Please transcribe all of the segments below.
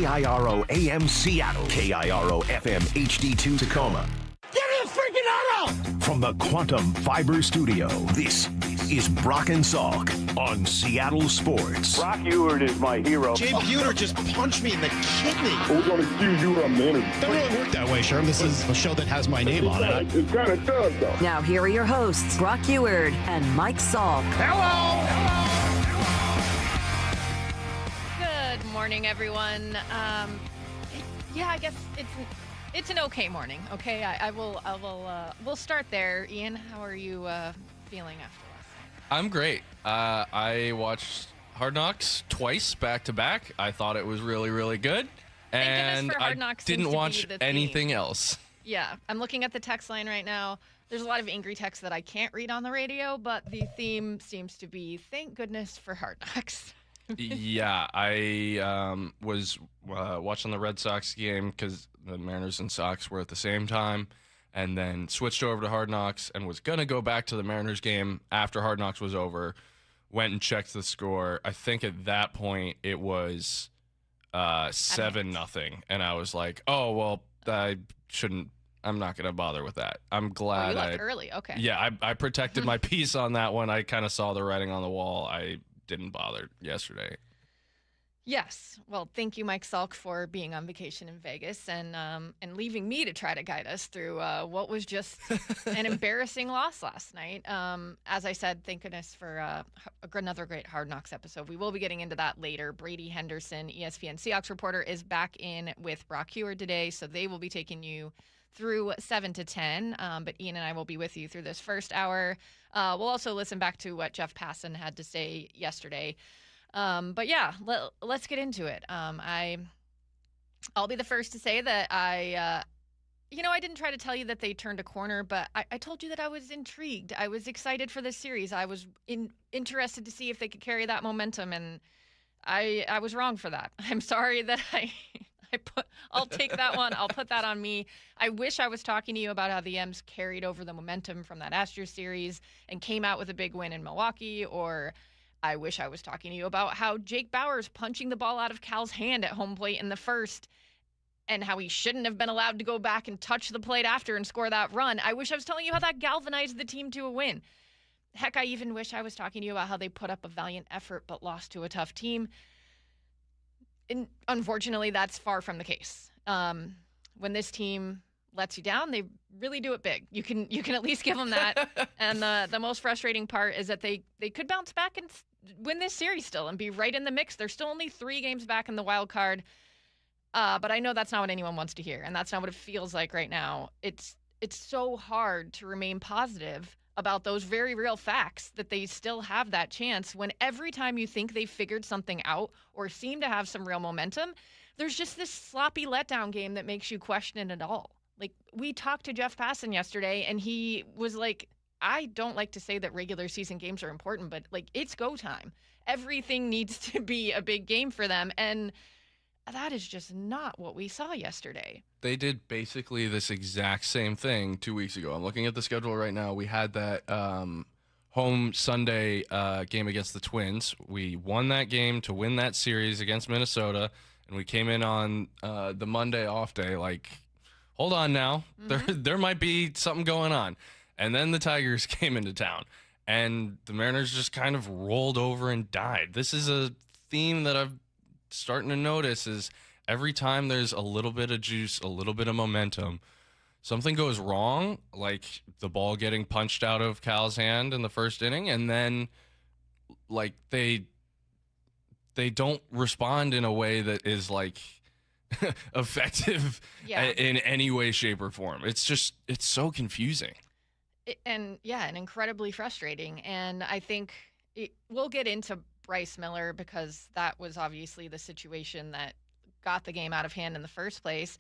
KIRO AM Seattle, KIRO FM HD2 Tacoma. Give me a freaking auto! From the Quantum Fiber Studio, this is Brock and Salk on Seattle Sports. Brock Ewert is my hero. Jay Buhner just punched me in the kidney. Who's going to accuse you of manager? Doesn't really work that way, Sherm. This is a show that has my name on it. It kind of does, though. Now, here are your hosts, Brock Ewert and Mike Salk. Good morning, everyone. Yeah, I guess it's an okay morning. Okay, we'll start there. Ian, how are you feeling after last night? I'm great. I watched Hard Knocks twice back to back. I thought it was really, really good, and I didn't watch anything else. Yeah, I'm looking at the text line right now. There's a lot of angry texts that I can't read on the radio, but the theme seems to be, thank goodness for Hard Knocks. Yeah, I was watching the Red Sox game because the Mariners and Sox were at the same time, and then switched over to Hard Knocks and was going to go back to the Mariners game after Hard Knocks was over. Went and checked the score. I think at that point it was 7-0, and I was like, oh, well, I'm not going to bother with that. I'm glad you left early. Okay. Yeah, I protected my peace on that one. I kind of saw the writing on the wall. I didn't bother yesterday. Yes. Well, thank you, Mike Salk, for being on vacation in Vegas and leaving me to try to guide us through what was just an embarrassing loss last night. As I said, thank goodness for another great Hard Knocks episode. We will be getting into that later. Brady Henderson, ESPN Seahawks reporter, is back in with Brock Ewert today, so they will be taking you through 7 to 10. But Ian and I will be with you through this first hour. We'll also listen back to what Jeff Passan had to say yesterday. But yeah, let's get into it. I'll be the first to say that I didn't try to tell you that they turned a corner, but I told you that I was intrigued. I was excited for this series. I was interested to see if they could carry that momentum, and I was wrong for that. I'm sorry that I'll take that one. I'll put that on me. I wish I was talking to you about how the M's carried over the momentum from that Astros series and came out with a big win in Milwaukee, or I wish I was talking to you about how Jake Bauers punching the ball out of Cal's hand at home plate in the first and how he shouldn't have been allowed to go back and touch the plate after and score that run. I wish I was telling you how that galvanized the team to a win. Heck, I even wish I was talking to you about how they put up a valiant effort but lost to a tough team. And unfortunately, that's far from the case. When this team lets you down, they really do it big. You can at least give them that. And the most frustrating part is that they could bounce back and win this series still and be right in the mix. They're still only 3 games back in the wild card. But I know that's not what anyone wants to hear, and that's not what it feels like right now. It's so hard to remain positive about those very real facts that they still have that chance when every time you think they've figured something out or seem to have some real momentum, there's just this sloppy letdown game that makes you question it all. Like, we talked to Jeff Passan yesterday, and he was like, I don't like to say that regular season games are important, but, like, it's go time. Everything needs to be a big game for them, and that is just not what we saw yesterday. They did basically this exact same thing 2 weeks ago. I'm looking at the schedule right now. We had that home Sunday game against the Twins. We won that game to win that series against Minnesota, and we came in on the Monday off day like, hold on now. Mm-hmm. There might be something going on. And then the Tigers came into town, and the Mariners just kind of rolled over and died. This is a theme that I'm starting to notice is every time there's a little bit of juice, a little bit of momentum, something goes wrong, like the ball getting punched out of Cal's hand in the first inning, and then like they don't respond in a way that is like effective in any way, shape, or form. It's so confusing. And incredibly frustrating. And I think we'll get into Bryce Miller because that was obviously the situation that got the game out of hand in the first place.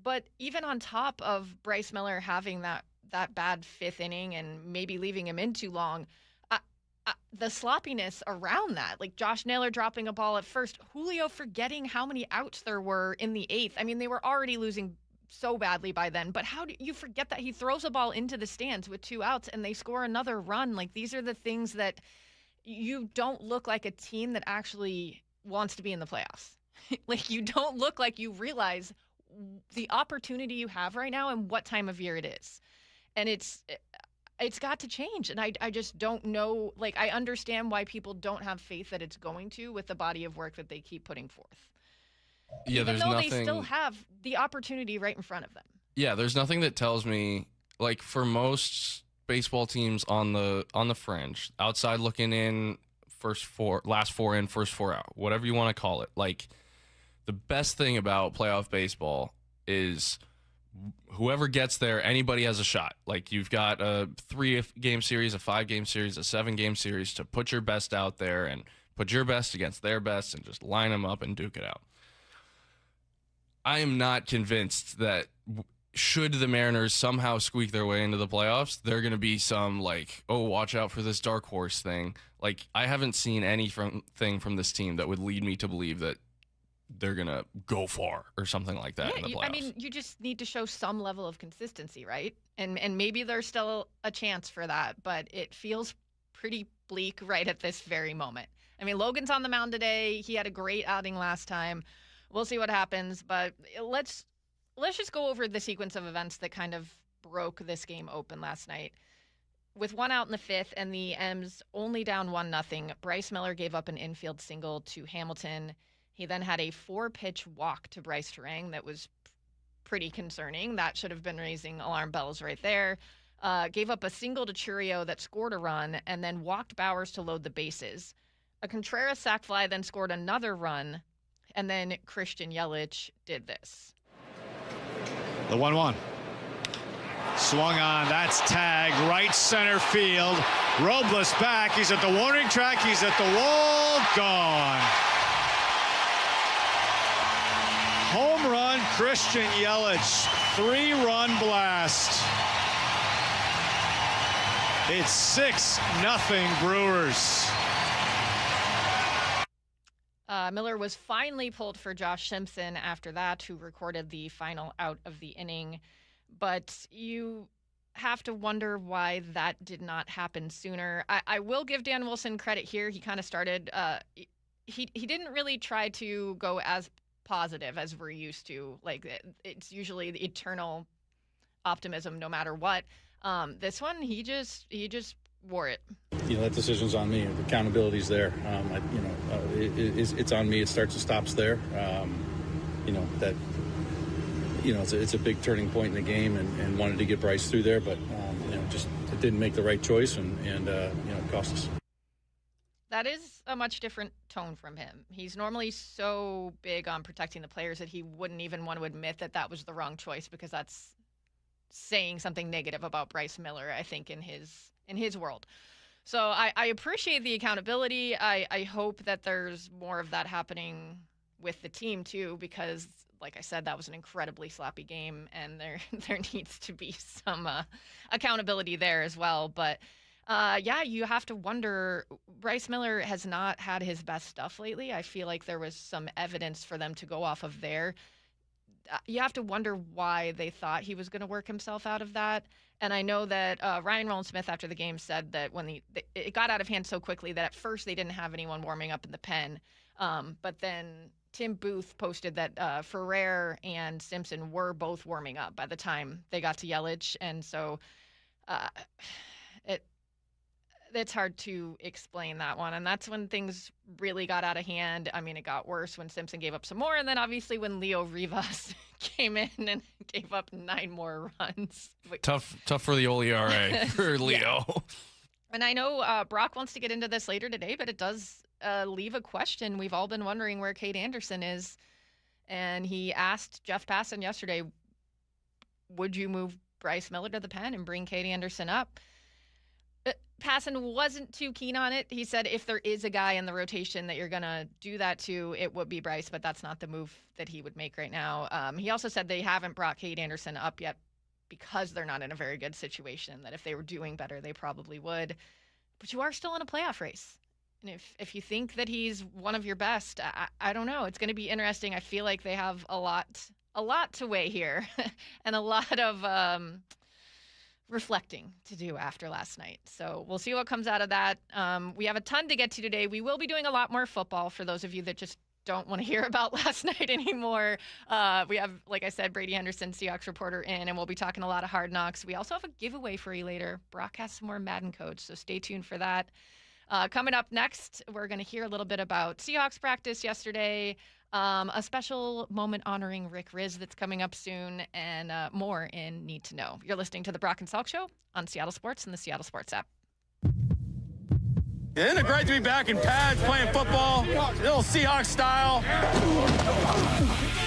But even on top of Bryce Miller having that bad 5th inning and maybe leaving him in too long, the sloppiness around that, like Josh Naylor dropping a ball at first, Julio forgetting how many outs there were in the 8th. I mean, they were already losing so badly by then, but how do you forget that he throws a ball into the stands with 2 outs and they score another run? Like, these are the things that you don't look like a team that actually wants to be in the playoffs. Like, you don't look like you realize the opportunity you have right now and what time of year it is. And it's got to change. And I just don't know. Like, I understand why people don't have faith that it's going to with the body of work that they keep putting forth. Yeah, Even there's though nothing. they still have the opportunity right in front of them. Yeah, there's nothing that tells me, like, for most baseball teams on the fringe, outside looking in, last four in, first four out, whatever you want to call it. Like, the best thing about playoff baseball is whoever gets there, anybody has a shot. Like, you've got a 3-game series, a 5-game series, a 7-game series to put your best out there and put your best against their best and just line them up and duke it out. I am not convinced that should the Mariners somehow squeak their way into the playoffs, they're going to be some, like, oh, watch out for this dark horse thing. Like, I haven't seen anything from this team that would lead me to believe that they're going to go far or something like that in the playoffs. I mean, you just need to show some level of consistency, right? And maybe there's still a chance for that, but it feels pretty bleak right at this very moment. I mean, Logan's on the mound today. He had a great outing last time. We'll see what happens, but let's just go over the sequence of events that kind of broke this game open last night. With one out in the fifth and the M's only down 1-0, Bryce Miller gave up an infield single to Hamilton. He then had a 4-pitch walk to Bryce Terang that was pretty concerning. That should have been raising alarm bells right there. Gave up a single to Churio that scored a run and then walked Bowers to load the bases. A Contreras sac fly then scored another run, and then Christian Yelich did this. The 1-1. Swung on. That's tagged. Right center field. Robles back. He's at the warning track. He's at the wall. Gone. Home run, Christian Yelich. 3-run blast. It's 6-0 Brewers. Miller was finally pulled for Josh Simpson after that, who recorded the final out of the inning. But you have to wonder why that did not happen sooner. I will give Dan Wilson credit here. He kind of started, he didn't really try to go as positive as we're used to. Like, it's usually the eternal optimism no matter what. This one, he just wore it. You know, that decision's on me. The accountability's there. It's on me. It starts and stops there. It's a big turning point in the game, and wanted to get Bryce through there, but just it didn't make the right choice, and it cost us. That is a much different tone from him. He's normally so big on protecting the players that he wouldn't even want to admit that was the wrong choice, because that's saying something negative about Bryce Miller, I think, in his world. So I appreciate the accountability. I hope that there's more of that happening with the team too, because like I said, that was an incredibly sloppy game, and there needs to be some accountability there as well. But you have to wonder. Bryce Miller has not had his best stuff lately. I feel like there was some evidence for them to go off of there. You have to wonder why they thought he was going to work himself out of that. And I know that Ryan Roland-Smith after the game said that when it got out of hand so quickly that at first they didn't have anyone warming up in the pen. But then Tim Booth posted that Ferrer and Simpson were both warming up by the time they got to Yelich. And so it's hard to explain that one. And that's when things really got out of hand. I mean, it got worse when Simpson gave up some more. And then obviously when Leo Rivas came in and gave up 9 more runs. Tough for the old ERA for Leo. Yeah. And I know Brock wants to get into this later today, but it does leave a question. We've all been wondering where Cade Anderson is. And he asked Jeff Passan yesterday, would you move Bryce Miller to the pen and bring Cade Anderson up? Passan wasn't too keen on it. He said if there is a guy in the rotation that you're going to do that to, it would be Bryce, but that's not the move that he would make right now. He also said they haven't brought Cade Anderson up yet because they're not in a very good situation, that if they were doing better, they probably would. But you are still in a playoff race. And if you think that he's one of your best, I don't know. It's going to be interesting. I feel like they have a lot to weigh here and a lot of reflecting to do after last night. So we'll see what comes out of that. We have a ton to get to today. We will be doing a lot more football for those of you that just don't want to hear about last night anymore. We have, like I said, Brady Henderson, Seahawks reporter, in, and we'll be talking a lot of Hard Knocks. We also have a giveaway for you later. Brock has some more Madden codes, so stay tuned for that. Coming up next, we're going to hear a little bit about Seahawks practice yesterday, a special moment honoring Rick Riz that's coming up soon, and more in Need to Know. You're listening to the Brock and Salk Show on Seattle Sports and the Seattle Sports app. Isn't it great to be back in pads playing football? Little Seahawks style.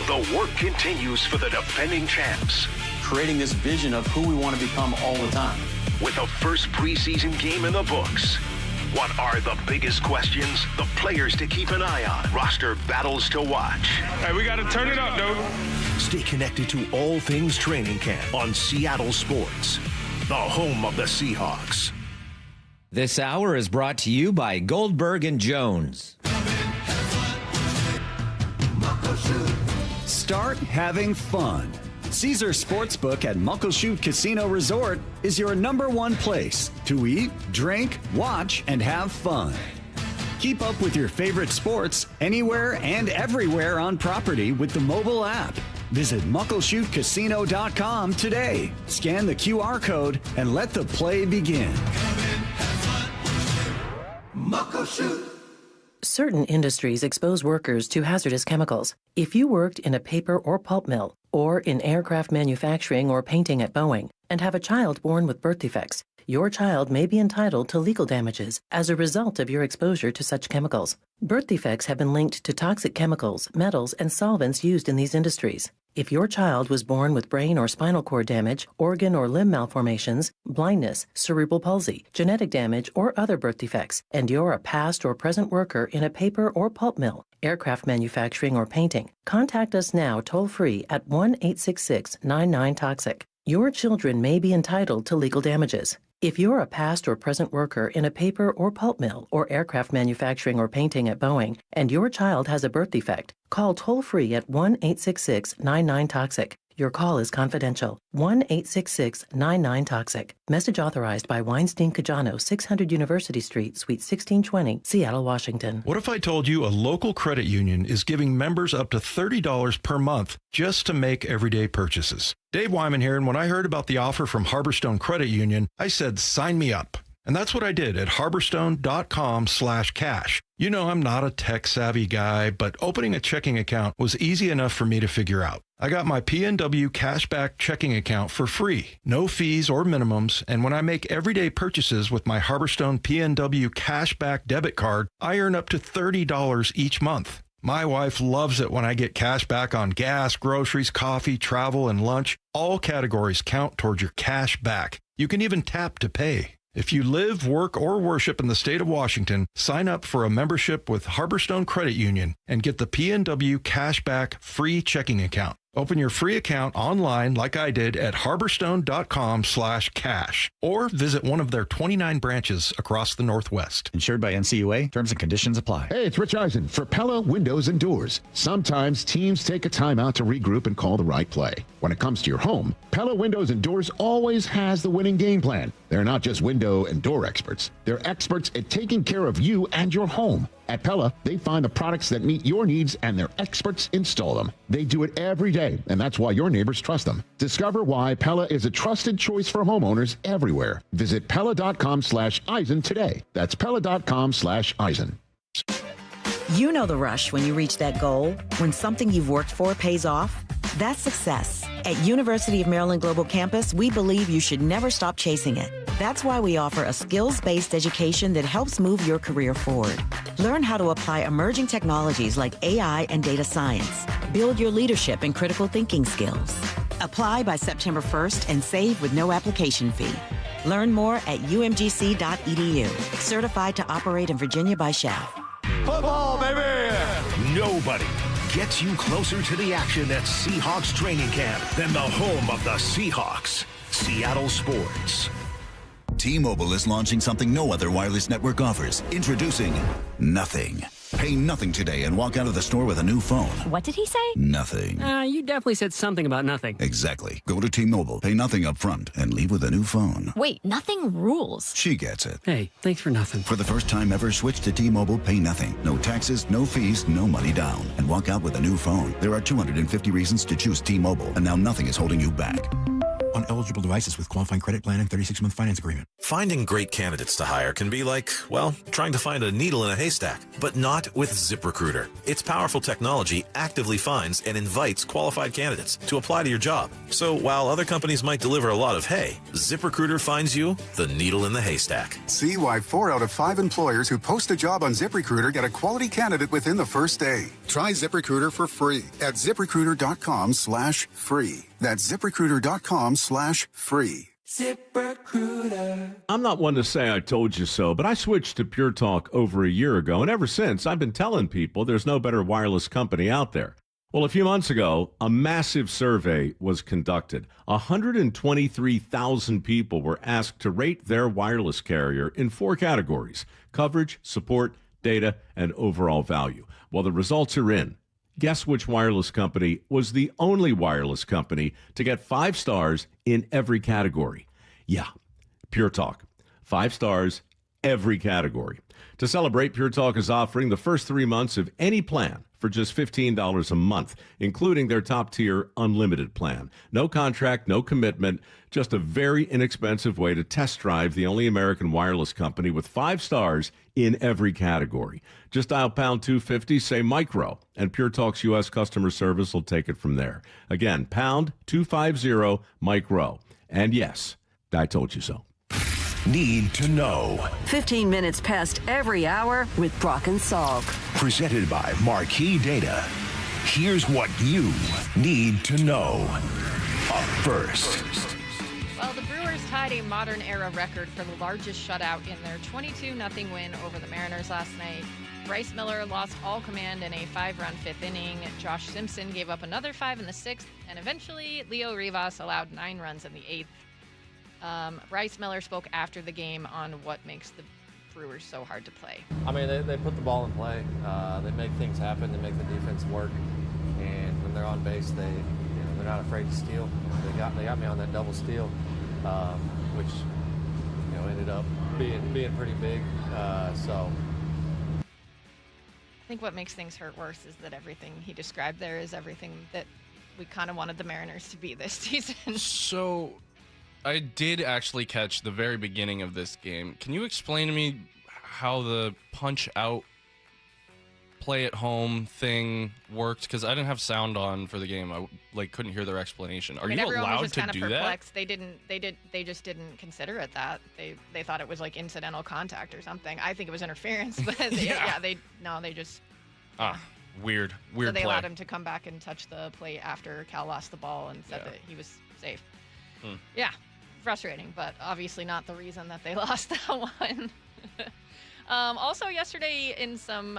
The work continues for the defending champs. Creating this vision of who we want to become all the time. With the first preseason game in the books. What are the biggest questions? The players to keep an eye on. Roster battles to watch. Hey, we got to turn it up, dude. Stay connected to all things training camp on Seattle Sports, the home of the Seahawks. This hour is brought to you by Goldberg & Jones. Start having fun. Caesar Sportsbook at Muckleshoot Casino Resort is your #1 place to eat, drink, watch, and have fun. Keep up with your favorite sports anywhere and everywhere on property with the mobile app. Visit muckleshootcasino.com today. Scan the QR code and let the play begin. Certain industries expose workers to hazardous chemicals. If you worked in a paper or pulp mill, or in aircraft manufacturing or painting at Boeing, and have a child born with birth defects, your child may be entitled to legal damages as a result of your exposure to such chemicals. Birth defects have been linked to toxic chemicals, metals, and solvents used in these industries. If your child was born with brain or spinal cord damage, organ or limb malformations, blindness, cerebral palsy, genetic damage, or other birth defects, and you're a past or present worker in a paper or pulp mill, aircraft manufacturing, or painting, contact us now toll-free at 1-866-99-TOXIC. Your children may be entitled to legal damages. If you're a past or present worker in a paper or pulp mill or aircraft manufacturing or painting at Boeing, and your child has a birth defect, call toll-free at 1-866-99-TOXIC. Your call is confidential. 1-866-99-TOXIC. Message authorized by Weinstein Cajano, 600 University Street, Suite 1620, Seattle, Washington. What if I told you a local credit union is giving members up to $30 per month just to make everyday purchases? Dave Wyman here, and when I heard about the offer from Harborstone Credit Union, I said, sign me up. And that's what I did at harborstone.com/cash. You know, I'm not a tech-savvy guy, but opening a checking account was easy enough for me to figure out. I got my PNW Cashback checking account for free, no fees or minimums, and when I make everyday purchases with my Harborstone PNW Cashback debit card, I earn up to $30 each month. My wife loves it when I get cash back on gas, groceries, coffee, travel, and lunch. All categories count towards your cash back. You can even tap to pay. If you live, work, or worship in the state of Washington, sign up for a membership with Harborstone Credit Union and get the PNW Cashback free checking account. Open your free account online like I did at harborstone.com/cash or visit one of their 29 branches across the Northwest. Insured by NCUA. Terms and conditions apply. Hey, it's Rich Eisen for Pella Windows and Doors. Sometimes teams take a timeout to regroup and call the right play. When it comes to your home, Pella Windows and Doors always has the winning game plan. They're not just window and door experts. They're experts at taking care of you and your home. At Pella, they find the products that meet your needs and their experts install them. They do it every day, and that's why your neighbors trust them. Discover why Pella is a trusted choice for homeowners everywhere. Visit Pella.com/Eisen today. That's Pella.com/Eisen. You know the rush when you reach that goal, when something you've worked for pays off. That's success. At University of Maryland Global Campus, we believe you should never stop chasing it. That's why we offer a skills-based education that helps move your career forward. Learn how to apply emerging technologies like AI and data science. Build your leadership and critical thinking skills. Apply by September 1st and save with no application fee. Learn more at umgc.edu. Certified to operate in Virginia by SHAF. Football, baby! Nobody gets you closer to the action at Seahawks training camp than the home of the Seahawks, Seattle Sports. T-Mobile is launching something no other wireless network offers. Introducing Nothing. Pay nothing today and walk out of the store with a new phone. What did he say? Nothing. You definitely said something about nothing. Exactly. Go to T-Mobile, pay nothing up front, and leave with a new phone. Wait, nothing rules. She gets it. Hey, thanks for nothing. For the first time ever, switch to T-Mobile, pay nothing. No taxes, no fees, no money down. And walk out with a new phone. There are 250 reasons to choose T-Mobile, and now nothing is holding you back. On eligible devices with qualifying credit plan and 36-month finance agreement. Finding great candidates to hire can be like, well, trying to find a needle in a haystack, but not with ZipRecruiter. Its powerful technology actively finds and invites qualified candidates to apply to your job. So while other companies might deliver a lot of hay, ZipRecruiter finds you the needle in the haystack. See why 4 out of 5 employers who post a job on ZipRecruiter get a quality candidate within the first day. Try ZipRecruiter for free at ZipRecruiter.com/free. That's ZipRecruiter.com/free. ZipRecruiter. I'm not one to say I told you so, but I switched to Pure Talk over a year ago, and ever since, I've been telling people there's no better wireless company out there. Well, a few months ago, a massive survey was conducted. 123,000 people were asked to rate their wireless carrier in 4 categories: coverage, support, data, and overall value. Well, the results are in. Guess which wireless company was the only wireless company to get 5 stars in every category? Yeah, Pure Talk. 5 stars, every category. To celebrate, Pure Talk is offering the first 3 months of any plan for just $15 a month, including their top-tier unlimited plan. No contract, no commitment, just a very inexpensive way to test drive the only American wireless company with 5 stars in every category. Just dial pound 250, say micro, and Pure Talk's U.S. customer service will take it from there. Again, pound 250 micro. And yes, I told you so. Need to know. 15 minutes past every hour with Brock and Salk. Presented by Marquee Data. Here's what you need to know. Up first. Well, the Brewers tied a modern era record for the largest shutout in their 22-0 win over the Mariners last night. Bryce Miller lost all command in a 5-run 5th inning. Josh Simpson gave up another 5 in the 6th, and eventually Leo Rivas allowed 9 runs in the 8th. Bryce Miller spoke after the game on what makes the Brewers so hard to play. I mean, they put the ball in play. They make things happen. They make the defense work. And when they're on base, they're not afraid to steal. They got me on that double steal, which ended up being pretty big. So. I think what makes things hurt worse is that everything he described there is everything that we kind of wanted the Mariners to be this season. So I did actually catch the very beginning of this game. Can you explain to me how the punch out play at home thing worked? Because I didn't have sound on for the game. I couldn't hear their explanation. Are you allowed to do that? They just didn't consider it that. They thought it was like incidental contact or something. I think it was interference, but they just weird so they play. allowed him to come back and touch the plate after Cal lost the ball and said that he was safe. Yeah, frustrating, but obviously not the reason that they lost that one. Also yesterday, in some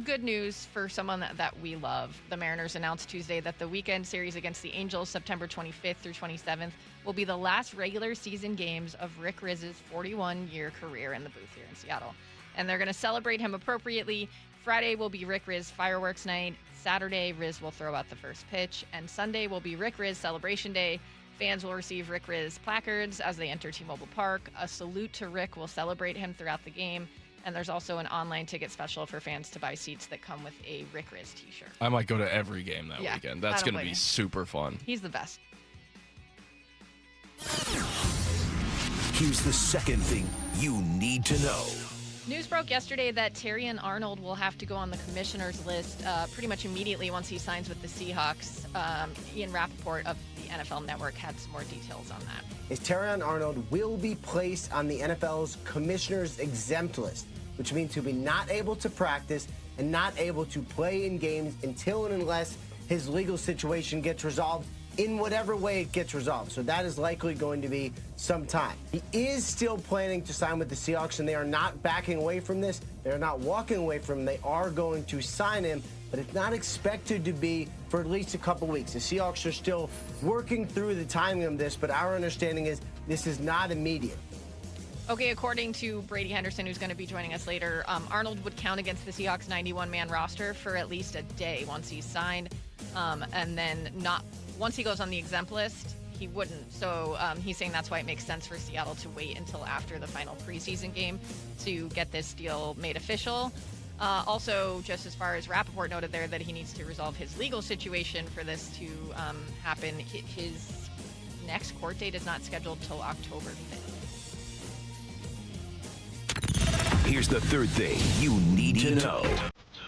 good news for someone that we love, the Mariners announced Tuesday that the weekend series against the Angels, September 25th through 27th, will be the last regular season games of Rick Rizz's 41-year career in the booth here in Seattle. And they're going to celebrate him appropriately. Friday will be Rick Riz fireworks night. Saturday, Riz will throw out the first pitch. And Sunday will be Rick Riz celebration day. Fans will receive Rick Riz placards as they enter T-Mobile Park. A salute to Rick will celebrate him throughout the game. And there's also an online ticket special for fans to buy seats that come with a Rick Riz t-shirt. I might go to every game that weekend. That's going to be super fun. He's the best. Here's the second thing you need to know. News broke yesterday that Terion Arnold will have to go on the commissioner's list pretty much immediately once he signs with the Seahawks. Ian Rappaport of the NFL Network had some more details on that. Terion Arnold will be placed on the NFL's commissioner's exempt list, which means he'll be not able to practice and not able to play in games until and unless his legal situation gets resolved in whatever way it gets resolved. So that is likely going to be some time. He is still planning to sign with the Seahawks, and they are not backing away from this. They are not walking away from him. They are going to sign him, but it's not expected to be for at least a couple weeks. The Seahawks are still working through the timing of this, but our understanding is this is not immediate. Okay, according to Brady Henderson, who's going to be joining us later, Arnold would count against the Seahawks 91-man roster for at least a day once he's signed, and then once he goes on the exempt list, he wouldn't. So he's saying that's why it makes sense for Seattle to wait until after the final preseason game to get this deal made official. Also, just as far as Rappaport noted there, that he needs to resolve his legal situation for this to happen. His next court date is not scheduled till October 5th. Here's the third thing you need to know.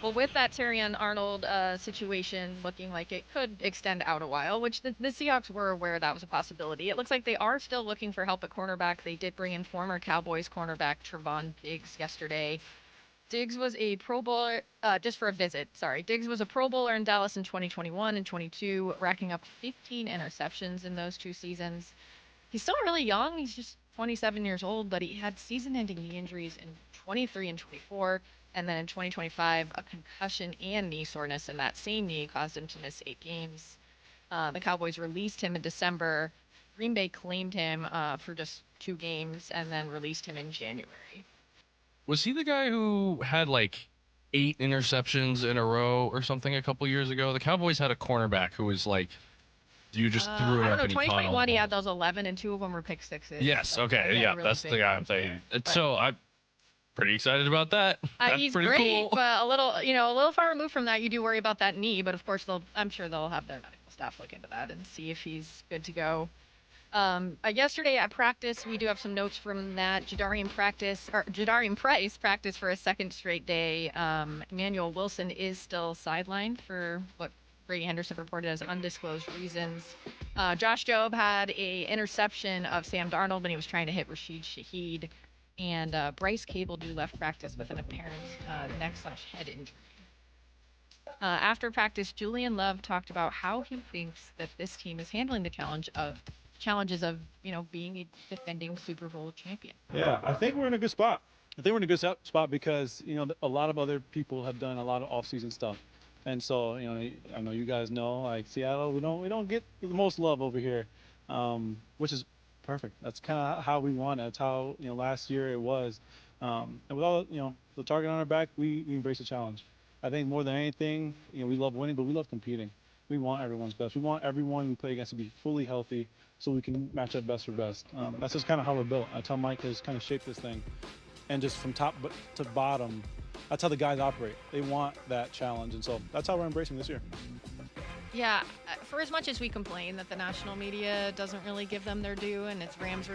Well, with that Terion Arnold situation looking like it could extend out a while, which the Seahawks were aware that was a possibility, it looks like they are still looking for help at cornerback. They did bring in former Cowboys cornerback Trevon Diggs yesterday. Diggs was a Pro Bowler, just for a visit, sorry. Diggs was a Pro Bowler in Dallas in 2021 and 22, racking up 15 interceptions in those 2 seasons. He's still really young. He's just 27 years old, but he had season-ending knee injuries in 23 and 24, and then in 2025, a concussion and knee soreness in that same knee caused him to miss 8 games. The Cowboys released him in December. Green Bay claimed him for just 2 games and then released him in January. Was he the guy who had like 8 interceptions in a row or something a couple years ago? The Cowboys had a cornerback who was like, you just threw it up and he caught 2021, he had those 11, and 2 of them were pick sixes. Yes, okay, yeah, really that's the guy I'm saying. So I'm pretty excited about that. That's he's pretty great, cool. but a little far removed from that. You do worry about that knee, but of course I'm sure they'll have their medical staff look into that and see if he's good to go. Yesterday at practice, we do have some notes from that. Jadarian Price practiced for a second straight day. Emmanuel Wilson is still sidelined for what Brady Henderson reported as undisclosed reasons. Josh Jobe had a interception of Sam Darnold when he was trying to hit Rashid Shaheed. And Bryce Cable left practice with an apparent neck/head injury. After practice, Julian Love talked about how he thinks that this team is handling the challenges of being a defending Super Bowl champion. Yeah, I think we're in a good spot. I think we're in a good spot because a lot of other people have done a lot of off-season stuff. And so, I know you guys know, like Seattle, we don't get the most love over here, which is perfect. That's kind of how we want it. That's how, last year it was. And with all, the target on our back, we embrace the challenge. I think more than anything, we love winning, but we love competing. We want everyone's best. We want everyone we play against to be fully healthy so we can match up best for best. That's just kind of how we're built. I tell Mike has kind of shaped this thing. And just from top to bottom, that's how the guys operate. They want that challenge, and so that's how we're embracing this year. Yeah, for as much as we complain that the national media doesn't really give them their due and it's Rams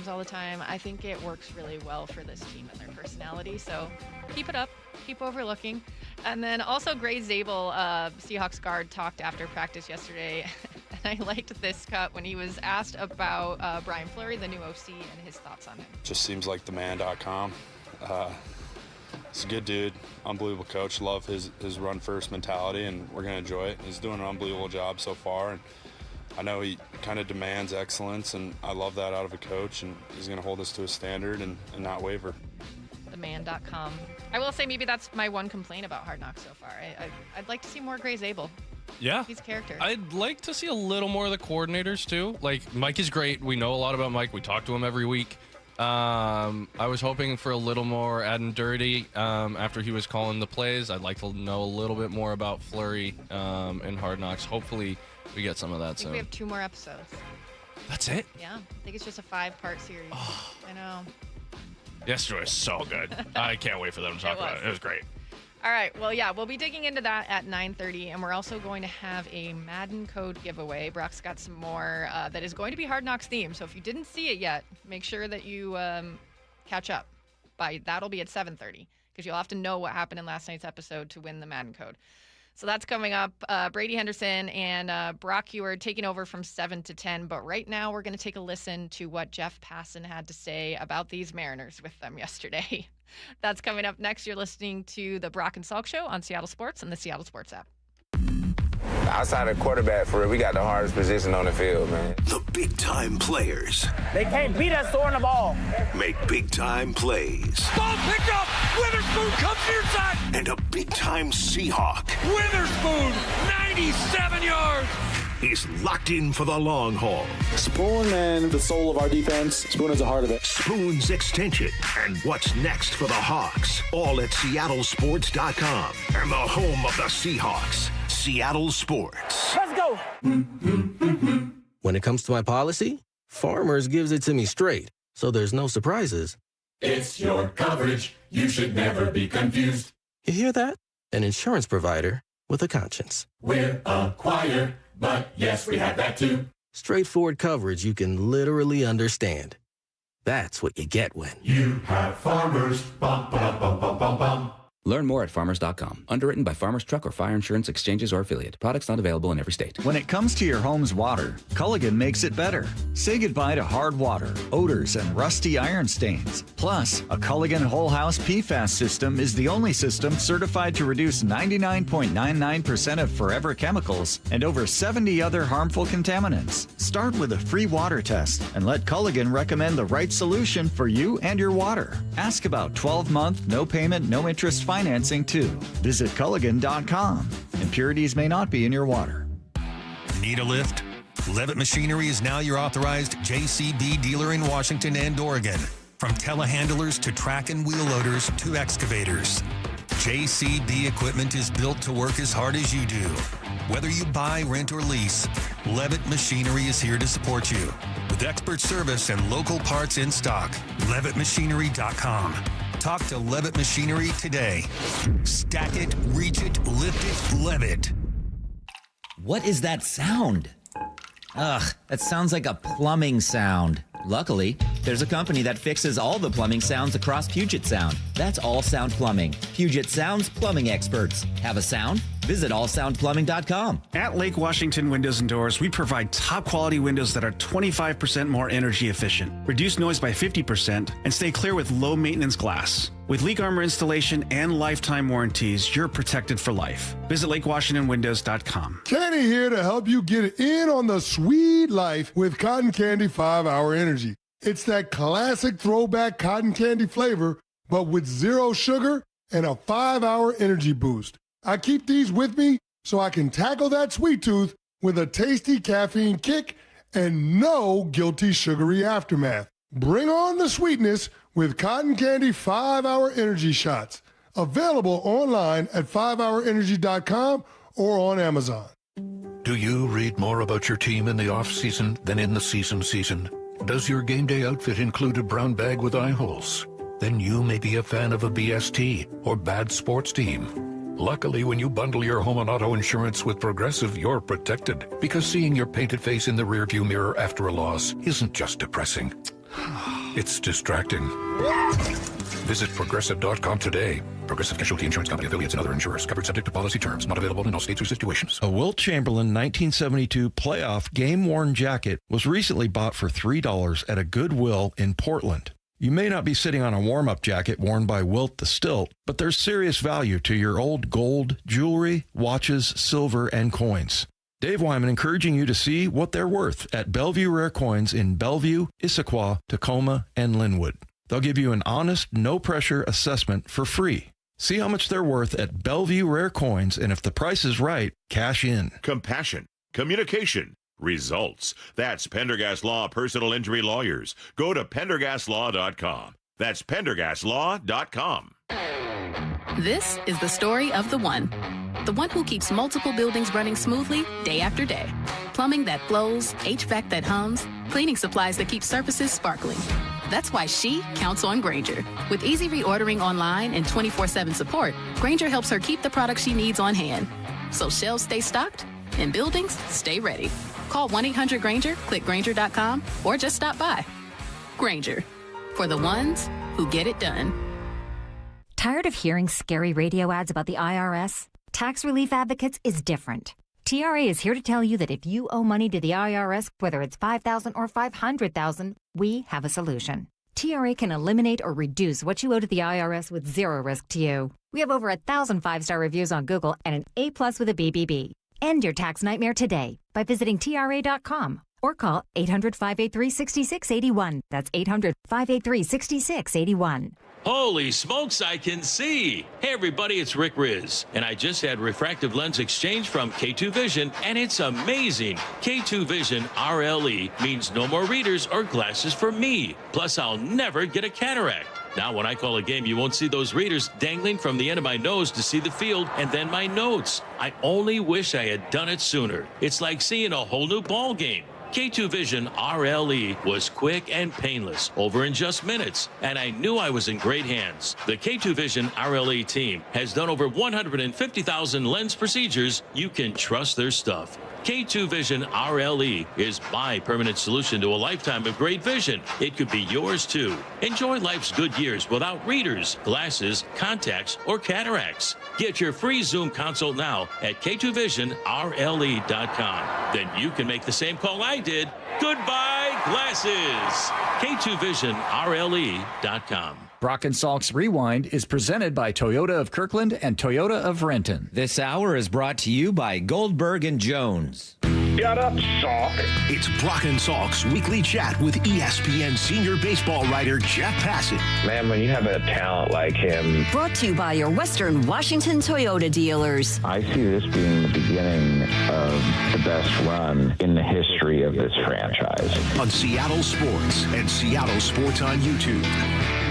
all the time, I think it works really well for this team and their personality. So keep it up, keep overlooking. And then also Gray Zabel, Seahawks guard, talked after practice yesterday, and I liked this cut when he was asked about Brian Fleury, the new OC, and his thoughts on him. Just seems like the man.com. He's a good dude, unbelievable coach. Love his run first mentality, and we're gonna enjoy it. He's doing an unbelievable job so far, and I know he kind of demands excellence, and I love that out of a coach, and he's gonna hold us to a standard and not waver. TheMan.com. I will say maybe that's my one complaint about Hard Knocks so far. I'd like to see more Gray Zabel. Yeah. He's a character. I'd like to see a little more of the coordinators too. Like, Mike is great. We know a lot about Mike. We talk to him every week. I was hoping for a little more Aden Dirty after he was calling the plays. I'd like to know a little bit more about Fleury and Hard Knocks. Hopefully we get some of that soon. We have 2 more episodes. That's it? Yeah. I think it's just a 5-part series. I know. Yesterday was so good. I can't wait for them to talk about it. It was great. All right. Well, yeah, we'll be digging into that at 9:30, and we're also going to have a Madden code giveaway. Brock's got some more that is going to be Hard Knocks themed. So if you didn't see it yet, make sure that you catch up. That'll be at 7:30 because you'll have to know what happened in last night's episode to win the Madden code. So that's coming up. Brady Henderson and Brock Eward taking over from 7 to 10. But right now, we're going to take a listen to what Jeff Passan had to say about these Mariners with them yesterday. That's coming up next. You're listening to the Brock and Salk Show on Seattle Sports and the Seattle Sports app. Outside of quarterback, for real, we got the hardest position on the field, man. The big-time players. They can't beat us throwing the ball. Make big-time plays. Ball picked up. Witherspoon comes to your side. And a big-time Seahawk. Witherspoon, 97 yards. is locked in for the long haul. Spoon and the soul of our defense. Spoon is the heart of it. Spoon's extension and what's next for the Hawks. All at SeattleSports.com and the home of the Seahawks. Seattle Sports. Let's go. When it comes to my policy, Farmers gives it to me straight, so there's no surprises. It's your coverage. You should never be confused. You hear that? An insurance provider with a conscience. We're a choir, but yes, we have that too. Straightforward coverage you can literally understand. That's what you get when you have Farmers. Bum, bum, bum, bum, bum, bum. Learn more at farmers.com. Underwritten by Farmers Truck or Fire Insurance Exchanges or Affiliate. Products not available in every state. When it comes to your home's water, Culligan makes it better. Say goodbye to hard water, odors, and rusty iron stains. Plus, a Culligan Whole House PFAS system is the only system certified to reduce 99.99% of forever chemicals and over 70 other harmful contaminants. Start with a free water test and let Culligan recommend the right solution for you and your water. Ask about 12-month, no payment, no interest financing too. Visit Culligan.com. Impurities may not be in your water. Need a lift? Levitt Machinery is now your authorized JCB dealer in Washington and Oregon. From telehandlers to track and wheel loaders to excavators. JCB equipment is built to work as hard as you do. Whether you buy, rent, or lease, Levitt Machinery is here to support you. With expert service and local parts in stock, LevittMachinery.com. Talk to Levitt Machinery today. Stack it, reach it, lift it, Levitt. What is that sound? Ugh, that sounds like a plumbing sound. Luckily, there's a company that fixes all the plumbing sounds across Puget Sound. That's All Sound Plumbing. Puget Sound's plumbing experts. Have a sound? Visit allsoundplumbing.com. At Lake Washington Windows and Doors, we provide top-quality windows that are 25% more energy efficient, reduce noise by 50%, and stay clear with low-maintenance glass. With leak armor installation and lifetime warranties, you're protected for life. Visit LakeWashingtonWindows.com. Kenny here to help you get in on the sweet life with Cotton Candy 5-Hour Energy. It's that classic throwback cotton candy flavor, but with 0 sugar and a 5-hour energy boost. I keep these with me so I can tackle that sweet tooth with a tasty caffeine kick and no guilty sugary aftermath. Bring on the sweetness with Cotton Candy 5-Hour Energy Shots. Available online at 5hourenergy.com or on Amazon. Do you read more about your team in the off-season than in the season? Does your game day outfit include a brown bag with eye holes? Then you may be a fan of a BST or bad sports team. Luckily, when you bundle your home and auto insurance with Progressive, you're protected. Because seeing your painted face in the rearview mirror after a loss isn't just depressing. It's distracting. Visit Progressive.com today. Progressive Casualty Insurance Company, affiliates, and other insurers. Covered subject to policy terms. Not available in all states or situations. A Wilt Chamberlain 1972 playoff game-worn jacket was recently bought for $3 at a Goodwill in Portland. You may not be sitting on a warm-up jacket worn by Wilt the Stilt, but there's serious value to your old gold, jewelry, watches, silver, and coins. Dave Wyman encouraging you to see what they're worth at Bellevue Rare Coins in Bellevue, Issaquah, Tacoma, and Linwood. They'll give you an honest, no-pressure assessment for free. See how much they're worth at Bellevue Rare Coins, and if the price is right, cash in. Compassion, communication, results. That's Pendergast Law Personal Injury Lawyers. Go to pendergastlaw.com. That's pendergastlaw.com. This is the story of the one who keeps multiple buildings running smoothly day after day. Plumbing that flows, HVAC that hums, cleaning supplies that keep surfaces sparkling. That's why she counts on Grainger. With easy reordering online and 24/7 support, Grainger helps her keep the products she needs on hand. So shelves stay stocked and buildings stay ready. Call 1-800-GRAINGER, click Grainger.com, or just stop by. Grainger, for the ones who get it done. Tired of hearing scary radio ads about the IRS? Tax Relief Advocates is different. TRA is here to tell you that if you owe money to the IRS, whether it's $5,000 or $500,000, we have a solution. TRA can eliminate or reduce what you owe to the IRS with zero risk to you. We have over 1,000 5-star reviews on Google and an A+ with a BBB. End your tax nightmare today by visiting TRA.com or call 800-583-6681. That's 800-583-6681. Holy smokes, I can see. Hey, everybody, it's Rick Riz, and I just had refractive lens exchange from K2 Vision, and it's amazing. K2 Vision RLE means no more readers or glasses for me. Plus, I'll never get a cataract. Now, when I call a game, you won't see those readers dangling from the end of my nose to see the field and then my notes. I only wish I had done it sooner. It's like seeing a whole new ball game. K2 Vision RLE was quick and painless, over in just minutes, and I knew I was in great hands. The K2 Vision RLE team has done over 150,000 lens procedures. You can trust their stuff. K2 Vision RLE is my permanent solution to a lifetime of great vision. It could be yours too. Enjoy life's good years without readers, glasses, contacts, or cataracts. Get your free Zoom consult now at K2VisionRLE.com. Then you can make the same call I did. Goodbye, glasses. K2VisionRLE.com. Brock and Salk's Rewind is presented by Toyota of Kirkland and Toyota of Renton. This hour is brought to you by Goldberg and Jones. Shut up, Salk. It's Brock and Salk's weekly chat with ESPN senior baseball writer Jeff Passan. Man, when you have a talent like him. Brought to you by your Western Washington Toyota dealers. I see this being the beginning of the best run in the history of this franchise. On Seattle Sports and Seattle Sports on YouTube.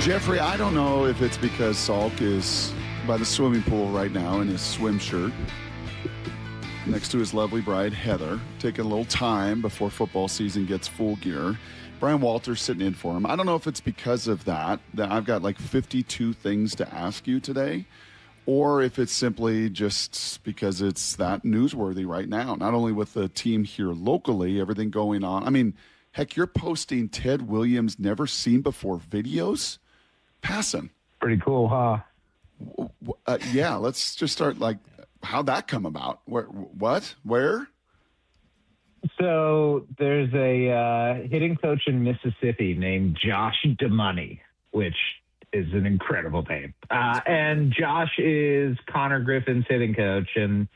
Jeffrey, I don't know if it's because Salk is by the swimming pool right now in his swim shirt next to his lovely bride, Heather, taking a little time before football season gets full gear. Brian Walters sitting in for him. I don't know if it's because of that I've got like 52 things to ask you today, or if it's simply just because it's that newsworthy right now, not only with the team here locally, everything going on. I mean, heck, you're posting Ted Williams' never-seen-before videos? Passan. Pretty cool, huh? Yeah, let's just start, like, how'd that come about? Where? So there's a hitting coach in Mississippi named Josh DeMoney, which is an incredible name. And Josh is Connor Griffin's hitting coach, and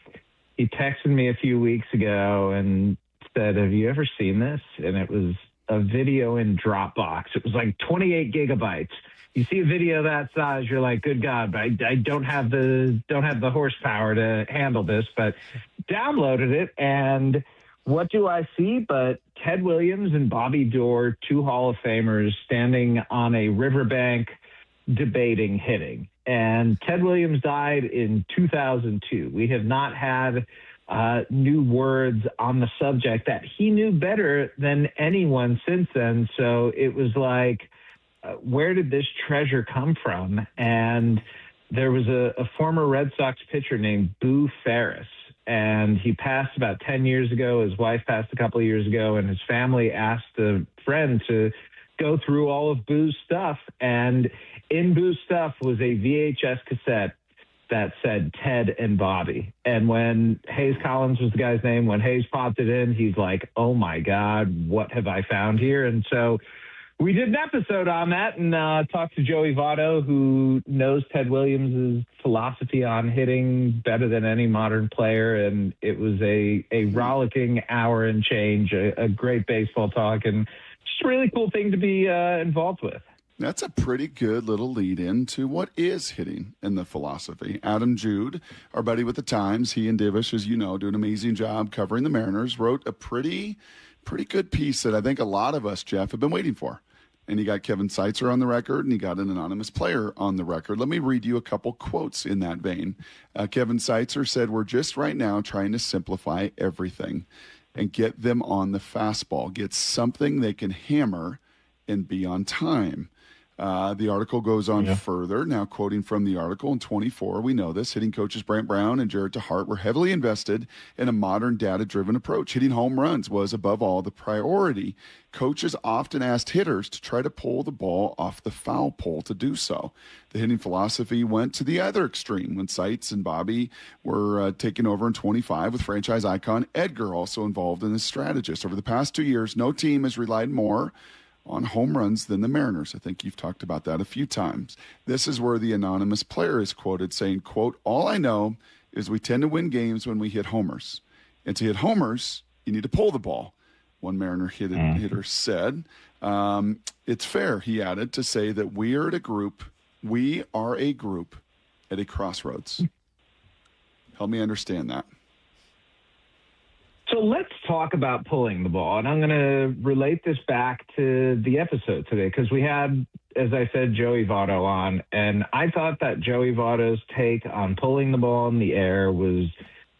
he texted me a few weeks ago and said, have you ever seen this? And it was a video in Dropbox. It was like 28 gigabytes. You see a video that size, you're like, good God, but I don't have the horsepower to handle this, but downloaded it. And what do I see but Ted Williams and Bobby Doerr, two Hall of Famers, standing on a riverbank debating hitting. And Ted Williams died in 2002. We have not had new words on the subject that he knew better than anyone since then. So it was like, where did this treasure come from? And there was a former Red Sox pitcher named Boo Ferris, and he passed about 10 years ago. His wife passed a couple of years ago, and his family asked a friend to go through all of Boo's stuff. And in Boo's stuff was a VHS cassette that said Ted and Bobby. And when Hayes Collins was the guy's name, when Hayes popped it in, he's like, oh my God, what have I found here? And so we did an episode on that and talked to Joey Votto, who knows Ted Williams' philosophy on hitting better than any modern player. And it was a rollicking hour and change, a great baseball talk, and just a really cool thing to be involved with. That's a pretty good little lead in to what is hitting in the philosophy. Adam Jude, our buddy with the Times, he and Divish, as you know, do an amazing job covering the Mariners, wrote a pretty good piece that I think a lot of us, Jeff, have been waiting for. And he got Kevin Seitzer on the record, and he got an anonymous player on the record. Let me read you a couple quotes in that vein. Kevin Seitzer said, we're just right now trying to simplify everything and get them on the fastball, get something they can hammer and be on time. The article goes on further. Now, quoting from the article, in 24, we know this, hitting coaches Brant Brown and Jarrett DeHart were heavily invested in a modern data-driven approach. Hitting home runs was, above all, the priority. Coaches often asked hitters to try to pull the ball off the foul pole to do so. The hitting philosophy went to the other extreme when Seitz and Bobby were taken over in 25, with franchise icon Edgar also involved in as strategist. Over the past 2 years, no team has relied more on home runs than the Mariners. I think you've talked about that a few times. This is where the anonymous player is quoted saying, quote, all I know is we tend to win games when we hit homers. And to hit homers, you need to pull the ball. One Mariner hitter said. It's fair, he added, to say that we are at a group We are a group at a crossroads. Help me understand that. So let's talk about pulling the ball. And I'm going to relate this back to the episode today because we had, as I said, Joey Votto on. And I thought that Joey Votto's take on pulling the ball in the air was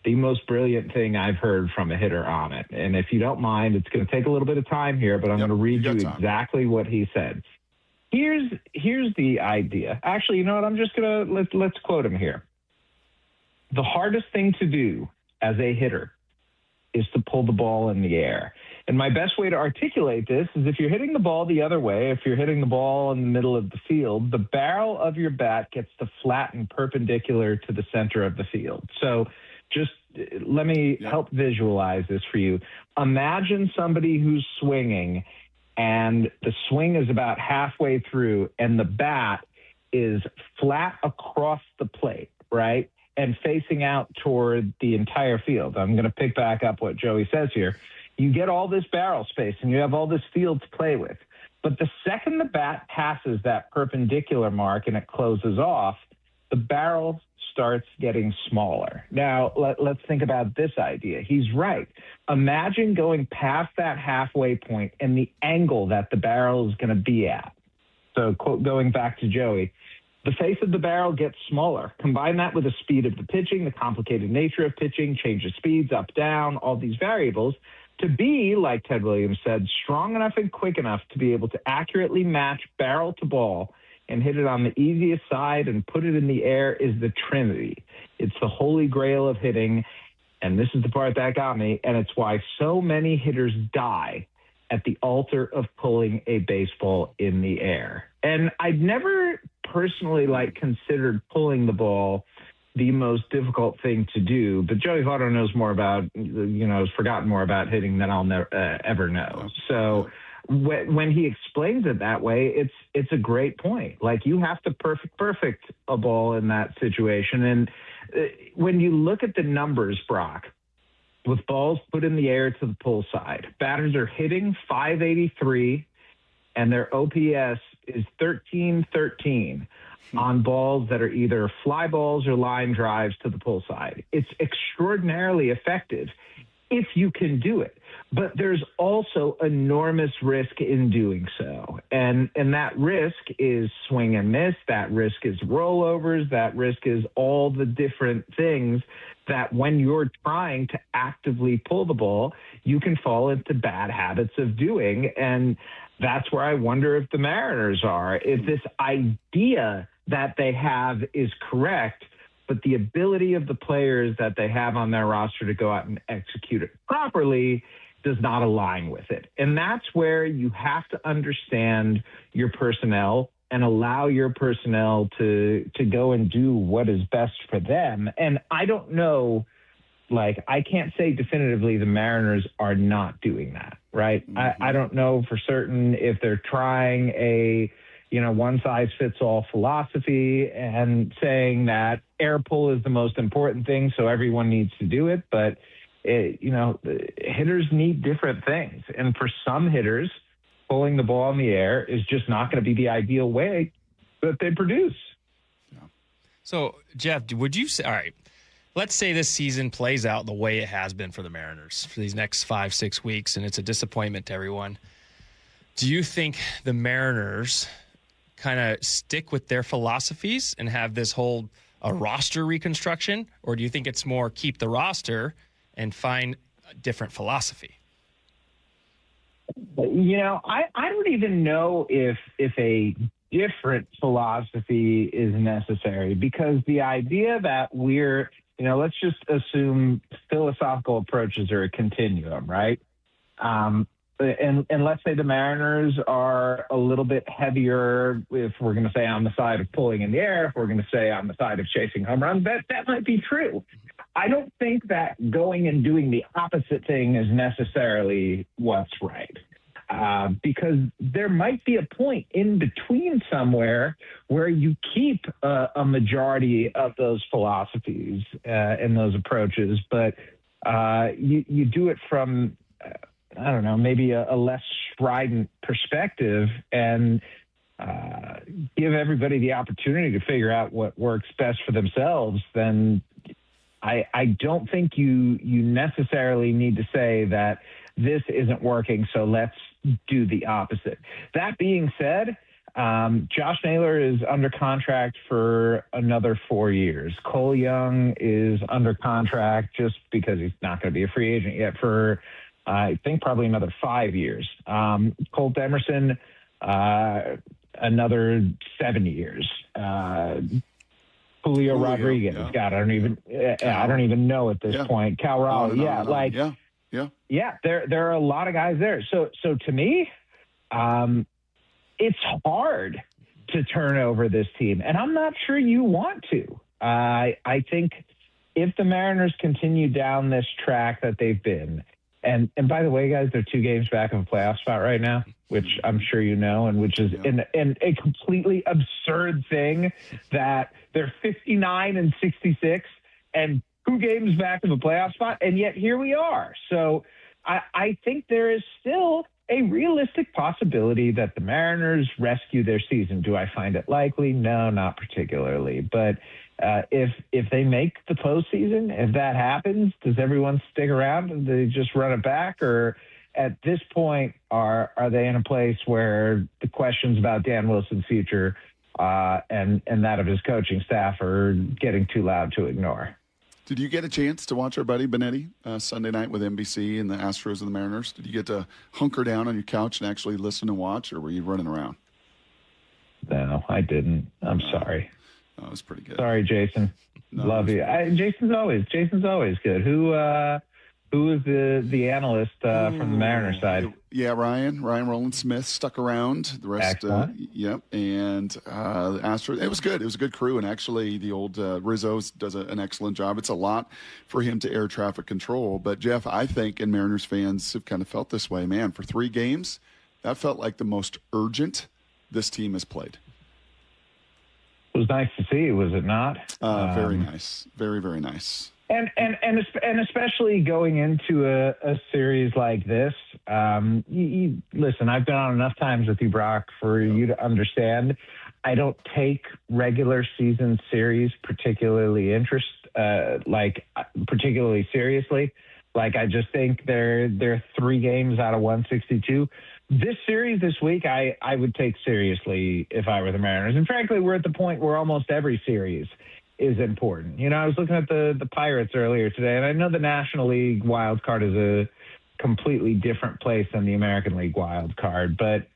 the most brilliant thing I've heard from a hitter on it. And if you don't mind, it's going to take a little bit of time here, but I'm going to read you exactly what he said. Here's the idea. Actually, you know what? I'm just going to, let's quote him here. The hardest thing to do as a hitter is to pull the ball in the air. And my best way to articulate this is if you're hitting the ball the other way, if you're hitting the ball in the middle of the field, the barrel of your bat gets to flatten perpendicular to the center of the field. So just let me help visualize this for you. Imagine somebody who's swinging and the swing is about halfway through and the bat is flat across the plate, right? And facing out toward the entire field. I'm going to pick back up what Joey says here. You get all this barrel space and you have all this field to play with. But the second the bat passes that perpendicular mark and it closes off, the barrel starts getting smaller. Now, let's think about this idea. He's right. Imagine going past that halfway point and the angle that the barrel is going to be at. So going back to Joey, the face of the barrel gets smaller. Combine that with the speed of the pitching, the complicated nature of pitching, change of speeds, up, down, all these variables, to be, like Ted Williams said, strong enough and quick enough to be able to accurately match barrel to ball and hit it on the easiest side and put it in the air is the Trinity. It's the holy grail of hitting, and this is the part that got me, and it's why so many hitters die at the altar of pulling a baseball in the air. And I'd never personally considered pulling the ball the most difficult thing to do, but Joey Votto knows more about, has forgotten more about hitting than I'll never ever know. So when he explains it that way, it's a great point. Like, you have to perfect a ball in that situation. And when you look at the numbers, Brock, with balls put in the air to the pull side, batters are hitting .583 and their OPS is 1313 on balls that are either fly balls or line drives to the pull side. It's extraordinarily effective if you can do it. But there's also enormous risk in doing so. And that risk is swing and miss. That risk is rollovers. That risk is all the different things that when you're trying to actively pull the ball, you can fall into bad habits of doing. And that's where I wonder if the Mariners are. If this idea that they have is correct, but the ability of the players that they have on their roster to go out and execute it properly does not align with it. And that's where you have to understand your personnel and allow your personnel to go and do what is best for them. And I don't know, I can't say definitively the Mariners are not doing that, right? Mm-hmm. I don't know for certain if they're trying a one-size-fits-all philosophy and saying that air pull is the most important thing, so everyone needs to do it. But, hitters need different things. And for some hitters, pulling the ball in the air is just not going to be the ideal way that they produce. Yeah. So, Jeff, would you say, all right, let's say this season plays out the way it has been for the Mariners for these next 5-6 weeks, and it's a disappointment to everyone. Do you think the Mariners kind of stick with their philosophies and have this whole a roster reconstruction, or do you think it's more keep the roster and find a different philosophy? I don't even know if a different philosophy is necessary, because the idea that we're, let's just assume philosophical approaches are a continuum, right? And let's say the Mariners are a little bit heavier, if we're going to say on the side of pulling in the air, if we're going to say on the side of chasing home runs, that might be true. I don't think that going and doing the opposite thing is necessarily what's right. Because there might be a point in between somewhere where you keep a majority of those philosophies and those approaches, but you do it from I don't know, maybe a less strident perspective. And give everybody the opportunity to figure out what works best for themselves, then I don't think you necessarily need to say that this isn't working, so let's do the opposite. That being said, Josh Naylor is under contract for another 4 years. Cole Young is under contract just because he's not going to be a free agent yet for, I think, probably another 5 years. Colt Emerson, another 7 years. Julio Rodriguez, yeah. God, I don't even know at this point. Cal Raleigh, there are a lot of guys there. So to me, it's hard to turn over this team, and I'm not sure you want to. I think if the Mariners continue down this track that they've been, and by the way, guys, they're 2 games back of a playoff spot right now, which I'm sure you know, and which is a completely absurd thing that they're 59-66 and 2 games back of a playoff spot, and yet here we are. So I think there is still a realistic possibility that the Mariners rescue their season. Do I find it likely? No, not particularly. But if they make the postseason, if that happens, does everyone stick around and they just run it back? Or at this point, are they in a place where the questions about Dan Wilson's future and that of his coaching staff are getting too loud to ignore? Did you get a chance to watch our buddy Benetti Sunday night with NBC and the Astros and the Mariners? Did you get to hunker down on your couch and actually listen and watch, or were you running around? No, I didn't. I'm sorry. Oh, it was pretty good. Sorry, Jason. No, Love you. Jason's always good. Who is the analyst from the Mariners side? Yeah, Ryan Roland Smith stuck around. The rest, yep. And the Astros, it was good. It was a good crew. And actually, the old Rizzo does an excellent job. It's a lot for him to air traffic control. But, Jeff, I think, and Mariners fans have kind of felt this way, man, for 3 games, that felt like the most urgent this team has played. It was nice to see, was it not? Very nice. Very, very nice. And especially going into a series like this, listen, I've been on enough times with you, Brock, for you to understand. I don't take regular season series particularly seriously. Like, I just think they're 3 games out of 162. This series this week, I would take seriously if I were the Mariners. And frankly, we're at the point where almost every series is important. You know, I was looking at the Pirates earlier today, and I know the National League wild card is a completely different place than the American League wild card, but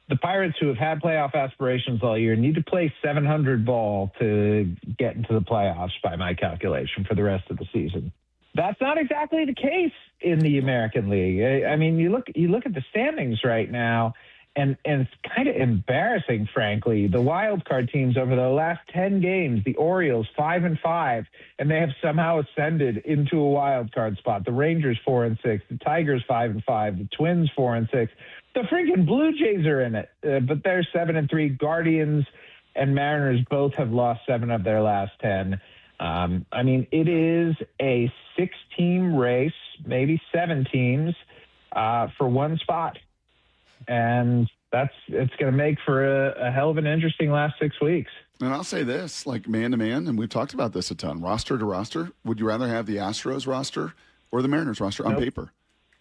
the Pirates, who have had playoff aspirations all year, need to play .700 ball to get into the playoffs by my calculation for the rest of the season. That's not exactly the case in the American League. I mean, you look at the standings right now, and it's kind of embarrassing, frankly. The wild card teams over the last 10 games, the Orioles 5-5, and they have somehow ascended into a wild card spot. The Rangers 4-6, the Tigers 5-5, the Twins 4-6. The freaking Blue Jays are in it, but they're 7-3. Guardians and Mariners both have lost 7 of their last 10. I mean, it is a 6-team race, maybe 7 teams for 1 spot. And it's going to make for a hell of an interesting last 6 weeks. And I'll say this, like man to man, and we've talked about this a ton, roster to roster, would you rather have the Astros roster or the Mariners roster on paper?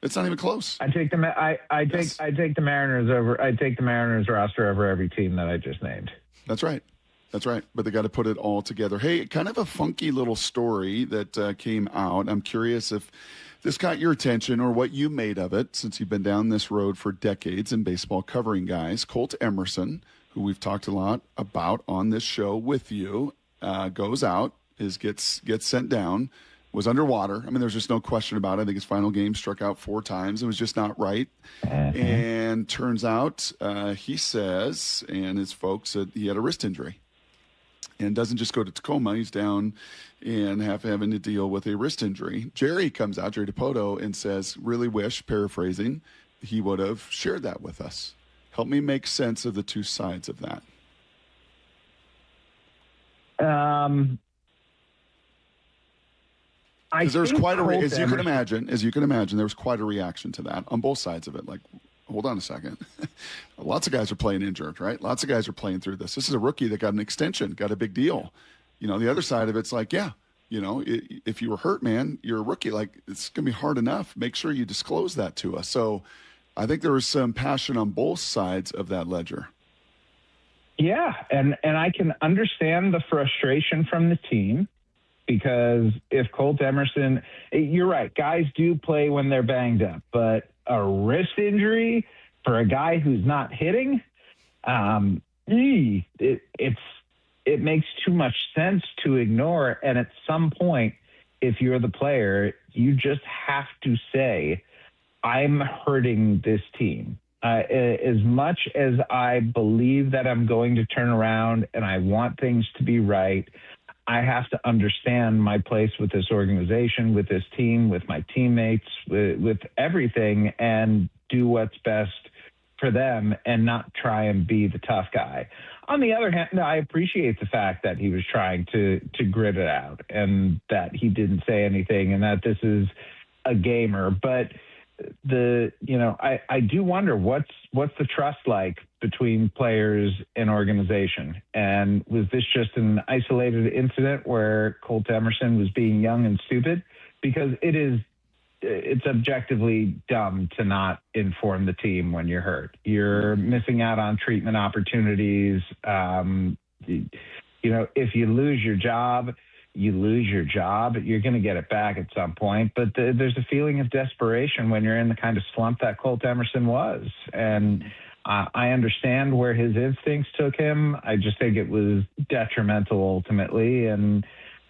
It's not even close. I take the Mariners over. I take the Mariners roster over every team that I just named. That's right. But they got to put it all together. Hey, kind of a funky little story that came out. I'm curious if this caught your attention or what you made of it, since you've been down this road for decades in baseball covering guys. Colt Emerson, who we've talked a lot about on this show with you, goes out, gets sent down, was underwater. I mean, there's just no question about it. I think his final game struck out 4 times. It was just not right. And turns out, he says, and his folks, that he had a wrist injury. And doesn't just go to Tacoma. He's down and having to deal with a wrist injury. Jerry comes out, Jerry DiPoto, and says, really wish, paraphrasing, he would have shared that with us. Help me make sense of the 2 sides of that. Because there's quite as you can imagine, there was quite a reaction to that on both sides of it. Like, hold on a second. Lots of guys are playing injured, right? Lots of guys are playing through this. This is a rookie that got an extension, got a big deal. The other side of it's like, if you were hurt, man, you're a rookie. Like, it's going to be hard enough. Make sure you disclose that to us. So I think there was some passion on both sides of that ledger. Yeah, and I can understand the frustration from the team, because if Colt Emerson, you're right, guys do play when they're banged up, but a wrist injury for a guy who's not hitting, it makes too much sense to ignore. And at some point, if you're the player, you just have to say, I'm hurting this team. As much as I believe that I'm going to turn around and I want things to be right, I have to understand my place with this organization, with this team, with my teammates, with everything, and do what's best for them and not try and be the tough guy. On the other hand, I appreciate the fact that he was trying to grit it out and that he didn't say anything and that this is a gamer. But I do wonder what's the trust like between players and organization. And was this just an isolated incident where Colt Emerson was being young and stupid? Because it's objectively dumb to not inform the team when you're hurt. You're missing out on treatment opportunities. If you lose your job, you lose your job. You're going to get it back at some point. But there's a feeling of desperation when you're in the kind of slump that Colt Emerson was. And I understand where his instincts took him. I just think it was detrimental ultimately. And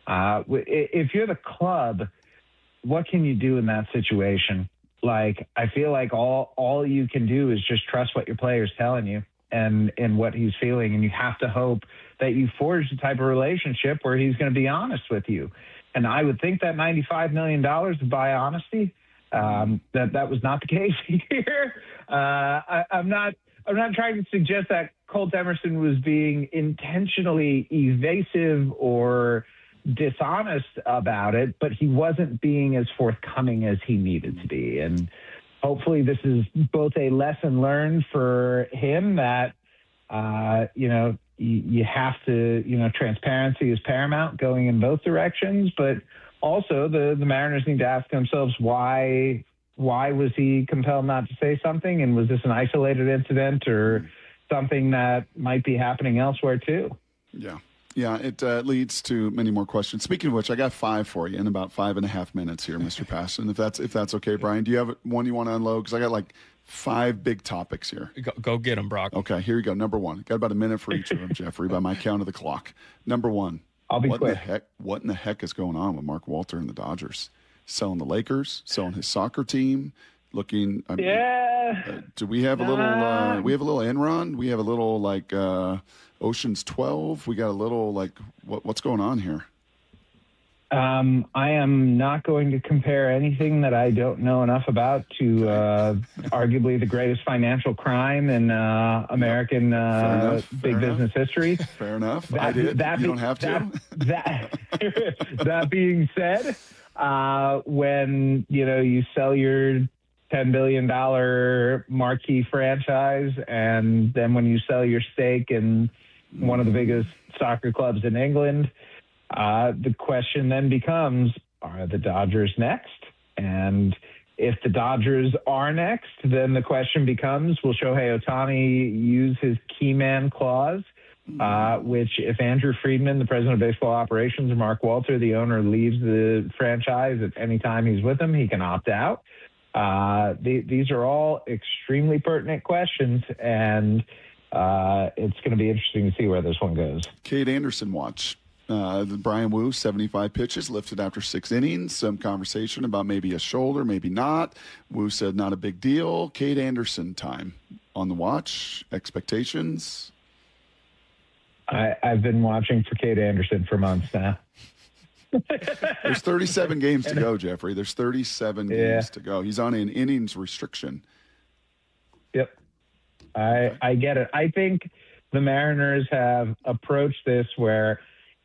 if you're the club, what can you do in that situation? Like, I feel like all you can do is just trust what your player's telling you and what he's feeling. And you have to hope that you forge the type of relationship where he's going to be honest with you. And I would think that $95 million would buy honesty. That was not the case here. I'm not trying to suggest that Colt Emerson was being intentionally evasive or dishonest about it, but he wasn't being as forthcoming as he needed to be. And hopefully this is both a lesson learned for him that, you have to, transparency is paramount going in both directions, but also the Mariners need to ask themselves why was he compelled not to say something? And was this an isolated incident or something that might be happening elsewhere too? Yeah. Yeah, it leads to many more questions. Speaking of which, I got 5 for you in about 5.5 minutes here, Mr. Passan. If that's okay, Brian. Do you have one you want to unload? Because I got like 5 big topics here. Go get them, Brock. Okay, here you go. Number 1. Got about a minute for each of them, Jeffrey, by my count of the clock. Number 1. I'll be quick. What in the heck is going on with Mark Walter and the Dodgers? Selling the Lakers, selling his soccer team, looking. Do we have a little? We have a little Enron. We have a little like Ocean's 12. We got a little like what's going on here? I am not going to compare anything that I don't know enough about to arguably the greatest financial crime in American business history. Fair enough. I did. You don't have to. That being said, when you sell your $10 billion marquee franchise, and then when you sell your stake in one of the biggest soccer clubs in England, the question then becomes, are the Dodgers next? And if the Dodgers are next, then the question becomes, will Shohei Ohtani use his key man clause, which if Andrew Friedman, the president of baseball operations, or Mark Walter, the owner, leaves the franchise at any time he's with them, he can opt out. These are all extremely pertinent questions, and it's going to be interesting to see where this one goes. Cade Anderson watch. Brian Wu, 75 pitches, lifted after 6 innings. Some conversation about maybe a shoulder, maybe not. Wu said not a big deal. Cade Anderson time on the watch. Expectations? I've been watching for Cade Anderson for months now. There's 37 games to go, Jeffrey. There's 37 games to go. He's on an innings restriction. Yep. I get it. I think the Mariners have approached this where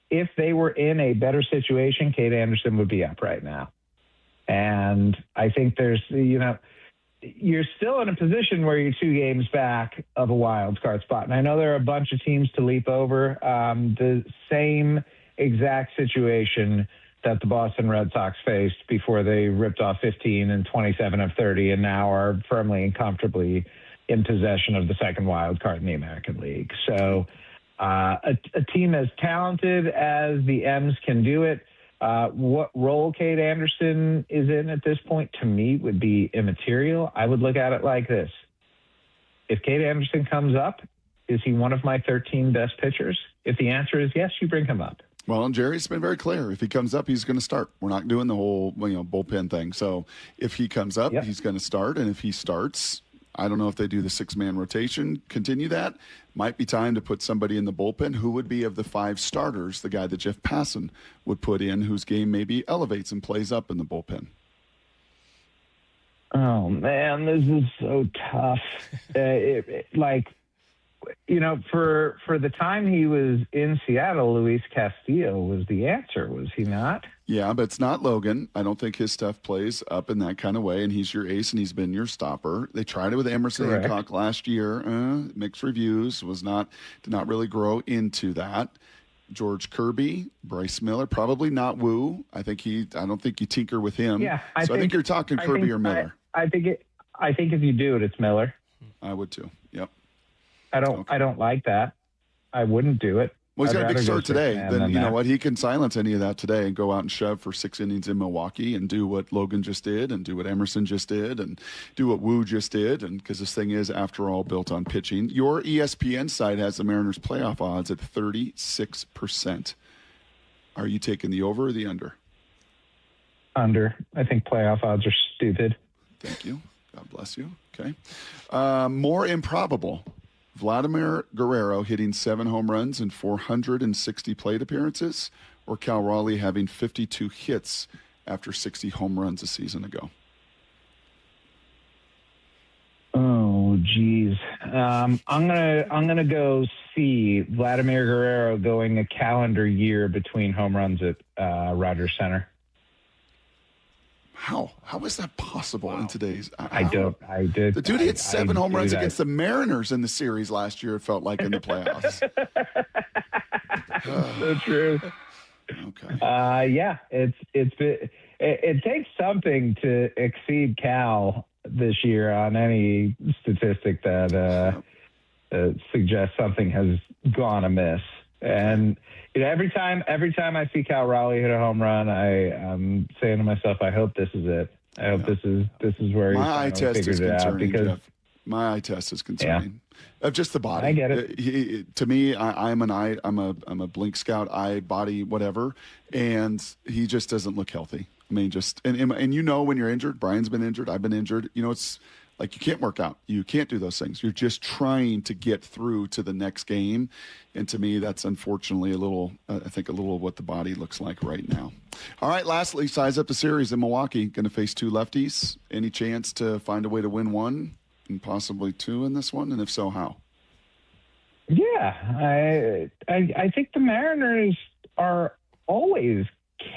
if they were in a better situation, Cade Anderson would be up right now. And I think there's, you're still in a position where you're 2 games back of a wild card spot. And I know there are a bunch of teams to leap over. The same exact situation that the Boston Red Sox faced before they ripped off 15 and 27 of 30 and now are firmly and comfortably in possession of the second wild card in the American League. So a team as talented as the M's can do it. What role Cade Anderson is in at this point, to me, would be immaterial. I would look at it like this. If Cade Anderson comes up, is he one of my 13 best pitchers? If the answer is yes, you bring him up. Well, and Jerry's been very clear. If he comes up, he's going to start. We're not doing the whole bullpen thing. So if he comes up, he's going to start. And if he starts, I don't know if they do the 6-man rotation, continue that. Might be time to put somebody in the bullpen. Who would be of the 5 starters, the guy that Jeff Passan would put in, whose game maybe elevates and plays up in the bullpen? Oh, man, this is so tough. For the time he was in Seattle, Luis Castillo was the answer, was he not? Yeah, but it's not Logan. I don't think his stuff plays up in that kind of way, and he's your ace, and he's been your stopper. They tried it with Emerson Hancock last year. Mixed reviews. Did not really grow into that. George Kirby, Bryce Miller, probably not Woo. I don't think you tinker with him. Yeah, I think you're talking Kirby or Miller. I think if you do it, it's Miller. I would too. Yep. I don't like that. I wouldn't do it. Well, he's got a big start today. Then you know what? He can silence any of that today and go out and shove for 6 innings in Milwaukee and do what Logan just did and do what Emerson just did and do what Woo just did. And because this thing is, after all, built on pitching. Your ESPN site has the Mariners playoff odds at 36%. Are you taking the over or the under? Under. I think playoff odds are stupid. Thank you. God bless you. Okay. More improbable. Vladimir Guerrero hitting 7 home runs in 460 plate appearances, or Cal Raleigh having 52 hits after 60 home runs a season ago? Oh, geez. I'm gonna go see Vladimir Guerrero going a calendar year between home runs at Rogers Center. How is that possible in today's? The dude hit 7 home runs against the Mariners in the series last year. It felt like in the playoffs. So true. Okay. It takes something to exceed Cal this year on any statistic that suggests something has gone amiss. And every time I see Cal Raleigh hit a home run, I'm saying to myself, I hope this is it. I hope this is where he's figured it out. Because Jeff. My eye test is concerning. Of just the body. I get it. To me, I'm a blink scout, eye, body, whatever, and he just doesn't look healthy. I mean, and you know when you're injured, Brian's been injured, I've been injured. You know, it's like you can't work out. You can't do those things. You're just trying to get through to the next game. And to me, that's unfortunately a little of what the body looks like right now. All right, lastly, size up the series in Milwaukee. Going to face 2 lefties. Any chance to find a way to win 1 and possibly 2 in this one? And if so, how? Yeah, I think the Mariners are always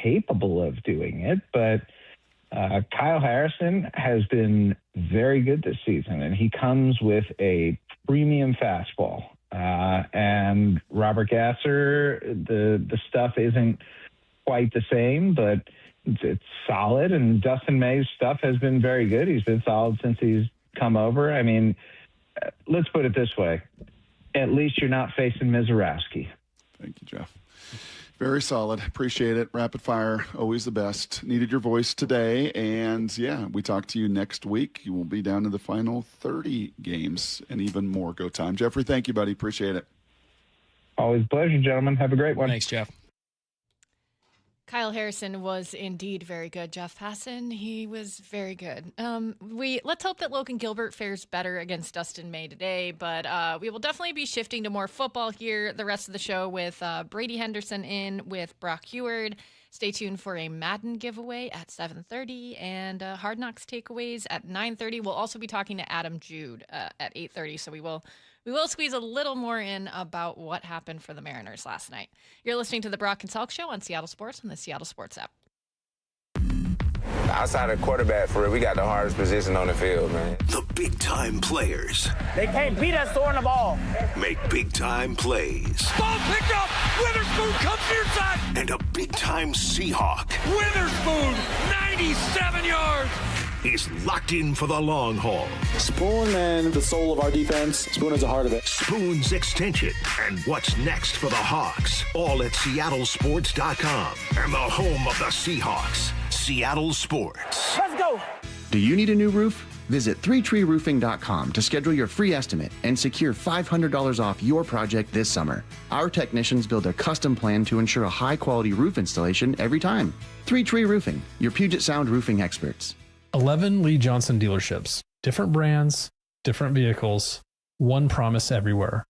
capable of doing it, but Kyle Harrison has been very good this season, and he comes with a premium fastball. And Robert Gasser, the stuff isn't quite the same, but it's solid. And Dustin May's stuff has been very good. He's been solid since he's come over. I mean, let's put it this way. At least you're not facing Mizorowski. Thank you, Jeff. Very solid. Appreciate it. Rapid fire, always the best. Needed your voice today. And, yeah, we talk to you next week. You will be down to the final 30 games and even more go time. Jeffrey, thank you, buddy. Appreciate it. Always a pleasure, gentlemen. Have a great one. Thanks, Jeff. Kyle Harrison was indeed very good. Jeff Passan, he was very good. Let's hope that Logan Gilbert fares better against Dustin May today, but we will definitely be shifting to more football here the rest of the show with Brady Henderson in with Brock Heward. Stay tuned for a Madden giveaway at 7:30 and Hard Knocks takeaways at 9:30. We'll also be talking to Adam Jude at 8:30, so we will squeeze a little more in about what happened for the Mariners last night. You're listening to the Brock and Salk Show on Seattle Sports and the Seattle Sports app. Outside of quarterback, for real, we got the hardest position on the field, man. The big-time players They can't beat us throwing the ball. make big-time plays. Ball picked up. Witherspoon comes near side. And a big-time Seahawk Witherspoon, 97 yards. is locked in for the long haul. Spoon and the soul of our defense. Spoon is the heart of it. Spoon's extension and what's next for the Hawks, all at seattlesports.com and the home of the Seahawks, Seattle Sports. Let's go. Do you need a new roof? Visit 3treeroofing.com to schedule your free estimate and secure $500 off your project this summer. Our technicians build a custom plan to ensure a high-quality roof installation every time. 3 Tree Roofing, your Puget Sound roofing experts. 11 Lee Johnson dealerships, different brands, different vehicles, one promise everywhere.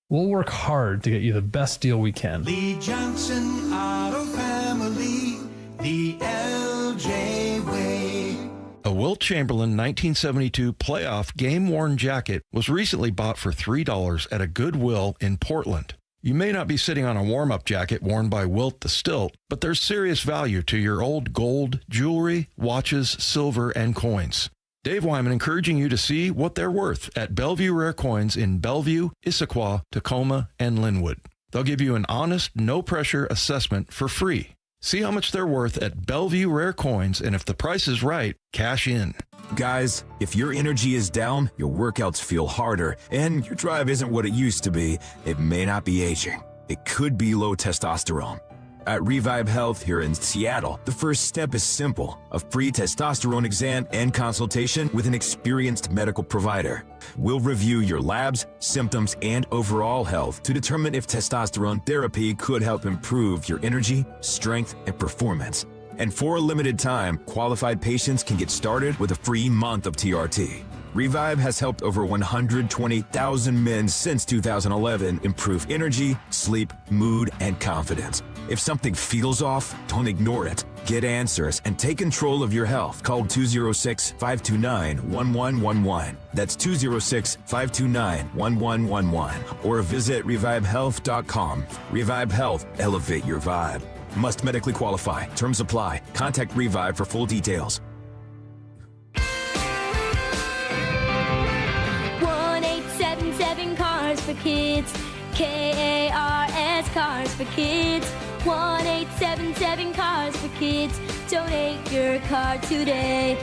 We'll work hard to get you the best deal we can. Lee Johnson Auto Family, the LJ way. A Wilt Chamberlain 1972 playoff game-worn jacket was recently bought for $3 at a Goodwill in Portland. You may not be sitting on a warm-up jacket worn by Wilt the Stilt, but there's serious value to your old gold, jewelry, watches, silver, and coins. Dave Wyman encouraging you to see what they're worth at Bellevue Rare Coins in Bellevue, Issaquah, Tacoma, and Linwood. They'll give you an honest, no-pressure assessment for free. See how much they're worth at Bellevue Rare Coins, and if the price is right, cash in. Guys, if your energy is down, your workouts feel harder, and your drive isn't what it used to be, it may not be aging. It could be low testosterone. At Revive Health here in Seattle, the first step is simple: a free testosterone exam and consultation with an experienced medical provider. We'll review your labs, symptoms, and overall health to determine if testosterone therapy could help improve your energy, strength, and performance. And for a limited time, qualified patients can get started with a free month of TRT. Revive has helped over 120,000 men since 2011 improve energy, sleep, mood, and confidence. If something feels off, don't ignore it. Get answers and take control of your health. Call 206-529-1111. That's 206-529-1111. Or visit revivehealth.com. Revive Health. Elevate your vibe. Must medically qualify. Terms apply. Contact Revive for full details. 1-877 Cars for Kids. KARS Cars for Kids. 1-877 Cars for Kids. Donate your car today.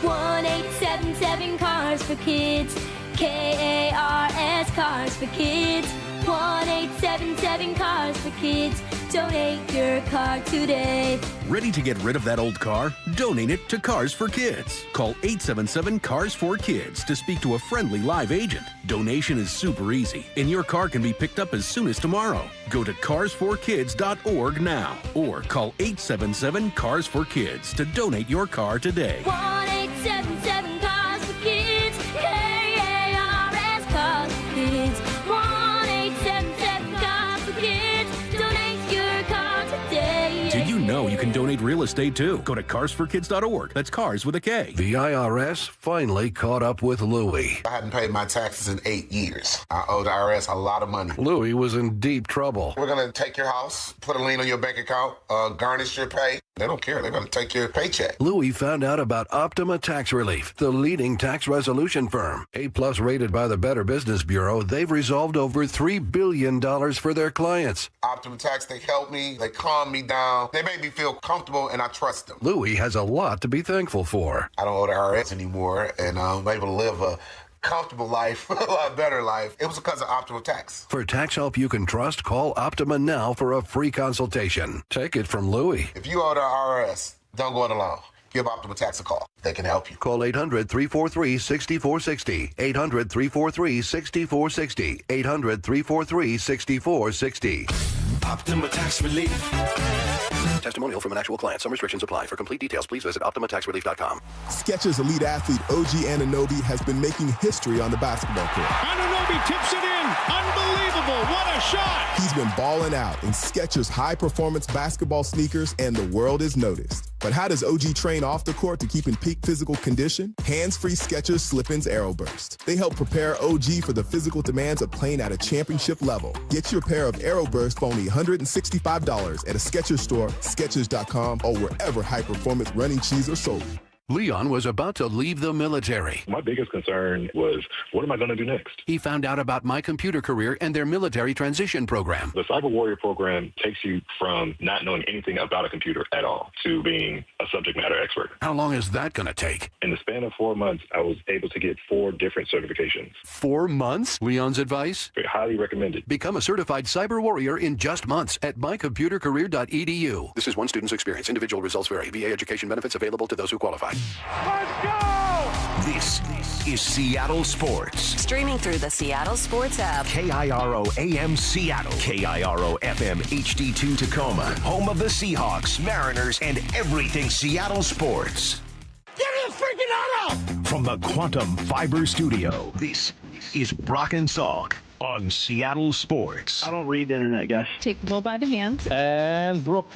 1-877 Cars for Kids. KARS Cars for Kids. 1-877 Cars for Kids. Donate your car today. Ready to get rid of that old car? Donate it to Cars for Kids. Call 877 Cars for Kids to speak to a friendly live agent. Donation is super easy, and your car can be picked up as soon as tomorrow. Go to carsforkids.org now or call 877 Cars for Kids to donate your car today. 1-877 Cars for Kids. KARS Cars for Kids. 1-877 Cars for Kids. Donate your car today. Did you know you can donate real estate too? Go to carsforkids.org. That's cars with a K. The IRS finally caught up with Louie. I hadn't paid my taxes in 8 years. I owe the IRS a lot of money. Louie was in deep trouble. We're going to take your house, put a lien on your bank account, garnish your pay. They don't care. They're going to take your paycheck. Louie found out about Optima Tax Relief, the leading tax resolution firm. A-plus rated by the Better Business Bureau, they've resolved over $3 billion for their clients. Optima Tax, they help me. They calm me down. They make me feel comfortable, and I trust them. Louie has a lot to be thankful for. I don't owe the IRS anymore, and I'm able to live a comfortable life, a lot better life. It was because of Optima Tax. For tax help you can trust, call Optima now for a free consultation. Take it from Louie. If you owe the IRS, don't go it alone. Give Optima Tax a call. They can help you. Call 800-343-6460. 800-343-6460. 800-343-6460. Optima Tax Relief. Testimonial from an actual client. Some restrictions apply. For complete details, please visit OptimaTaxRelief.com. Skechers elite athlete OG Anunoby has been making history on the basketball court. Anunoby tips it in. Unbelievable. What a shot. He's been balling out in Skechers high-performance basketball sneakers, and the world is noticed. But how does OG train off the court to keep in peak physical condition? Hands-free Skechers Slip-ins Aeroburst. They help prepare OG for the physical demands of playing at a championship level. Get your pair of Aeroburst for only $165 at a Skechers store, Skechers.com, or wherever high-performance running shoes are sold. Leon was about to leave the military. My biggest concern was, what am I going to do next? He found out about My Computer Career and their military transition program. The Cyber Warrior program takes you from not knowing anything about a computer at all to being a subject matter expert. How long is that going to take? In the span of 4 months, I was able to get 4 different certifications. 4 months? Leon's advice? Highly recommended. Become a certified cyber warrior in just months at mycomputercareer.edu. This is one student's experience. Individual results vary. VA education benefits available to those who qualify. Let's go! This is Seattle Sports. Streaming through the Seattle Sports app. KIRO AM Seattle. KIRO FM HD2 Tacoma. Home of the Seahawks, Mariners, and everything Seattle sports. Get the freaking auto! From the Quantum Fiber Studio, this is Brock and Salk on Seattle Sports. I don't read the internet, guys. Take Will by the hands. And Brooke,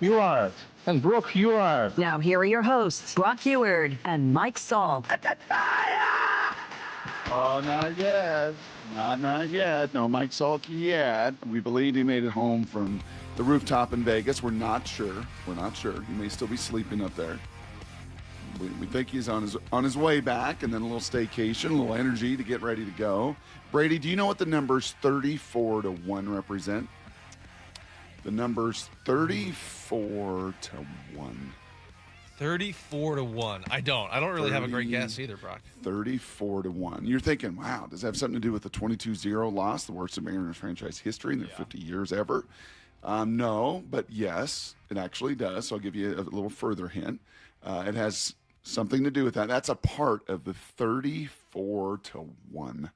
you are. And Brooke, you are. Now here are your hosts, Brock Eward and Mike Salk. Oh, not yet. Not yet. No Mike Salk yet. We believe he made it home from the rooftop in Vegas. We're not sure. He may still be sleeping up there. We think he's on his way back, and then a little staycation, a little energy to get ready to go. Brady, do you know what the numbers 34-1 represent? The numbers 34-1. 34-1. I don't really have a great guess either, Brock. 34-1. You're thinking, wow, does that have something to do with the 22-0 loss, the worst in Mariners franchise history in their 50 years ever? No, but yes, it actually does. So I'll give you a little further hint. It has something to do with that. That's a part of the 34-1.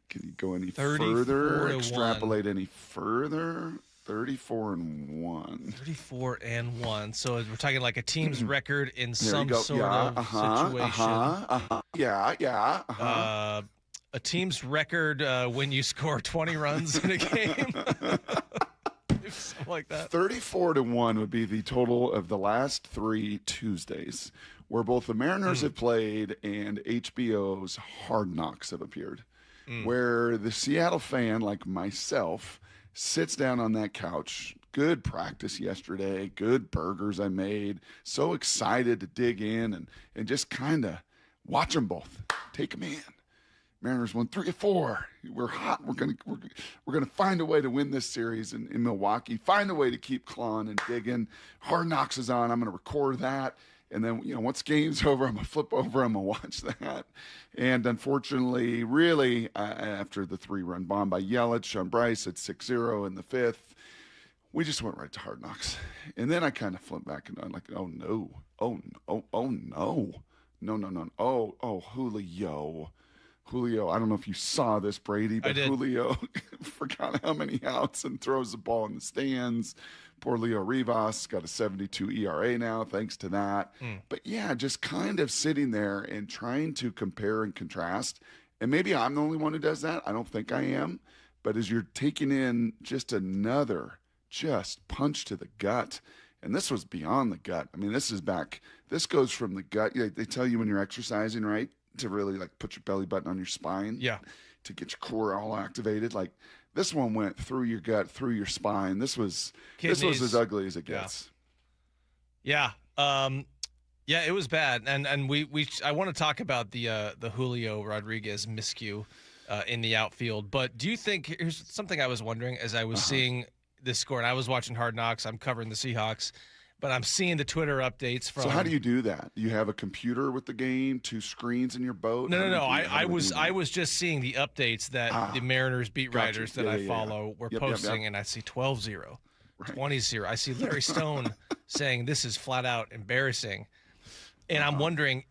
Can you go any further? Extrapolate any further? 34-1. 34-1. So we're talking like a team's record in some sort of situation. A team's record when you score 20 runs in a game. Something like that. 34-1 would be the total of the last 3 Tuesdays, where both the Mariners have played and HBO's Hard Knocks have appeared. Where the Seattle fan, like myself, sits down on that couch. Good practice yesterday. Good burgers I made. So excited to dig in and just kind of watch them both. Take them in. Mariners won 3-4. We're hot. We're gonna find a way to win this series in Milwaukee. Find a way to keep clawing and digging. Hard Knocks is on. I'm gonna record that. And then, once game's over, I'm going to flip over, I'm going to watch that. And unfortunately, really, after the 3-run bomb by Yelich on Bryce at 6-0 in the 5th, we just went right to Hard Knocks. And then I kind of flipped back and I'm like, oh, no. No. Oh, Julio. I don't know if you saw this, Brady, but Julio forgot how many outs and throws the ball in the stands. Poor Leo Rivas got a 72 ERA now, thanks to that. But yeah, just kind of sitting there and trying to compare and contrast. And maybe I'm the only one who does that. I don't think I am. But as you're taking in just another punch to the gut, and this was beyond the gut. I mean, this goes from the gut. They tell you when you're exercising, right, to really like put your belly button on your spine. Yeah. To get your core all activated. Like, this one went through your gut, through your spine. This was as ugly as it gets. Yeah. It was bad. And I want to talk about the Julio Rodriguez miscue in the outfield. But do you think, here's something I was wondering as I was seeing this score, and I was watching Hard Knocks, I'm covering the Seahawks, but I'm seeing the Twitter updates from. So how do you do that? You have a computer with the game, 2 screens in your boat? No. I was just seeing the updates that the Mariners beat writers that I follow were posting, and I see 12-0, 20-0. I see Larry Stone saying this is flat out embarrassing, and I'm wondering.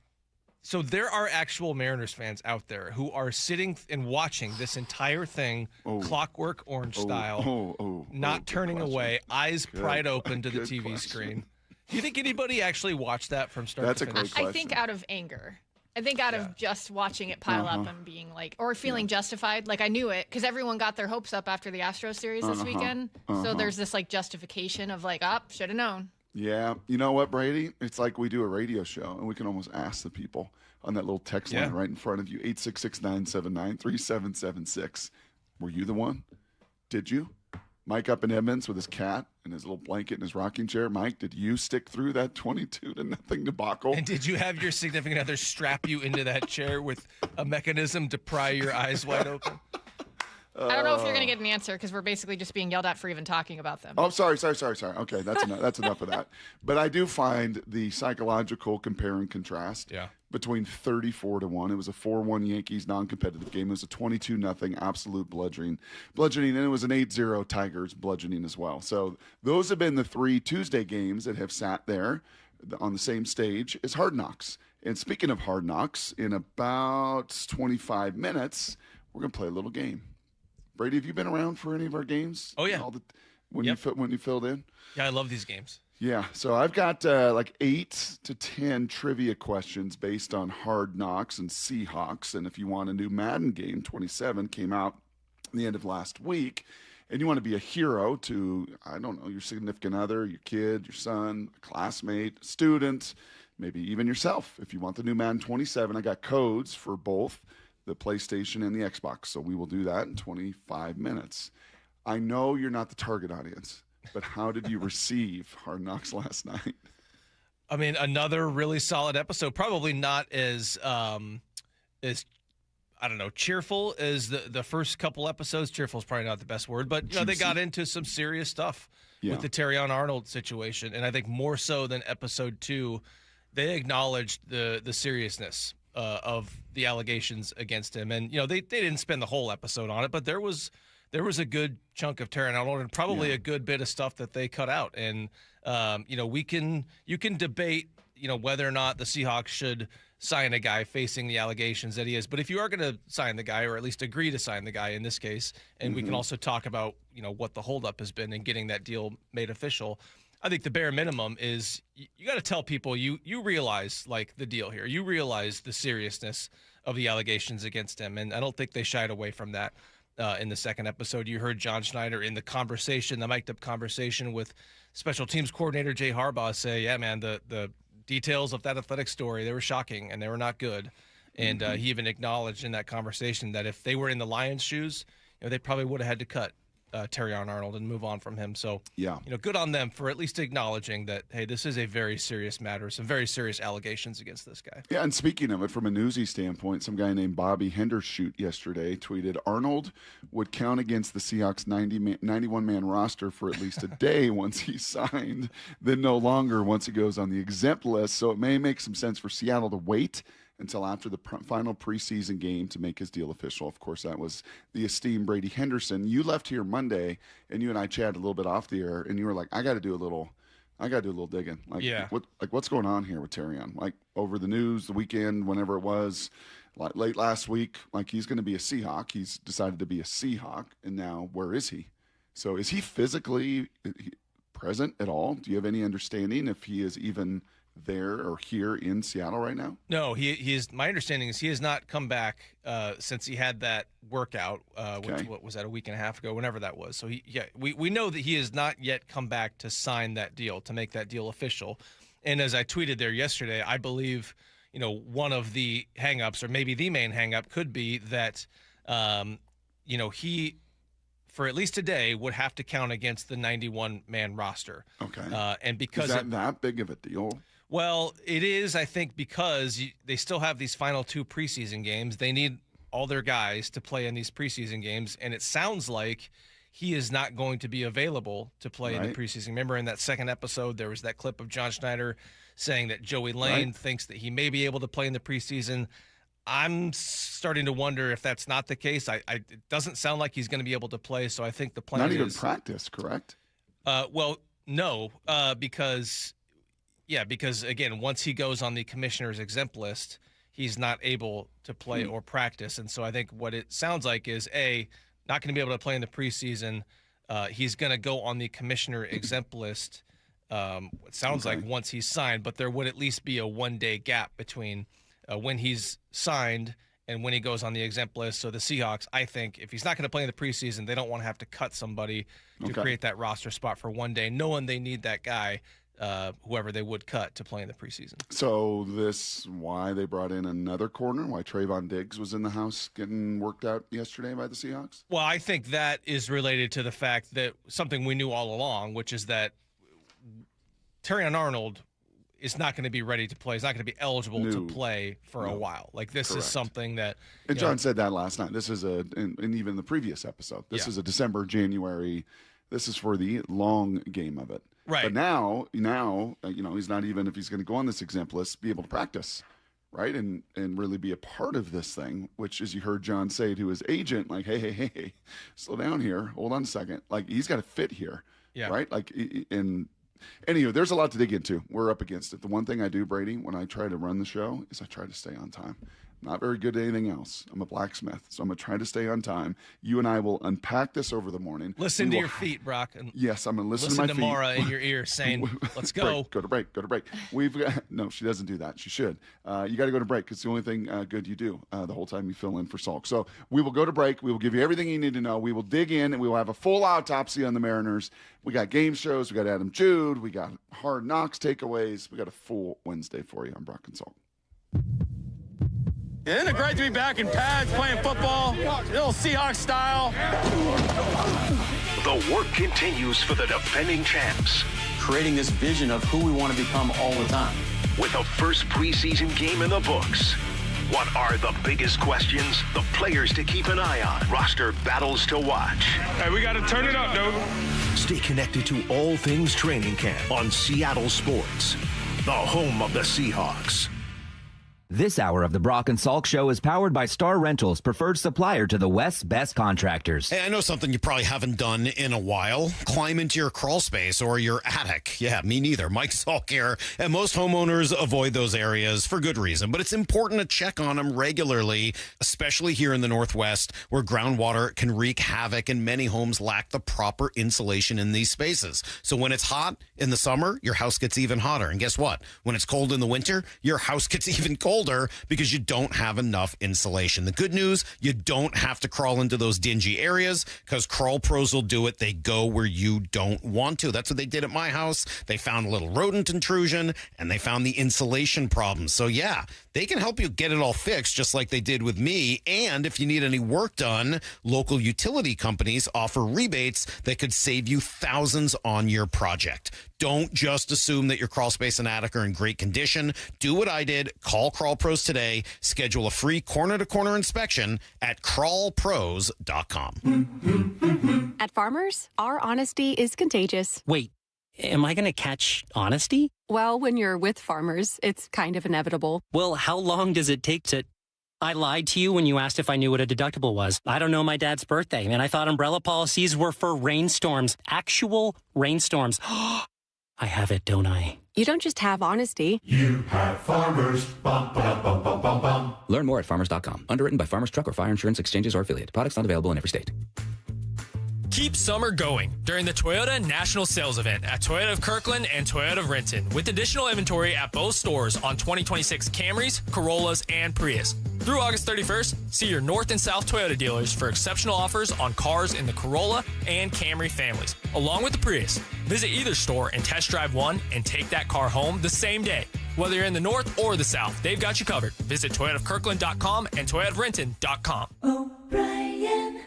So there are actual Mariners fans out there who are sitting and watching this entire thing, Clockwork Orange style, not turning away, eyes pried open to the TV screen. Do you think anybody actually watched that from start to finish? Great question. I think out of anger. I think out of just watching it pile up and being like, or feeling justified. Like, I knew it because everyone got their hopes up after the Astros series this weekend. So there's this like justification of like, should have known. Yeah. You know what, Brady? It's like we do a radio show, and we can almost ask the people on that little text line right in front of you, 866-979-3776. Were you the one? Did you? Mike up in Edmonds with his cat and his little blanket and his rocking chair. Mike, did you stick through that 22-0 debacle? And did you have your significant other strap you into that chair with a mechanism to pry your eyes wide open? I don't know if you're going to get an answer because we're basically just being yelled at for even talking about them. Oh, sorry. Okay, that's enough. That's enough of that. But I do find the psychological compare and contrast between 34-1. It was a 4-1 Yankees non-competitive game. It was a 22-0 absolute bludgeoning, and it was an 8-0 Tigers bludgeoning as well. So those have been the 3 Tuesday games that have sat there on the same stage as Hard Knocks. And speaking of Hard Knocks, in about 25 minutes, we're going to play a little game. Brady, have you been around for any of our games? Oh, yeah. When you filled in? Yeah, I love these games. Yeah, so I've got like 8 to 10 trivia questions based on Hard Knocks and Seahawks. And if you want a new Madden game, 27 came out at the end of last week, and you want to be a hero to, I don't know, your significant other, your kid, your son, a classmate, a student, maybe even yourself. If you want the new Madden 27, I got codes for both the PlayStation and the Xbox. So we will do that in 25 minutes. I know you're not the target audience, but how did you receive Hard Knocks last night? I mean, another really solid episode. Probably not as I don't know, cheerful as the first couple episodes. Cheerful is probably not the best word, but they got into some serious stuff with the Terion Arnold situation, and I think more so than episode 2, they acknowledged the seriousness of the allegations against him. And, they didn't spend the whole episode on it, but there was a good chunk of Terion Arnold and probably a good bit of stuff that they cut out. And, you can debate, whether or not the Seahawks should sign a guy facing the allegations that he is. But if you are going to sign the guy, or at least agree to sign the guy in this case, and we can also talk about, what the holdup has been in getting that deal made official, I think the bare minimum is you got to tell people you realize the deal here. You realize the seriousness of the allegations against him, and I don't think they shied away from that in the second episode. You heard John Schneider in the mic'd up conversation with special teams coordinator Jay Harbaugh say, "Yeah, man, the details of that athletic story, they were shocking and they were not good." And he even acknowledged in that conversation that if they were in the Lions' shoes, they probably would have had to cut Terion Arnold and move on from him. So, good on them for at least acknowledging that, hey, this is a very serious matter, some very serious allegations against this guy. Yeah, and speaking of it, from a newsy standpoint, some guy named Bobby Henderson yesterday tweeted, Arnold would count against the Seahawks 91-man roster for at least a day once he's signed, then no longer once he goes on the exempt list. So it may make some sense for Seattle to wait until after the final preseason game to make his deal official. Of course, that was the esteemed Brady Henderson. You left here Monday, and you and I chatted a little bit off the air, and you were like, I got to do a little digging. What's going on here with Terion? Like, over the news, the weekend, whenever it was, late last week, he's going to be a Seahawk. He's decided to be a Seahawk, and now where is he? So is he physically present at all? Do you have any understanding if he is even there or here in Seattle right now? No, he is. My understanding is he has not come back since he had that workout. What was that, a week and a half ago? Whenever that was. So we know that he has not yet come back to sign that deal, to make that deal official. And as I tweeted there yesterday, I believe one of the hangups, or maybe the main hangup, could be that he, for at least today, would have to count against the 91-man roster. Okay. And because is that big of a deal? Well, it is, I think, because they still have these final 2 preseason games. They need all their guys to play in these preseason games, and it sounds like he is not going to be available to play in the preseason. Remember in that second episode, there was that clip of John Schneider saying that Joey Lane thinks that he may be able to play in the preseason. I'm starting to wonder if that's not the case. It doesn't sound like he's going to be able to play, so I think the plan is... Not even practice, correct? Well, no, because... Yeah, because, again, once he goes on the commissioner's exempt list, he's not able to play or practice. And so I think what it sounds like is, not going to be able to play in the preseason. He's going to go on the commissioner exempt list, it sounds like, once he's signed. But there would at least be a 1-day gap between when he's signed and when he goes on the exempt list. So the Seahawks, I think, if he's not going to play in the preseason, they don't want to have to cut somebody to create that roster spot for 1 day, knowing they need that guy. whoever they would cut to play in the preseason. So why they brought in another corner, why Trayvon Diggs was in the house getting worked out yesterday by the Seahawks? Well, I think that is related to the fact that something we knew all along, which is that Terion Arnold is not going to be ready to play. He's not going to be eligible to play for a while. Like, this is something that... And John said that last night. This is and even the previous episode, this is a December, January... This is for the long game of it. Right. But now, he's not even, if he's going to go on this exempt list, be able to practice, right? And really be a part of this thing, which, as you heard John say to his agent, like, hey, slow down here. Hold on a second. Like, he's got to fit here, right? Like, and anyway, there's a lot to dig into. We're up against it. The one thing I do, Brady, when I try to run the show is I try to stay on time. Not very good at anything else. I'm a blacksmith, so I'm going to try to stay on time. You and I will unpack this over the morning. Listen to your feet, Brock. Yes, I'm going to listen to my feet. Listen to Mara in your ear saying, let's go. Go to break. No, she doesn't do that. She should. You got to go to break. It's the only thing good you do the whole time you fill in for Salk. So we will go to break. We will give you everything you need to know. We will dig in, and we will have a full autopsy on the Mariners. We got game shows. We got Adam Jude. We got Hard Knocks takeaways. We got a full Wednesday for you. I'm Brock and Salk. Isn't it great to be back in pads playing football? Little Seahawk style. The work continues for the defending champs. Creating this vision of who we want to become all the time. With the first preseason game in the books. What are the biggest questions? The players to keep an eye on. Roster battles to watch. Hey, we got to turn it up, dude. Stay connected to all things training camp on Seattle Sports, the home of the Seahawks. This hour of the Brock and Salk Show is powered by Star Rentals, preferred supplier to the West's best contractors. Hey, I know something you probably haven't done in a while. Climb into your crawl space or your attic. Yeah, me neither. Mike Salk here. And most homeowners avoid those areas for good reason. But it's important to check on them regularly, especially here in the Northwest, where groundwater can wreak havoc and many homes lack the proper insulation in these spaces. So when it's hot in the summer, your house gets even hotter. And guess what? When it's cold in the winter, your house gets even colder because you don't have enough insulation. The good news, you don't have to crawl into those dingy areas because Crawl Pros will do it. They go where you don't want to. That's what they did at my house. They found a little rodent intrusion and they found the insulation problem. So yeah, they can help you get it all fixed just like they did with me. And if you need any work done, local utility companies offer rebates that could save you thousands on your project. Don't just assume that your crawl space and attic are in great condition. Do what I did. Call Crawl Pros today. Schedule a free corner-to-corner inspection at crawlpros.com. At Farmers, our honesty is contagious. Wait, am I going to catch honesty? Well, when you're with Farmers, it's kind of inevitable. Well, how long does it take to... I lied to you when you asked if I knew what a deductible was. I don't know my dad's birthday, and I thought umbrella policies were for rainstorms. Actual rainstorms. I have it, don't I? You don't just have honesty. You have Farmers. Bum, bum, bum, bum, bum, bum. Learn more at farmers.com. Underwritten by Farmers Truck or Fire Insurance Exchanges or Affiliate. Products not available in every state. Keep summer going during the Toyota National Sales Event at Toyota of Kirkland and Toyota of Renton, with additional inventory at both stores on 2026 Camrys, Corollas, and Prius. Through August 31st, see your North and South Toyota dealers for exceptional offers on cars in the Corolla and Camry families, along with the Prius. Visit either store and test drive one and take that car home the same day. Whether you're in the North or the South, they've got you covered. Visit ToyotaofKirkland.com and ToyotaofRenton.com. O'Brien.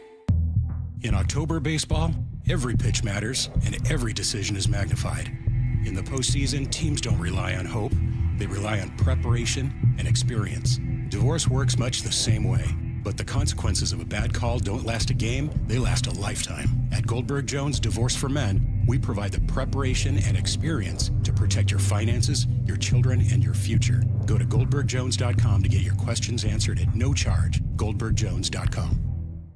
In October baseball, every pitch matters and every decision is magnified. In the postseason, teams don't rely on hope. They rely on preparation and experience. Divorce works much the same way, but the consequences of a bad call don't last a game, they last a lifetime. At Goldberg Jones Divorce for Men, we provide the preparation and experience to protect your finances, your children, and your future. Go to GoldbergJones.com to get your questions answered at no charge. GoldbergJones.com.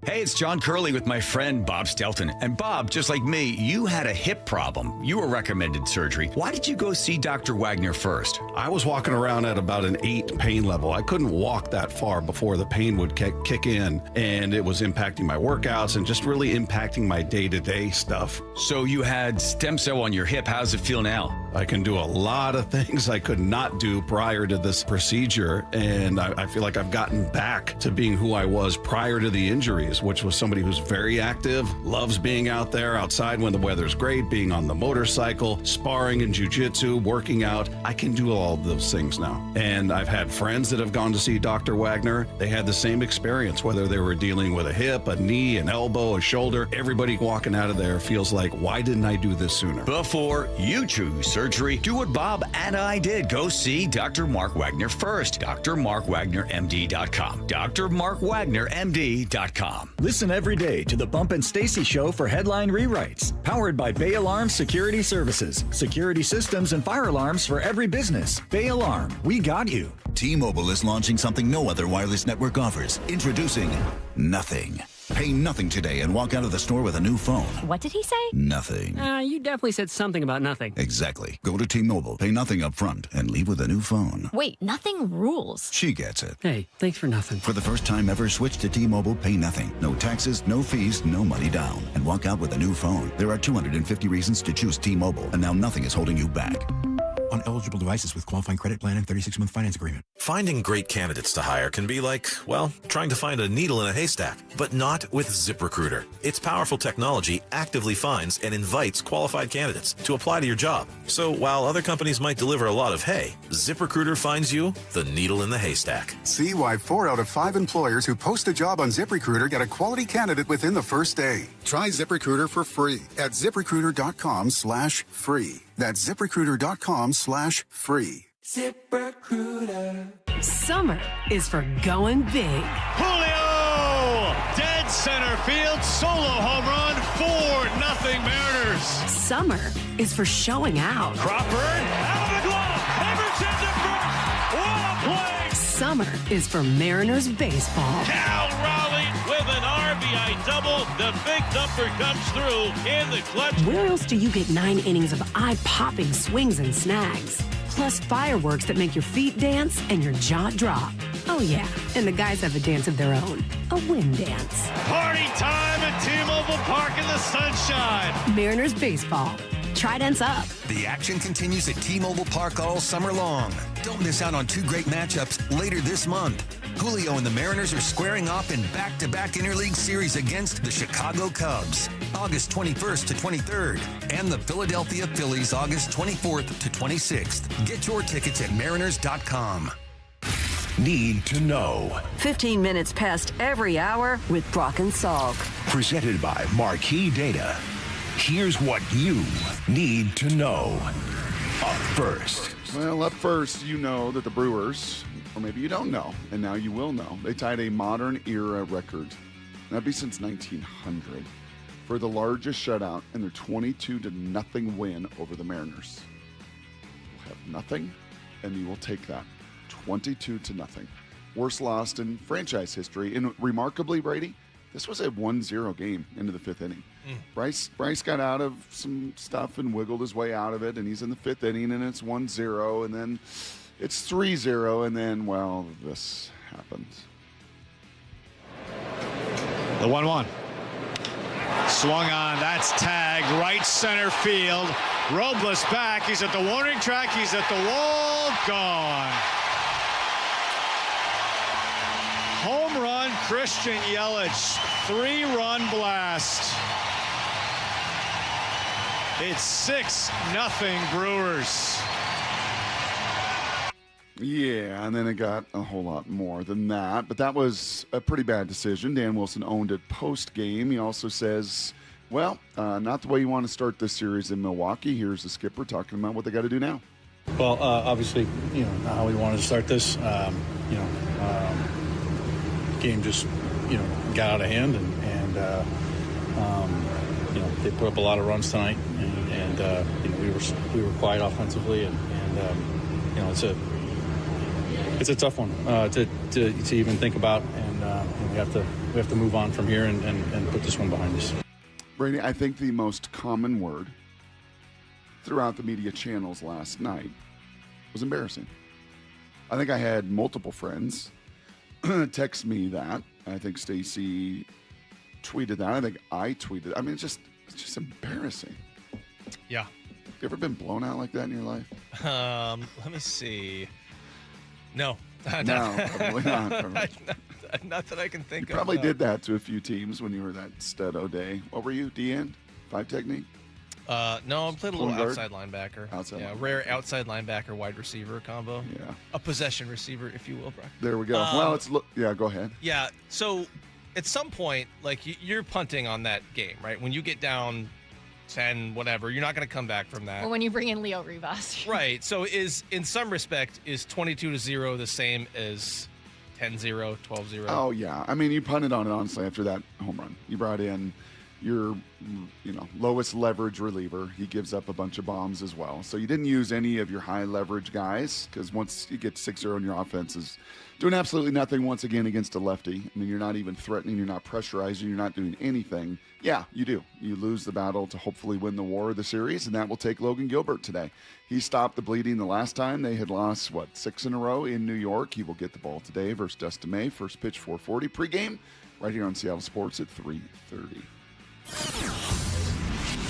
Hey, it's John Curley with my friend Bob Stelton. And Bob, just like me, you had a hip problem. You were recommended surgery. Why did you go see Dr. Wagner first? I was walking around at about an 8 pain level. I couldn't walk that far before the pain would kick in, and it was impacting my workouts and just really impacting my day-to-day stuff. So you had stem cell on your hip. How does it feel now? I can do a lot of things I could not do prior to this procedure. And I feel like I've gotten back to being who I was prior to the injuries, which was somebody who's very active, loves being out there outside when the weather's great, being on the motorcycle, sparring in jiu-jitsu, working out. I can do all of those things now. And I've had friends that have gone to see Dr. Wagner. They had the same experience, whether they were dealing with a hip, a knee, an elbow, a shoulder. Everybody walking out of there feels like, why didn't I do this sooner? Before you choose surgery, do what Bob and I did. Go see Dr. Mark Wagner first. drmarkwagnermd.com. drmarkwagnermd.com. Listen every day to the Bump and Stacy Show for headline rewrites. Powered by Bay Alarm Security Services. Security systems and fire alarms for every business. Bay Alarm, we got you. T-Mobile is launching something no other wireless network offers. Introducing Nothing. Pay nothing today and walk out of the store with a new phone. What did he say? Nothing. You definitely said something about nothing. Exactly. Go to T-Mobile, pay nothing up front, and leave with a new phone. Wait, nothing rules. She gets it. Hey, thanks for nothing. For the first time ever, switch to T-Mobile, pay nothing. No taxes, no fees, no money down. And walk out with a new phone. There are 250 reasons to choose T-Mobile, and now nothing is holding you back. On eligible devices with qualifying credit plan and 36-month finance agreement. Finding great candidates to hire can be like, well, trying to find a needle in a haystack, but not with ZipRecruiter. Its powerful technology actively finds and invites qualified candidates to apply to your job. So while other companies might deliver a lot of hay, ZipRecruiter finds you the needle in the haystack. See why 4 out of 5 employers who post a job on ZipRecruiter get a quality candidate within the first day. Try ZipRecruiter for free at ZipRecruiter.com/free. That's ZipRecruiter.com/free. ZipRecruiter. Summer is for going big. Julio! Dead center field, solo home run, 4-0 Mariners. Summer is for showing out. Crawford, out of the glove, Henderson to first. What a play! Summer is for Mariners baseball. Cal Raleigh with an RBI double. The big dumper comes through in the clutch. Where else do you get 9 innings of eye-popping swings and snags? Plus fireworks that make your feet dance and your jaw drop. Oh yeah, and the guys have a dance of their own. A wind dance. Party time at T-Mobile Park in the sunshine. Mariners baseball. Tridents up. The action continues at T-Mobile Park all summer long. Don't miss out on 2 great matchups later this month. Julio and the Mariners are squaring off in back-to-back interleague series against the Chicago Cubs, August 21st to 23rd, and the Philadelphia Phillies, August 24th to 26th. Get your tickets at mariners.com. Need to know. 15 minutes past every hour with Brock and Salk. Presented by Marquee Data. Here's what you need to know. Up first. Well, up first, you know that the Brewers, or maybe you don't know, and now you will know, they tied a modern era record. That'd be since 1900 for the largest shutout in their 22-0 win over the Mariners. We'll have nothing, and you will take that. 22-0. Worst loss in franchise history. And remarkably, Brady, this was a 1-0 game into the 5th inning. Bryce got out of some stuff and wiggled his way out of it, and he's in the 5th inning, and it's 1-0, and then it's 3-0, and then, well, this happens. The 1-1. Swung on, that's tagged, right center field. Robles back, he's at the warning track, he's at the wall, gone. Home run, Christian Yelich, 3-run blast. It's 6-0 Brewers. Yeah, and then it got a whole lot more than that. But that was a pretty bad decision. Dan Wilson owned it post-game. He also says, well, not the way you want to start this series in Milwaukee. Here's the skipper talking about what they got to do now. Well, obviously, not how we wanted to start this. Game just, got out of hand, and they put up a lot of runs tonight, and we were quiet offensively, and it's a tough one to even think about, and we have to move on from here and put this one behind us. Brady, I think the most common word throughout the media channels last night was embarrassing. I think I had multiple friends text me that. I think Stacy tweeted that. I think I tweeted. I mean, it's just embarrassing. Yeah. You ever been blown out like that in your life? Let me see. No. No, probably not. Not that I can think You of. probably did that to a few teams when you were that stud O'Day. What were you, D-end? 5 technique? No, I played a little Point guard? outside linebacker. Outside rare outside linebacker, wide receiver combo. Yeah. A possession receiver, if you will, Brock. There we go. Well, go ahead. Yeah, so at some point, like, you're punting on that game, right? When you get down 10, whatever, you're not going to come back from that. Or when you bring in Leo Rivas. Right. So in some respect, is 22-0 the same as 10-0, 12-0? Oh, yeah. I mean, you punted on it, honestly, after that home run. You brought in your, lowest leverage reliever. He gives up a bunch of bombs as well. So you didn't use any of your high leverage guys, because once you get 6-0 in your offense is doing absolutely nothing once again against a lefty. I mean, you're not even threatening. You're not pressurizing. You're not doing anything. Yeah, you do. You lose the battle to hopefully win the war of the series, and that will take Logan Gilbert today. He stopped the bleeding the last time. They had lost, 6 in a row in New York. He will get the ball today versus Dustin May. First pitch, 4:40 pregame, right here on Seattle Sports at 3:30.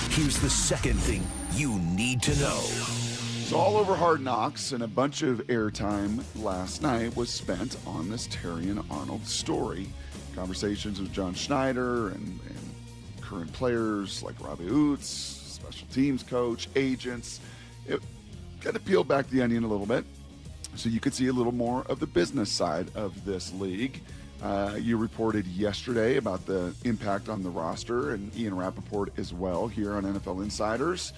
Here's the second thing you need to know. So all over Hard Knocks, and a bunch of airtime last night was spent on this Terion Arnold story. Conversations with John Schneider and current players like Robbie Oots, special teams coach, agents. It kind of peeled back the onion a little bit so you could see a little more of the business side of this league. You reported yesterday about the impact on the roster, and Ian Rappaport as well here on NFL Insiders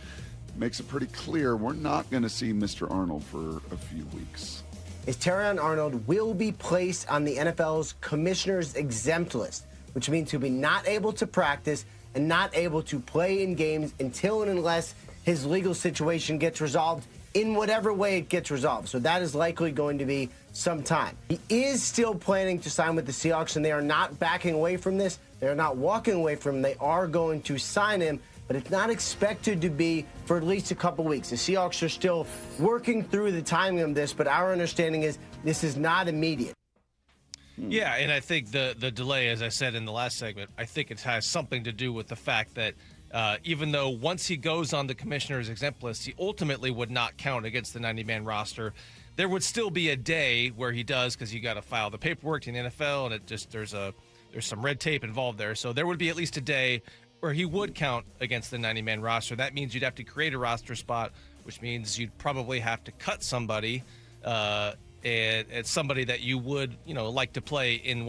makes it pretty clear we're not going to see Mr. Arnold for a few weeks. Terion Arnold will be placed on the NFL's commissioner's exempt list, which means he'll be not able to practice and not able to play in games until and unless his legal situation gets resolved in whatever way it gets resolved. So that is likely going to be some time. He is still planning to sign with the Seahawks, and they are not backing away from this. They are not walking away from him. They are going to sign him, but it's not expected to be for at least a couple weeks. The Seahawks are still working through the timing of this, but our understanding is this is not immediate. Yeah, and I think the delay, as I said in the last segment, I think it has something to do with the fact that even though once he goes on the commissioner's exempt list, he ultimately would not count against the 90-man roster. There would still be a day where he does, because you got to file the paperwork to the NFL, and there's some red tape involved there. So there would be at least a day where he would count against the 90-man roster. That means you'd have to create a roster spot, which means you'd probably have to cut somebody, and it's somebody that you would, like to play in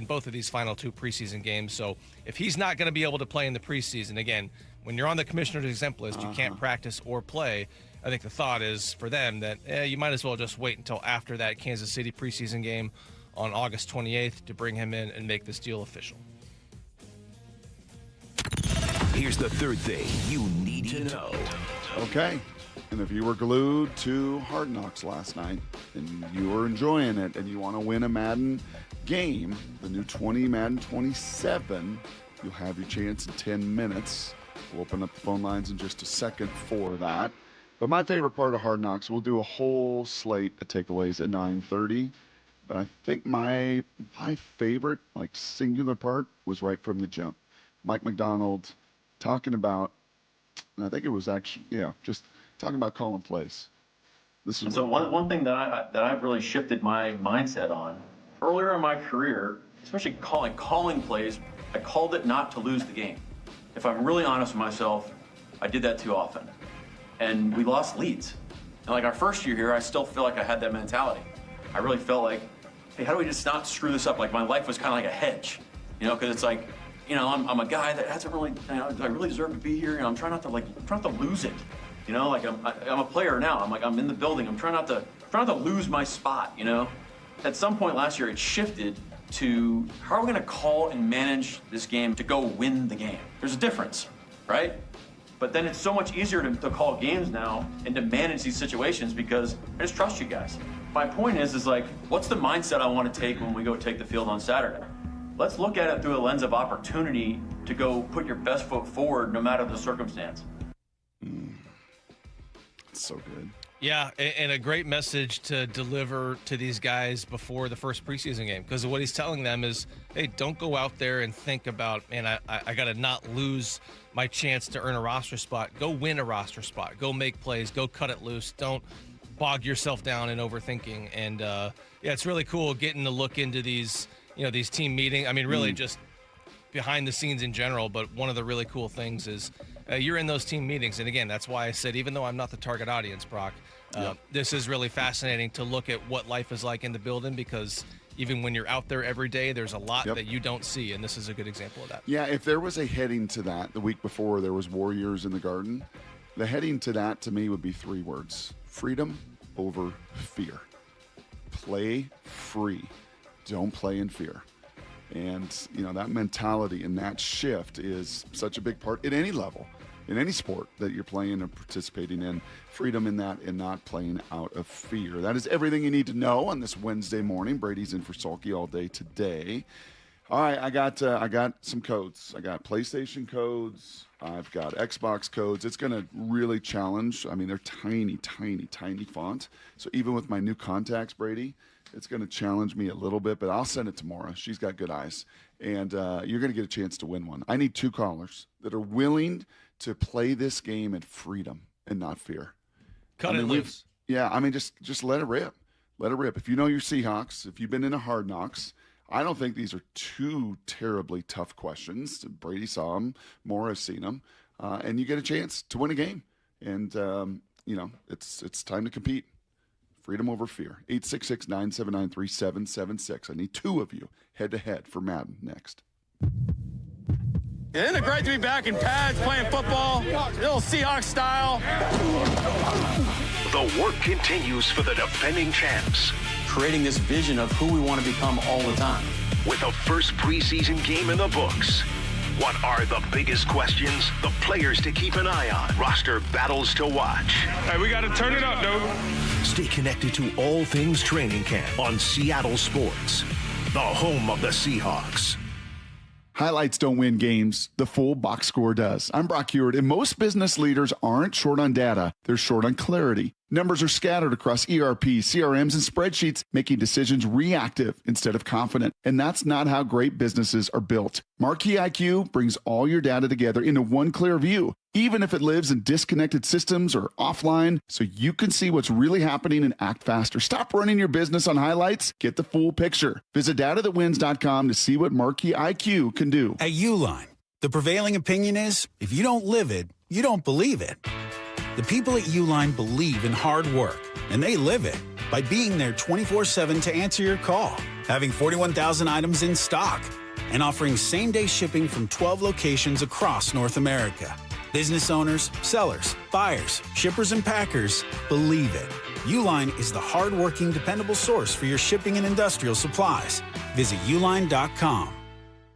both of these final 2 preseason games. So if he's not going to be able to play in the preseason, again, when you're on the commissioner's exempt list, you can't practice or play. I think the thought is for them that you might as well just wait until after that Kansas City preseason game on August 28th to bring him in and make this deal official. Here's the third thing you need to know. Okay. And if you were glued to Hard Knocks last night and you were enjoying it and you want to win a Madden game, the new Madden 27, you'll have your chance in 10 minutes. We'll open up the phone lines in just a second for that. But my favorite part of Hard Knocks, we'll do a whole slate of takeaways at 9:30. But I think my favorite, singular part was right from the jump. Mike McDonald talking about, and I think it was actually, just talking about calling plays. This is one thing that I've really shifted my mindset on. Earlier in my career, especially calling plays, I called it not to lose the game. If I'm really honest with myself, I did that too often. And we lost leads. And our first year here, I still feel like I had that mentality. I really felt like, hey, how do we just not screw this up? My life was kind of like a hedge, because it's I'm a guy that hasn't really, do I really deserve to be here? I'm trying not to lose it. I'm a player now. I'm in the building. I'm trying not to lose my spot. At some point last year, it shifted to how are we going to call and manage this game to go win the game? There's a difference, right? But then it's so much easier to call games now and to manage these situations because I just trust you guys. My point is what's the mindset I want to take when we go take the field on Saturday? Let's look at it through a lens of opportunity to go put your best foot forward no matter the circumstance. It's so good. Yeah, and a great message to deliver to these guys before the first preseason game, because what he's telling them is, hey, don't go out there and think about, man, I got to not lose my chance to earn a roster spot. Go win a roster spot. Go make plays. Go cut it loose. Don't bog yourself down in overthinking. And, yeah, it's really cool getting to look into these, these team meetings. I mean, really just behind the scenes in general, but one of the really cool things is you're in those team meetings. And again, that's why I said, even though I'm not the target audience, Brock, this is really fascinating to look at what life is like in the building, because even when you're out there every day, there's a lot that you don't see. And this is a good example of that. Yeah. If there was a heading to that, the week before there was Warriors in the Garden, the heading to that to me would be 3 words: freedom over fear. Play free. Don't play in fear. And, that mentality and that shift is such a big part at any level, in any sport that you're playing or participating in. Freedom in that and not playing out of fear. That is everything you need to know on this Wednesday morning. Brady's in for Salky all day today. All right, I got some codes. I got PlayStation codes. I've got Xbox codes. It's going to really challenge. I mean, they're tiny, tiny, tiny font. So even with my new contacts, Brady, it's going to challenge me a little bit, but I'll send it to Maura. She's got good eyes. And you're going to get a chance to win one. I need 2 callers that are willing to play this game in freedom and not fear. Cut it loose. Yeah, I mean, just let it rip. Let it rip. If you know your Seahawks, if you've been in a Hard Knocks, I don't think these are too terribly tough questions. Brady saw them. Maura's seen them. And you get a chance to win a game. And, it's time to compete. Freedom over fear. 866-979-3776. I need 2 of you head-to-head for Madden next. Isn't it great to be back in pads playing football? Little Seahawk style. The work continues for the defending champs. Creating this vision of who we want to become all the time. With the first preseason game in the books. What are the biggest questions? The players to keep an eye on. Roster battles to watch. Hey, we got to turn it up, dude. Stay connected to all things training camp on Seattle Sports, the home of the Seahawks. Highlights don't win games. The full box score does. I'm Brock Salk, and most business leaders aren't short on data. They're short on clarity. Numbers are scattered across ERP, CRMs, and spreadsheets, making decisions reactive instead of confident. And that's not how great businesses are built. Marquee IQ brings all your data together into one clear view, even if it lives in disconnected systems or offline, so you can see what's really happening and act faster. Stop running your business on highlights. Get the full picture. Visit datathatwins.com to see what Marquee IQ can do. At Uline, the prevailing opinion is, if you don't live it, you don't believe it. The people at Uline believe in hard work, and they live it by being there 24/7 to answer your call, having 41,000 items in stock, and offering same-day shipping from 12 locations across North America. Business owners, sellers, buyers, shippers, and packers believe it. Uline is the hard-working, dependable source for your shipping and industrial supplies. Visit uline.com.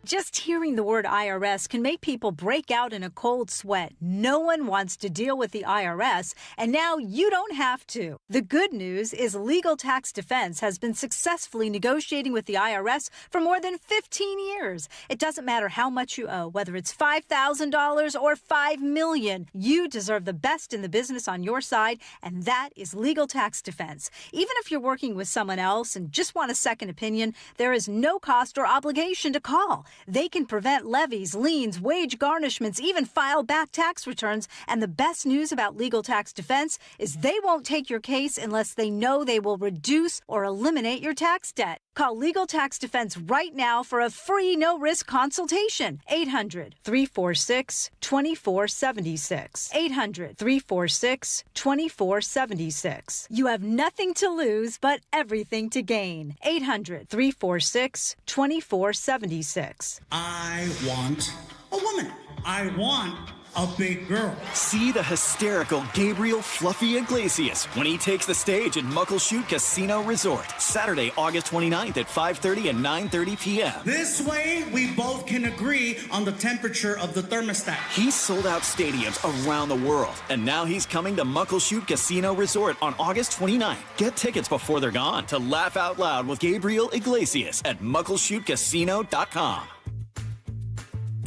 Just hearing the word IRS can make people break out in a cold sweat. No one wants to deal with the IRS, and now you don't have to. The good news is Legal Tax Defense has been successfully negotiating with the IRS for more than 15 years. It doesn't matter how much you owe, whether it's $5,000 or $5 million. You deserve the best in the business on your side, and that is Legal Tax Defense. Even if you're working with someone else and just want a second opinion, there is no cost or obligation to call. They can prevent levies, liens, wage garnishments, even file back tax returns. And the best news about Legal Tax Defense is they won't take your case unless they know they will reduce or eliminate your tax debt. Call Legal Tax Defense right now for a free no-risk consultation. 800-346-2476. 800-346-2476. You have nothing to lose but everything to gain. 800-346-2476. I want a woman. I want a big girl. See the hysterical Gabriel Fluffy Iglesias when he takes the stage at Muckleshoot Casino Resort, Saturday, August 29th at 5:30 and 9:30 p.m. This way, we both can agree on the temperature of the thermostat. He's sold out stadiums around the world, and now he's coming to Muckleshoot Casino Resort on August 29th. Get tickets before they're gone to laugh out loud with Gabriel Iglesias at muckleshootcasino.com.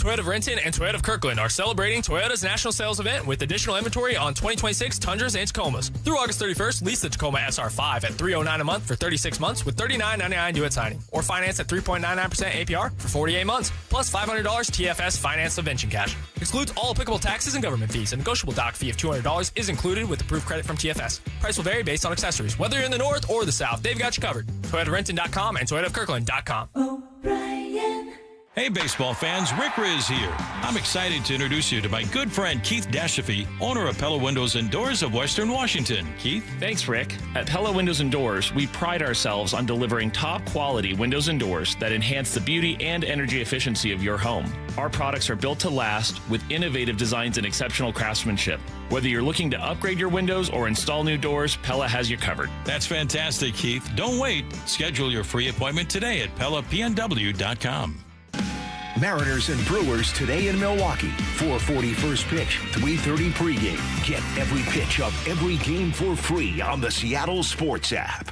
Toyota of Renton and Toyota of Kirkland are celebrating Toyota's national sales event with additional inventory on 2026 Tundras and Tacomas. Through August 31st, lease the Tacoma SR5 at $309 a month for 36 months with $39.99 due at signing, or finance at 3.99% APR for 48 months, plus $500 TFS finance subvention cash. Excludes all applicable taxes and government fees. A negotiable dock fee of $200 is included with approved credit from TFS. Price will vary based on accessories. Whether you're in the north or the south, they've got you covered. ToyotaRenton.com and ToyotaofKirkland.com. Hey, baseball fans, Rick Riz here. I'm excited to introduce you to my good friend Keith Dashafy, owner of Pella Windows and Doors of Western Washington. Keith? Thanks, Rick. At Pella Windows and Doors, we pride ourselves on delivering top-quality windows and doors that enhance the beauty and energy efficiency of your home. Our products are built to last with innovative designs and exceptional craftsmanship. Whether you're looking to upgrade your windows or install new doors, Pella has you covered. That's fantastic, Keith. Don't wait. Schedule your free appointment today at PellaPNW.com. Mariners and Brewers today in Milwaukee. 4:40 first pitch, 3:30 pregame. Get every pitch of every game for free on the Seattle Sports app.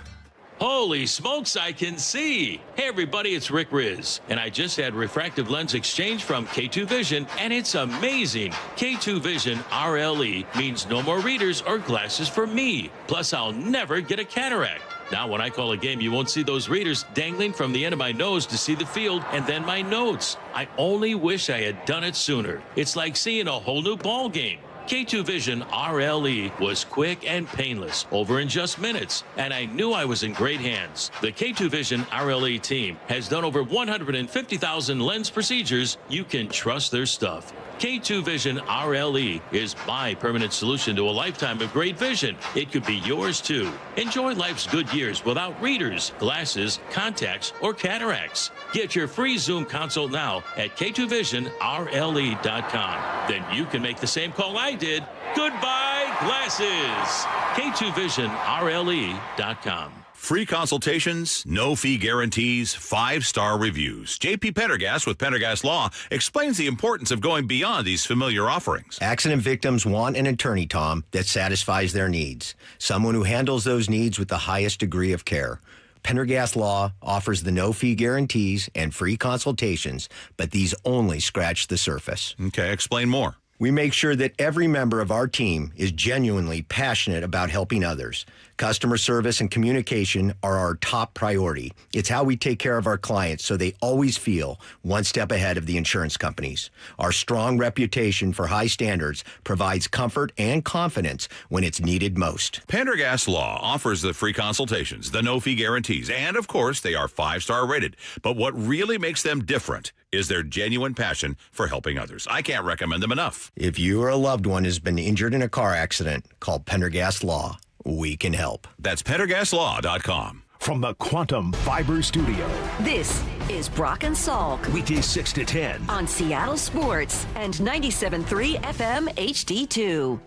Holy smokes, I can see. Hey, everybody, it's Rick Riz. And I just had refractive lens exchange from K2 Vision, and it's amazing. K2 Vision RLE means no more readers or glasses for me. Plus, I'll never get a cataract. Now, when I call a game, you won't see those readers dangling from the end of my nose to see the field and then my notes. I only wish I had done it sooner. It's like seeing a whole new ball game. K2 Vision RLE was quick and painless, over in just minutes, and I knew I was in great hands. The K2 Vision RLE team has done over 150,000 lens procedures. You can trust their stuff. K2 Vision RLE is my permanent solution to a lifetime of great vision. It could be yours too. Enjoy life's good years without readers, glasses, contacts, or cataracts. Get your free Zoom consult now at K2VisionRLE.com. Then you can make the same call I did. Goodbye, glasses. K2VisionRLE.com. Free consultations, no fee guarantees, 5-star reviews. JP Pendergast with Pendergast Law explains the importance of going beyond these familiar offerings. Accident victims want an attorney, Tom, that satisfies their needs. Someone who handles those needs with the highest degree of care. Pendergast Law offers the no-fee guarantees and free consultations, but these only scratch the surface. Okay, explain more. We make sure that every member of our team is genuinely passionate about helping others. Customer service and communication are our top priority. It's how we take care of our clients so they always feel one step ahead of the insurance companies. Our strong reputation for high standards provides comfort and confidence when it's needed most. Pendergast Law offers the free consultations, the no-fee guarantees, and, of course, they are 5-star rated. But what really makes them different is their genuine passion for helping others. I can't recommend them enough. If you or a loved one has been injured in a car accident, call Pendergast Law. We can help. That's PendergastLaw.com. From the Quantum Fiber Studio. This is Brock and Salk. Weekdays 6 to 10. On Seattle Sports and 97.3 FM HD2.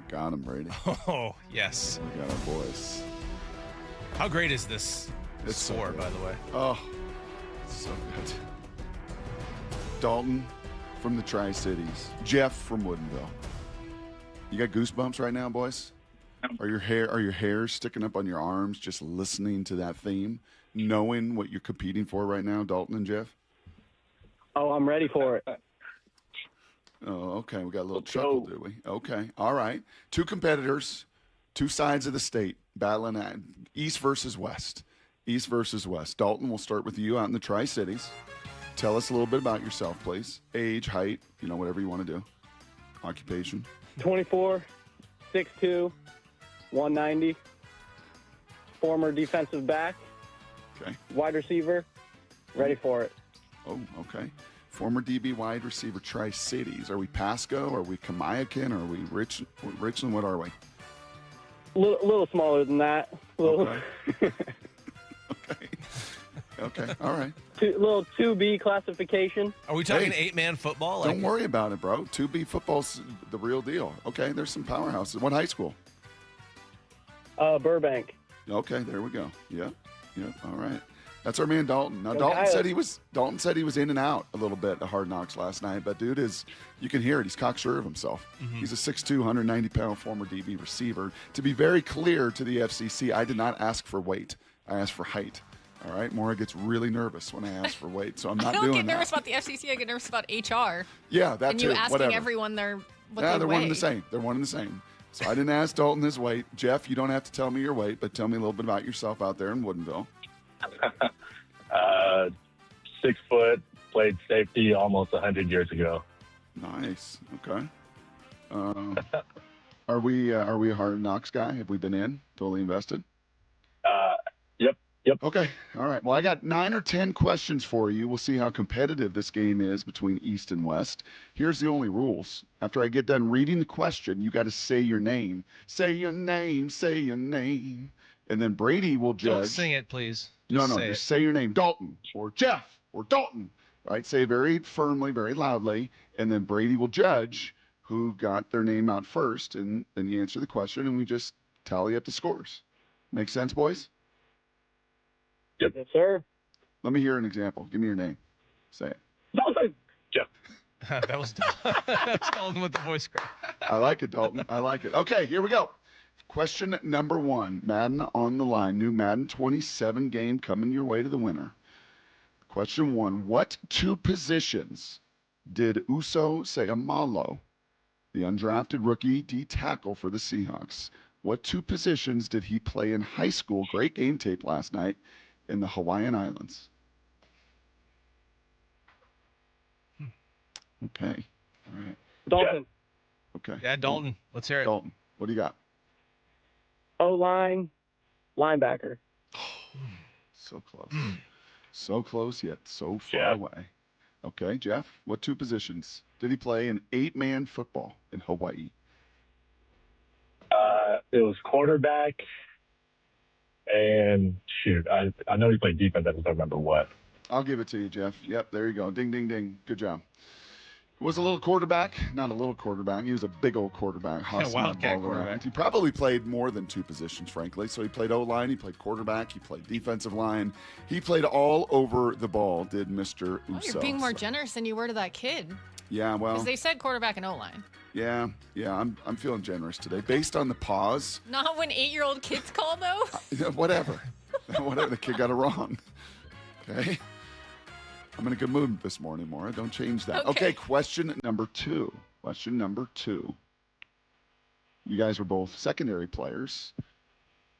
Got him, Brady. Oh, yes. We got our boys. How great is this score, by the way? Oh, so good. Dalton from the Tri-Cities. Jeff from Woodinville. You got goosebumps right now, boys? Are your hairs sticking up on your arms just listening to that theme, knowing what you're competing for right now, Dalton and Jeff? Oh, I'm ready for it. Oh, okay. We got a little chuckle, do we? Okay. All right. Two competitors, two sides of the state battling at East versus West. East versus West. Dalton, we'll start with you out in the Tri-Cities. Tell us a little bit about yourself, please. Age, height, whatever you want to do. Occupation. 24, 6'2", 190. Former defensive back. Okay. Wide receiver. Ready for it. Oh, okay. Former DB wide receiver, Tri-Cities. Are we Pasco? Are we Kamiakin? Are we Richland? What are we? A little smaller than that. Okay. Okay. All right. Little 2B classification. Are we talking 8-man football? Don't worry about it, bro. 2B football's the real deal. Okay, there's some powerhouses. What high school? Burbank. Okay, there we go. Yep. All right. That's our man Dalton. Now Dalton said he was in and out a little bit of Hard Knocks last night, but dude you can hear it. He's cocksure of himself. Mm-hmm. He's a 6'2", 190-pound former DB receiver. To be very clear to the FCC, I did not ask for weight. I asked for height. All right, Maura gets really nervous when I ask for weight, so I'm not I don't doing get nervous that. about the FCC. I get nervous about HR. Yeah, that and too. you asking Whatever. everyone what Yeah, they they're weigh. one and the same. They're one and the same. So I didn't ask Dalton his weight. Jeff, you don't have to tell me your weight, but tell me a little bit about yourself out there in Woodinville. 6 foot, played safety almost 100 years ago. Nice. Okay. Are we a Hard Knocks guy? Have we been in? Totally invested? Yep. Okay. All right. Well, I got 9 or 10 questions for you. We'll see how competitive this game is between East and West. Here's the only rules. After I get done reading the question, you got to say your name. Say your name. Say your name. And then Brady will judge. Don't sing it, please. No, Just just say your name. Dalton or Jeff or Dalton. Right? Say it very firmly, very loudly. And then Brady will judge who got their name out first. And then you answer the question, and we just tally up the scores. Make sense, boys? Yes, sir. Let me hear an example. Give me your name. Say it. Dalton. Jeff. That was Dalton with the voice crack. I like it, Dalton. I like it. Okay, here we go. Question number 1. Madden on the line. New Madden 27 game coming your way to the winner. Question 1. What 2 positions did Uso Seumalo, the undrafted rookie D tackle for the Seahawks, what 2 positions did he play in high school? Great game tape last night in the Hawaiian Islands. Okay. All right. Dalton. Okay. Yeah, Dalton. Let's hear it. Dalton, what do you got? O-line, linebacker. So close. So close yet so far away. Okay, Jeff, what 2 positions did he play in 8-man football in Hawaii? It was quarterback, and shoot, I know he played defense. I just don't remember what. I'll give it to you, Jeff. Yep, there you go. Ding, ding, ding. Good job. Was a little quarterback, not a little quarterback. He was a big old quarterback. Wildcat quarterback. He probably played more than 2 positions, frankly. So he played O-line, he played quarterback, he played defensive line. He played all over the ball, did Mr. Oh, Uso. you're being more generous than you were to that kid. Yeah, well. Because they said quarterback and O-line. Yeah, I'm feeling generous today. Based on the pause. Not when 8-year-old kids call, though. Whatever. The kid got it wrong. Okay. I'm in a good mood this morning, Maura. Don't change that. Okay, question number 2. Question number 2. You guys were both secondary players.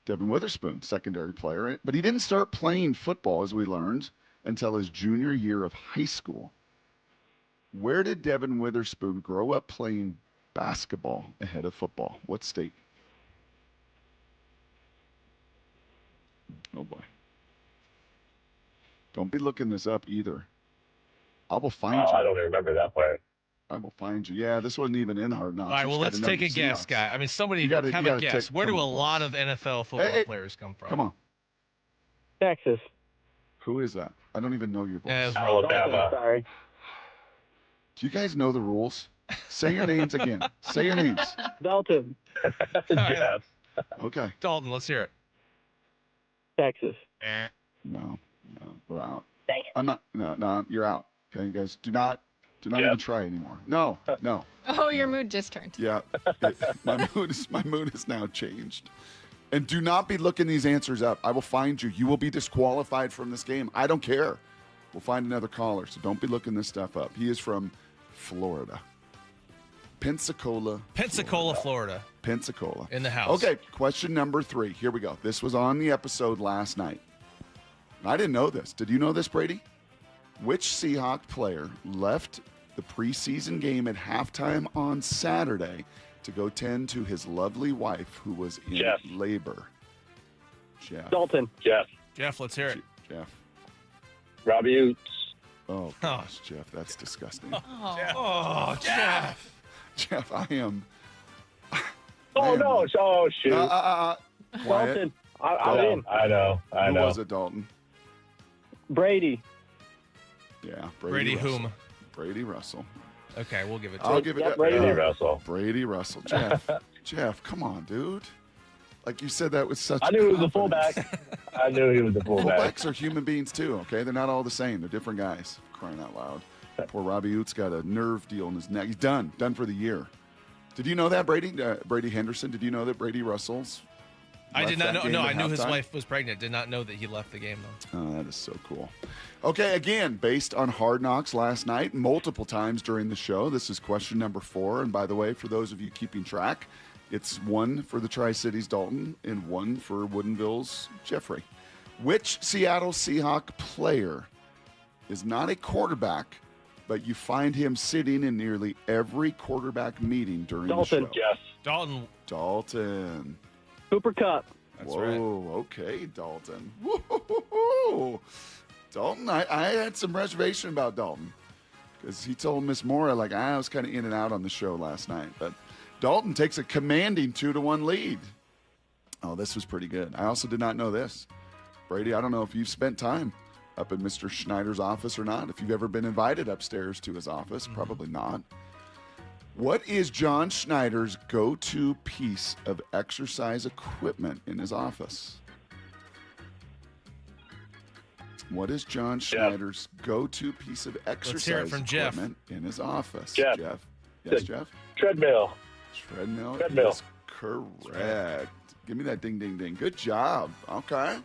Devin Witherspoon, secondary player. But he didn't start playing football, as we learned, until his junior year of high school. Where did Devin Witherspoon grow up playing basketball ahead of football? What state? Oh, boy. Don't be looking this up either. I will find you. I don't even remember that player. I will find you. Yeah, this wasn't even in Hard Knocks. All right, well, let's take a guess, guy. I mean, somebody have a guess. Where do a lot of NFL football players come from? Come on. Texas. Who is that? I don't even know your voice. Alabama. Sorry. Do you guys know the rules? Say your names again. Say your names. Dalton. Jeff. Okay. Dalton, let's hear it. Texas. No, we're out. I'm not. No, you're out. Okay, you guys, do not even try anymore. No. Oh, your mood just turned. Yeah, my mood is now changed. And do not be looking these answers up. I will find you. You will be disqualified from this game. I don't care. We'll find another caller. So don't be looking this stuff up. He is from Florida. Pensacola, Florida. Pensacola. In the house. Okay, question number 3. Here we go. This was on the episode last night. I didn't know this. Did you know this, Brady? Which Seahawk player left the preseason game at halftime on Saturday to go tend to his lovely wife who was in labor? Jeff. Dalton. Jeff, let's hear it. Jeff. Robbie Oots. Oh, gosh, Jeff, that's disgusting. Oh, Jeff. Jeff, I am. Oh, no. Oh, shoot. Quiet. Dalton. I'm in. I know. Who was it, Dalton? Brady. Yeah, Brady Russell. whom? Brady Russell. Okay, we'll give it to I'll you. give it Brady Russell. Brady Russell. Jeff, come on, dude. Like you said that with such I knew he was a confidence. fullback. I knew he was a fullback. Fullbacks are human beings too, okay? They're not all the same. They're different guys. Crying out loud. Poor Robbie Oots got a nerve deal in his neck. He's done for the year. Did you know that, Brady? Brady Henderson, did you know that Brady Russell's I did not know. game No, at I knew his halftime? wife was pregnant. Did not know that he left the game, though. Oh, that is so cool. Okay, again, based on Hard Knocks last night, multiple times during the show. This is question number 4. And by the way, for those of you keeping track, it's 1 for the Tri-Cities Dalton and 1 for Woodinville's Jeffrey. Which Seattle Seahawk player is not a quarterback, but you find him sitting in nearly every quarterback meeting during Dalton, the show? Jeff. Dalton. Cooper Cup. That's Whoa, right. okay, Dalton. Woo-hoo-hoo-hoo. Dalton, I had some reservation about Dalton because he told Miss Mora, like, I was kind of in and out on the show last night. But Dalton takes a commanding 2-1 lead. Oh, this was pretty good. I also did not know this. Brady, I don't know if you've spent time up in Mr. Schneider's office or not. If you've ever been invited upstairs to his office, probably not. What is John Schneider's go-to piece of exercise equipment in his office? What is John Schneider's go-to piece of exercise hear it from Jeff. equipment in his office? Jeff. Yes, Jeff? Treadmill. Treadmill Treadmill. is correct. Give me that ding, ding, ding. Good job. Okay.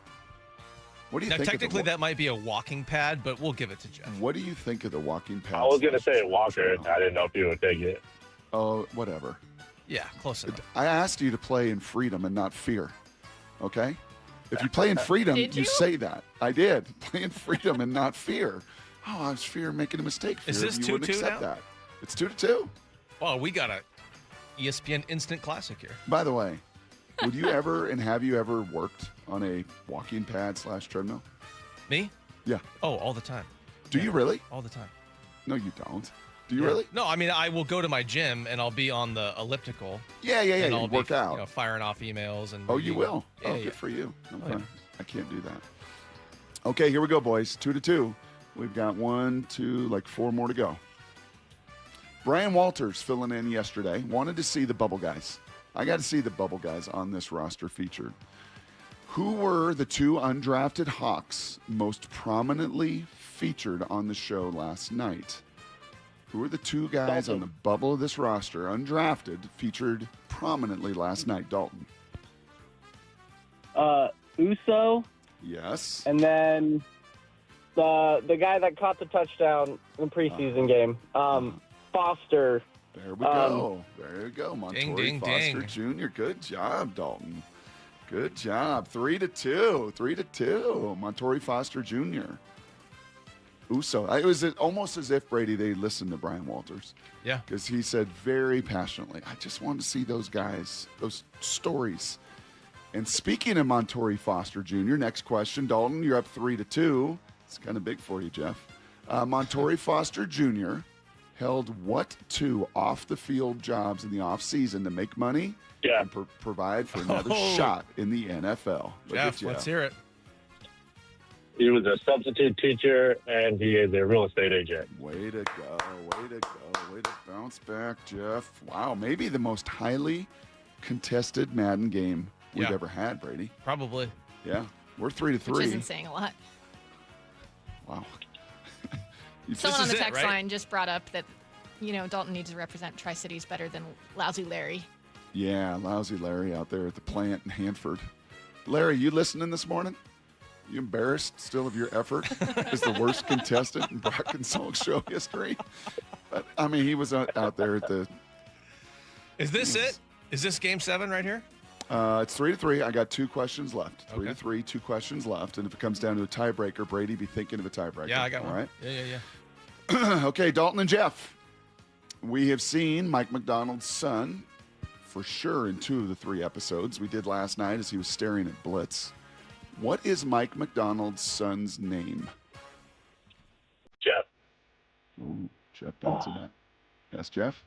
What do you Now, think technically, of the, that might be a walking pad, but we'll give it to Jeff. What do you think of the walking pad? I was going to say slash Walker. treadmill? I didn't know if you would take it. Oh, whatever. Yeah, close enough. I asked you to play in freedom and not fear. Okay? If you play in freedom, Did you? say that. I did. Play in freedom and not fear. Oh, I was fear making a mistake. Fear. Is this you wouldn't 2-2 accept now? that. It's 2-2. Well, we got a ESPN instant classic here. By the way, would you ever and have you ever worked on a walking pad slash treadmill? Me? Yeah. Oh, all the time. Do you really? All the time. No, you don't. Do you Yeah. really? No, I mean, I will go to my gym and I'll be on the elliptical. Yeah. And You I'll work be, out. You know, firing off emails and. Oh, you reading. will? Yeah, Oh, yeah. good for you. Okay. Oh, yeah. I can't do that. Okay, here we go, boys. 2-2. We've got 4 more to go. Brian Walters filling in yesterday. Wanted to see the Bubble Guys. I got to see the Bubble Guys on this roster featured. Who were the 2 undrafted Hawks most prominently featured on the show last night? Who are the 2 guys on the bubble of this roster, undrafted, featured prominently last night? Dalton. Uso, Yes. and then the guy that caught the touchdown in the preseason game. Foster. There we go. There you go. Ding, Montorie ding, Foster ding. Jr. Good job, Dalton. Good job. 3-2. 3-2. Montorie Foster Jr. Uso. It was almost as if, Brady, they listened to Brian Walters. Yeah. Because he said very passionately, I just wanted to see those guys, those stories. And speaking of Montorie Foster Jr., next question. Dalton, you're up 3-2. It's kind of big for you, Jeff. Montorie Foster Jr. held what 2 off-the-field jobs in the offseason to make money and provide for another shot in the NFL? Look at Jeff, let's hear it. He was a substitute teacher, and he is a real estate agent. Way to go. Way to go. Way to bounce back, Jeff. Wow, maybe the most highly contested Madden game we've ever had, Brady. Probably. Yeah. We're 3-3. Which isn't saying a lot. Wow. Someone on the text line just brought up that, Dalton needs to represent Tri-Cities better than Lousy Larry. Yeah, lousy Larry out there at the plant in Hanford. Larry, you listening this morning? You embarrassed still of your effort as the worst contestant in Brock and Salk Show history? But, I mean, he was out there at the... Is this it? Is this game 7 right here? It's 3-3. I got 2 questions left. 3-3, 2 questions left. And if it comes down to a tiebreaker, Brady, be thinking of a tiebreaker. Yeah, I got one. All right? Yeah. Okay, Dalton and Jeff. We have seen Mike McDonald's son for sure in 2 of the 3 episodes we did last night as he was staring at Blitz. What is Mike McDonald's son's name? Jeff. Ooh, Jeff bouncing that. Yes, Jeff?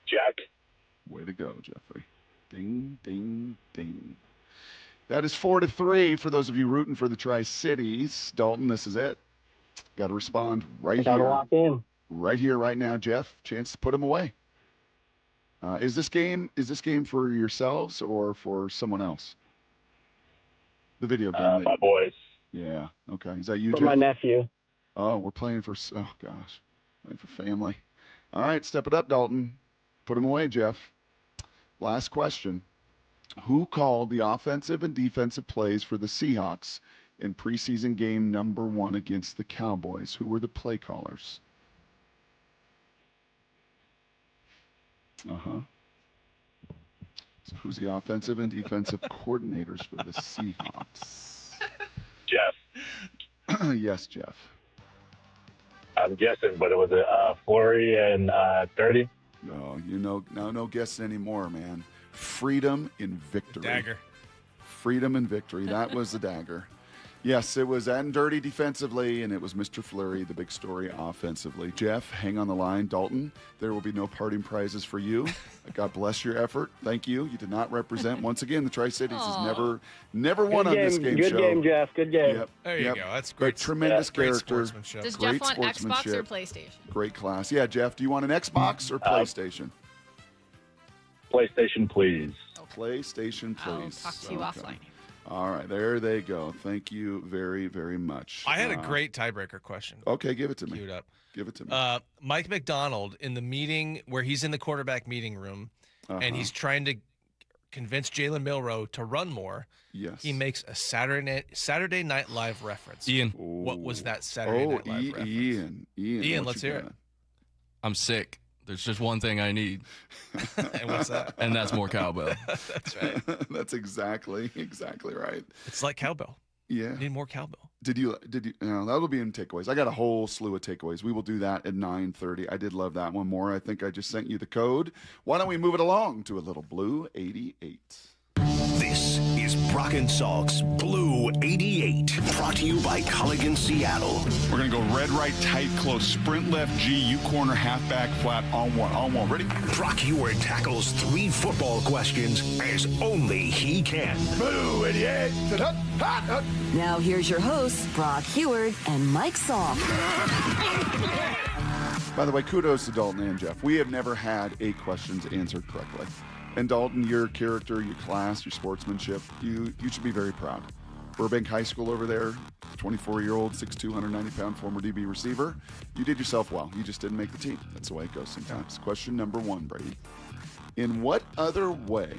Jack. Way to go, Jeffrey. Ding, ding, ding. That is 4-3 for those of you rooting for the Tri-Cities. Dalton, this is it. Got to respond right Gotta here. lock in. Right here, right now, Jeff. Chance to put him away. Is this game for yourselves or for someone else? The video game. My boys. Yeah. Okay. Is that you, For Jeff? my nephew. Oh, we're playing for. Oh gosh, playing for family. All right, step it up, Dalton. Put him away, Jeff. Last question. Who called the offensive and defensive plays for the Seahawks in preseason game number 1 against the Cowboys? Who were the play callers? So who's the offensive and defensive coordinators for the Seahawks? Jeff. Yes, Jeff. I'm guessing, but it was Flurry and 30. No, no guessing anymore, man. Freedom in victory. Dagger. Freedom and victory. That was the dagger. Yes, it was and dirty defensively, and it was Mr. Fleury, the big story offensively. Jeff, hang on the line. Dalton, there will be no parting prizes for you. God bless your effort. Thank you. You did not represent. Once again, the Tri-Cities has never won on this game show. Good game, Jeff. Good game. Yep. There you go. That's great. But tremendous character. Does Great Jeff want Xbox or PlayStation? Great class. Yeah, Jeff, do you want an Xbox or PlayStation? PlayStation, please. PlayStation, please. I'll talk to you offline. All right, there they go. Thank you very, very much. I had a great tiebreaker question. Okay, give it to me. Queued up. Give it to me. Mike McDonald in the meeting where he's in the quarterback meeting room and he's trying to convince Jalen Milroe to run more. Yes. He makes a Saturday Night Live reference. Ian. What was that Saturday Night Live reference? Ian, let's hear it. I'm sick. There's just one thing I need. And what's that? And that's more cowbell. That's right. That's exactly right. It's like cowbell. Yeah. You need more cowbell. Did you that'll be in takeaways. I got a whole slew of takeaways. We will do that at 9:30. I did love that one more. I think I just sent you the code. Why don't we move it along to a little Blue 88? This is Brock and Salk's Blue 88, brought to you by Culligan Seattle. We're going to go red, right, tight, close, sprint left, G, U corner, halfback, flat, on one. Ready? Brock Heward tackles 3 football questions as only he can. Blue 88. Now here's your hosts, Brock Heward and Mike Salk. By the way, kudos to Dalton and Jeff. We have never had 8 questions answered correctly. And Dalton, your character, your class, your sportsmanship, you should be very proud. Burbank High School over there, 24-year-old, 6'2", 190-pound former DB receiver. You did yourself well. You just didn't make the team. That's the way it goes sometimes. Question number 1, Brady. In what other way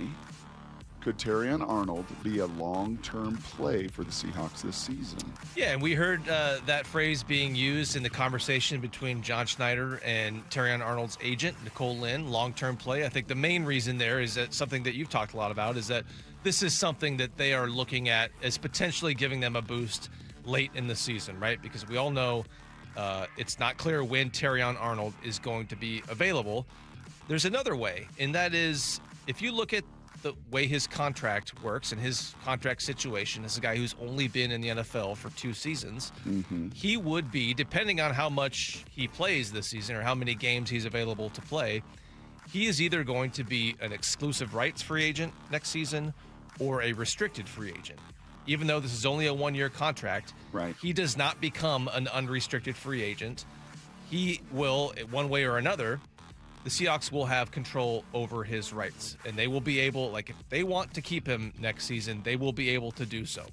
could Terion Arnold be a long-term play for the Seahawks this season? Yeah, and we heard that phrase being used in the conversation between John Schneider and Terion Arnold's agent, Nicole Lynn, long-term play. I think the main reason there is that something that you've talked a lot about is that this is something that they are looking at as potentially giving them a boost late in the season, right? Because we all know it's not clear when Terion Arnold is going to be available. There's another way, and that is if you look at the way his contract works and his contract situation as a guy who's only been in the NFL for 2 seasons, he would be, depending on how much he plays this season or how many games he's available to play, he is either going to be an exclusive rights free agent next season or a restricted free agent. Even though this is only a 1-year contract, he does not become an unrestricted free agent. He will, one way or another, the Seahawks will have control over his rights, and they will be able, like, if they want to keep him next season, they will be able to do so.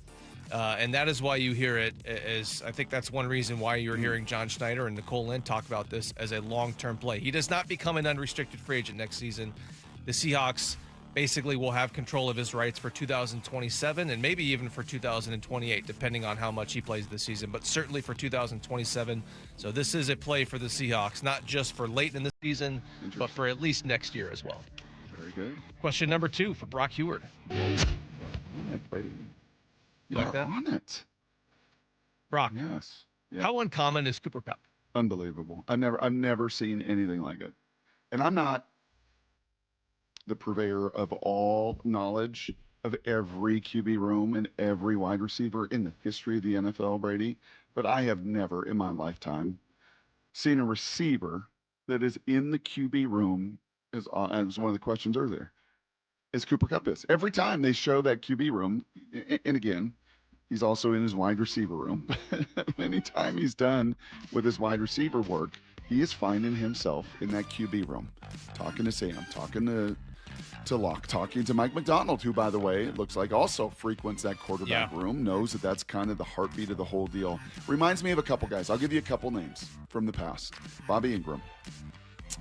And that is why you hear it as, I think that's one reason why you're hearing John Schneider and Nicole Lynn talk about this as a long-term play. He does not become an unrestricted free agent next season. The Seahawks basically will have control of his rights for 2027 and maybe even for 2028, depending on how much he plays this season, but certainly for 2027. So this is a play for the Seahawks, not just for late in the season, but for at least next year as well. Very good. Question number 2 for Brock Heward. You like that? On it. Brock. Yes. Yeah. How uncommon is Cooper Kupp? Unbelievable. I've never seen anything like it. And I'm not the purveyor of all knowledge of every QB room and every wide receiver in the history of the NFL, Brady, but I have never in my lifetime seen a receiver that is in the QB room, as one of the questions earlier, as Cooper Kupp is. Every time they show that QB room, and again, he's also in his wide receiver room. Anytime he's done with his wide receiver work, he is finding himself in that QB room, talking to Sam, talking to Locke, talking to Mike McDonald, who, by the way, it looks like also frequents that quarterback room, knows that that's kind of the heartbeat of the whole deal. Reminds me of a couple guys. I'll give you a couple names from the past. Bobby Ingram.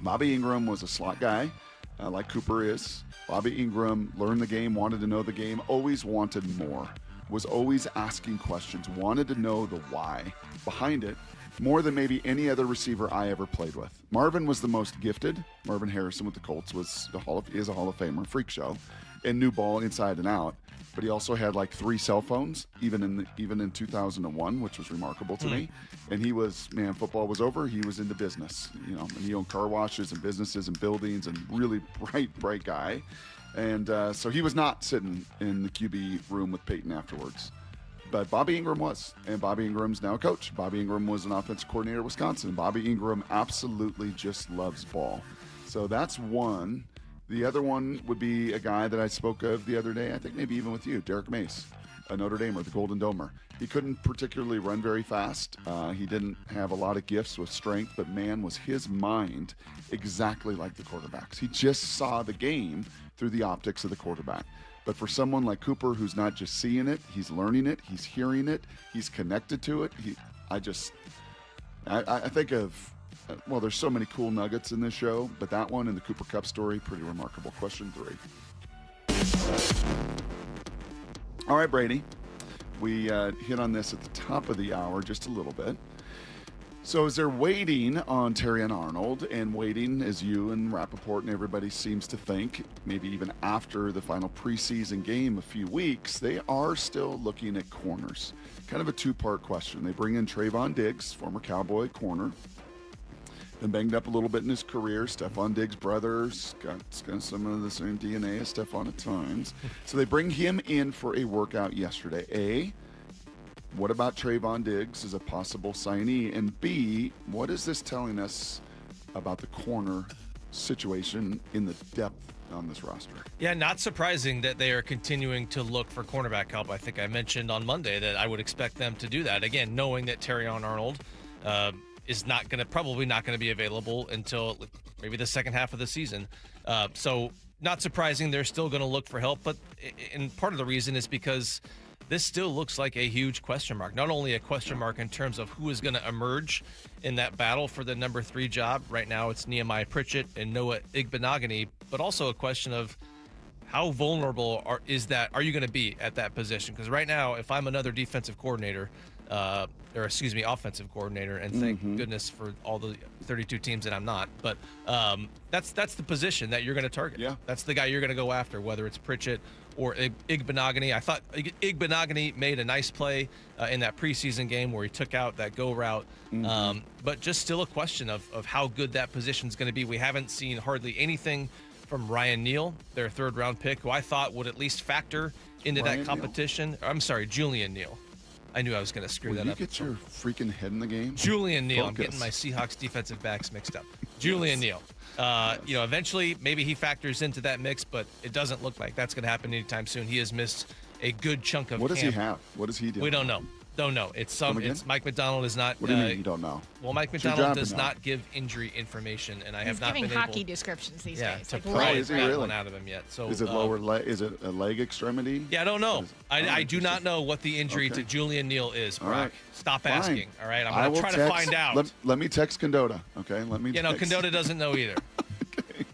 Bobby Ingram was a slot guy like Cooper is. Bobby Ingram learned the game, wanted to know the game, always wanted more, was always asking questions, wanted to know the why behind it, more than maybe any other receiver I ever played with. Marvin was the most gifted. Marvin Harrison with the Colts is a Hall of Famer, freak show, and knew ball inside and out. But he also had like 3 cell phones, even in 2001, which was remarkable to me. And he was, man, football was over. He was into business, and he owned car washes and businesses and buildings, and really bright guy. And so he was not sitting in the QB room with Peyton afterwards. But Bobby Ingram was, and Bobby Ingram's now a coach. Bobby Ingram was an offensive coordinator at Wisconsin. Bobby Ingram absolutely just loves ball. So that's one. The other one would be a guy that I spoke of the other day, I think maybe even with you, Derek Mace, a Notre Damer, the Golden Domer. He couldn't particularly run very fast. He didn't have a lot of gifts with strength, but man, was his mind exactly like the quarterbacks. He just saw the game through the optics of the quarterback. But for someone like Cooper, who's not just seeing it, he's learning it, he's hearing it, he's connected to it. I think of, well, there's so many cool nuggets in this show, but that one and the Cooper Kupp story, pretty remarkable. Question 3. All right, Brady. We hit on this at the top of the hour just a little bit. So as they're waiting on Terion Arnold, and waiting as you and Rappaport and everybody seems to think, maybe even after the final preseason game a few weeks, they are still looking at corners. Kind of a 2-part question. They bring in Trayvon Diggs, former Cowboy corner. Been banged up a little bit in his career. Stephon Diggs' brother's got some of the same DNA as Stephon at times. So they bring him in for a workout yesterday. A, what about Trayvon Diggs as a possible signee? And B, what is this telling us about the corner situation in the depth on this roster? Yeah, not surprising that they are continuing to look for cornerback help. I think I mentioned on Monday that I would expect them to do that. Again, knowing that Terion Arnold is probably not going to be available until maybe the second half of the season. So not surprising they're still going to look for help. But and part of the reason is because this still looks like a huge question mark. Not only a question mark in terms of who is going to emerge in that battle for the number 3 job. Right now it's Nehemiah Pritchett and Noah Igbenogany, but also a question of how vulnerable are you going to be at that position? Because right now, if I'm another defensive coordinator, offensive coordinator, and thank goodness for all the 32 teams that I'm not. But that's the position that you're going to target. Yeah. That's the guy you're going to go after, whether it's Pritchett or Igbenogany. I thought Igbenogany made a nice play in that preseason game where he took out that go route. But just still a question of how good that position is going to be. We haven't seen hardly anything from Ryan Neal, their 3rd-round pick, who I thought would at least factor into that competition. I'm sorry, Julian Neal. I knew I was going to screw that up. You get your freaking head in the game? Julian Neal. I'm getting my Seahawks defensive backs mixed up. Julian Neal. Eventually, maybe he factors into that mix, but it doesn't look like that's going to happen anytime soon. He has missed a good chunk of What does he have? What does he do? We don't know. Don't know. It's Mike McDonald is not. What do you mean you don't know? Well, Mike McDonald does not give injury information, and I have not been able. He's giving hockey descriptions these days. To pry that one out of him yet. So is it lower leg? Is it a leg extremity? Yeah, I don't know. I do not know what the injury to Julian Neal is. Brock, right. Stop asking. All right, I'm going to try to find out. Let me text Condota. Okay, let me. Condota doesn't know either. Okay.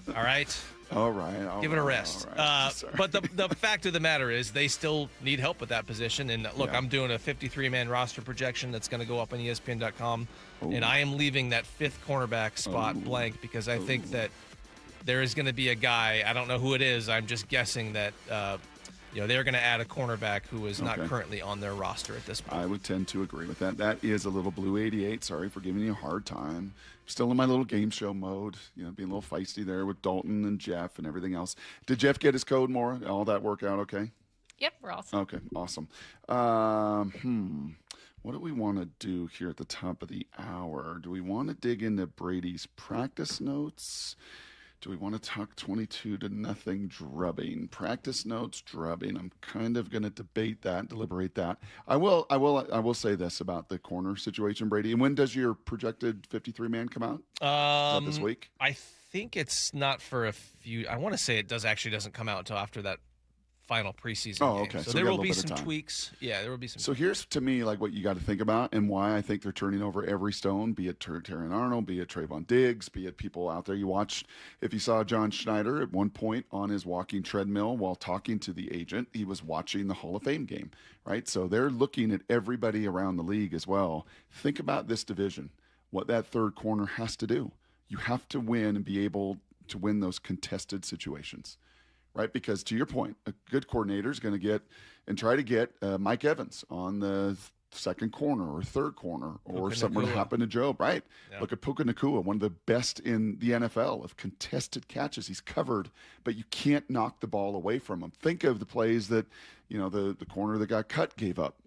All right. All right. Give it a rest. But the fact of the matter is they still need help at that position. And look, I'm doing a 53-man roster projection that's going to go up on ESPN.com. And I am leaving that 5th cornerback spot blank because I think that there is going to be a guy, I don't know who it is, I'm just guessing that they're going to add a cornerback who is not currently on their roster at this point. I would tend to agree with that. That is a little Blue 88. Sorry for giving you a hard time. Still in my little game show mode, being a little feisty there with Dalton and Jeff and everything else. Did Jeff get his code more? All that work out okay? Yep, we're all set. Okay, awesome. What do we want to do here at the top of the hour? Do we want to dig into Brady's practice notes? Do we want to talk 22-0 drubbing? Practice notes, drubbing. I'm kind of going to debate that, deliberate that. I will say this about the corner situation, Brady. And when does your projected 53-man come out? Is that this week? I think it's not for a few. I want to say it doesn't come out until after that final preseason Oh, game. okay. So So there we got a will be little bit some of time. tweaks. Yeah, there will be some. So here's, to me, like what you got to think about and why I think they're turning over every stone, be it Terion Arnold, be it Trayvon Diggs, be it people out there. You watched, if you saw John Schneider at one point on his walking treadmill while talking to the agent, he was watching the Hall of Fame game, right? So they're looking at everybody around the league as well. Think about this division, what that third corner has to do. You have to win and be able to win those contested situations. Right, because to your point, a good coordinator is going to get and try to get Mike Evans on the second corner or third corner, or Puka something Nacua. happened to Joe. Right, Yeah. look at Puka Nacua, one of the best in the NFL of contested catches. He's covered, but you can't knock the ball away from him. Think of the plays that the corner that got cut gave up.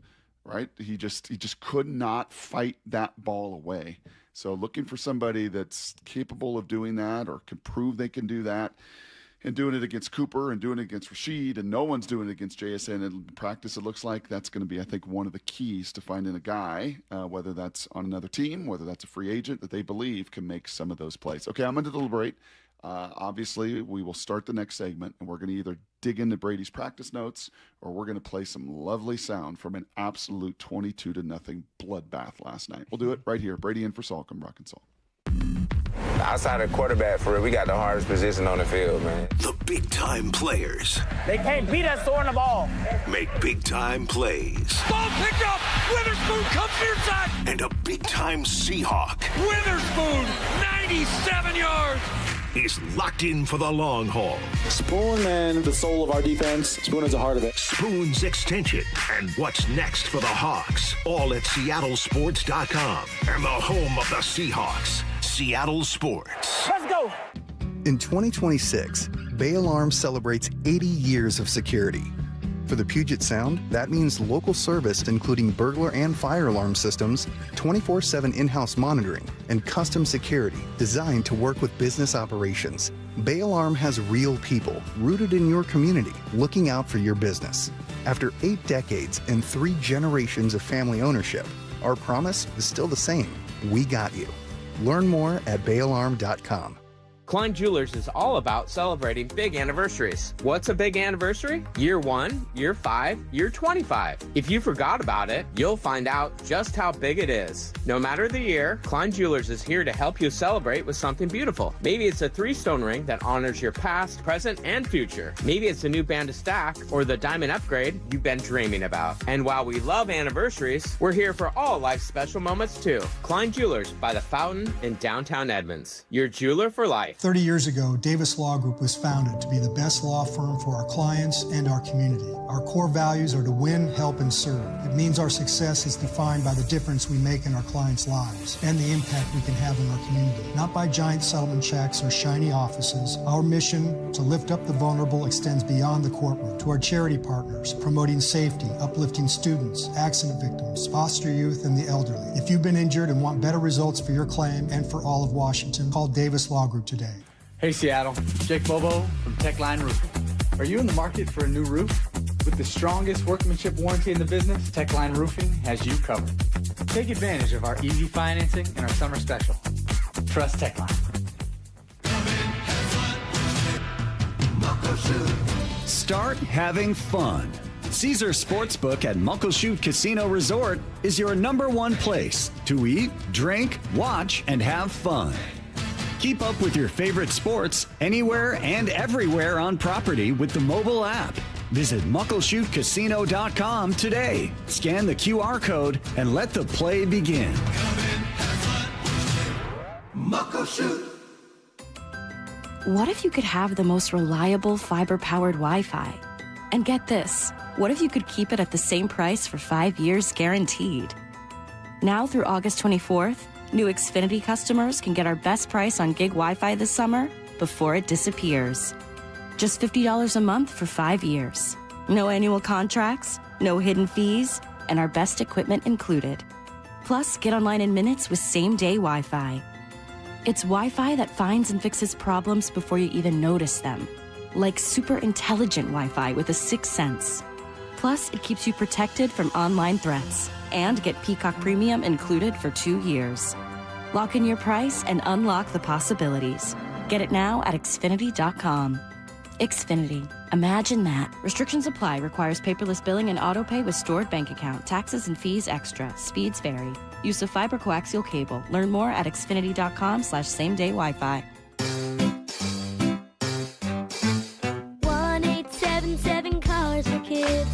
Right, he just could not fight that ball away. So looking for somebody that's capable of doing that or can prove they can do that. And doing it against Cooper and doing it against Rashid, and no one's doing it against JSN in practice, it looks like that's going to be, I think, one of the keys to finding a guy, whether that's on another team, whether that's a free agent, that they believe can make some of those plays. Okay, I'm going to deliberate. Obviously, we will start the next segment, and we're going to either dig into Brady's practice notes or we're going to play some lovely sound from an absolute 22-0 bloodbath last night. We'll do it right here. Brady in for Salk on Brock and Salk. Outside of quarterback, for real, we got the hardest position on the field, man. The big-time players They can't beat us throwing the ball. make big-time plays. Ball picked up. Witherspoon comes near side. And a big-time Seahawk Witherspoon, 97 yards. is locked in for the long haul. Spoon, man, the soul of our defense. Spoon is the heart of it. Spoon's extension and what's next for the Hawks, all at seattlesports.com and the home of the Seahawks, Seattle Sports. Let's go. In 2026, Bay Alarm celebrates 80 years of security. For the Puget Sound, that means local service including burglar and fire alarm systems, 24/7 in-house monitoring, and custom security designed to work with business operations. Bay Alarm has real people rooted in your community looking out for your business. After 8 decades and 3 generations of family ownership, our promise is still the same. We got you. Learn more at bayalarm.com. Klein Jewelers is all about celebrating big anniversaries. What's a big anniversary? Year 1, year 5, year 25. If you forgot about it, you'll find out just how big it is. No matter the year, Klein Jewelers is here to help you celebrate with something beautiful. Maybe it's a 3-stone ring that honors your past, present, and future. Maybe it's a new band to stack or the diamond upgrade you've been dreaming about. And while we love anniversaries, we're here for all life's special moments too. Klein Jewelers by the Fountain in downtown Edmonds. Your jeweler for life. 30 years ago, Davis Law Group was founded to be the best law firm for our clients and our community. Our core values are to win, help, and serve. It means our success is defined by the difference we make in our clients' lives and the impact we can have in our community. Not by giant settlement checks or shiny offices. Our mission to lift up the vulnerable extends beyond the courtroom to our charity partners, promoting safety, uplifting students, accident victims, foster youth, and the elderly. If you've been injured and want better results for your claim and for all of Washington, call Davis Law Group today. Hey Seattle, Jake Bobo from Techline Roofing. Are you in the market for a new roof? With the strongest workmanship warranty in the business, Techline Roofing has you covered. Take advantage of our easy financing and our summer special. Trust Techline. Start having fun. Caesar Sportsbook at Muckleshoot Casino Resort is your #1 place to eat, drink, watch, and have fun. Keep up with your favorite sports anywhere and everywhere on property with the mobile app. Visit muckleshootcasino.com today. Scan the QR code and let the play begin. Muckleshoot. What if you could have the most reliable fiber-powered Wi-Fi? And get this, what if you could keep it at the same price for 5 years guaranteed? Now through August 24th, new Xfinity customers can get our best price on gig Wi-Fi this summer before it disappears. Just $50 a month for 5 years. No annual contracts, no hidden fees, and our best equipment included. Plus, get online in minutes with same-day Wi-Fi. It's Wi-Fi that finds and fixes problems before you even notice them. Like super intelligent Wi-Fi with a 6th sense. Plus, it keeps you protected from online threats. And get Peacock Premium included for 2 years. Lock in your price and unlock the possibilities. Get it now at Xfinity.com. Xfinity. Imagine that. Restrictions apply. Requires paperless billing and autopay with stored bank account. Taxes and fees extra. Speeds vary. Use of fiber coaxial cable. Learn more at xfinity.com/same-day Wi-Fi. 1877 Cars for Kids.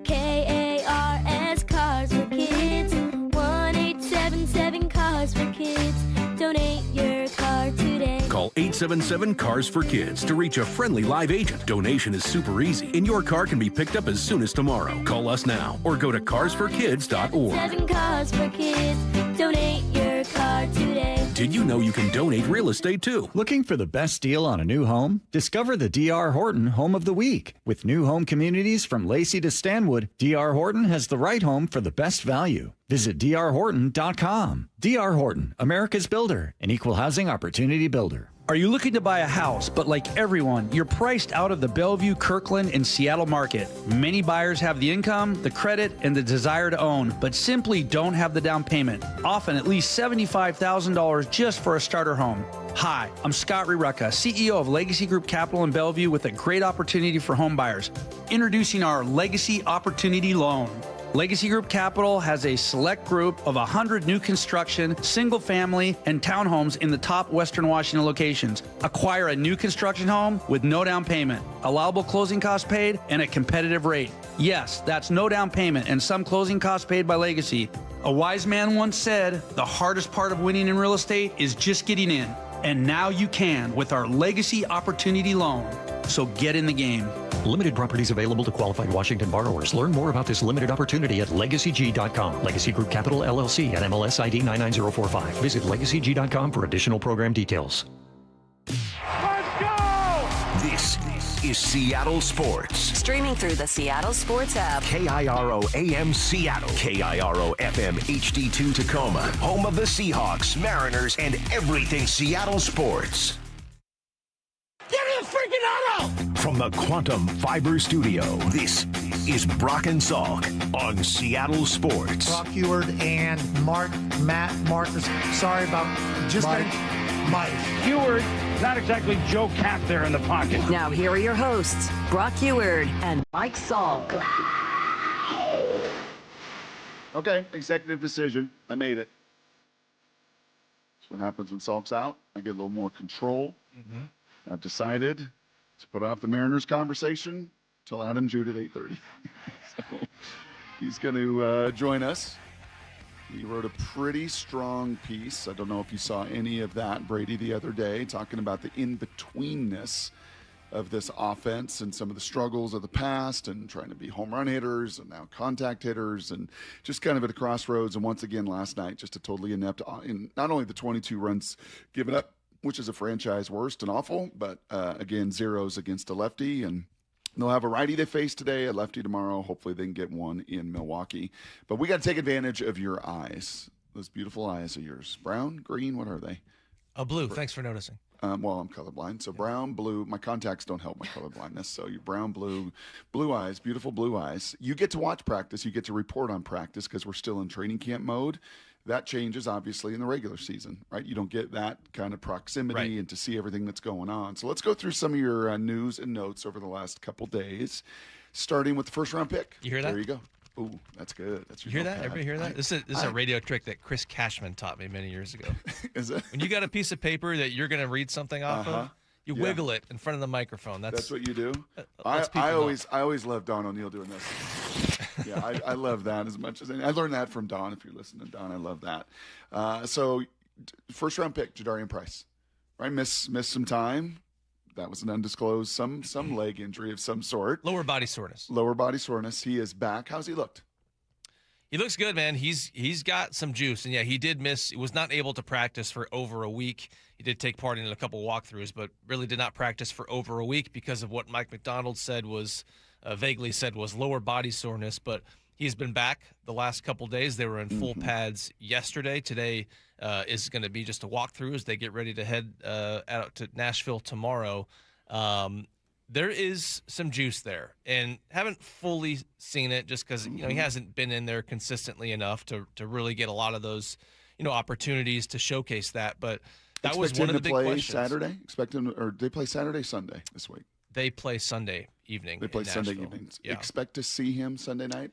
KARS Cars for Kids. 1877 Cars for Kids. Donate your car today. Call 877-CARS-FOR-KIDS to reach a friendly live agent. Donation is super easy, and your car can be picked up as soon as tomorrow. Call us now or go to carsforkids.org. 7 Cars for Kids. Donate your car today. Did you know you can donate real estate too? Looking for the best deal on a new home? Discover the D.R. Horton Home of the Week. With new home communities from Lacey to Stanwood, D.R. Horton has the right home for the best value. Visit drhorton.com. D.R. Horton, America's builder, an equal housing opportunity builder. Are you looking to buy a house, but like everyone, you're priced out of the Bellevue, Kirkland, and Seattle market? Many buyers have the income, the credit, and the desire to own, but simply don't have the down payment, often at least $75,000 just for a starter home. Hi, I'm Scott Rirucka, CEO of Legacy Group Capital in Bellevue with a great opportunity for home buyers. Introducing our Legacy Opportunity Loan. Legacy Group Capital has a select group of 100 new construction, single family, and townhomes in the top Western Washington locations. Acquire a new construction home with no down payment, allowable closing costs paid, and a competitive rate. Yes, that's no down payment and some closing costs paid by Legacy. A wise man once said, the hardest part of winning in real estate is just getting in. And now you can with our Legacy Opportunity Loan. So get in the game. Limited properties available to qualified Washington borrowers. Learn more about this limited opportunity at LegacyG.com. Legacy Group Capital, LLC, and MLS ID 99045. Visit LegacyG.com for additional program details. Let's go! This is Seattle Sports. Streaming through the Seattle Sports app. KIRO AM Seattle. KIRO FM HD2 Tacoma. Home of the Seahawks, Mariners, and everything Seattle sports. Give me a freaking auto! From the Quantum Fiber Studio, this is Brock and Salk on Seattle Sports. Brock Heward and Matt Marcus. Sorry about just Mike. Heward, not exactly Joe Cap there in the pocket. Now here are your hosts, Brock Heward and Mike Salk. Okay, executive decision. I made it. That's what happens when Salk's out. I get a little more control. Mm-hmm. I've decided to put off the Mariners conversation till Adam Jude at 8:30. So he's going to join us. He wrote a pretty strong piece. I don't know if you saw any of that, Brady, the other day, talking about the in-betweenness of this offense and some of the struggles of the past and trying to be home run hitters and now contact hitters and just kind of at a crossroads. And once again, last night, just a totally inept in not only the 22 runs given up, which is a franchise worst and awful, but again, zeros against a lefty. And they'll have a righty they face today, a lefty tomorrow. Hopefully they can get one in Milwaukee. But we got to take advantage of your eyes, those beautiful eyes of yours. Brown, green, what are they? Blue. Thanks for noticing. Well, I'm colorblind. So brown, blue. My contacts don't help my colorblindness. So you brown, blue eyes, beautiful blue eyes. You get to watch practice. You get to report on practice because we're still in training camp mode. That changes, obviously, in the regular season, right? You don't get that kind of proximity and to see everything that's going on. So let's go through some of your news and notes over the last couple days, starting with the first-round pick. You hear that? There you go. Ooh, that's good. That's your you hear that? notepad. Everybody hear that? This is a radio trick that Chris Cashman taught me many years ago. Is it? When you got a piece of paper that you're going to read something off of, you wiggle it in front of the microphone. That's what you do? I always love Don O'Neill doing this. Yeah, I love that as much as I learned that from Don. If you're listening to Don, I love that. So first round pick, Jadarian Price, right? Missed some time. That was an undisclosed, some leg injury of some sort. Lower body soreness. He is back. How's he looked? He looks good, man. He's got some juice. And, yeah, he did miss. He was not able to practice for over a week. He did take part in a couple walkthroughs, but really did not practice for over a week because of what Mike McDonald said was vaguely said was lower body soreness. But he's been back the last couple days. They were in full pads yesterday. Today is going to be just a walkthrough as they get ready to head out to Nashville tomorrow. There is some juice there, and haven't fully seen it just because he hasn't been in there consistently enough to really get a lot of those opportunities to showcase that. But that was one of the big questions. Saturday? Expect him, or they play Saturday, Sunday this week? They play Sunday evening. They play Sunday evenings. Yeah. Expect to see him Sunday night?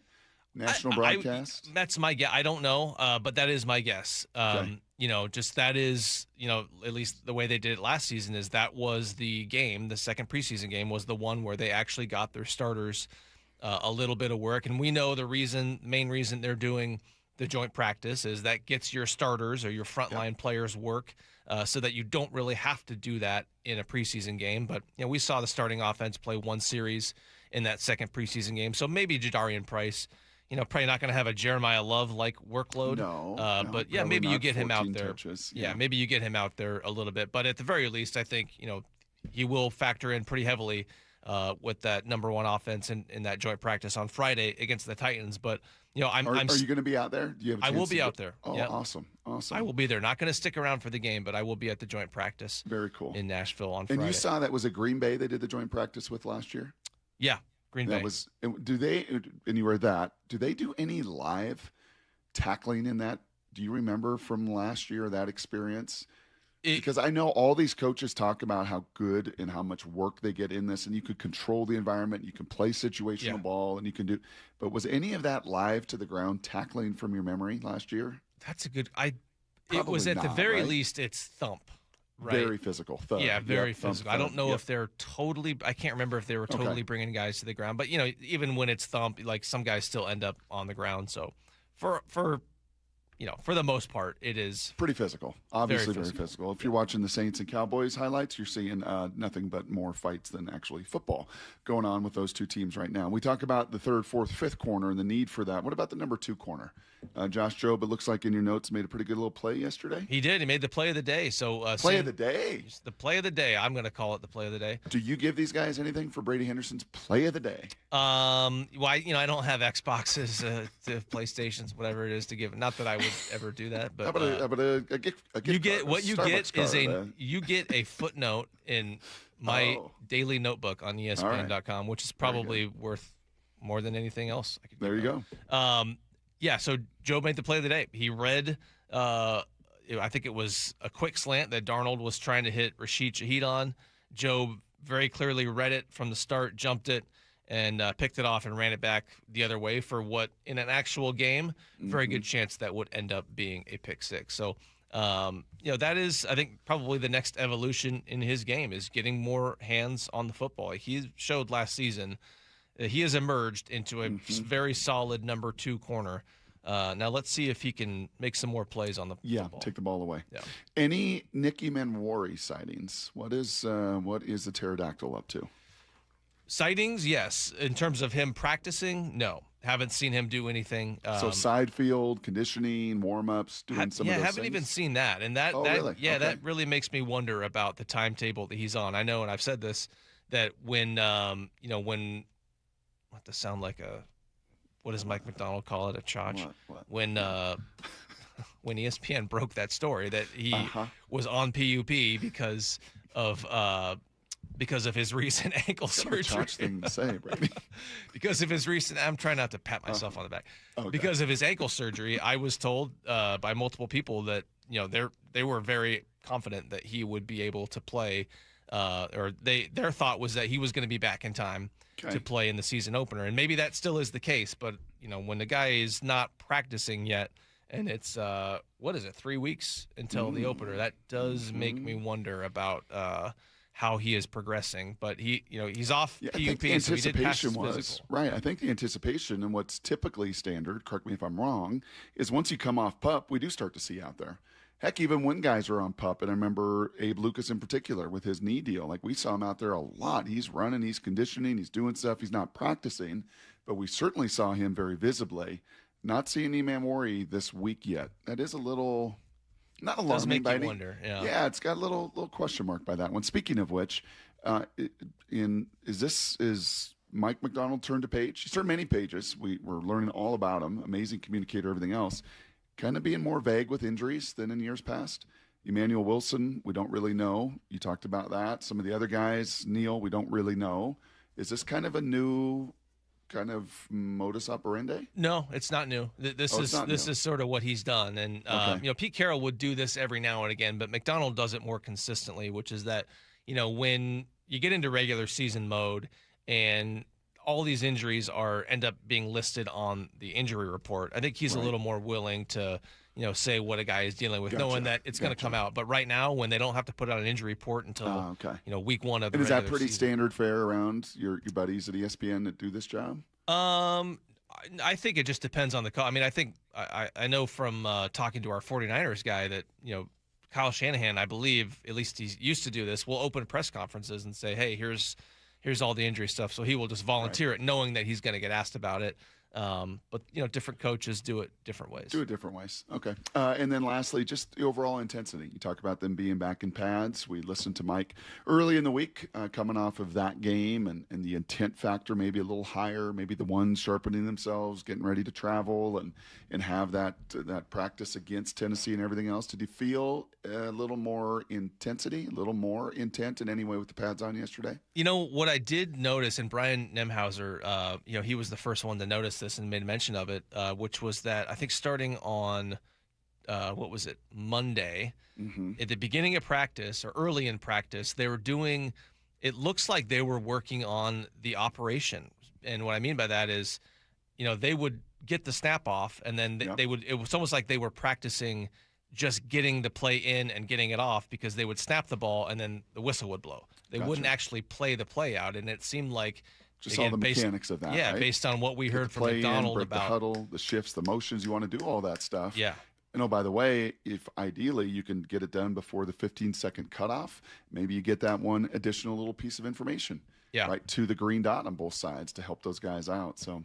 National broadcast? That's my guess. I don't know, but that is my guess. Okay. Just that is, at least the way they did it last season is that was the game, the second preseason game was the one where they actually got their starters a little bit of work. And we know the main reason they're doing the joint practice is that gets your starters or your frontline players work so that you don't really have to do that in a preseason game. But, we saw the starting offense play one series in that second preseason game. So maybe Jadarian Price, probably not going to have a Jeremiah Love-like workload. No, but, maybe you get him out there. Touches. Yeah, maybe you get him out there a little bit. But at the very least, I think, he will factor in pretty heavily with that number one offense in that joint practice on Friday against the Titans. But, are you going to be out there? Do you have a chance I will be out there. Oh, yep. Awesome. I will be there. Not going to stick around for the game, but I will be at the joint practice. Very cool. In Nashville on Friday. And you saw that was a Green Bay they did the joint practice with last year? Yeah, Green Bay. And you were that, do they do any live tackling in that? Do you remember from last year that experience? Because I know all these coaches talk about how good and how much work they get in this, and you could control the environment, you can play situational ball, and you can do. But was any of that live to the ground tackling from your memory last year? That's a good. It was at the very least. It's thump. Right. Very physical. Thump. Yeah, very physical. Thump. I don't know if they're totally. I can't remember if they were totally bringing guys to the ground. But even when it's thump, like some guys still end up on the ground. So for the most part, it is pretty physical. Obviously, very physical. If you're watching the Saints and Cowboys highlights, you're seeing nothing but more fights than actually football going on with those two teams right now. We talk about the third, fourth, fifth corner and the need for that. What about the number 2 corner? Josh Jobe, it looks like in your notes, made a pretty good little play yesterday. He did. He made the play of the day. So play of the day? The play of the day. I'm going to call it the play of the day. Do you give these guys anything for Brady Henderson's play of the day? I don't have Xboxes, PlayStations, whatever it is to give. Not that I would ever do that. But how about a gift you get card, what you Starbucks get you get a footnote in my daily notebook on ESPN.com, which is probably worth more than anything else I could. There you go. Yeah, so Joe made the play of the day. He read, I think it was a quick slant that Darnold was trying to hit Rashid Shaheed on. Joe very clearly read it from the start, jumped it, and picked it off and ran it back the other way for what, in an actual game, very good chance that would end up being a pick six. So, that is, I think, probably the next evolution in his game is getting more hands on the football. He showed last season he has emerged into a very solid number 2 corner. Now let's see if he can make some more plays on the football. Take the ball away. Yeah. Any Nicky Manwari sightings? What is the pterodactyl up to? Sightings, yes. In terms of him practicing, no. Haven't seen him do anything. So side field, conditioning, warm-ups, doing some of those haven't things? even seen that. And that really? That really makes me wonder about the timetable that he's on. I know, and I've said this, that when what does sound like what does Mike McDonald call it, a chotch? What? When ESPN broke that story that he was on PUP because of his recent ankle surgery. Chotch thing to say, Brady. Because of his recent, I'm trying not to pat myself on the back. Okay. Because of his ankle surgery, I was told by multiple people that they were very confident that he would be able to play, or their thought was that he was going to be back in time to play in the season opener, and maybe that still is the case. But when the guy is not practicing yet, and it's 3 weeks until the opener, that does make me wonder about how he is progressing. But he's off PUP, I think the so he did pass his was physical. right. I think the anticipation and what's typically standard, correct me if I'm wrong, is once you come off PUP, we do start to see out there. Heck, even when guys are on PUP, and I remember Abe Lucas in particular with his knee deal, like we saw him out there a lot. He's running, he's conditioning, he's doing stuff. He's not practicing, but we certainly saw him very visibly. Not seeing Manwari this week yet. That is a little, not alarming. Does make by you any, wonder. Yeah, it's got a little question mark by that one. Speaking of which, is Mike McDonald turned a page? He's turned many pages. We're learning all about him. Amazing communicator, everything else. Kind of being more vague with injuries than in years past. Emmanuel Wilson, we don't really know. You talked about that. Some of the other guys, Neil, we don't really know. Is this kind of a new kind of modus operandi? No, it's not new. This is sort of what he's done. And Pete Carroll would do this every now and again, but McDonald does it more consistently, which is that when you get into regular season mode, and all these injuries end up being listed on the injury report. I think he's a little more willing to, say what a guy is dealing with, knowing that it's going to come out. But right now, when they don't have to put out an injury report until week one of the And is that pretty season. standard fare around your buddies at ESPN that do this job? I think it just depends on the call. I mean, I think I know from talking to our 49ers guy that, Kyle Shanahan, I believe, at least he's used to do this, will open press conferences and say, hey, here's all the injury stuff. So he will just volunteer it, knowing that he's going to get asked about it. But, different coaches do it different ways. Okay. And then lastly, just the overall intensity. You talk about them being back in pads. We listened to Mike early in the week coming off of that game, and the intent factor maybe a little higher, maybe the ones sharpening themselves, getting ready to travel and have that practice against Tennessee and everything else. Did you feel a little more intensity, a little more intent in any way with the pads on yesterday? What I did notice, and Brian Nemhauser, he was the first one to notice this and made mention of it, which was that I think starting on, Monday, at the beginning of practice or early in practice, they were doing, it looks like they were working on the operation. And what I mean by that is, they would get the snap off, and then it was almost like they were practicing just getting the play in and getting it off, because they would snap the ball and then the whistle would blow. They wouldn't actually play the play out, and it seemed like just all the mechanics of that. Yeah, right? Based on what we heard from McDonald about the huddle, the shifts, the motions. You want to do all that stuff. Yeah. And by the way, if ideally you can get it done before the 15-second cutoff, maybe you get that one additional little piece of information. Yeah. Right to the green dot on both sides to help those guys out. So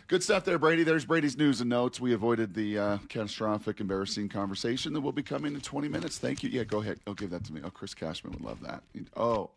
good stuff there, Brady. There's Brady's news and notes. We avoided the catastrophic, embarrassing conversation that will be coming in 20 minutes. Thank you. Yeah, go ahead. Go give that to me. Oh, Chris Cashman would love that. Oh,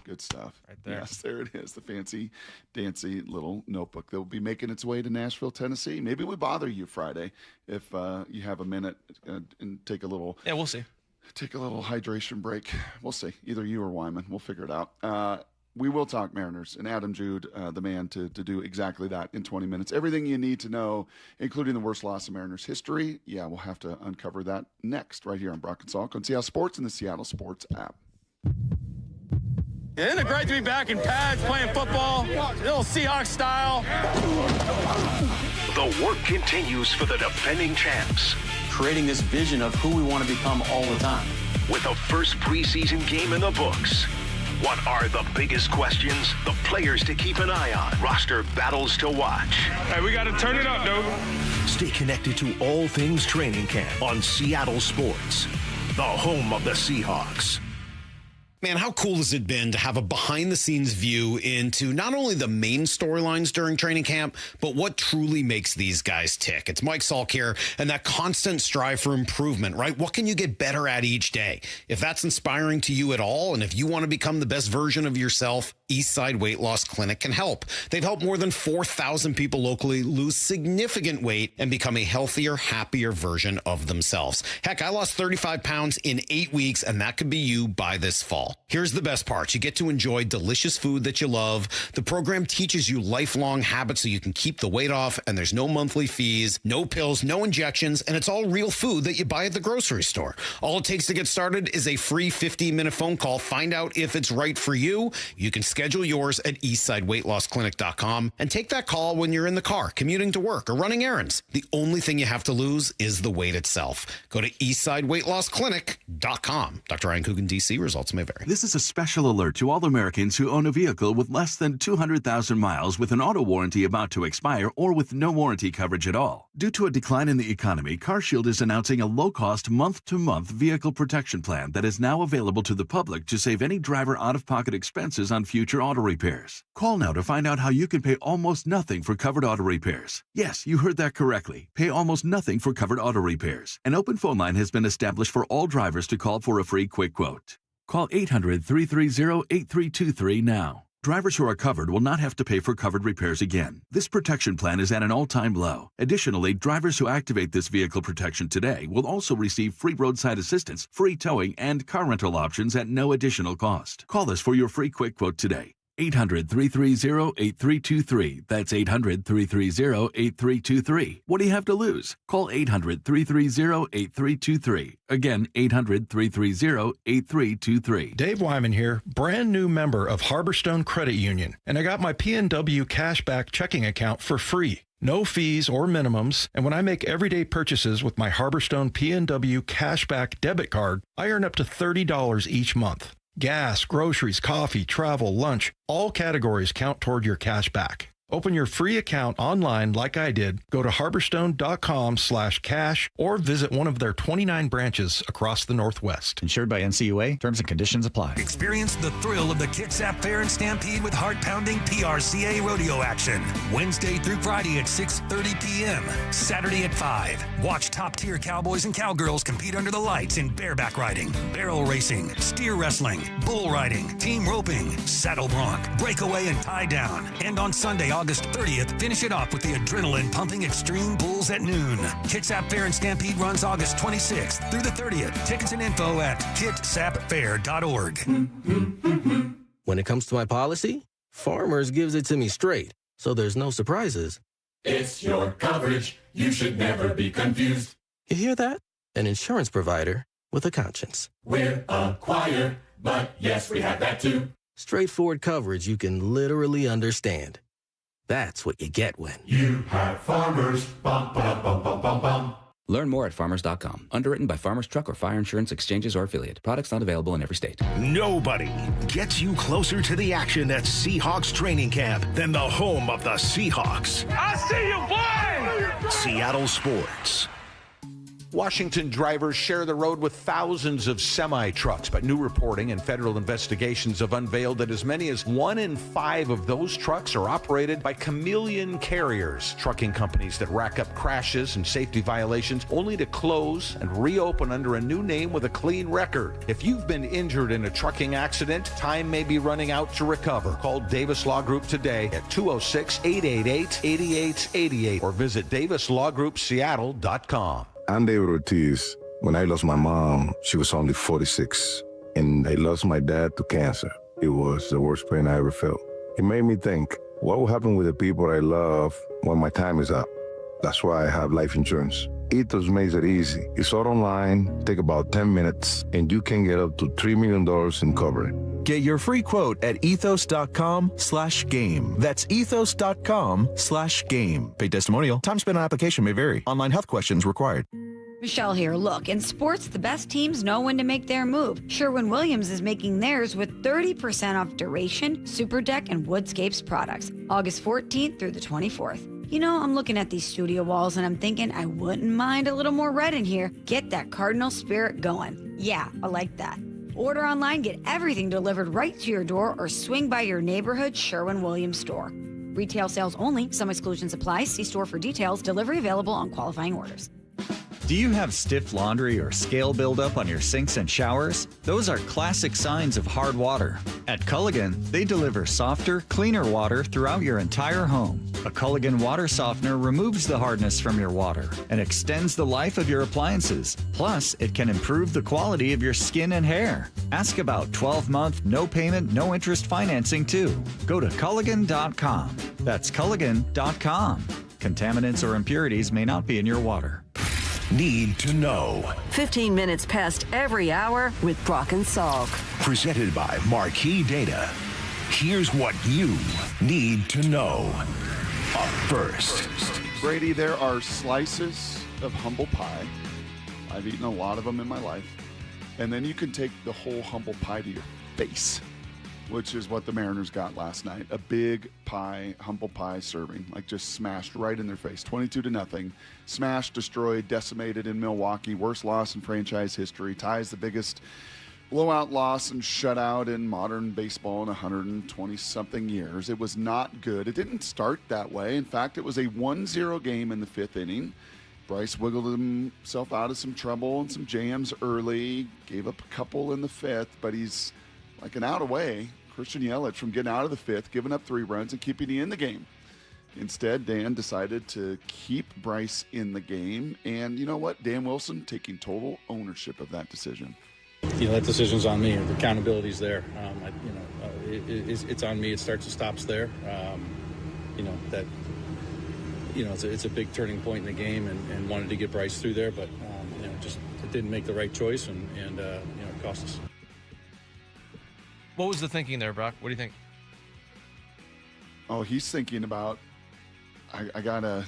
good stuff. Right there. Yes, there it is. The fancy, dancy little notebook that will be making its way to Nashville, Tennessee. Maybe we bother you Friday if you have a minute and take a little. Yeah, we'll see. Take a little hydration break. We'll see. Either you or Wyman. We'll figure it out. We will talk Mariners, and Adam Jude, the man to do exactly that in 20 minutes. Everything you need to know, including the worst loss in Mariners history. Yeah, we'll have to uncover that next right here on Brock Salk on Seattle Sports and the Seattle Sports app. Isn't it great to be back in pads playing football? Little Seahawk style. The work continues for the defending champs. Creating this vision of who we want to become all the time. With the first preseason game in the books. What are the biggest questions? The players to keep an eye on. Roster battles to watch. Hey, we got to turn it up, dude. Stay connected to all things training camp on Seattle Sports, the home of the Seahawks. Man, how cool has it been to have a behind-the-scenes view into not only the main storylines during training camp, but what truly makes these guys tick? It's Mike Salk here, and that constant strive for improvement, right? What can you get better at each day? If that's inspiring to you at all, and if you want to become the best version of yourself, Eastside Weight Loss Clinic can help. They've helped more than 4,000 people locally lose significant weight and become a healthier, happier version of themselves. Heck, I lost 35 pounds in 8 weeks, and that could be you by this fall. Here's the best part. You get to enjoy delicious food that you love. The program teaches you lifelong habits so you can keep the weight off, and there's no monthly fees, no pills, no injections, and it's all real food that you buy at the grocery store. All it takes to get started is a free 15-minute phone call. Find out if it's right for you. You can schedule yours at eastsideweightlossclinic.com and take that call when you're in the car, commuting to work, or running errands. The only thing you have to lose is the weight itself. Go to eastsideweightlossclinic.com. Dr. Ryan Coogan, D.C. Results may vary. This is a special alert to all Americans who own a vehicle with less than 200,000 miles with an auto warranty about to expire or with no warranty coverage at all. Due to a decline in the economy, CarShield is announcing a low-cost month-to-month vehicle protection plan that is now available to the public to save any driver out-of-pocket expenses on future auto repairs. Call now to find out how you can pay almost nothing for covered auto repairs. Yes, you heard that correctly. Pay almost nothing for covered auto repairs. An open phone line has been established for all drivers to call for a free quick quote. Call 800-330-8323 now. Drivers who are covered will not have to pay for covered repairs again. This protection plan is at an all-time low. Additionally, drivers who activate this vehicle protection today will also receive free roadside assistance, free towing, and car rental options at no additional cost. Call us for your free quick quote today. 800-330-8323. That's 800-330-8323. What do you have to lose? Call 800-330-8323. Again, 800-330-8323. Dave Wyman here, brand new member of Harborstone Credit Union, and I got my PNW Cashback checking account for free. No fees or minimums, and when I make everyday purchases with my Harborstone PNW Cashback debit card, I earn up to $30 each month. Gas, groceries, coffee, travel, lunch, all categories count toward your cash back. Open your free account online like I did. Go to harborstone.com/cash or visit one of their 29 branches across the Northwest. Insured by NCUA. Terms and conditions apply. Experience the thrill of the Kitsap Fair and Stampede with heart-pounding PRCA rodeo action. Wednesday through Friday at 6:30 p.m. Saturday at 5. Watch top-tier cowboys and cowgirls compete under the lights in bareback riding, barrel racing, steer wrestling, bull riding, team roping, saddle bronc, breakaway, and tie down. And on Sunday, August 30th, finish it off with the adrenaline-pumping Extreme Bulls at noon. Kitsap Fair and Stampede runs August 26th through the 30th. Tickets and info at kitsapfair.org. When it comes to my policy, Farmers gives it to me straight, so there's no surprises. It's your coverage. You should never be confused. You hear that? An insurance provider with a conscience. We're a choir, but yes, we have that too. Straightforward coverage you can literally understand. That's what you get when you have Farmers. Bum, bum, bum, bum, bum, bum. Learn more at farmers.com. Underwritten by Farmers Truck or Fire Insurance Exchanges or Affiliate. Products not available in every state. Nobody gets you closer to the action at Seahawks training camp than the home of the Seahawks. I see you, boy! Seattle Sports. Washington drivers share the road with thousands of semi-trucks, but new reporting and federal investigations have unveiled that as many as 1 in 5 of those trucks are operated by chameleon carriers, trucking companies that rack up crashes and safety violations only to close and reopen under a new name with a clean record. If you've been injured in a trucking accident, time may be running out to recover. Call Davis Law Group today at 206-888-8888 or visit davislawgroupseattle.com. I'm David Ortiz. When I lost my mom, she was only 46, and I lost my dad to cancer. It was the worst pain I ever felt. It made me think, what will happen with the people I love when my time is up? That's why I have life insurance. Ethos makes it easy. It's all online, take about 10 minutes, and you can get up to $3 million in coverage. Get your free quote at ethos.com/game. That's ethos.com/game. Paid testimonial. Time spent on application may vary. Online health questions required. Michelle here. Look, in sports, the best teams know when to make their move. Sherwin-Williams is making theirs with 30% off Duration, Super Deck, and Woodscapes products. August 14th through the 24th. You know, I'm looking at these studio walls and I'm thinking I wouldn't mind a little more red in here. Get that Cardinal spirit going. Yeah, I like that. Order online, get everything delivered right to your door, or swing by your neighborhood Sherwin-Williams store. Retail sales only. Some exclusions apply. See store for details. Delivery available on qualifying orders. Do you have stiff laundry or scale buildup on your sinks and showers? Those are classic signs of hard water. At Culligan, they deliver softer, cleaner water throughout your entire home. A Culligan water softener removes the hardness from your water and extends the life of your appliances. Plus, it can improve the quality of your skin and hair. Ask about 12-month, no payment, no interest financing too. Go to Culligan.com. That's Culligan.com. Contaminants or impurities may not be in your water. Need to know. 15 minutes past every hour with Brock and Salk. Presented by Marquee Data. Here's what you need to know. Up first. Brady, there are slices of humble pie. I've eaten a lot of them in my life. And then you can take the whole humble pie to your face, which is what the Mariners got last night. A big pie, humble pie serving, like just smashed right in their face. 22-0. Smashed, destroyed, decimated in Milwaukee. Worst loss in franchise history. Ties the biggest blowout loss and shutout in modern baseball in 120-something years. It was not good. It didn't start that way. In fact, it was a 1-0 game in the 5th inning. Bryce wiggled himself out of some trouble and some jams early. Gave up a couple in the 5th, but he's like an out away. Christian Yelich from getting out of the 5th, giving up 3 runs and keeping you in the game. Instead, Dan decided to keep Bryce in the game. And you know what? Dan Wilson taking total ownership of that decision. That decision's on me. The accountability's there. it's on me. It starts and stops there. It's a big turning point in the game, and wanted to get Bryce through there, but just it didn't make the right choice, and it cost us. What was the thinking there, Brock? What do you think? Oh, he's thinking about I got a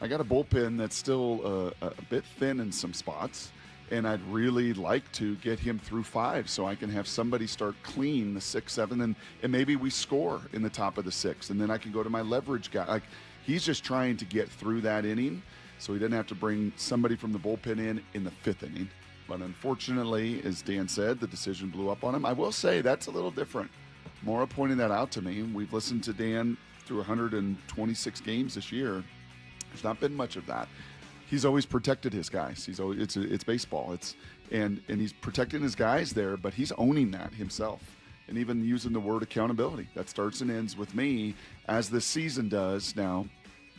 bullpen that's still a bit thin in some spots, and I'd really like to get him through 5 so I can have somebody start clean the 6, 7, and maybe we score in the top of the 6, and then I can go to my leverage guy. Like, he's just trying to get through that inning so he doesn't have to bring somebody from the bullpen in the 5th inning. But unfortunately, as Dan said, the decision blew up on him. I will say that's a little different. Maura pointed that out to me. We've listened to Dan through 126 games this year. There's not been much of that. He's always protected his guys. It's baseball. And he's protecting his guys there, but he's owning that himself. And even using the word accountability. That starts and ends with me, as this season does. Now,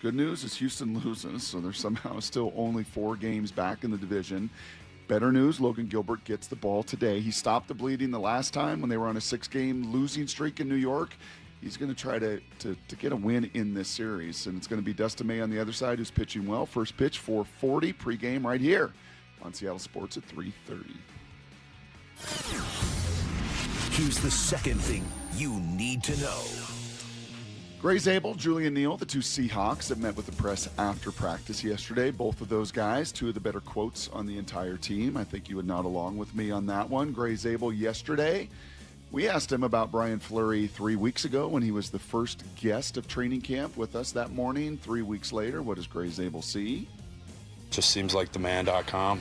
good news is Houston loses, so they're somehow still only 4 games back in the division. Better news, Logan Gilbert gets the ball today. He stopped the bleeding the last time when they were on a 6-game losing streak in New York. He's going to try to get a win in this series, and it's going to be Dustin May on the other side, who's pitching well. First pitch, 4:40 pregame right here on Seattle Sports at 3:30. Here's the second thing you need to know. Gray Zabel, Julian Neal, the 2 Seahawks that met with the press after practice yesterday. Both of those guys, 2 of the better quotes on the entire team. I think you would nod along with me on that one. Gray Zabel yesterday, we asked him about Brian Fleury 3 weeks ago when he was the first guest of training camp with us that morning. 3 weeks later, what does Gray Zabel see? Just seems like the man.com.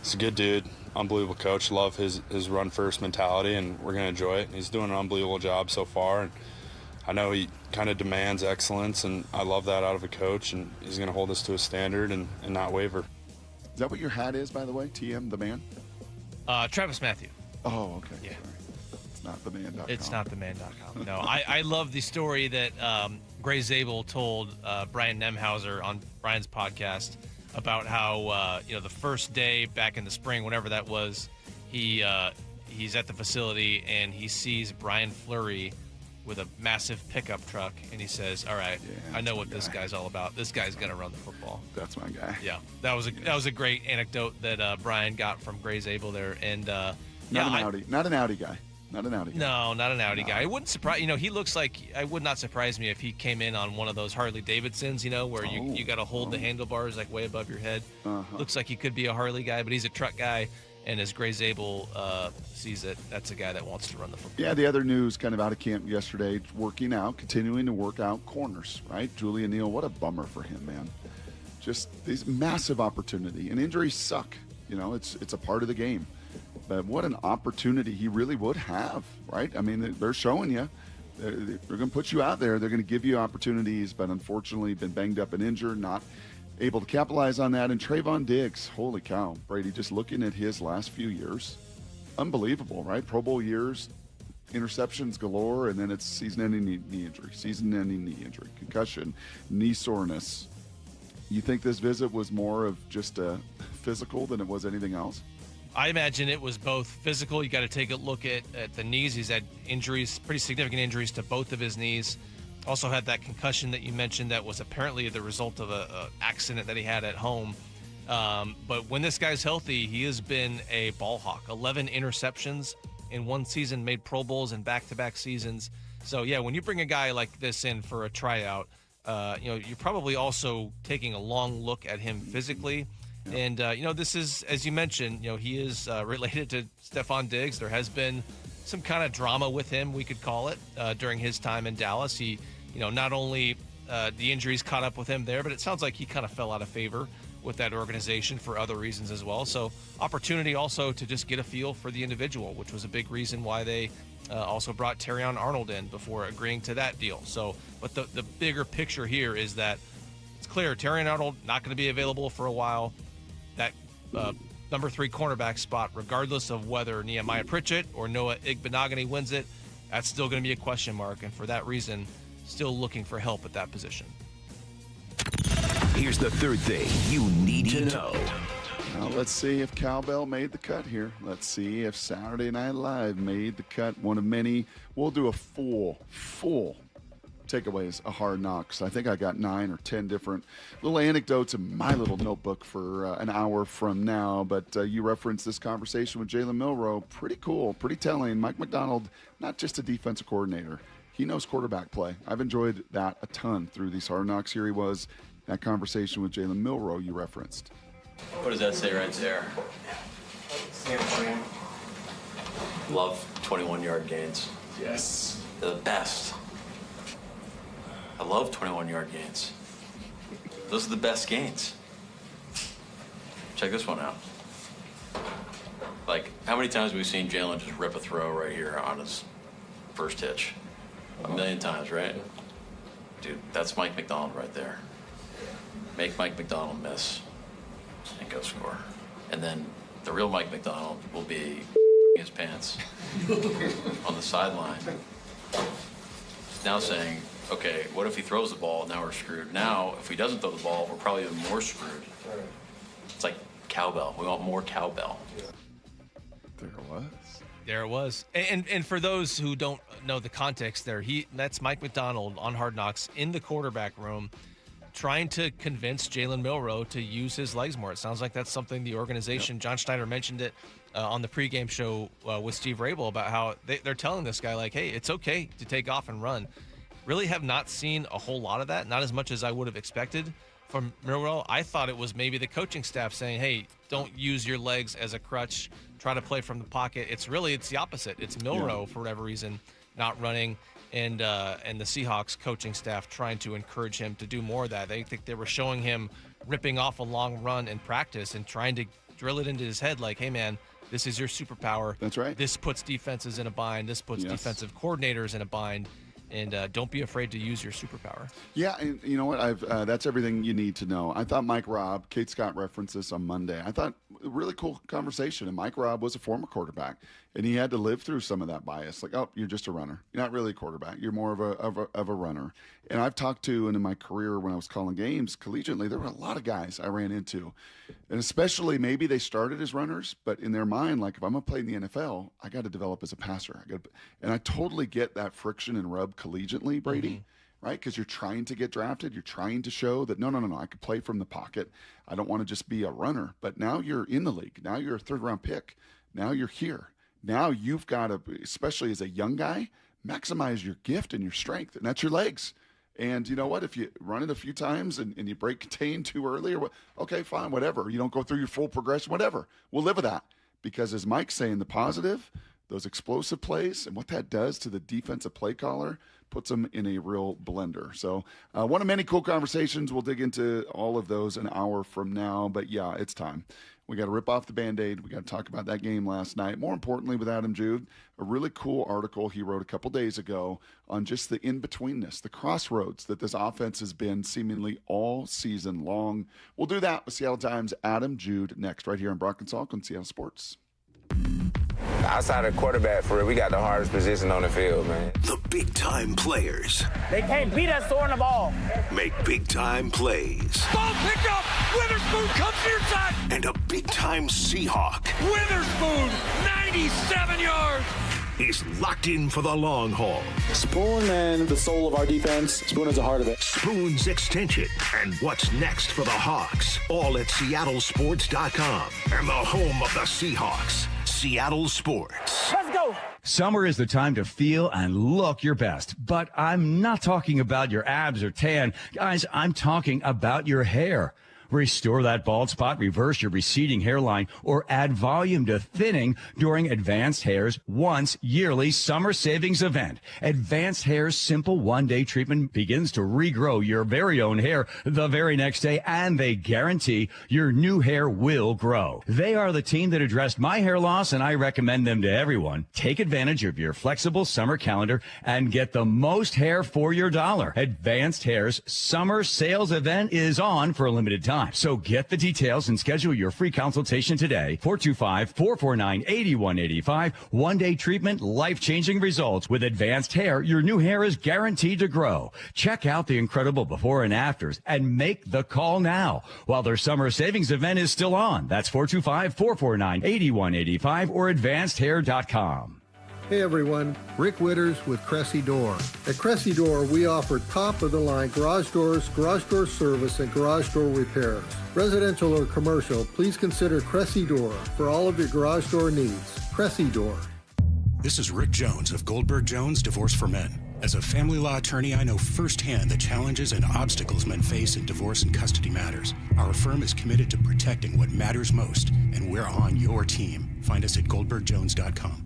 He's a good dude, unbelievable coach. Love his run-first mentality, and we're going to enjoy it. He's doing an unbelievable job so far, and I know he kind of demands excellence, and I love that out of a coach, and he's going to hold us to a standard and not waver. Is that what your hat is, by the way, TM, the man? Travis Matthew. Oh, okay. Yeah. Sorry. It's not the man.com. It's not the man.com. No, I love the story that Gray Zabel told Brian Nemhauser on Brian's podcast about how, the first day back in the spring, whenever that was, he's at the facility and he sees Brian Fleury with a massive pickup truck, and he says, all right, I know what this guy's all about. This guy's going to run the football. That's my guy. Yeah, that was a great anecdote that Brian got from Gray Zabel there. And not an Audi guy. Not an Audi guy. No, not an Audi guy. It wouldn't surprise, he looks like, it would not surprise me if he came in on one of those Harley Davidsons, where you got to hold the handlebars like way above your head. Looks like he could be a Harley guy, but he's a truck guy. And as Gray Zabel sees it, that's a guy that wants to run the football. Yeah, the other news kind of out of camp yesterday, continuing to work out corners, right? Julian Neal, what a bummer for him, man. Just these massive opportunity. And injuries suck. It's a part of the game. But what an opportunity he really would have, right? I mean, they're showing you. They're going to put you out there. They're going to give you opportunities, but unfortunately been banged up and injured, not able to capitalize on that. And Trayvon Diggs, holy cow, Brady, just looking at his last few years, unbelievable, right? Pro Bowl years, interceptions galore, and then it's season-ending knee injury, concussion, knee soreness. You think this visit was more of just a physical than it was anything else? I imagine it was both physical. You got to take a look at the knees. He's had injuries, pretty significant injuries to both of his knees. Also had that concussion that you mentioned that was apparently the result of an accident that he had at home. But when this guy's healthy, he has been a ball hawk. 11 interceptions in one season, made Pro Bowls in back-to-back seasons. So, yeah, when you bring a guy like this in for a tryout, you're probably also taking a long look at him physically. And, this is, as you mentioned, he is related to Stephon Diggs. There has been some kind of drama with him, we could call it, during his time in Dallas. He not only the injuries caught up with him there, but it sounds like he kind of fell out of favor with that organization for other reasons as well. So opportunity also to just get a feel for the individual, which was a big reason why they also brought Terion Arnold in before agreeing to that deal. So, but the bigger picture here is that it's clear Terion Arnold not going to be available for a while. That number 3 cornerback spot, regardless of whether Nehemiah Pritchett or Noah Igbenogany wins it, that's still going to be a question mark. And for that reason, still looking for help at that position. Here's the third thing you need to know. Well, let's see if Cowbell made the cut here. Let's see if Saturday Night Live made the cut. One of many. We'll do a full takeaways, a Hard Knocks. I think I got 9 or 10 different little anecdotes in my little notebook for an hour from now. But you referenced this conversation with Jalen Milroe. Pretty cool, pretty telling. Mike Macdonald, not just a defensive coordinator. He knows quarterback play. I've enjoyed that a ton through these Hard Knocks. Here he was, that conversation with Jalen Milroe you referenced. What does that say right there? Love 21-yard gains. Yes. They're the best. I love 21-yard gains. Those are the best gains. Check this one out. Like, how many times have we seen Jalen just rip a throw right here on his first hitch? A million times, right? Dude, that's Mike Macdonald right there. Make Mike Macdonald miss and go score. And then the real Mike Macdonald will be his pants on the sideline. Now saying, okay, what if he throws the ball? Now we're screwed. Now, if he doesn't throw the ball, we're probably even more screwed. It's like cowbell. We want more cowbell. There it was. And for those who don't know the context there, that's Mike Macdonald on Hard Knocks in the quarterback room trying to convince Jalen Milroe to use his legs more. It sounds like that's something the organization, John Schneider mentioned it on the pregame show with Steve Rabel about how they're telling this guy, like, hey, it's okay to take off and run. Really have not seen a whole lot of that, not as much as I would have expected from Milroe. I thought it was maybe the coaching staff saying, hey, don't use your legs as a crutch, try to play from the pocket. It's the opposite. It's Milroe, for whatever reason, not running, and the Seahawks coaching staff trying to encourage him to do more of that. They think they were showing him ripping off a long run in practice and trying to drill it into his head like, hey, man, this is your superpower. That's right. This puts defenses in a bind. This puts defensive coordinators in a bind. And don't be afraid to use your superpower. Yeah, and you know what? That's everything you need to know. I thought Mike Robb, Kate Scott referenced this on Monday. I thought a really cool conversation. And Mike Robb was a former quarterback, and he had to live through some of that bias. Like, oh, you're just a runner. You're not really a quarterback. You're more of a runner. And I've talked to, and in my career when I was calling games collegiately, there were a lot of guys I ran into, and especially maybe they started as runners, but in their mind, like, if I'm going to play in the NFL, I got to develop as a passer. And I totally get that friction and rub collegiately, Brady, right? Because you're trying to get drafted. You're trying to show that, no, I can play from the pocket. I don't want to just be a runner. But now you're in the league. Now you're a third-round pick. Now you're here. Now you've got to, especially as a young guy, maximize your gift and your strength, and that's your legs. And you know what? If you run it a few times and you break contain too early, or okay, fine, whatever. You don't go through your full progression, whatever. We'll live with that. Because as Mike's saying, the positive, those explosive plays, and what that does to the defensive play caller puts them in a real blender. So one of many cool conversations. We'll dig into all of those an hour from now. But yeah, it's time. We got to rip off the Band-Aid. We got to talk about that game last night. More importantly, with Adam Jude, a really cool article he wrote a couple days ago on just the in-betweenness, the crossroads that this offense has been seemingly all season long. We'll do that with Seattle Times' Adam Jude next, right here on Brock Salk on Seattle Sports. Outside of quarterback, for real, we got the hardest position on the field, man. The big-time players. They can't beat us throwing the ball. Make big-time plays. Ball picked up. Witherspoon comes near side. And a big-time Seahawk. Witherspoon, 97 yards. Is locked in for the long haul. Spoon and the soul of our defense. Spoon is the heart of it. Spoon's extension and what's next for the Hawks. All at seattlesports.com and the home of the Seahawks. Seattle Sports. Let's go. Summer is the time to feel and look your best, but I'm not talking about your abs or tan. Guys, I'm talking about your hair. Restore that bald spot, reverse your receding hairline, or add volume to thinning during Advanced Hair's once yearly summer savings event. Advanced Hair's simple one-day treatment begins to regrow your very own hair the very next day, and they guarantee your new hair will grow. They are the team that addressed my hair loss, and I recommend them to everyone. Take advantage of your flexible summer calendar and get the most hair for your dollar. Advanced Hair's summer sales event is on for a limited time. time. So get the details and schedule your free consultation today. 425-449-8185. One-day treatment, life-changing results. With advanced hair, your new hair is guaranteed to grow. Check out the incredible before and afters and make the call now while their summer savings event is still on. That's 425-449-8185 or advancedhair.com. Hey everyone, Rick Witters with Cressy Door. At Cressy Door, we offer top-of-the-line garage doors, garage door service, and garage door repairs. Residential or commercial, please consider Cressy Door for all of your garage door needs. Cressy Door. This is Rick Jones of Goldberg Jones Divorce for Men. As a family law attorney, I know firsthand the challenges and obstacles men face in divorce and custody matters. Our firm is committed to protecting what matters most, and we're on your team. Find us at goldbergjones.com.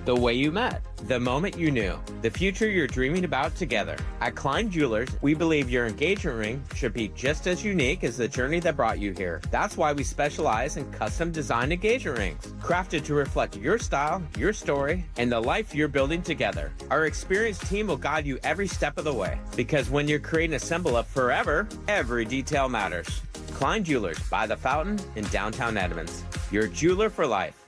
The way you met, the moment you knew, the future you're dreaming about together. At Klein Jewelers, we believe your engagement ring should be just as unique as the journey that brought you here. That's why we specialize in custom designed engagement rings, crafted to reflect your style, your story, and the life you're building together. Our experienced team will guide you every step of the way, because when you're creating a symbol of forever, every detail matters. Klein Jewelers by the Fountain in downtown Edmonds. Your jeweler for life.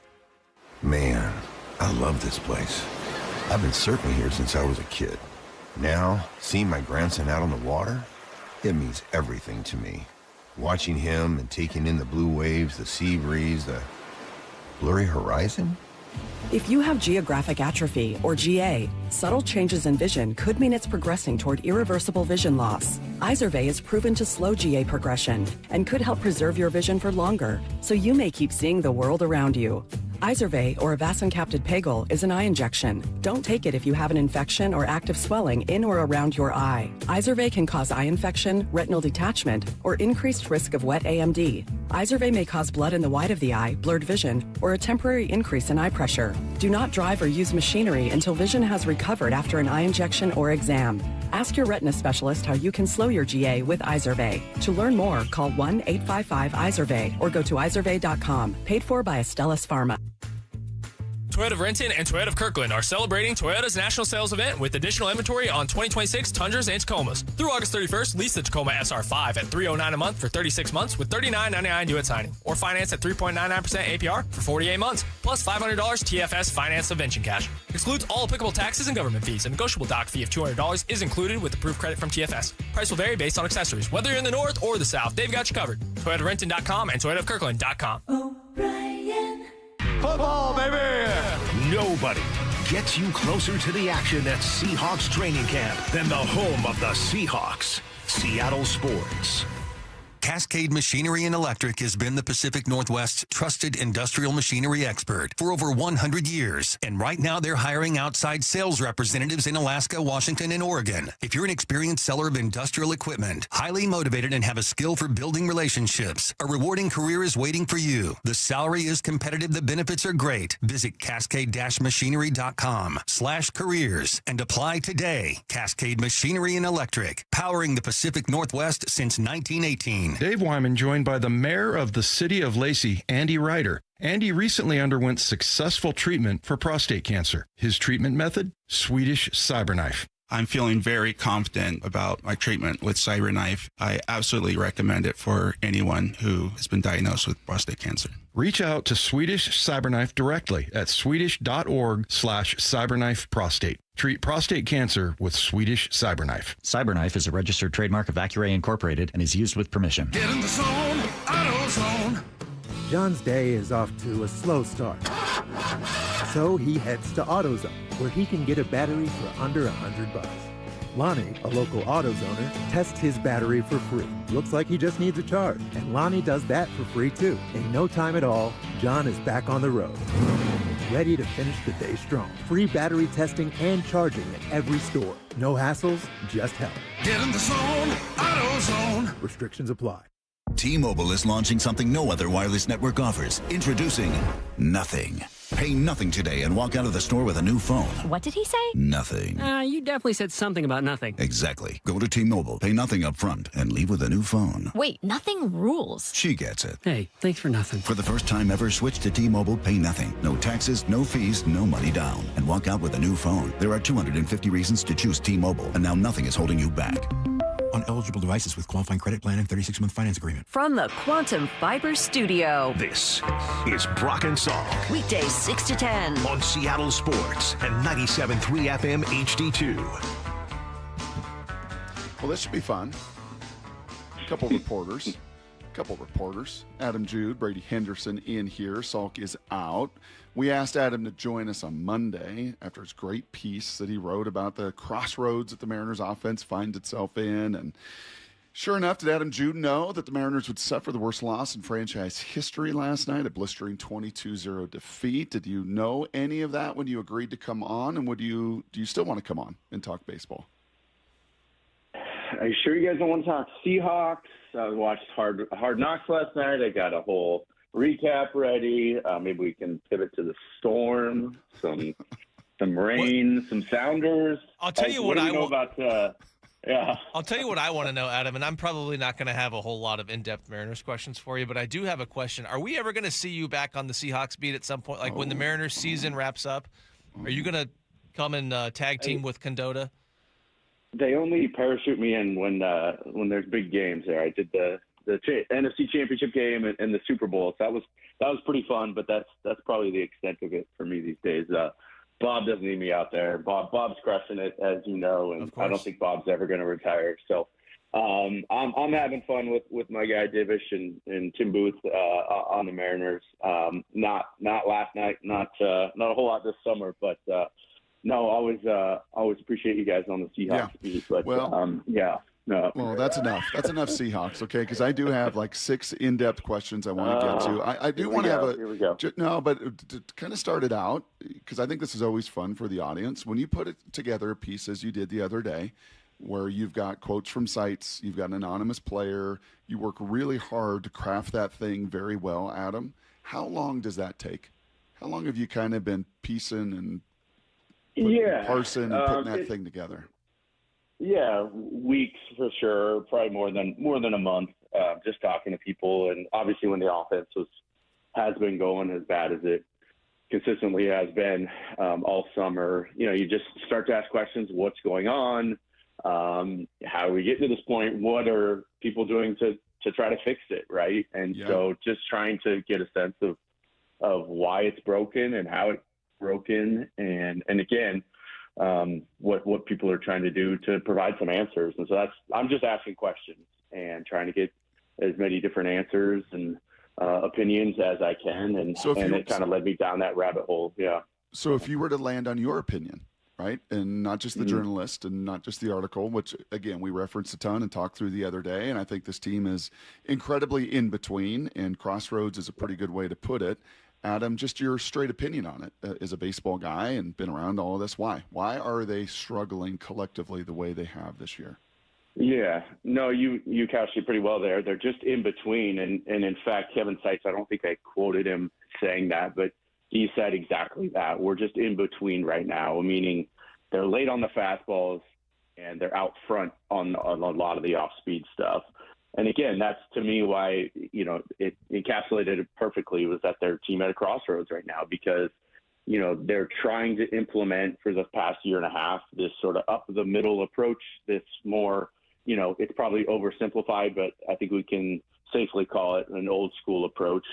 Man, I love this place. I've been surfing here since I was a kid. Now, seeing my grandson out on the water, it means everything to me. Watching him and taking in the blue waves, the sea breeze, the blurry horizon. If you have geographic atrophy, or GA, subtle changes in vision could mean it's progressing toward irreversible vision loss. Izervay is proven to slow GA progression and could help preserve your vision for longer, so you may keep seeing the world around you. Izervay, or avacincaptad pegol, is an eye injection. Don't take it if you have an infection or active swelling in or around your eye. Izervay can cause eye infection, retinal detachment, or increased risk of wet AMD. Izervay may cause blood in the white of the eye, blurred vision, or a temporary increase in eye pressure. Do not drive or use machinery until vision has recovered after an eye injection or exam. Ask your retina specialist how you can slow your GA with Izervay. To learn more, call 1-855-IZERVAY or go to izervay.com. Paid for by Astellas Pharma. Toyota of Renton and Toyota of Kirkland are celebrating Toyota's national sales event with additional inventory on 2026 Tundras and Tacomas. Through August 31st, lease the Tacoma SR5 at $309 a month for 36 months with $39.99 due at signing, or finance at 3.99% APR for 48 months, plus $500 TFS finance subvention cash. Excludes all applicable taxes and government fees. A negotiable dock fee of $200 is included with approved credit from TFS. Price will vary based on accessories. Whether you're in the north or the south, they've got you covered. ToyotaRenton.com and ToyotaofKirkland.com. Football, baby! Nobody gets you closer to the action at Seahawks training camp than the home of the Seahawks, Seattle Sports. Cascade Machinery and Electric has been the Pacific Northwest's trusted industrial machinery expert for over 100 years. And right now they're hiring outside sales representatives in Alaska, Washington, and Oregon. If you're an experienced seller of industrial equipment, highly motivated and have a skill for building relationships, a rewarding career is waiting for you. The salary is competitive. The benefits are great. Visit cascade-machinery.com/careers and apply today. Cascade Machinery and Electric, powering the Pacific Northwest since 1918. Dave Wyman joined by the mayor of the city of Lacey, Andy Ryder. Andy recently underwent successful treatment for prostate cancer. His treatment method? Swedish CyberKnife. I'm feeling very confident about my treatment with CyberKnife. I absolutely recommend it for anyone who has been diagnosed with prostate cancer. Reach out to Swedish CyberKnife directly at swedish.org/CyberKnifeProstate. Treat prostate cancer with Swedish CyberKnife. CyberKnife is a registered trademark of Accuray Incorporated and is used with permission. Get in the zone, AutoZone. John's day is off to a slow start. So he heads to AutoZone, where he can get a battery for under $100. Lonnie, a local AutoZoner, tests his battery for free. Looks like he just needs a charge, and Lonnie does that for free too. In no time at all, John is back on the road, ready to finish the day strong. Free battery testing and charging at every store. No hassles, just help. Get in the zone, AutoZone. Restrictions apply. T-Mobile is launching something no other wireless network offers. Introducing Nothing. Pay nothing today and walk out of the store with a new phone. What did he say? Nothing. You definitely said something about nothing. Exactly. Go to T-Mobile, pay nothing up front, and leave with a new phone. Wait, nothing rules. She gets it. Hey, thanks for nothing. For the first time ever, switch to T-Mobile, pay nothing. No taxes, no fees, no money down. And walk out with a new phone. There are 250 reasons to choose T-Mobile, and now nothing is holding you back. on eligible devices with qualifying credit plan and 36-month finance agreement. From the Quantum Fiber Studio. This is Brock and Salk. Weekdays 6 to 10. On Seattle Sports and 97.3 FM HD2. Well, this should be fun. A couple reporters. Adam Jude, Brady Henderson in here. Salk is out. We asked Adam to join us on Monday after his great piece that he wrote about the crossroads that the Mariners offense finds itself in. And sure enough, did Adam Jude know that the Mariners would suffer the worst loss in franchise history last night, a blistering 22-0 defeat? Did you know any of that when you agreed to come on? And do you still want to come on and talk baseball? Are you sure you guys don't want to talk Seahawks? I watched Hard Knocks last night. I got a whole recap ready. Maybe we can pivot to the storm, some rain, some Sounders. I'll tell you what I know about. Yeah. I'll tell you what I want to know, Adam, and I'm probably not going to have a whole lot of in-depth Mariners questions for you, but I do have a question. Are we ever going to see you back on the Seahawks beat at some point? Like when the Mariners season wraps up, are you going to come and tag team with Condota? They only parachute me in when there's big games there. I did the NFC Championship game and the Super Bowl. So that was pretty fun, but that's probably the extent of it for me these days. Bob doesn't need me out there. Bob's crushing it, as you know, and I don't think Bob's ever going to retire. So I'm having fun with my guy Divish and Tim Booth on the Mariners. Not last night, not a whole lot this summer, but. No, always appreciate you guys on the Seahawks beat, but no. Well, that's enough. That's enough Seahawks, okay? Because I do have like 6 in-depth questions I want to get to. I do want to have a here we go. No, but to kind of start it out, because I think this is always fun for the audience. When you put it together, a piece as you did the other day, where you've got quotes from sites, you've got an anonymous player, you work really hard to craft that thing very well, Adam. How long does that take? How long have you kind of been piecing and parsing and putting that thing together? Yeah, weeks for sure. Probably more than a month. Just talking to people, and obviously when the offense has been going as bad as it consistently has been all summer, you just start to ask questions. What's going on? How are we getting to this point? What are people doing to try to fix it? Right, and so just trying to get a sense of why it's broken and how it's broken, and again, what people are trying to do to provide some answers. And so I'm just asking questions and trying to get as many different answers and opinions as I can. And it kind of led me down that rabbit hole. Yeah. So if you were to land on your opinion, right, and not just the journalist and not just the article, which again, we referenced a ton and talked through the other day. And I think this team is incredibly in between, and crossroads is a pretty good way to put it. Adam, just your straight opinion on it as a baseball guy and been around all of this. Why are they struggling collectively the way they have this year? Yeah, no, you couched it pretty well there. They're just in between. And in fact, Kevin Seitz, I don't think I quoted him saying that, but he said exactly that. We're just in between right now, meaning they're late on the fastballs and they're out front on a lot of the off-speed stuff. And again, that's to me why, it encapsulated it perfectly, was that their team at a crossroads right now, because, they're trying to implement for the past year and a half this sort of up the middle approach, this more, it's probably oversimplified, but I think we can safely call it an old school approach.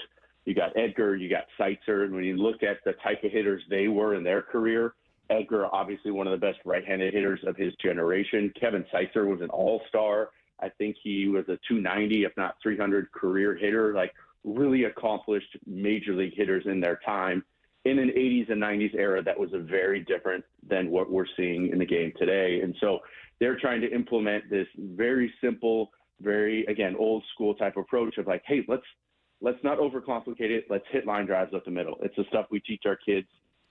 You got Edgar, you got Seitzer, and when you look at the type of hitters they were in their career, Edgar, obviously one of the best right-handed hitters of his generation. Kevin Seitzer was an all-star. I think he was a 290, if not 300 career hitter, like really accomplished major league hitters in their time in an 80s and 90s era that was very different than what we're seeing in the game today. And so they're trying to implement this very simple, very, again, old school type approach of like, hey, let's not overcomplicate it. Let's hit line drives up the middle. It's the stuff we teach our kids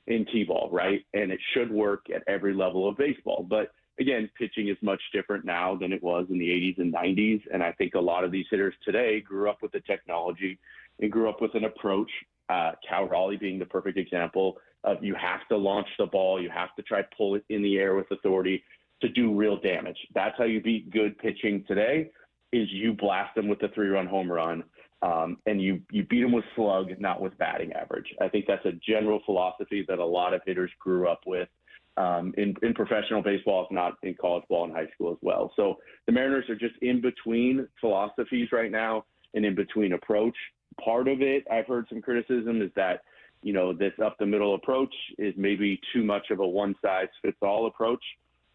in T-ball, right? And it should work at every level of baseball. But again, pitching is much different now than it was in the 80s and 90s. And I think a lot of these hitters today grew up with the technology and grew up with an approach, Cal Raleigh being the perfect example of you have to launch the ball. You have to try to pull it in the air with authority to do real damage. That's how you beat good pitching today, is you blast them with a 3-run home run. And you beat them with slug, not with batting average. I think that's a general philosophy that a lot of hitters grew up with. in professional baseball, if not in college ball and high school as well. So the Mariners are just in between philosophies right now and in between approach. Part of it, I've heard some criticism, is that, this up the middle approach is maybe too much of a one size fits all approach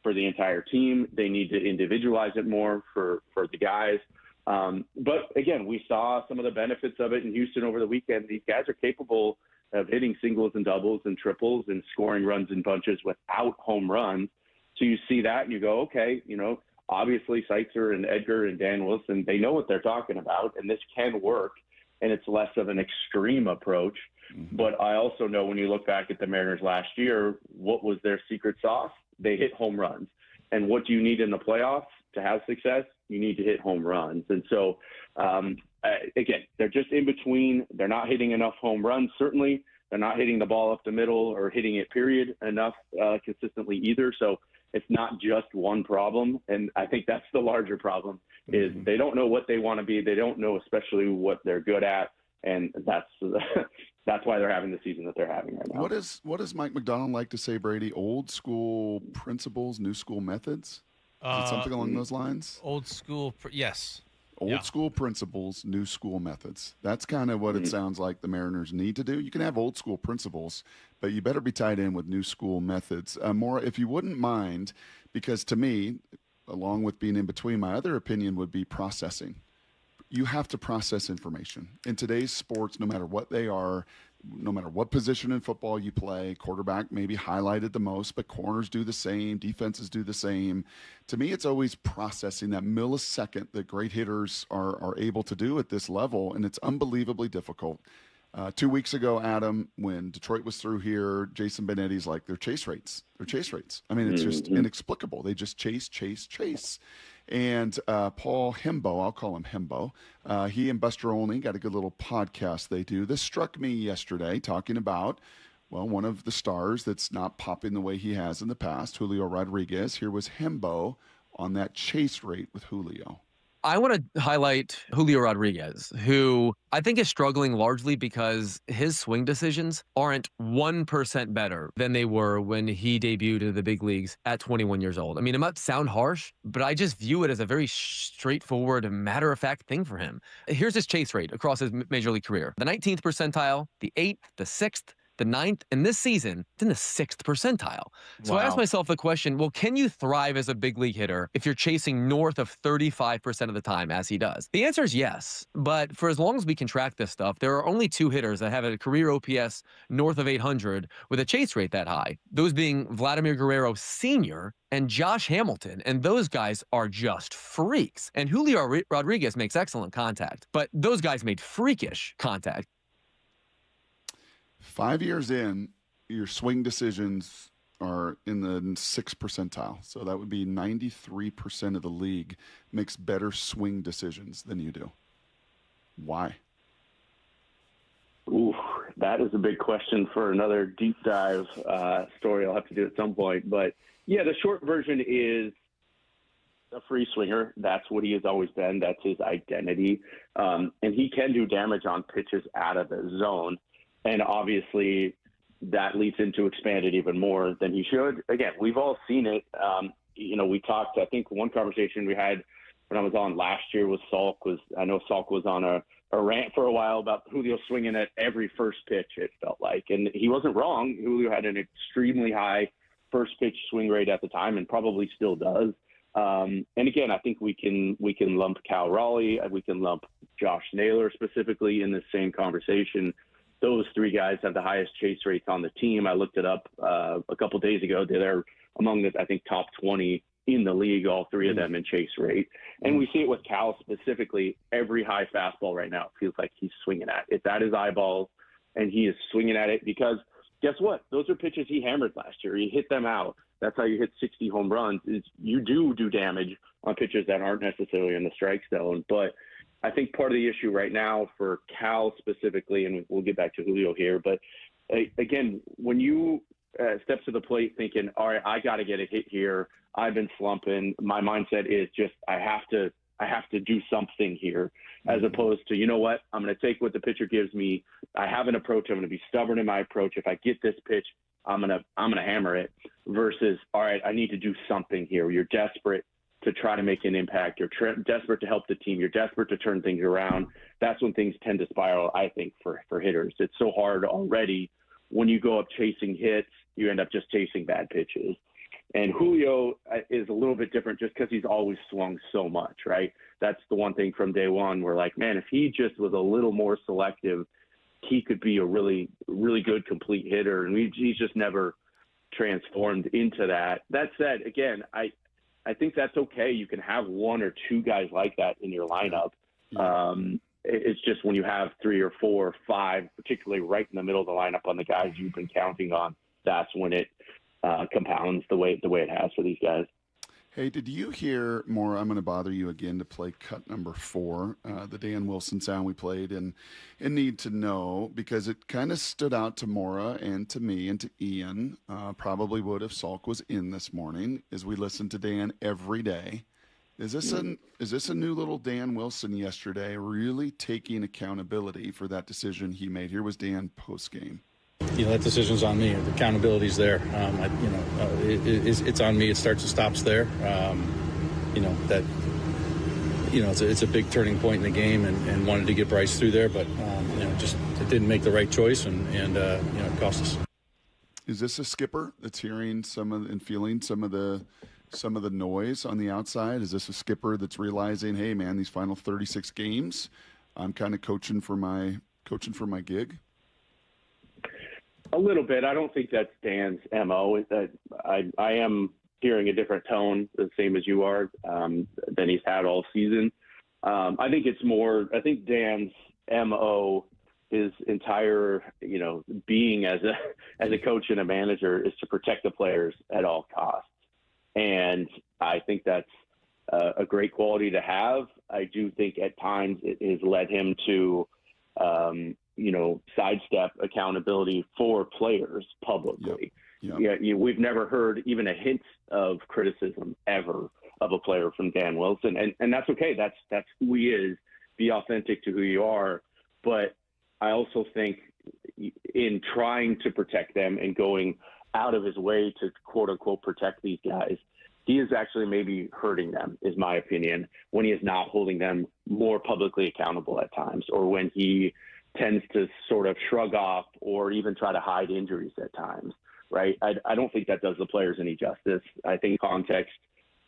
for the entire team. They need to individualize it more for the guys. But again, we saw some of the benefits of it in Houston over the weekend. These guys are capable of hitting singles and doubles and triples and scoring runs in bunches without home runs. So you see that and you go, okay, obviously Seitzer and Edgar and Dan Wilson, they know what they're talking about, and this can work, and it's less of an extreme approach. Mm-hmm. But I also know when you look back at the Mariners last year, what was their secret sauce? They hit home runs. And what do you need in the playoffs to have success? You need to hit home runs. And so, again, they're just in between. They're not hitting enough home runs, certainly. They're not hitting the ball up the middle or hitting it, period, enough consistently either. So it's not just one problem. And I think that's the larger problem is they don't know what they want to be. They don't know especially what they're good at. And that's why they're having the season that they're having right now. What does Mike McDonald like to say, Brady? Old school principles, new school methods? Is it something along those lines? Old school, yes. Old school principles, new school methods. That's kind of what it sounds like the Mariners need to do. You can have old school principles, but you better be tied in with new school methods. More, if you wouldn't mind, because to me, along with being in between, my other opinion would be processing. You have to process information. In today's sports, no matter what they are, no matter what position in football you play, quarterback maybe highlighted the most, but corners do the same, defenses do the same. To me, it's always processing that millisecond that great hitters are able to do at this level, and it's unbelievably difficult. 2 weeks ago, Adam, when Detroit was through here, Jason Benetti's like, their chase rates. I mean, it's just inexplicable. They just chase. And Paul Hembo, I'll call him Hembo, he and Buster Olney got a good little podcast they do. This struck me yesterday talking about, one of the stars that's not popping the way he has in the past, Julio Rodriguez. Here was Hembo on that chase rate with Julio. I want to highlight Julio Rodriguez, who I think is struggling largely because his swing decisions aren't 1% better than they were when he debuted in the big leagues at 21 years old. I mean, it might sound harsh, but I just view it as a very straightforward, matter-of-fact thing for him. Here's his chase rate across his major league career. The 19th percentile, the 8th, the 6th, the 9th, and this season, it's in the 6th percentile. So I asked myself the question, can you thrive as a big league hitter if you're chasing north of 35% of the time, as he does? The answer is yes, but for as long as we can track this stuff, there are only two hitters that have a career OPS north of 800 with a chase rate that high, those being Vladimir Guerrero Sr. and Josh Hamilton, and those guys are just freaks. And Julio Rodriguez makes excellent contact, but those guys made freakish contact. 5 years in, your swing decisions are in the 6th percentile. So that would be 93% of the league makes better swing decisions than you do. Why? Ooh, that is a big question for another deep dive story I'll have to do at some point. But, yeah, the short version is a free swinger. That's what he has always been. That's his identity. And he can do damage on pitches out of the zone. And obviously that leads him to expand it even more than he should. Again, we've all seen it. We talked, I think one conversation we had when I was on last year with Salk I know Salk was on a rant for a while about Julio swinging at every first pitch, it felt like. And he wasn't wrong. Julio had an extremely high first pitch swing rate at the time and probably still does. And again, I think we can lump Cal Raleigh, we can lump Josh Naylor specifically in the same conversation. Those three guys have the highest chase rates on the team. I looked it up a couple days ago. They're among the, I think, top 20 in the league, all three of them in chase rate. And we see it with Cal specifically. Every high fastball right now, it feels like he's swinging at. It's at his eyeballs, and he is swinging at it because guess what? Those are pitches he hammered last year. He hit them out. That's how you hit 60 home runs. Is you do damage on pitches that aren't necessarily in the strike zone. But I think part of the issue right now for Cal specifically, and we'll get back to Julio here, but again, when you step to the plate thinking, all right, I got to get a hit here. I've been slumping. My mindset is just I have to I have to do something here, as opposed to, you know what, I'm going to take what the pitcher gives me. I have an approach. I'm going to be stubborn in my approach. If I get this pitch, I'm going to hammer it, versus, all right, I need to do something here. You're desperate to try to make an impact. You're desperate to help the team. You're desperate to turn things around. That's when things tend to spiral, I think, for hitters. It's so hard already. When you go up chasing hits, you end up just chasing bad pitches. And Julio is a little bit different just because he's always swung so much, right? That's the one thing from day one. We're like, man, if he just was a little more selective, he could be a really, really good complete hitter. And he's just never transformed into that. That said, again, I think that's okay. You can have one or two guys like that in your lineup. It's just when you have 3 or 4 or 5, particularly right in the middle of the lineup on the guys you've been counting on, that's when it compounds the way it has for these guys. Hey, did you hear more? I'm going to bother you again to play cut number 4, the Dan Wilson sound we played, and need to know, because it kind of stood out to Maura and to me and to Ian, probably would if Salk was in this morning, as we listen to Dan every day. Is this a new little Dan Wilson yesterday, really taking accountability for that decision he made? Here was Dan post game. That decision's on me. The accountability's there. It's on me. It starts and stops there. It's a big turning point in the game, and wanted to get Bryce through there, but it didn't make the right choice, and it cost us. Is this a skipper that's hearing and feeling some of the noise on the outside? Is this a skipper that's realizing, hey man, these final 36 games, I'm kind of coaching for my gig? A little bit. I don't think that's Dan's MO. I am hearing a different tone, the same as you are, than he's had all season. I think Dan's MO, his entire, being as a coach and a manager, is to protect the players at all costs. And I think that's a great quality to have. I do think at times it has led him to, sidestep accountability for players publicly. We've never heard even a hint of criticism ever of a player from Dan Wilson. And that's okay. That's who he is. Be authentic to who you are. But I also think in trying to protect them and going out of his way to quote unquote protect these guys, he is actually maybe hurting them, is my opinion, when he is not holding them more publicly accountable at times, or when he tends to sort of shrug off or even try to hide injuries at times, right? I don't think that does the players any justice. I think context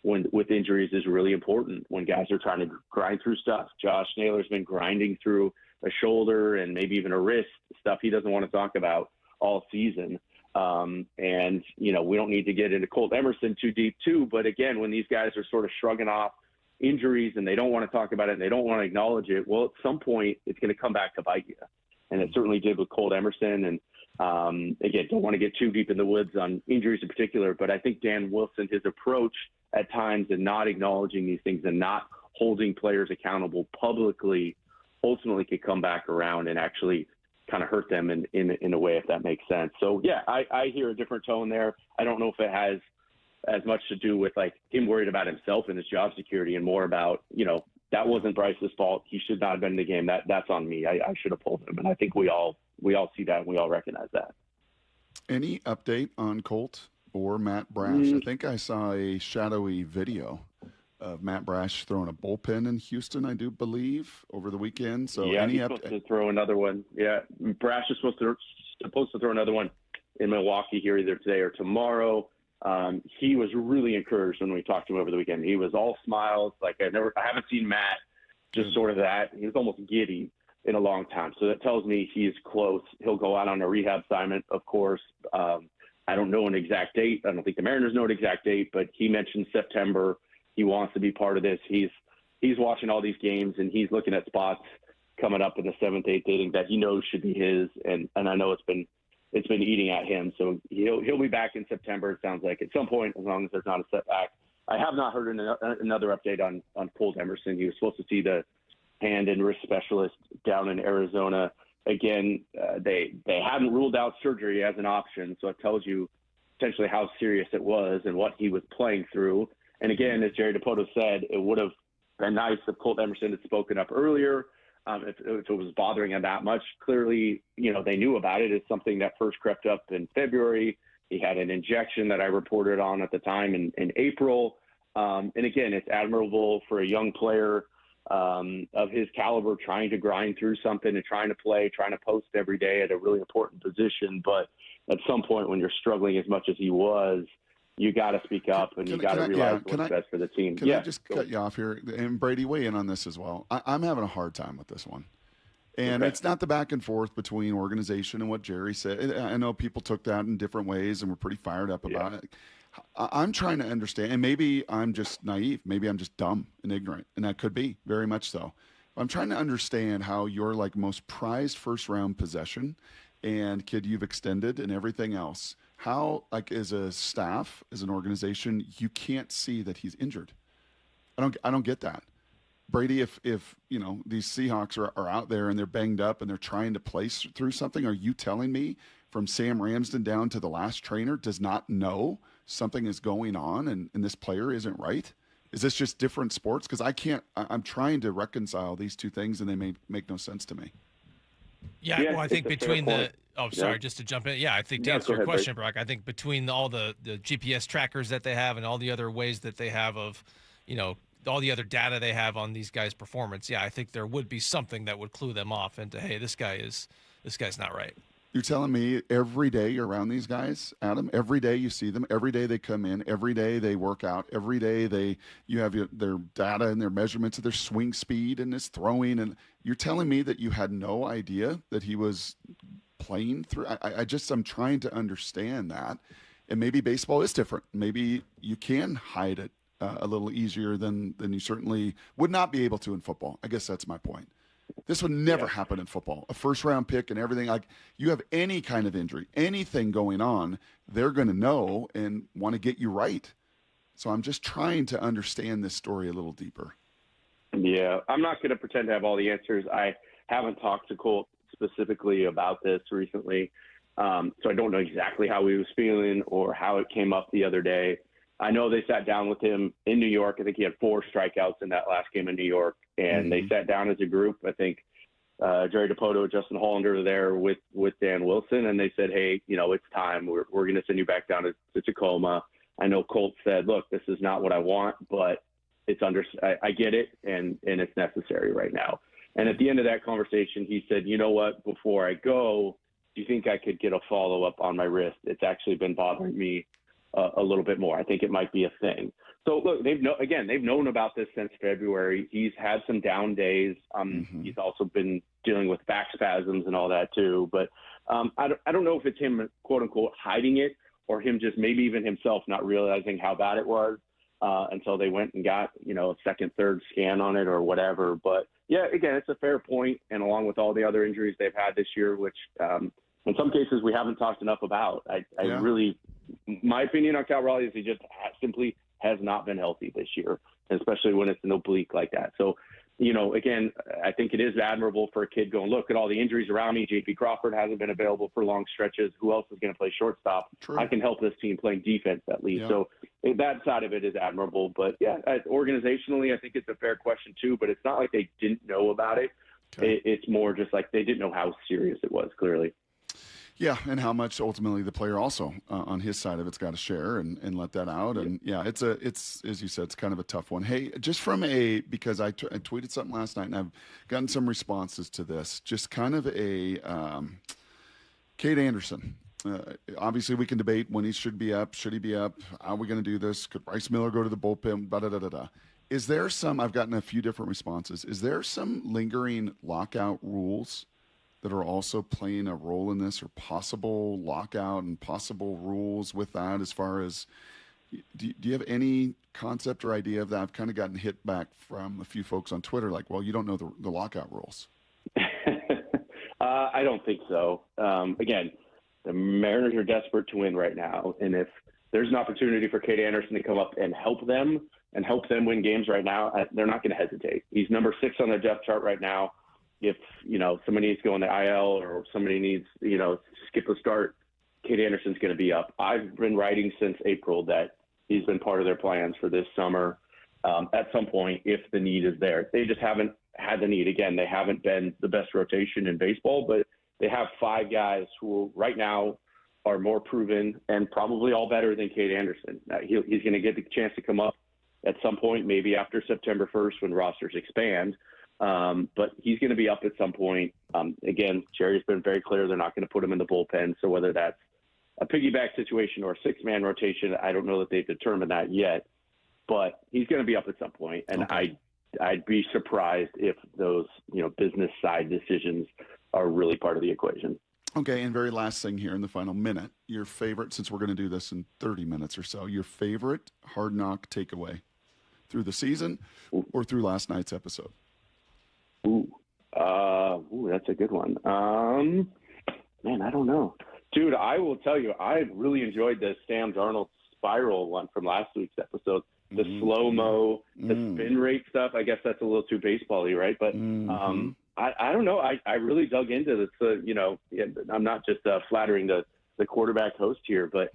with injuries is really important when guys are trying to grind through stuff. Josh Naylor's been grinding through a shoulder and maybe even a wrist, stuff he doesn't want to talk about all season. And we don't need to get into Colt Emerson too deep too, but again, when these guys are sort of shrugging off injuries and they don't want to talk about it and they don't want to acknowledge it, well, at some point it's going to come back to bite you. And it certainly did with Colt Emerson. And again, don't want to get too deep in the woods on injuries in particular, but I think Dan Wilson, his approach at times in not acknowledging these things and not holding players accountable publicly ultimately could come back around and actually kind of hurt them in a way, if that makes sense. So yeah, I hear a different tone there. I don't know if it has as much to do with like him worried about himself and his job security and more about, that wasn't Bryce's fault. He should not have been in the game. That's on me. I should have pulled him. And I think we all see that and we all recognize that. Any update on Colt or Matt Brash? I think I saw a shadowy video of Matt Brash throwing a bullpen in Houston, I do believe, over the weekend. So yeah, he's supposed to throw another one. Yeah, Brash is supposed to throw another one in Milwaukee here either today or tomorrow. He was really encouraged when we talked to him over the weekend. He was all smiles. Like I haven't seen Matt just sort of that. He was almost giddy in a long time. So that tells me he's close. He'll go out on a rehab assignment, of course. I don't know an exact date. I don't think the Mariners know an exact date, but he mentioned September. He wants to be part of this. He's watching all these games and he's looking at spots coming up in the 7th, 8th inning that he knows should be his. And I know it's been eating at him. So he'll be back in September. It sounds like at some point, as long as there's not a setback. I have not heard another update on Colt Emerson. He was supposed to see the hand and wrist specialist down in Arizona. Again, they hadn't ruled out surgery as an option. So it tells you potentially how serious it was and what he was playing through. And again, as Jerry DiPoto said, it would have been nice if Colt Emerson had spoken up earlier. If it was bothering him that much, clearly, they knew about it. It's something that first crept up in February. He had an injection that I reported on at the time in April. And again, it's admirable for a young player of his caliber trying to grind through something and trying to play, trying to post every day at a really important position. But at some point when you're struggling as much as he was, you got to speak up and you got to realize what's best for the team. Can I just cut you off here? And Brady, weigh in on this as well. I'm having a hard time with this one. And it's not the back and forth between organization and what Jerry said. I know people took that in different ways and were pretty fired up about it. I'm trying to understand, and maybe I'm just naive. Maybe I'm just dumb and ignorant, and that could be very much so. I'm trying to understand how your most prized first-round possession and kid you've extended and everything else, how, as a staff, as an organization, you can't see that he's injured. I don't get that. Brady, if these Seahawks are out there and they're banged up and they're trying to play through something, are you telling me from Sam Ramsden down to the last trainer does not know something is going on and this player isn't right? Is this just different sports? Because I'm trying to reconcile these two things and they make no sense to me. Yeah, well, I think between just to jump in. Yeah, I think to answer your question, Brock, I think between all the GPS trackers that they have and all the other ways that they have of, all the other data they have on these guys' performance, I think there would be something that would clue them off into, hey, this guy's not right. You're telling me every day you're around these guys, Adam? Every day you see them. Every day they come in. Every day they work out. Every day you have their data and their measurements of their swing speed and his throwing. And you're telling me that you had no idea that he was playing through? I'm trying to understand that. And maybe baseball is different. Maybe you can hide it a little easier than you certainly would not be able to in football. I guess that's my point. This would never happen in football. A first-round pick and everything. Like, you have any kind of injury, anything going on, they're going to know and want to get you right. So I'm just trying to understand this story a little deeper. Yeah, I'm not going to pretend to have all the answers. I haven't talked to Colt specifically about this recently, so I don't know exactly how he was feeling or how it came up the other day. I know they sat down with him in New York. I think he had 4 strikeouts in that last game in New York, and they sat down as a group. I think Jerry Dipoto, Justin Hollander were there with Dan Wilson, and they said, hey, it's time. We're going to send you back down to Tacoma. I know Colt said, look, this is not what I want, but I get it, and it's necessary right now. And at the end of that conversation, he said, you know what, before I go, do you think I could get a follow-up on my wrist? It's actually been bothering me a little bit more. I think it might be a thing. So look, they've known about this since February. He's had some down days. He's also been dealing with back spasms and all that too. But I don't know if it's him, quote unquote, hiding it, or him just maybe even himself not realizing how bad it was until they went and got a second, third scan on it or whatever. But yeah, again, it's a fair point. And along with all the other injuries they've had this year, which in some cases we haven't talked enough about. I really, my opinion on Cal Raleigh is he just simply has not been healthy this year, especially when it's an oblique like that. So, again, I think it is admirable for a kid going, look at all the injuries around me. J.P. Crawford hasn't been available for long stretches. Who else is going to play shortstop? True. I can help this team playing defense at least. Yeah. So that side of it is admirable. But, yeah, organizationally, I think it's a fair question too. But it's not like they didn't know about it. Okay. It's more just like they didn't know how serious it was, clearly. Yeah, and how much ultimately the player also on his side of it's got to share and let that out. And yeah, it's as you said, it's kind of a tough one. Hey, just from because I tweeted something last night and I've gotten some responses to this. Just kind of a Cade Anderson. Obviously, we can debate when he should be up. Should he be up? How are we going to do this? Could Bryce Miller go to the bullpen? Is there some? I've gotten a few different responses. Is there some lingering lockout rules that are also playing a role in this, or possible lockout and possible rules with that as far as, do you have any concept or idea of that? I've kind of gotten hit back from a few folks on Twitter like, well, you don't know the lockout rules. I don't think so. Again, the Mariners are desperate to win right now. And if there's an opportunity for Cade Anderson to come up and help them win games right now, they're not going to hesitate. He's number 6 on their depth chart right now. If, somebody needs to go on the IL or somebody needs, skip a start, Cade Anderson's going to be up. I've been writing since April that he's been part of their plans for this summer. at some point if the need is there. They just haven't had the need. Again, they haven't been the best rotation in baseball, but they have 5 guys who right now are more proven and probably all better than Cade Anderson. He's going to get the chance to come up at some point, maybe after September 1st when rosters expand. But he's going to be up at some point. Again, Jerry's been very clear they're not going to put him in the bullpen. So whether that's a piggyback situation or a 6-man rotation, I don't know that they've determined that yet. But he's going to be up at some point, and okay. I'd be surprised if those business side decisions are really part of the equation. Okay, and very last thing here in the final minute, your favorite, since we're going to do this in 30 minutes or so, your favorite Hard Knock takeaway through the season or through last night's episode? That's a good one. Man, I don't know. Dude, I will tell you, I really enjoyed the Sam Darnold spiral one from last week's episode. The slow-mo, the spin rate stuff. I guess that's a little too baseball-y, right? But I don't know. I really dug into this. I'm not just flattering the quarterback host here, but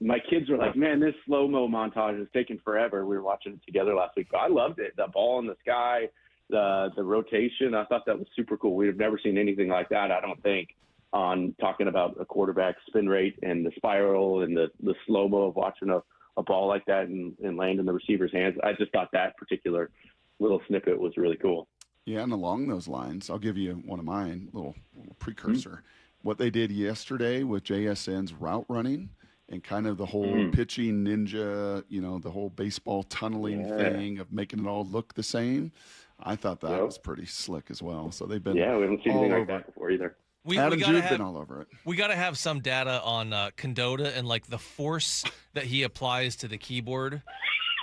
my kids were like, man, this slow-mo montage is taking forever. We were watching it together last week. But I loved it. The ball in the sky, the rotation. I thought that was super cool. We've never seen anything like that, I don't think, on talking about a quarterback spin rate and the spiral and the slow-mo of watching a ball like that and land in the receiver's hands. I just thought that particular little snippet was really cool. Yeah, and along those lines, I'll give you one of mine, little precursor. What they did yesterday with JSN's route running and kind of the whole pitching ninja, the whole baseball tunneling thing of making it all look the same. I thought that was pretty slick as well. So they've been we haven't seen anything like that before either. Adam Jude been all over it. We got to have some data on Condota and like the force that he applies to the keyboard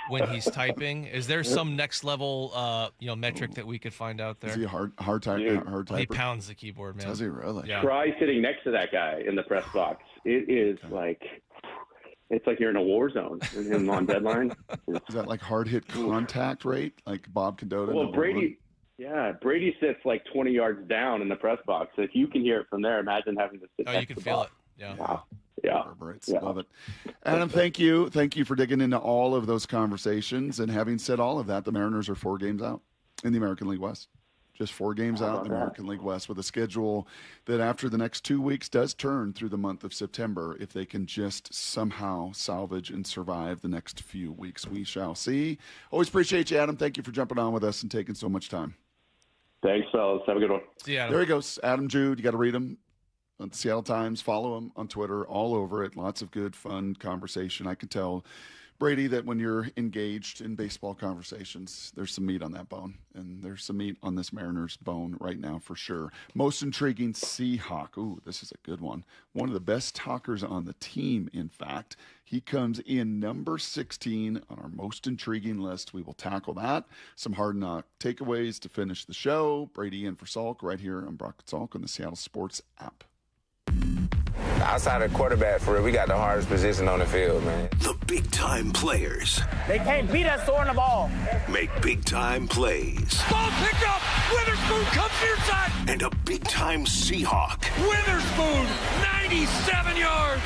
when he's typing. Is there some next level, metric that we could find out there? Is he a hard typer? He pounds the keyboard, man. Does he really? Yeah. Try sitting next to that guy in the press box. It is it's like you're in a war zone and on deadline. Is that like hard hit contact rate, like Bob Condota? Well, Brady sits like 20 yards down in the press box. So if you can hear it from there, imagine having to sit next to the box. You can feel it. Yeah. Wow. Yeah. Love it. Adam, thank you. Thank you for digging into all of those conversations. And having said all of that, the Mariners are 4 games out in the American League West. Just 4 games out in the American League West with a schedule that after the next 2 weeks does turn through the month of September. If they can just somehow salvage and survive the next few weeks, we shall see. Always appreciate you, Adam. Thank you for jumping on with us and taking so much time. Thanks, fellas. Have a good one. See you, Adam. There he goes. Adam Jude. You got to read him on the Seattle Times. Follow him on Twitter, all over it. Lots of good, fun conversation. I could tell, Brady, that when you're engaged in baseball conversations, there's some meat on that bone. And there's some meat on this Mariners bone right now for sure. Most intriguing Seahawk. Ooh, this is a good one. One of the best talkers on the team, in fact. He comes in number 16 on our most intriguing list. We will tackle that. Some Hard Knock takeaways to finish the show. Brady in for Salk right here on Brock Salk on the Seattle Sports app. Outside of quarterback, for real, we got the hardest position on the field, man. The big-time players. They can't beat us throwing the ball. Make big-time plays. Ball picked up. Witherspoon comes near side. And a big-time Seahawk. Witherspoon, 97 yards.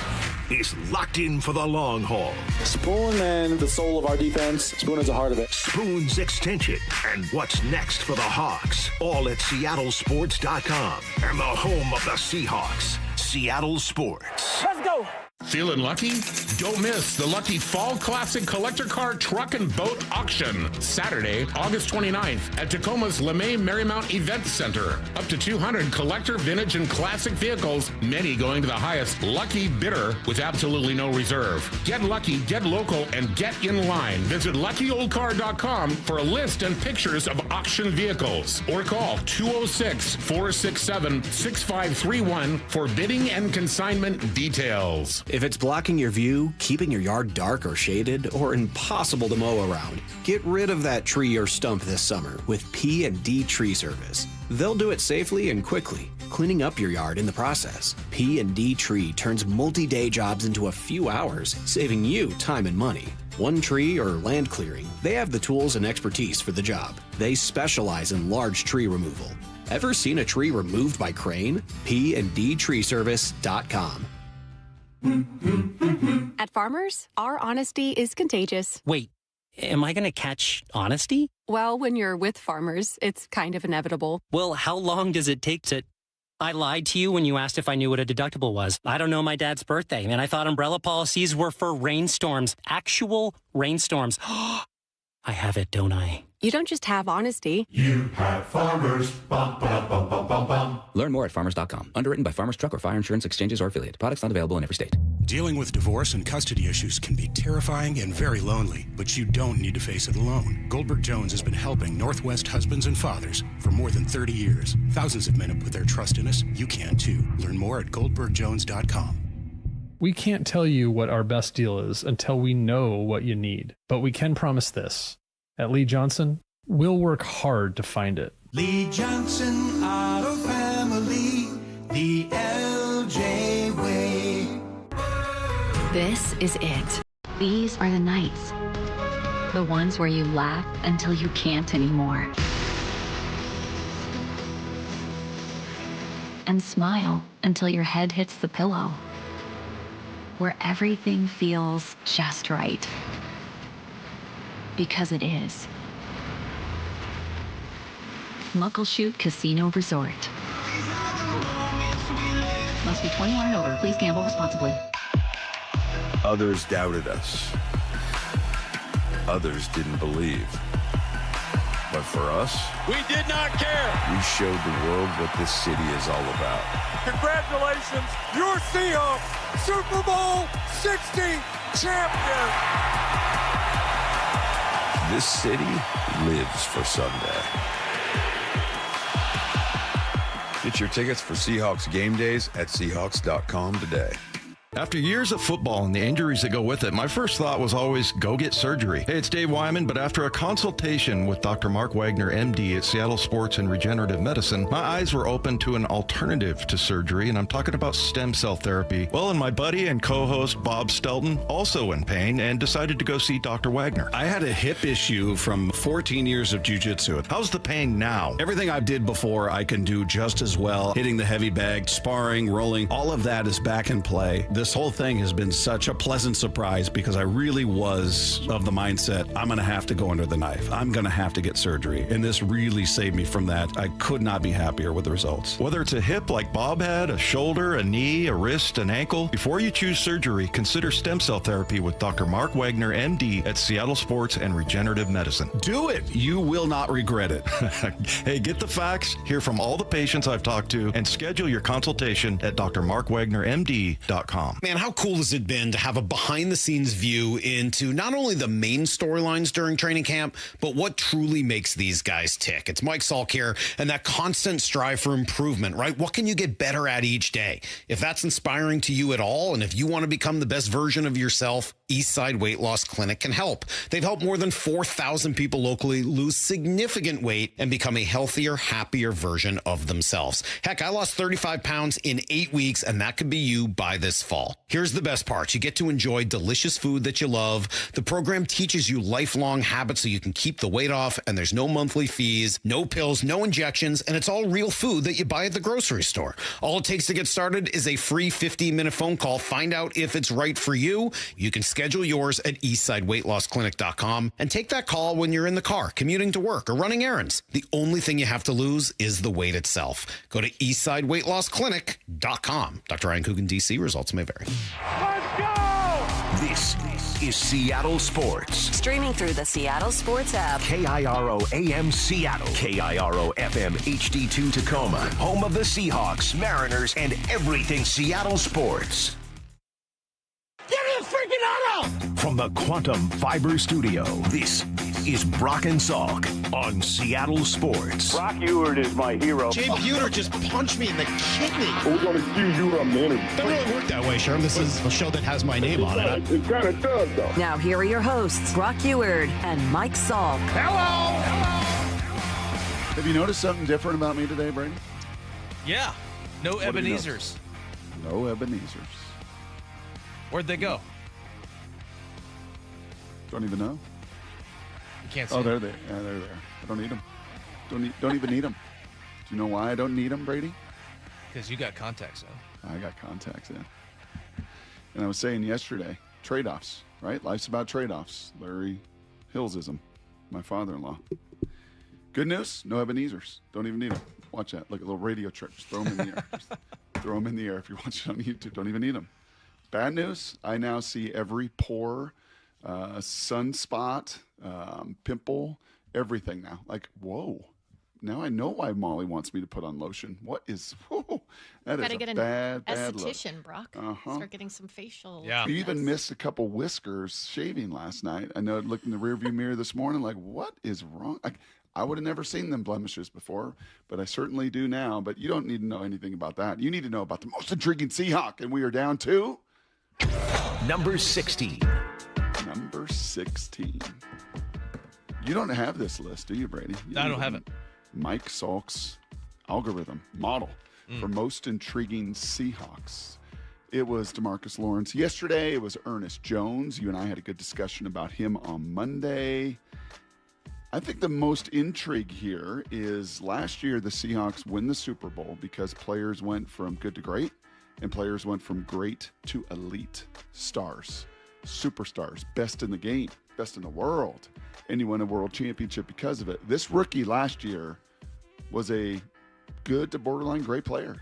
Is locked in for the long haul. Spoon and the soul of our defense. Spoon is the heart of it. Spoon's extension and what's next for the Hawks. All at SeattleSports.com and the home of the Seahawks. Seattle Sports. Let's go. Feeling lucky? Don't miss the Lucky Fall Classic Collector Car Truck and Boat Auction. Saturday, August 29th at Tacoma's LeMay Marymount Event Center. Up to 200 collector, vintage, and classic vehicles, many going to the highest lucky bidder with absolutely no reserve. Get lucky, get local, and get in line. Visit LuckyOldCar.com for a list and pictures of auction vehicles. Or call 206-467-6531 for bidding and consignment details. If it's blocking your view, keeping your yard dark or shaded, or impossible to mow around, get rid of that tree or stump this summer with P&D Tree Service. They'll do it safely and quickly, cleaning up your yard in the process. P&D Tree turns multi-day jobs into a few hours, saving you time and money. One tree or land clearing, they have the tools and expertise for the job. They specialize in large tree removal. Ever seen a tree removed by crane? PNDTreeservice.com. At Farmers, our honesty is contagious. Wait, Am I going to catch honesty? Well, when you're with farmers, it's kind of inevitable. Well, how long does it take to... I lied to you when you asked if I knew what a deductible was. I don't know my dad's birthday, and I thought umbrella policies were for rainstorms. Actual rainstorms. I have it, don't I? You don't just have honesty. You have Farmers. Bum, bum, bum, bum, bum, bum. Learn more at farmers.com. Underwritten by Farmers Truck or Fire Insurance Exchanges or Affiliate. Products not available in every state. Dealing with divorce and custody issues can be terrifying and very lonely, but you don't need to face it alone. Goldberg Jones has been helping Northwest husbands and fathers for more than 30 years. Thousands of men have put their trust in us. You can too. Learn more at goldbergjones.com. We can't tell you what our best deal is until we know what you need, but we can promise this. At Lee Johnson, we'll work hard to find it. Lee Johnson Auto Family, the LJ way. This is it. These are the nights. The ones where you laugh until you can't anymore. And smile until your head hits the pillow. Where everything feels just right. Because it is. Muckleshoot Casino Resort. Must be 21 and over. Please gamble responsibly. Others doubted us. Others didn't believe. But for us, We did not care. we showed the world what this city is all about. Congratulations, your Seahawks, Super Bowl 60 champion. This city lives for Sunday. Get your tickets for Seahawks game days at Seahawks.com today. After years of football and the injuries that go with it, my first thought was always go get surgery. Hey, it's Dave Wyman, but after a consultation with Dr. Mark Wagner, MD at Seattle Sports and Regenerative Medicine, my eyes were open to an alternative to surgery, and I'm talking about stem cell therapy. Well, and my buddy and co-host Bob Stelton, also in pain, and decided to go see Dr. Wagner. I had a hip issue from 14 years of jiu-jitsu. How's the pain now? Everything I did before, I can do just as well. Hitting the heavy bag, sparring, rolling, all of that is back in play. This whole thing has been such a pleasant surprise because I really was of the mindset, I'm going to have to go under the knife. I'm going to have to get surgery. And this really saved me from that. I could not be happier with the results. Whether it's a hip like Bob had, a shoulder, a knee, a wrist, an ankle, before you choose surgery, consider stem cell therapy with Dr. Mark Wagner, MD at Seattle Sports and Regenerative Medicine. Do it. You will not regret it. Hey, get the facts, hear from all the patients I've talked to, and schedule your consultation at drmarkwagnermd.com. Man, how cool has it been to have a behind-the-scenes view into not only the main storylines during training camp, but what truly makes these guys tick? It's Mike Salk here, and that constant strive for improvement, right? What can you get better at each day? If that's inspiring to you at all, and if you want to become the best version of yourself, Eastside Weight Loss Clinic can help. They've helped more than 4,000 people locally lose significant weight and become a healthier, happier version of themselves. Heck, I lost 35 pounds in 8 weeks, and that could be you by this fall. Here's the best part. You get to enjoy delicious food that you love. The program teaches you lifelong habits so you can keep the weight off, and there's no monthly fees, no pills, no injections, and it's all real food that you buy at the grocery store. All it takes to get started is a free 15-minute phone call. Find out if it's right for you. You can schedule yours at eastsideweightlossclinic.com and take that call when you're in the car, commuting to work, or running errands. The only thing you have to lose is the weight itself. Go to eastsideweightlossclinic.com. Dr. Ryan Coogan, D.C. Results may vary. Let's go! This is Seattle Sports. Streaming through the Seattle Sports app. KIRO AM Seattle. KIRO FM HD2 Tacoma. Home of the Seahawks, Mariners, and everything Seattle sports. Get in the freaking auto! From the Quantum Fiber Studio, this is Brock and Salk on Seattle Sports. Brock Ewart is my hero. Jay Buhner just punched me in the kidney. We're going to accuse you of a minute. Doesn't really work that way, Sherm. This is a show that has my name on it. It kind of does, though. Now here are your hosts, Brock Ewart and Mike Salk. Hello! Have you noticed something different about me today, Brady? Yeah. No What have you Ebenezer's. No Ebenezer's. Where'd they go? Don't even know. You can't see. Oh, they're there. Yeah, they're there. I don't need them. Don't even need them. Do you know why I don't need them, Brady? Because you got contacts in. I got contacts in. And I was saying yesterday, trade-offs, right? Life's about trade-offs. Larry Hillsism. My father-in-law. Good news, no Ebenezer's. Don't even need them. Watch that, like a little radio trick. Just throw them in the air. Just throw them in the air if you're watching on YouTube. Don't even need them. Bad news, I now see every pore, sunspot, pimple, everything now. Like, whoa. Now I know why Molly wants me to put on lotion. What is, whoa, that is a bad look. Esthetician, Brock. Start getting some facial. Yeah. You even missed a couple whiskers shaving last night. I know I looked in the rearview mirror this morning like, what is wrong? I would have never seen them blemishes before, but I certainly do now. But you don't need to know anything about that. You need to know about the most intriguing Seahawk, and we are down to number 16. Number 16. You don't have this list, do you, Brady? I don't have it. Mike Salk's algorithm model for most intriguing Seahawks. It was DeMarcus Lawrence yesterday. It was Ernest Jones. You and I had a good discussion about him on Monday. I think the most intrigue here is last year the Seahawks win the Super Bowl because players went from good to great and players went from great to elite stars, superstars, best in the game, best in the world. And you won a world championship because of it. This rookie last year was a good to borderline great player.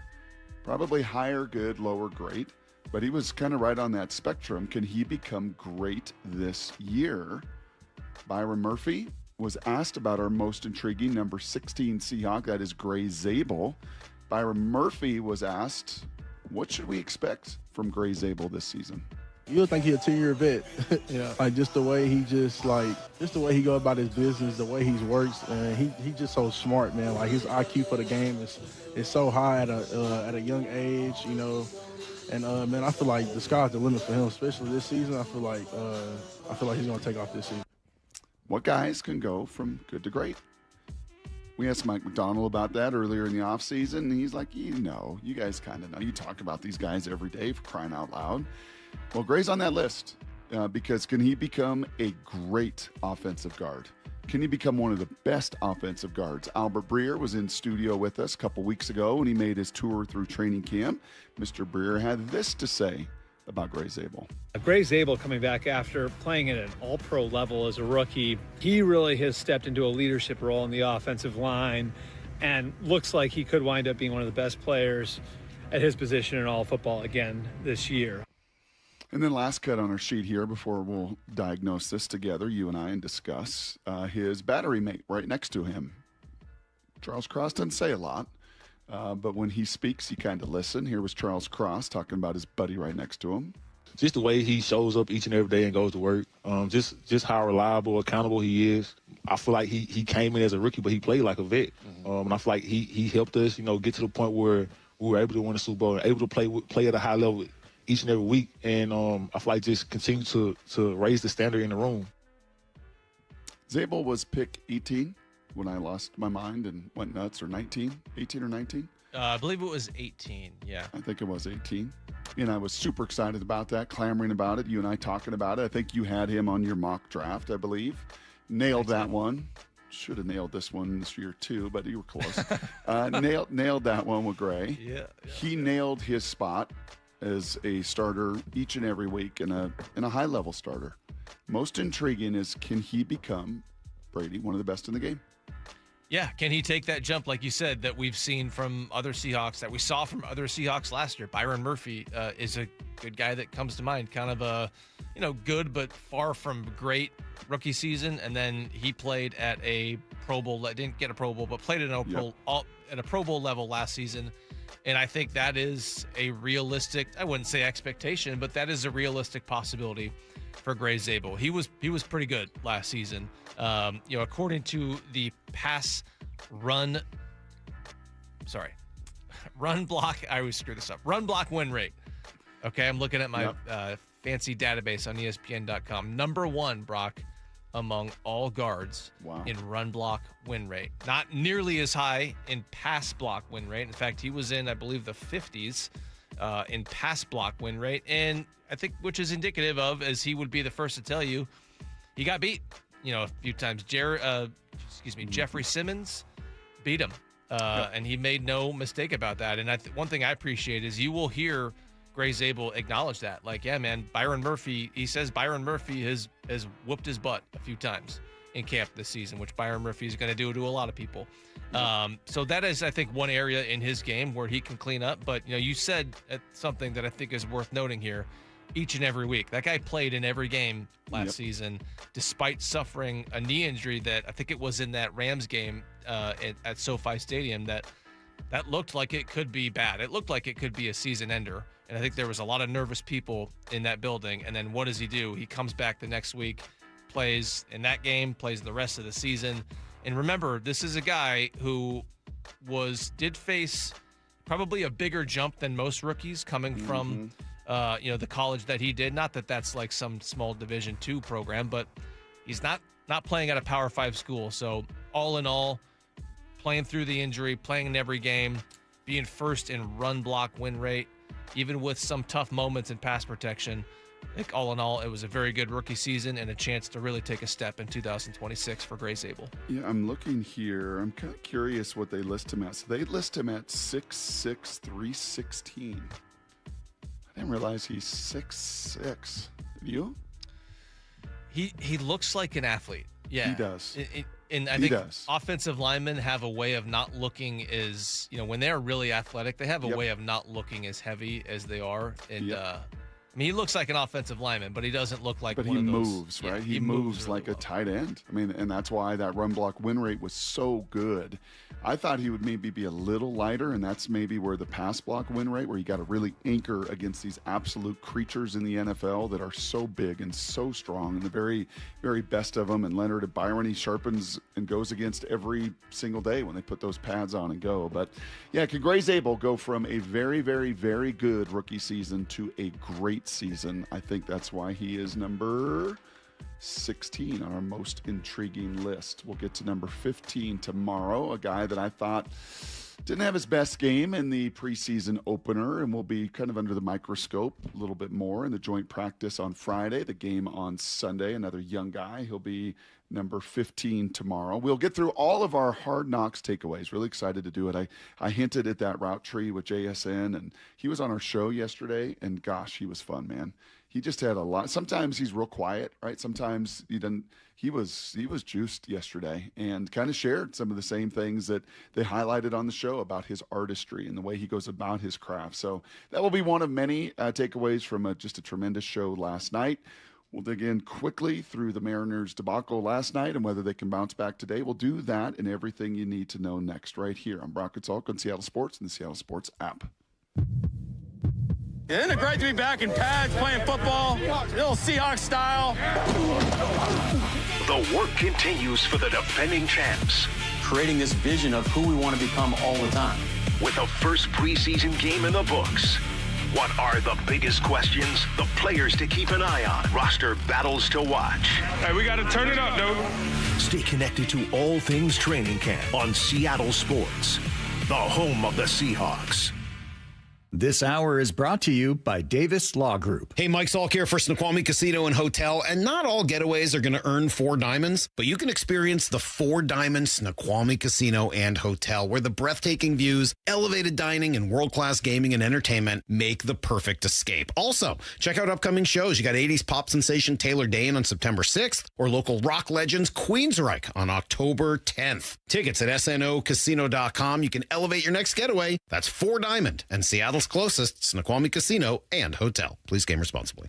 Probably higher good, lower great. But he was kind of right on that spectrum. Can he become great this year? Byron Murphy was asked about our most intriguing number 16 Seahawk. That is Gray Zabel. Byron Murphy was asked, what should we expect from Gray Zabel this season? You'll think he's a 2-year vet. Like just the way he the way he go about his business, the way he works, and he just so smart, man. Like his IQ for the game is so high at a young age, you know. And man, I feel like the sky's the limit for him, especially this season. I feel like he's gonna take off this season. What guys can go from good to great? We asked Mike McDonald about that earlier in the offseason, and he's like, you guys kind of know. You talk about these guys every day, for crying out loud. Well, Gray's on that list because can he become a great offensive guard? Can he become one of the best offensive guards? Albert Breer was in studio with us a couple weeks ago when he made his tour through training camp. Mr. Breer had this to say about Gray Zabel. Gray Zabel coming back after playing at an all-pro level as a rookie, he really has stepped into a leadership role in the offensive line and looks like he could wind up being one of the best players at his position in all football again this year. And then last cut on our sheet here before we'll diagnose this together, you and I, and discuss his battery mate right next to him. Charles Cross doesn't say a lot, but when he speaks, you kind of listen. Here was Charles Cross talking about his buddy right next to him. Just the way he shows up each and every day and goes to work, just how reliable, accountable he is. I feel like he came in as a rookie, but he played like a vet. And I feel like he helped us, get to the point where we were able to win the Super Bowl and able to play at a high level each and every week, and I feel like just continue to raise the standard in the room. Zabel was pick 18 when I lost my mind and went nuts, or 19, 18 or 19? I believe it was 18, yeah. I think it was 18. And I was super excited about that, clamoring about it, you and I talking about it. I think you had him on your mock draft, I believe. Nailed that one. Should have nailed this one this year too, but you were close. Nailed that one with Gray. Yeah. He nailed his spot as a starter each and every week and a high-level starter. Most intriguing is, can he become, Brady, one of the best in the game? Yeah, can he take that jump, like you said, that we've seen from other Seahawks, that we saw from other Seahawks last year? Byron Murphy is a good guy that comes to mind, kind of a, good but far from great rookie season, and then he played at a Pro Bowl, didn't get a Pro Bowl, but played at a Pro Bowl level last season. And I think that is a realistic, I wouldn't say expectation, but that is a realistic possibility for Gray Zabel. He was pretty good last season. According to the run block, I always screw this up. Run block win rate. Okay, I'm looking at my fancy database on ESPN.com. Number 1, Brock, among all guards in run block win rate. Not nearly as high in pass block win rate. In fact, he was in, I believe, the 50s in pass block win rate. And I think, which is indicative of, as he would be the first to tell you, he got beat, a few times. Jeffrey Simmons beat him. And he made no mistake about that. And one thing I appreciate is you will hear Gray Zabel acknowledged that. Like, yeah, man, he says Byron Murphy has whooped his butt a few times in camp this season, which Byron Murphy is going to do to a lot of people. So that is, I think, one area in his game where he can clean up. But, you said something that I think is worth noting here. Each and every week, that guy played in every game last season, despite suffering a knee injury that I think it was in that Rams game at SoFi Stadium that looked like it could be bad. It looked like it could be a season ender. And I think there was a lot of nervous people in that building. And then what does he do? He comes back the next week, plays in that game, plays the rest of the season. And remember, this is a guy who did face probably a bigger jump than most rookies coming from the college that he did. Not that that's like some small Division II program, but he's not playing at a Power 5 school. So all in all, playing through the injury, playing in every game, being first in run block win rate, even with some tough moments in pass protection. I think all in all, it was a very good rookie season and a chance to really take a step in 2026 for Gray Zabel. Yeah, I'm looking here. I'm kind of curious what they list him at. So they list him at 6'6", 316. I didn't realize he's 6'6". Did you? He looks like an athlete. Yeah, he does. And I think offensive linemen have a way of not looking as, when they're really athletic, they have a way of not looking as heavy as they are. And I mean, he looks like an offensive lineman, but he doesn't look like one of those. But he moves, right? He moves like a tight end. I mean, and that's why that run block win rate was so good. I thought he would maybe be a little lighter, and that's maybe where the pass block win rate, where you got to really anchor against these absolute creatures in the NFL that are so big and so strong, and the very, very best of them. And Leonard and Byron, he sharpens and goes against every single day when they put those pads on and go. But yeah, could Gray Zabel go from a very, very, very good rookie season to a great season? I think that's why he is number 16 on our most intriguing list. We'll get to number 15 tomorrow, a guy that I thought didn't have his best game in the preseason opener and will be kind of under the microscope a little bit more in the joint practice on Friday, the game on Sunday. Another young guy. He'll be number 15 tomorrow. We'll get through all of our Hard Knocks takeaways. Really excited to do it. I hinted at that route tree with JSN, and he was on our show yesterday, and gosh, he was fun, man. He just had a lot. Sometimes he's real quiet, right? Sometimes he doesn't. He was juiced yesterday and kind of shared some of the same things that they highlighted on the show about his artistry and the way he goes about his craft. So that will be one of many takeaways from just a tremendous show last night. We'll dig in quickly through the Mariners debacle last night and whether they can bounce back today. We'll do that and everything you need to know next right here on Brock Salk on Seattle Sports and the Seattle Sports app. Isn't it great to be back in pads playing football? Little Seahawk style. The work continues for the defending champs. Creating this vision of who we want to become all the time. With the first preseason game in the books. What are the biggest questions? The players to keep an eye on. Roster battles to watch. Hey, we got to turn it up, dude. Stay connected to all things training camp on Seattle Sports, the home of the Seahawks. This hour is brought to you by Davis Law Group. Hey, Mike Salk here for Snoqualmie Casino and Hotel. And not all getaways are going to earn 4 diamonds, but you can experience the 4 Diamond Snoqualmie Casino and Hotel, where the breathtaking views, elevated dining, and world-class gaming and entertainment make the perfect escape. Also, check out upcoming shows. You got 80s pop sensation Taylor Dane on September 6th, or local rock legends Queensryche on October 10th. Tickets at snocasino.com. You can elevate your next getaway. That's 4 Diamond and Seattle's closest Snoqualmie Casino and Hotel. Please game responsibly.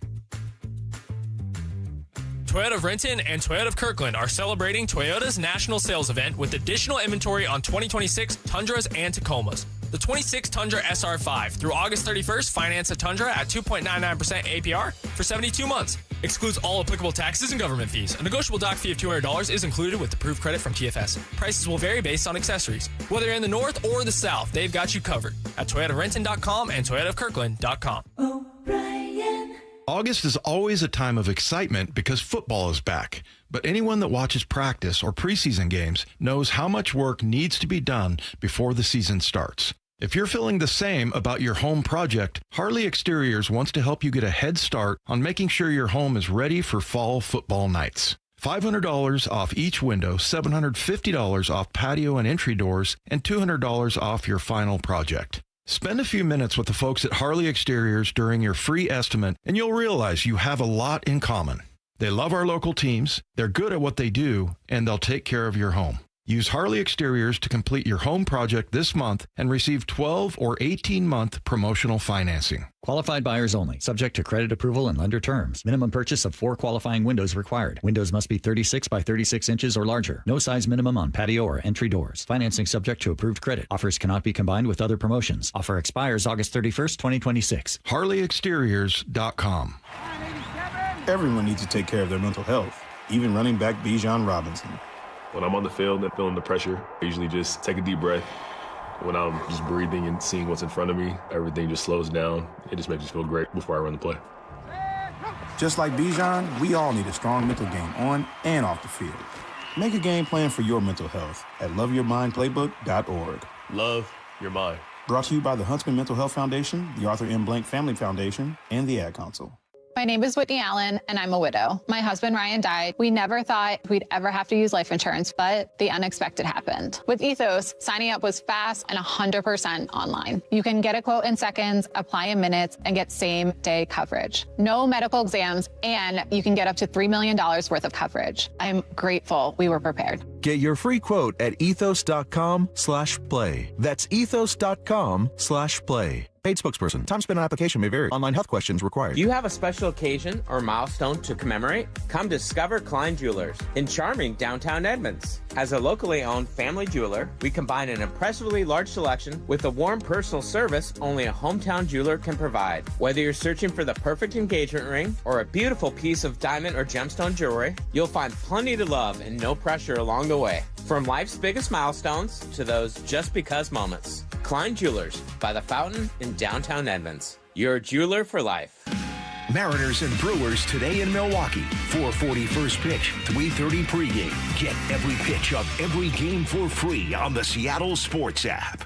Toyota of Renton and Toyota of Kirkland are celebrating Toyota's national sales event with additional inventory on 2026 Tundras and Tacomas. The 26 Tundra SR5 through August 31st, finance a Tundra at 2.99% APR for 72 months. Excludes all applicable taxes and government fees. A negotiable doc fee of $200 is included with approved credit from TFS. Prices will vary based on accessories. Whether you're in the north or the south, they've got you covered at ToyotaRenton.com and ToyotaofKirkland.com. O'Brien. August is always a time of excitement because football is back. But anyone that watches practice or preseason games knows how much work needs to be done before the season starts. If you're feeling the same about your home project, Harley Exteriors wants to help you get a head start on making sure your home is ready for fall football nights. $500 off each window, $750 off patio and entry doors, and $200 off your final project. Spend a few minutes with the folks at Harley Exteriors during your free estimate, and you'll realize you have a lot in common. They love our local teams, they're good at what they do, and they'll take care of your home. Use Harley Exteriors to complete your home project this month and receive 12 or 18-month promotional financing. Qualified buyers only. Subject to credit approval and lender terms. Minimum purchase of 4 qualifying windows required. Windows must be 36 by 36 inches or larger. No size minimum on patio or entry doors. Financing subject to approved credit. Offers cannot be combined with other promotions. Offer expires August 31st, 2026. HarleyExteriors.com. Everyone needs to take care of their mental health, even running back Bijan Robinson. When I'm on the field and feeling the pressure, I usually just take a deep breath. When I'm just breathing and seeing what's in front of me, everything just slows down. It just makes me feel great before I run the play. Just like Bijan, we all need a strong mental game on and off the field. Make a game plan for your mental health at loveyourmindplaybook.org. Love your mind. Brought to you by the Huntsman Mental Health Foundation, the Arthur M. Blank Family Foundation, and the Ad Council. My name is Whitney Allen, and I'm a widow. My husband, Ryan, died. We never thought we'd ever have to use life insurance, but the unexpected happened. With Ethos, signing up was fast and 100% online. You can get a quote in seconds, apply in minutes, and get same-day coverage. No medical exams, and you can get up to $3 million worth of coverage. I'm grateful we were prepared. Get your free quote at ethos.com/play. That's ethos.com/play. Paid spokesperson. Time spent on application may vary. Online health questions required. Do you have a special occasion or milestone to commemorate? Come discover Klein Jewelers in charming downtown Edmonds. As a locally owned family jeweler, we combine an impressively large selection with a warm personal service only a hometown jeweler can provide. Whether you're searching for the perfect engagement ring or a beautiful piece of diamond or gemstone jewelry, you'll find plenty to love and no pressure along the way. From life's biggest milestones to those just because moments. Klein Jewelers by the Fountain in downtown Edmonds. Your jeweler for life. Mariners and Brewers today in Milwaukee. 4:40 first pitch, 3:30 pregame. Get every pitch of every game for free on the Seattle Sports app.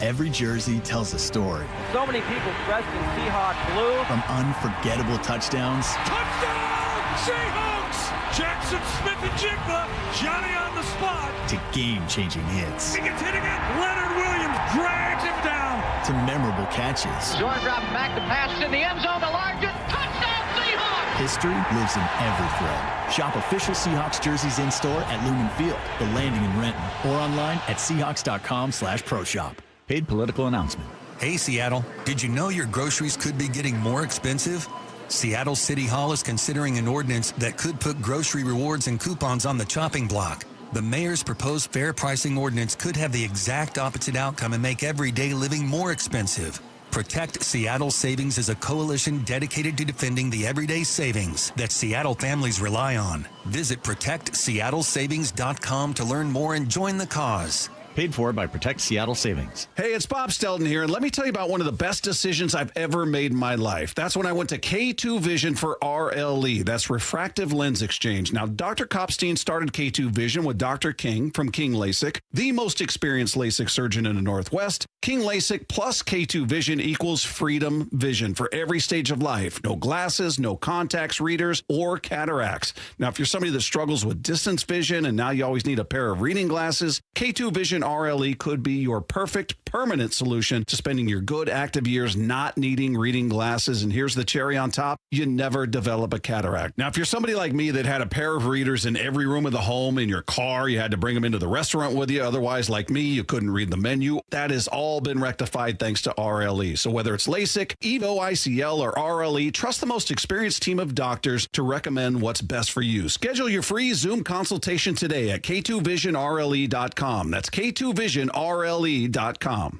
Every jersey tells a story. So many people dressed in Seahawk blue. From unforgettable touchdowns. Touchdown, Seahawks! Jackson Smith-Njigba, Johnny on the spot. To game-changing hits. He gets hitting it. Leonard Williams drags him down. To memorable catches. Zorn drops back to pass in the end zone to Largent. Touchdown, Seahawks! History lives in every thread. Shop official Seahawks jerseys in-store at Lumen Field, The Landing in Renton, or online at Seahawks.com/pro shop. Paid political announcement. Hey, Seattle, did you know your groceries could be getting more expensive? Seattle City Hall is considering an ordinance that could put grocery rewards and coupons on the chopping block. The mayor's proposed fair pricing ordinance could have the exact opposite outcome and make everyday living more expensive. Protect Seattle Savings is a coalition dedicated to defending the everyday savings that Seattle families rely on. Visit ProtectSeattleSavings.com to learn more and join the cause. Paid for by Protect Seattle Savings. Hey, it's Bob Stelton here, and let me tell you about one of the best decisions I've ever made in my life. That's when I went to K2 Vision for RLE. That's Refractive Lens Exchange. Now, Dr. Kopstein started K2 Vision with Dr. King from King LASIK, the most experienced LASIK surgeon in the Northwest. King LASIK plus K2 Vision equals freedom vision for every stage of life. No glasses, no contacts, readers, or cataracts. Now, if you're somebody that struggles with distance vision and now you always need a pair of reading glasses, K2 Vision RLE could be your perfect permanent solution to spending your good active years not needing reading glasses. And here's the cherry on top. You never develop a cataract. Now, if you're somebody like me that had a pair of readers in every room of the home, in your car, you had to bring them into the restaurant with you. Otherwise, like me, you couldn't read the menu. That has all been rectified thanks to RLE. So whether it's LASIK, EVO ICL, or RLE, trust the most experienced team of doctors to recommend what's best for you. Schedule your free Zoom consultation today at K2VisionRLE.com. That's K2VisionRLE.com.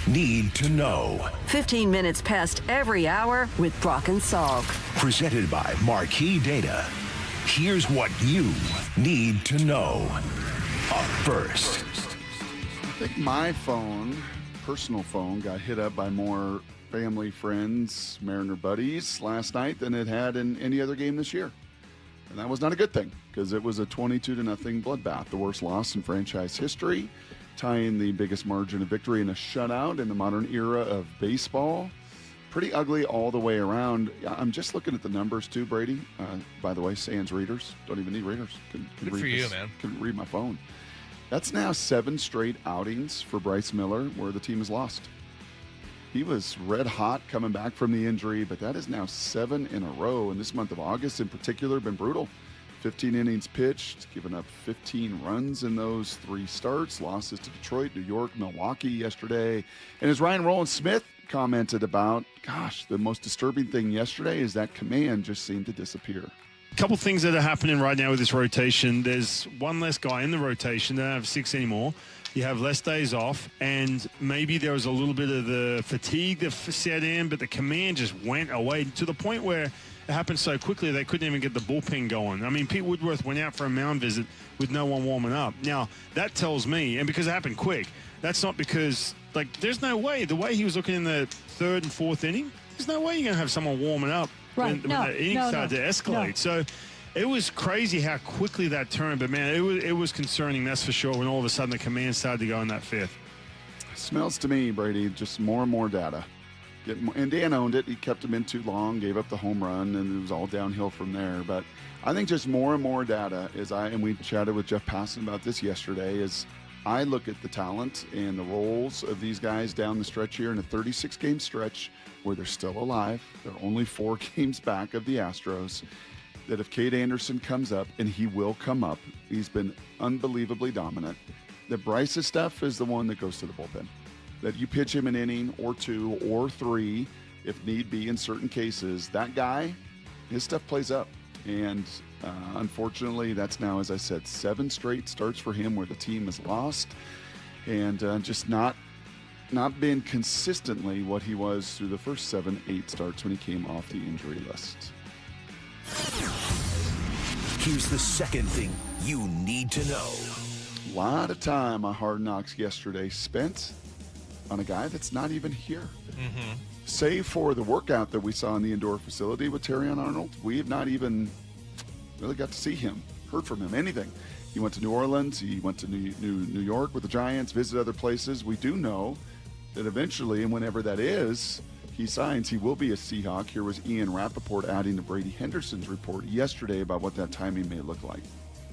Need to know. 15 minutes past every hour with Brock and Salk. Presented by Marquee Data. Here's what you need to know. Up first. I think my phone, personal phone, got hit up by more family, friends, Mariner buddies last night than it had in any other game this year. And that was not a good thing because it was a 22-0 bloodbath, the worst loss in franchise history, tying the biggest margin of victory in a shutout in the modern era of baseball. Pretty ugly all the way around. I'm just looking at the numbers too, Brady. By the way, sans readers. Don't even need readers. Can Good read for you, man. Can read my phone. That's now 7 straight outings for Bryce Miller where the team has lost. He was red hot coming back from the injury, but that is now 7 in a row. And this month of August in particular, been brutal. 15 innings pitched, given up 15 runs in those 3 starts. Losses to Detroit, New York, Milwaukee yesterday. And as Ryan Rowland-Smith commented about, gosh, the most disturbing thing yesterday is that command just seemed to disappear. A couple things that are happening right now with this rotation. There's one less guy in the rotation. They don't have 6 anymore. You have less days off, and maybe there was a little bit of the fatigue that set in, but the command just went away to the point where it happened so quickly they couldn't even get the bullpen going. I mean, Pete Woodworth went out for a mound visit with no one warming up. Now, that tells me, and because it happened quick, that's not because, like, there's no way. The way he was looking in the 3rd and 4th inning, there's no way you're going to have someone warming up when the inning started to escalate. So it was crazy how quickly that turned, but man, it was concerning, that's for sure, when all of a sudden the command started to go in that 5th. Smells to me, Brady, just more and more data. And Dan owned it. He kept him in too long, gave up the home run, and it was all downhill from there. But I think just more and more data, and we chatted with Jeff Passan about this yesterday, as I look at the talent and the roles of these guys down the stretch here in a 36-game stretch where they're still alive. They're only 4 games back of the Astros. That if Cade Anderson comes up, and he will come up, he's been unbelievably dominant, that Bryce's stuff is the one that goes to the bullpen. That you pitch him an inning or 2 or 3, if need be in certain cases, that guy, his stuff plays up. And unfortunately, that's now, as I said, 7 straight starts for him where the team has lost, and just not been consistently what he was through the first 7-8 starts when he came off the injury list. Here's the second thing you need to know. A lot of time on Hard Knocks yesterday spent on a guy that's not even here. Mm-hmm. Save for the workout that we saw in the indoor facility with Terion Arnold, we have not even really got to see him, heard from him, anything. He went to New Orleans, he went to New York with the Giants, visited other places. We do know that eventually, and whenever that is, he signs, he will be a Seahawk. Here was Ian Rappaport adding to Brady Henderson's report yesterday about what that timing may look like.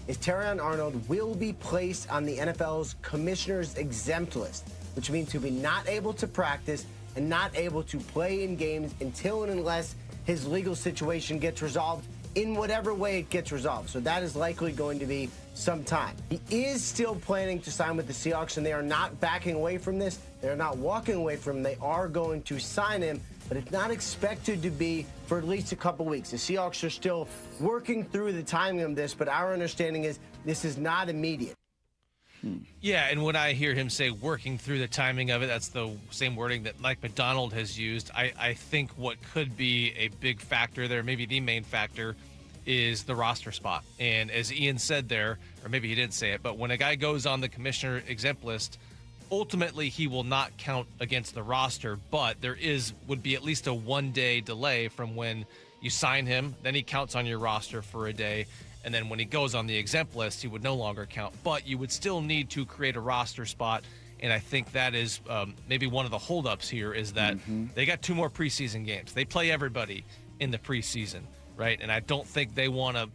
Is Terion Arnold will be placed on the NFL's commissioner's exempt list, which means he'll be not able to practice and not able to play in games until and unless his legal situation gets resolved in whatever way it gets resolved. So that is likely going to be some time. He is still planning to sign with the Seahawks, and they are not backing away from this. They're not walking away from him. They are going to sign him, but it's not expected to be for at least a couple weeks. The Seahawks are still working through the timing of this, but our understanding is this is not immediate. Yeah, and when I hear him say working through the timing of it, that's the same wording that Mike McDonald has used. I think what could be a big factor there, maybe the main factor, is the roster spot. And as Ian said there, or maybe he didn't say it, but when a guy goes on the commissioner exempt list, ultimately he will not count against the roster, but there would be at least a 1-day delay from when you sign him, then he counts on your roster for a day, and then when he goes on the exempt list, he would no longer count. But you would still need to create a roster spot, and I think that is maybe one of the holdups here is that they got 2 more preseason games. They play everybody in the preseason, right? And I don't think they want to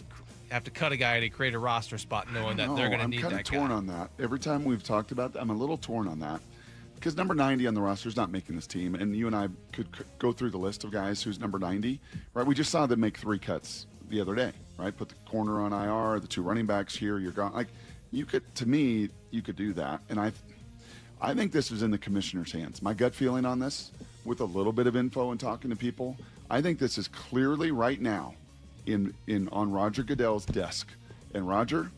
have to cut a guy to create a roster spot knowing that they're going to need that guy. I'm kind of torn on that. Every time we've talked about that, I'm a little torn on that. Because number 90 on the roster is not making this team. And you and I could go through the list of guys who's number 90, right? We just saw them make 3 cuts the other day, right? Put the corner on IR, the 2 running backs here, you're gone. Like, you could, to me, you could do that. And I think this is in the commissioner's hands. My gut feeling on this, with a little bit of info and talking to people, I think this is clearly right now on Roger Goodell's desk. And Roger,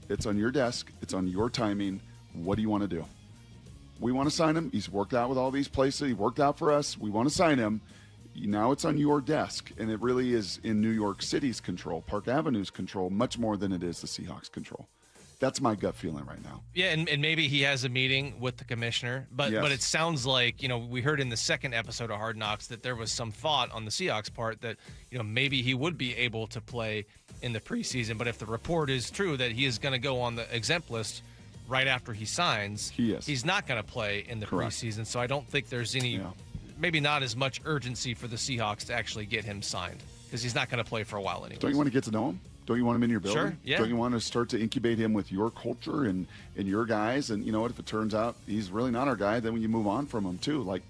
it's on your desk. It's on your timing. What do you want to do? We want to sign him. He's worked out with all these places. He worked out for us. We want to sign him. Now it's on your desk, and it really is in New York City's control, Park Avenue's control, much more than it is the Seahawks' control. That's my gut feeling right now. Yeah, and maybe he has a meeting with the commissioner, but it sounds like, we heard in the second episode of Hard Knocks that there was some thought on the Seahawks' part that, maybe he would be able to play in the preseason. But if the report is true that he is going to go on the exempt list right after he signs, he's not going to play in the preseason. So I don't think there's any, maybe not as much urgency for the Seahawks to actually get him signed because he's not going to play for a while anyway. Don't you want to get to know him? Don't you want him in your building? Sure, yeah. Don't you want to start to incubate him with your culture and your guys? And you know what? If it turns out he's really not our guy, then when you move on from him too, like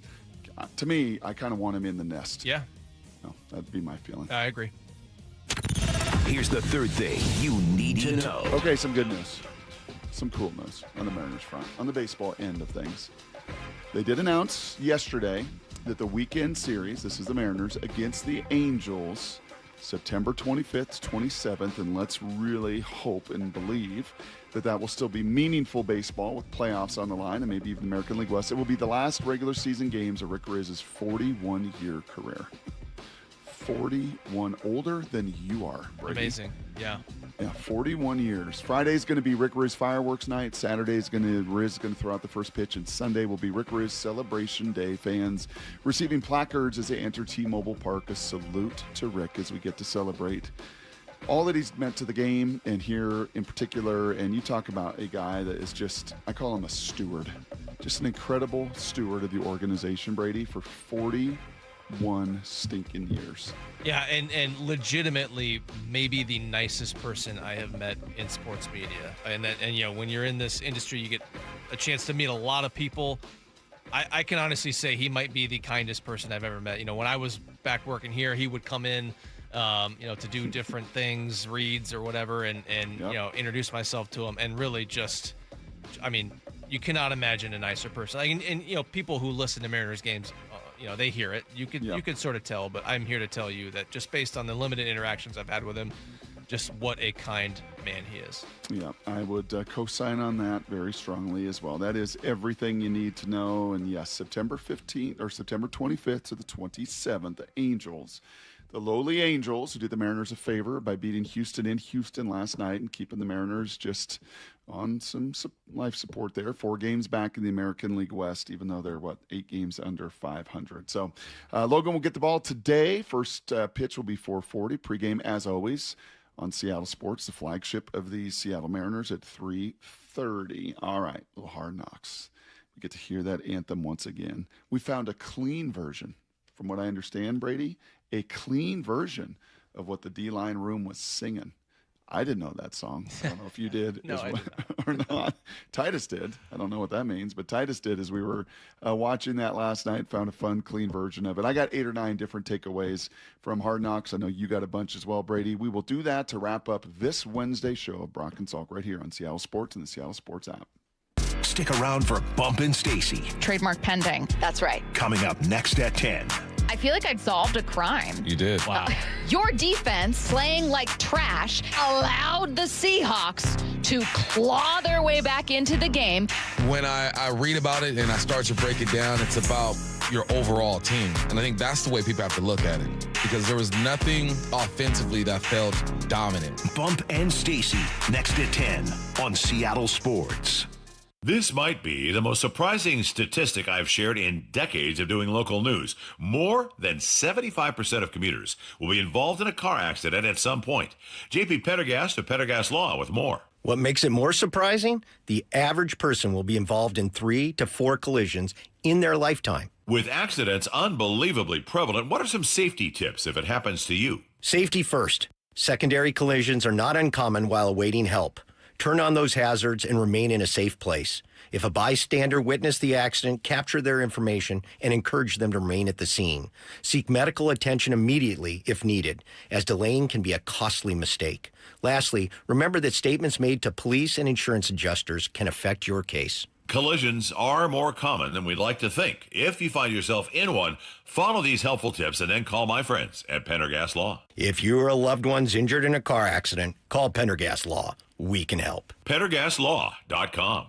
to me, I kind of want him in the nest. Yeah. No, that'd be my feeling. I agree. Here's the third thing you need to know. Okay, some good news. Some cool news on the Mariners front, on the baseball end of things. They did announce yesterday that the weekend series, this is the Mariners, against the Angels, September 25th, 27th, and let's really hope and believe that will still be meaningful baseball with playoffs on the line and maybe even the American League West. It will be the last regular season games of Rick Riz's 41-year career. 41, older than you are, Brady. Amazing, yeah. Yeah, 41 years. Friday's going to be Rick Riz fireworks night. Saturday's Riz going to throw out the first pitch, and Sunday will be Rick Riz Celebration Day. Fans receiving placards as they enter T-Mobile Park. A salute to Rick as we get to celebrate all that he's meant to the game, and here in particular. And you talk about a guy that is just, I call him a steward, just an incredible steward of the organization, Brady, for 41 stinking years. Yeah, and legitimately maybe the nicest person I have met in sports media. And you know, when you're in this industry, you get a chance to meet a lot of people. I can honestly say he might be the kindest person I've ever met. You know, when I was back working here, he would come in, you know, to do different things, reads or whatever, and you know, introduce myself to him, and really just, I mean, you cannot imagine a nicer person. And you know, people who listen to Mariners games, you know, they hear it. You could sort of tell, but I'm here to tell you that just based on the limited interactions I've had with him, just what a kind man he is. Yeah, I would co-sign on that very strongly as well. That is everything you need to know. And yes, September 15th or September 25th to the 27th, the Angels, the lowly Angels, who did the Mariners a favor by beating Houston in Houston last night and keeping the Mariners just on some life support there. 4 games back in the American League West, even though they're, 8 games under 500. So Logan will get the ball today. First pitch will be 4:40. Pregame, as always, on Seattle Sports, the flagship of the Seattle Mariners, at 3:30. All right, little Hard Knocks. We get to hear that anthem once again. We found a clean version, from what I understand, Brady, a clean version of what the D-line room was singing. I didn't know that song. I don't know if you did, no, I did not. or not. Titus did. I don't know what that means, but Titus did as we were watching that last night. Found a fun, clean version of it. I got 8 or 9 different takeaways from Hard Knocks. I know you got a bunch as well, Brady. We will do that to wrap up this Wednesday show of Brock and Salk right here on Seattle Sports and the Seattle Sports app. Stick around for Bump and Stacy. Trademark pending. That's right. Coming up next at 10. I feel like I'd solved a crime. You did. Wow. Your defense, playing like trash, allowed the Seahawks to claw their way back into the game. When I read about it and I start to break it down, it's about your overall team. And I think that's the way people have to look at it, because there was nothing offensively that felt dominant. Bump and Stacy next at 10 on Seattle Sports. This might be the most surprising statistic I've shared in decades of doing local news. More than 75% of commuters will be involved in a car accident at some point. JP Pendergast of Pendergast Law with more. What makes it more surprising? The average person will be involved in 3 to 4 collisions in their lifetime. With accidents unbelievably prevalent, what are some safety tips if it happens to you? Safety first. Secondary collisions are not uncommon while awaiting help. Turn on those hazards and remain in a safe place. If a bystander witnessed the accident, capture their information and encourage them to remain at the scene. Seek medical attention immediately if needed, as delaying can be a costly mistake. Lastly, remember that statements made to police and insurance adjusters can affect your case. Collisions are more common than we'd like to think. If you find yourself in one, follow these helpful tips and then call my friends at Pendergast Law. If you or a loved one's injured in a car accident, call Pendergast Law. We can help. PendergastLaw.com.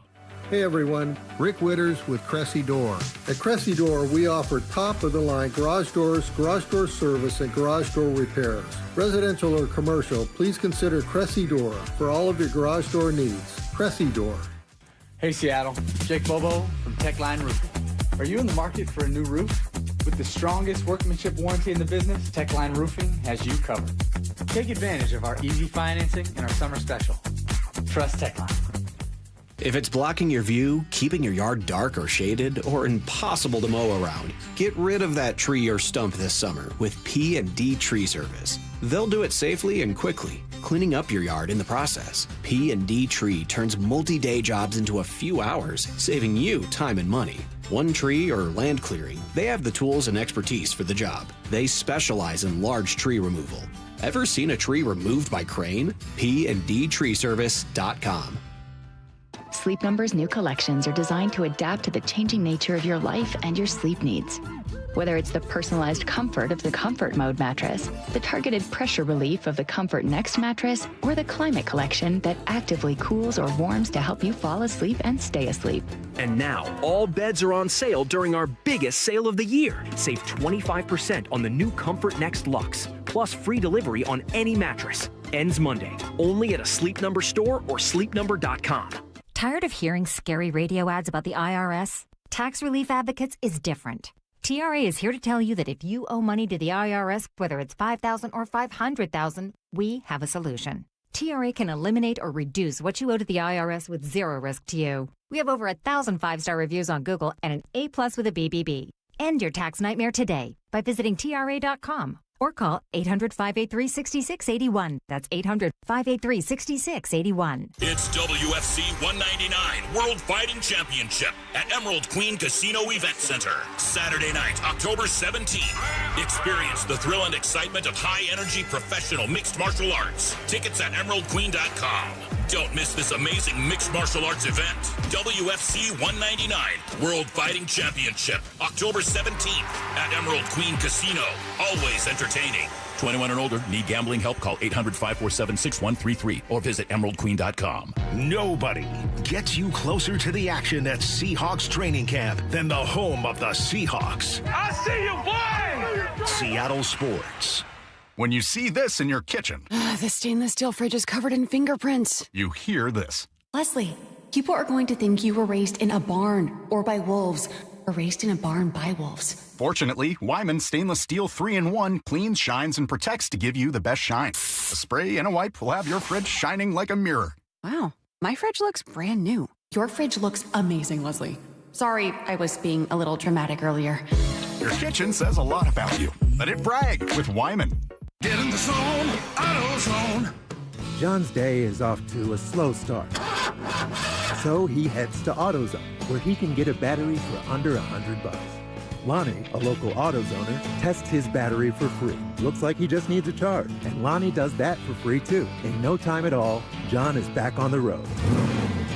Hey everyone, Rick Witters with Cressy Door. At Cressy Door, we offer top-of-the-line garage doors, garage door service, and garage door repairs. Residential or commercial, please consider Cressy Door for all of your garage door needs. Cressy Door. Hey Seattle, Jake Bobo from Techline Roofing. Are you in the market for a new roof? With the strongest workmanship warranty in the business, Techline Roofing has you covered. Take advantage of our easy financing and our summer special. Trust Techline. If it's blocking your view, keeping your yard dark or shaded, or impossible to mow around, get rid of that tree or stump this summer with P&D Tree Service. They'll do it safely and quickly, cleaning up your yard in the process. P&D Tree turns multi-day jobs into a few hours, saving you time and money. One tree or land clearing, they have the tools and expertise for the job. They specialize in large tree removal. Ever seen a tree removed by crane? P&DTreeservice.com. Sleep Number's new collections are designed to adapt to the changing nature of your life and your sleep needs. Whether it's the personalized comfort of the Comfort Mode mattress, the targeted pressure relief of the Comfort Next mattress, or the Climate Collection that actively cools or warms to help you fall asleep and stay asleep. And now, all beds are on sale during our biggest sale of the year. Save 25% on the new Comfort Next Luxe, plus free delivery on any mattress. Ends Monday, only at a Sleep Number store or sleepnumber.com. Tired of hearing scary radio ads about the IRS? Tax Relief Advocates is different. TRA is here to tell you that if you owe money to the IRS, whether it's $5,000 or $500,000, we have a solution. TRA can eliminate or reduce what you owe to the IRS with zero risk to you. We have over 1,000 5-star reviews on Google and an A+ with a BBB. End your tax nightmare today by visiting TRA.com or call 800-583-6681. That's 800-583-6681. It's WFC 199 World Fighting Championship at Emerald Queen Casino Event Center. Saturday night, October 17th. Experience the thrill and excitement of high-energy professional mixed martial arts. Tickets at emeraldqueen.com. Don't miss this amazing mixed martial arts event. WFC 199 World Fighting Championship, October 17th at Emerald Queen Casino. Always entertaining. 21 and older. Need gambling help? Call 800-547-6133 or visit emeraldqueen.com. Nobody gets you closer to the action at Seahawks training camp than the home of the Seahawks. I see you, boy! Seattle Sports. When you see this in your kitchen, The stainless steel fridge is covered in fingerprints. you hear this. Leslie, people are going to think you were raised in a barn or by wolves or raised in a barn by wolves. Fortunately, Wyman Stainless Steel 3-in-1 cleans, shines, and protects to give you the best shine. A spray and a wipe will have your fridge shining like a mirror. Wow, my fridge looks brand new. Your fridge looks amazing, Leslie. Sorry, I was being a little dramatic earlier. Your kitchen says a lot about you. Let it brag with Wyman. Get in the zone, AutoZone. John's day is off to a slow start. So he heads to AutoZone, where he can get a battery for under $100. Lonnie, a local AutoZoner, tests his battery for free. Looks like he just needs a charge, and Lonnie does that for free too. In no time at all, John is back on the road,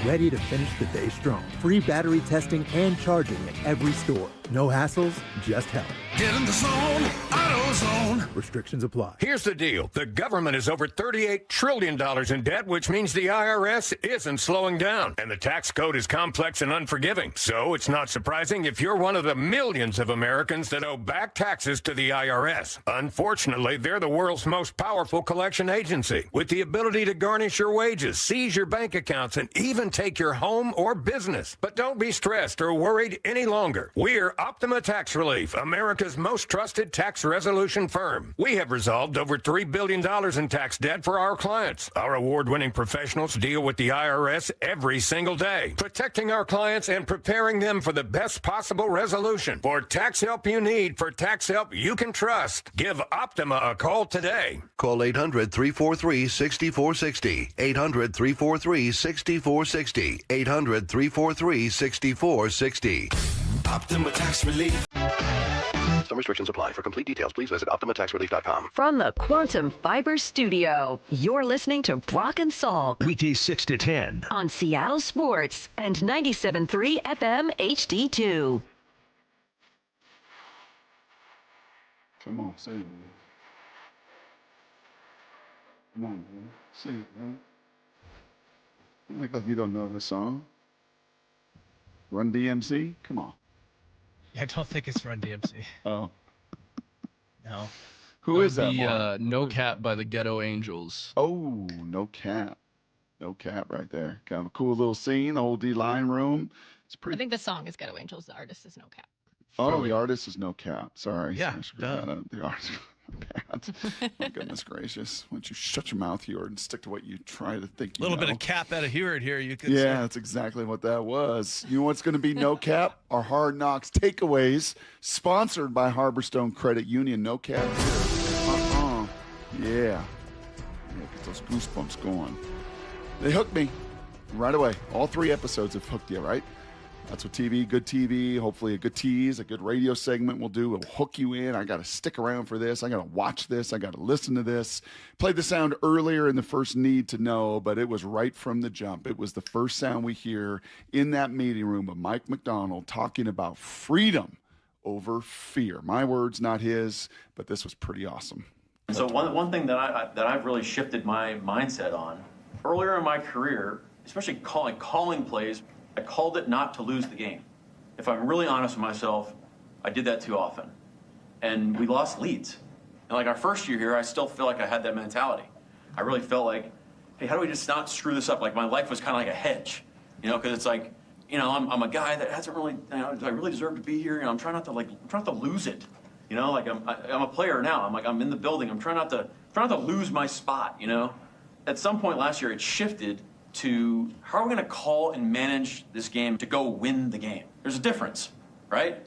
ready to finish the day strong. Free battery testing and charging at every store. No hassles, just help. Get in the zone, AutoZone. Restrictions apply. Here's the deal. The government is over $38 trillion in debt, which means the IRS isn't slowing down. And the tax code is complex and unforgiving. So it's not surprising if you're one of the millions of Americans that owe back taxes to the IRS. Unfortunately, they're the world's most powerful collection agency, with the ability to garnish your wages, seize your bank accounts, and even take your home or business. But don't be stressed or worried any longer. We're Optima Tax Relief, America's most trusted tax resolution firm. We have resolved over $3 billion in tax debt for our clients. Our award-winning professionals deal with the IRS every single day, protecting our clients and preparing them for the best possible resolution. For tax help you need, for tax help you can trust, give Optima a call today. Call 800-343-6460. 800-343-6460. 800-343-6460. Optima Tax Relief. Some restrictions apply. For complete details, please visit OptimaTaxRelief.com. From the Quantum Fiber Studio, you're listening to Brock and Salk. Weekdays 6 to 10. On Seattle Sports and 97.3 FM HD2. Come on, say it. Come on, man. Say it, man. You look like you don't know the song. Run DMC? Come on. I don't think it's Run DMC. Oh. No. Who is that? No Cap by the Ghetto Angels. Oh, No Cap. No Cap right there. Kind of a cool little scene, old D-line room. It's pretty. I think the song is Ghetto Angels. The artist is No Cap. Oh, the artist is No Cap. Sorry. Yeah, The artist. Bad. My goodness gracious. Why don't you shut your mouth, Heward, and stick to what you try to think A little bit of Cap out of Heward here, you could say. Yeah, that's exactly what that was. You know what's going to be No Cap? Our Hard Knocks Takeaways, sponsored by Harborstone Credit Union. No Cap here. Yeah. Get those goosebumps going. They hooked me right away. All 3 episodes have hooked you, right? That's what good TV, hopefully a good tease, a good radio segment will do. It'll hook you in. I got to stick around for this. I got to watch this. I got to listen to this. Played the sound earlier in the first need to know, but it was right from the jump. It was the first sound we hear in that meeting room of Mike Macdonald talking about freedom over fear. My words, not his, but this was pretty awesome. So one thing that I've really shifted my mindset on, earlier in my career, especially calling plays, I called it not to lose the game. If I'm really honest with myself, I did that too often. And we lost leads. And like our first year here, I still feel like I had that mentality. I really felt like, hey, how do we just not screw this up? Like my life was kind of like a hedge, because it's like, I'm a guy that hasn't really, do I really deserve to be here? I'm trying not to lose it. Like I'm a player now. I'm in the building. I'm trying not to lose my spot, At some point last year, it shifted to how are we going to call and manage this game to go win the game? There's a difference, right?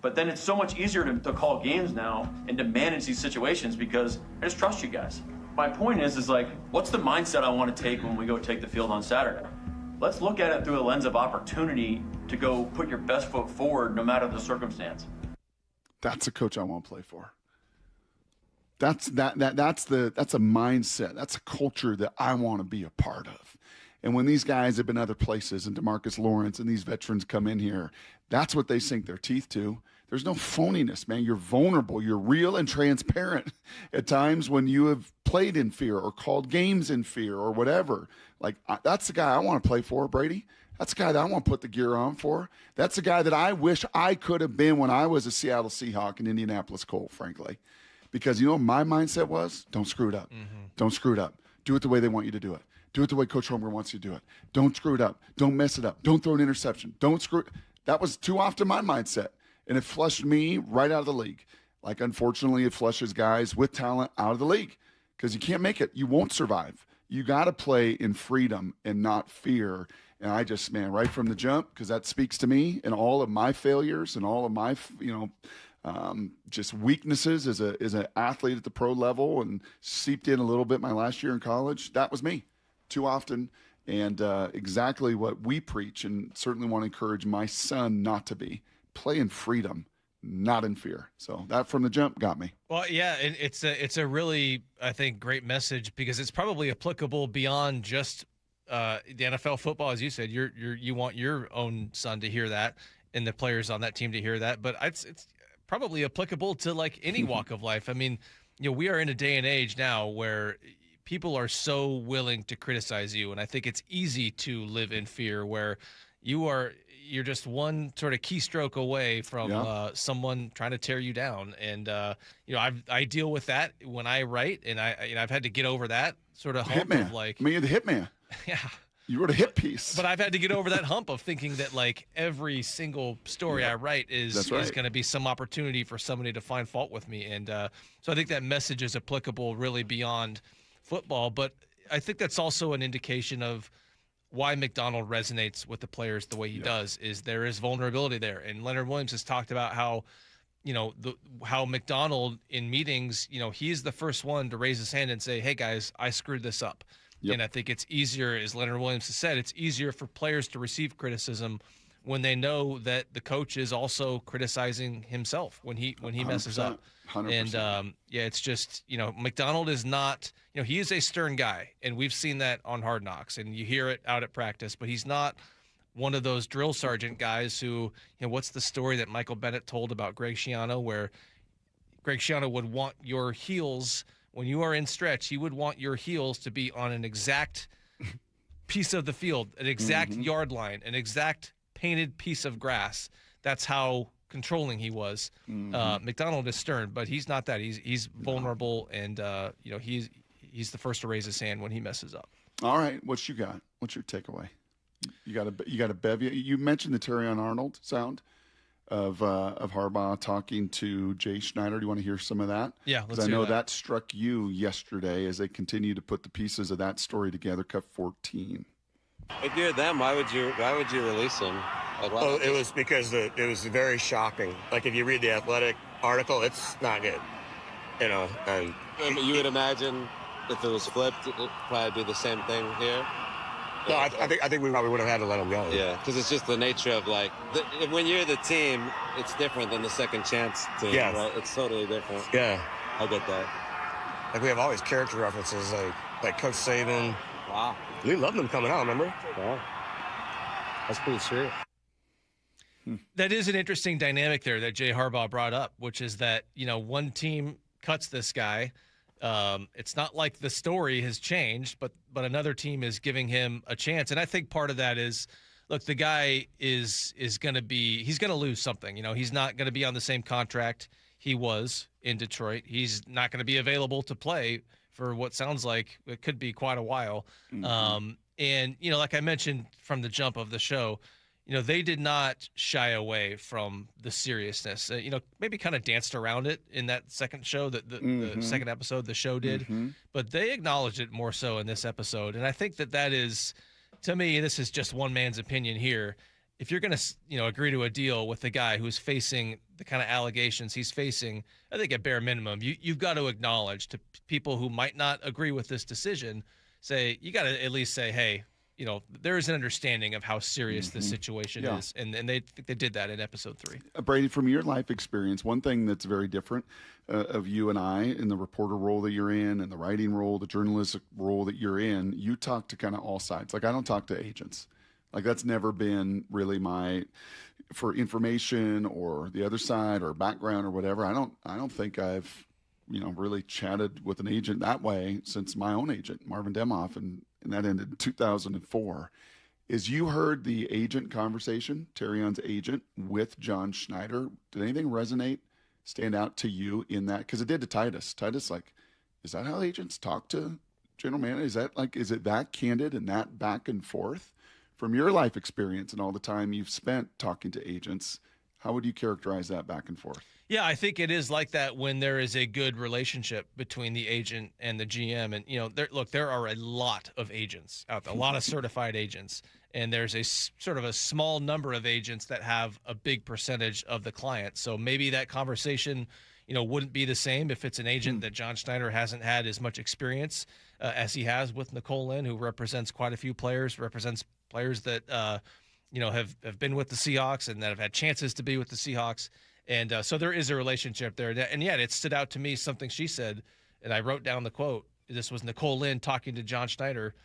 But then it's so much easier to call games now and to manage these situations because I just trust you guys. My point is like, what's the mindset I want to take when we go take the field on Saturday? Let's look at it through a lens of opportunity to go put your best foot forward no matter the circumstance. That's a coach I want to play for. That's a mindset. That's a culture that I want to be a part of. And when these guys have been other places and DeMarcus Lawrence and these veterans come in here, that's what they sink their teeth to. There's no phoniness, man. You're vulnerable. You're real and transparent at times when you have played in fear or called games in fear or whatever. That's the guy I want to play for, Brady. That's the guy that I want to put the gear on for. That's the guy that I wish I could have been when I was a Seattle Seahawk and Indianapolis Colt, frankly. Because what my mindset was? Don't screw it up. Mm-hmm. Don't screw it up. Do it the way they want you to do it. Do it the way Coach Holmgren wants you to do it. Don't screw it up. Don't mess it up. Don't throw an interception. Don't screw it. That was too often my mindset. And it flushed me right out of the league. Unfortunately, it flushes guys with talent out of the league because you can't make it. You won't survive. You got to play in freedom and not fear. And I just, right from the jump, because that speaks to me and all of my failures and all of my, just weaknesses as an athlete at the pro level and seeped in a little bit my last year in college. That was me too often. And exactly what we preach and certainly want to encourage my son not to be. Play in freedom, not in fear. So that from the jump got me. Well, yeah, it's a really, I think, great message because it's probably applicable beyond just the NFL football. As you said, you want your own son to hear that and the players on that team to hear that, but it's probably applicable to any walk of life. I mean, we are in a day and age now where people are so willing to criticize you, and I think it's easy to live in fear where you're just one sort of keystroke away from someone trying to tear you down. And I deal with that when I write, and I've had to get over that sort of hump of you're the hitman. Yeah. You wrote a hit piece. But I've had to get over that hump of thinking that every single story I write is going to be some opportunity for somebody to find fault with me. And so I think that message is applicable really beyond football. But I think that's also an indication of why Macdonald resonates with the players the way he does, is there is vulnerability there. And Leonard Williams has talked about how, how Macdonald in meetings, he's the first one to raise his hand and say, hey guys, I screwed this up. Yep. And I think it's easier, as Leonard Williams has said, it's easier for players to receive criticism when they know that the coach is also criticizing himself when he messes up. 100%. And it's just, Macdonald is not, he is a stern guy, and we've seen that on Hard Knocks, and you hear it out at practice, but he's not one of those drill sergeant guys who, what's the story that Michael Bennett told about Greg Schiano, where Greg Schiano would want your heels, when you are in stretch, he would want your heels to be on an exact piece of the field, an exact yard line, an exact painted piece of grass. That's how controlling he was. Macdonald is stern, but he's not that. He's vulnerable, and he's the first to raise his hand when he messes up. All right, what you got? What's your takeaway? You got a bevy. You mentioned the Terion Arnold sound of Harbaugh talking to Jay Schneider. Do you want to hear some of that? Yeah, let's hear I know that struck you yesterday as they continue to put the pieces of that story together. Cut 14. If you're them, why would you release him? It was because it was very shocking. If you read the Athletic article, it's not good. And you would imagine if it was flipped, it would probably be the same thing here. No, I think we probably would have had to let him go. Yeah, because it's just the nature of like when you're the team, it's different than the second chance team. Yeah, right? It's totally different. Yeah, I get that. Like we have all these character references, like Coach Saban. Wow, we loved them coming out. Remember? Wow, that's pretty sweet. That is an interesting dynamic there that Jay Harbaugh brought up, which is that, one team cuts this guy. It's not like the story has changed, but another team is giving him a chance. And I think part of that is, look, the guy is going to he's going to lose something. He's not going to be on the same contract he was in Detroit. He's not going to be available to play for what sounds like it could be quite a while. Mm-hmm. And, like I mentioned from the jump of the show, they did not shy away from the seriousness. Maybe kind of danced around it in that second show, the second episode, the show did. Mm-hmm. But they acknowledged it more so in this episode. And I think that is, to me, this is just one man's opinion here. If you're going to, agree to a deal with the guy who's facing the kind of allegations he's facing, I think at bare minimum, you've got to acknowledge to people who might not agree with this decision, you got to at least say, hey, there is an understanding of how serious this situation is. And they did that in episode 3. Brady, from your life experience, one thing that's very different of you and I in the reporter role that you're in and the writing role, the journalistic role that you're in, you talk to kind of all sides. Like I don't talk to agents. Like that's never been really for information or the other side or background or whatever. I don't think I've, really chatted with an agent that way since my own agent, Marvin Demoff, and that ended in 2004. Is you heard the agent conversation, Terion's agent, with John Schneider? Did anything resonate, stand out to you in that? Because it did to Titus. Titus, is that how agents talk to general manager? Is it that candid and that back and forth? From your life experience and all the time you've spent talking to agents, how would you characterize that back and forth? Yeah, I think it is like that when there is a good relationship between the agent and the GM. And, there are a lot of agents out there, a lot of certified agents. And there's a sort of a small number of agents that have a big percentage of the client. So maybe that conversation, wouldn't be the same if it's an agent that John Schneider hasn't had as much experience as he has with Nicole Lynn, who represents quite a few players, represents players that, have been with the Seahawks and that have had chances to be with the Seahawks. And so there is a relationship there. And yet it stood out to me something she said, and I wrote down the quote. This was Nicole Lynn talking to John Schneider.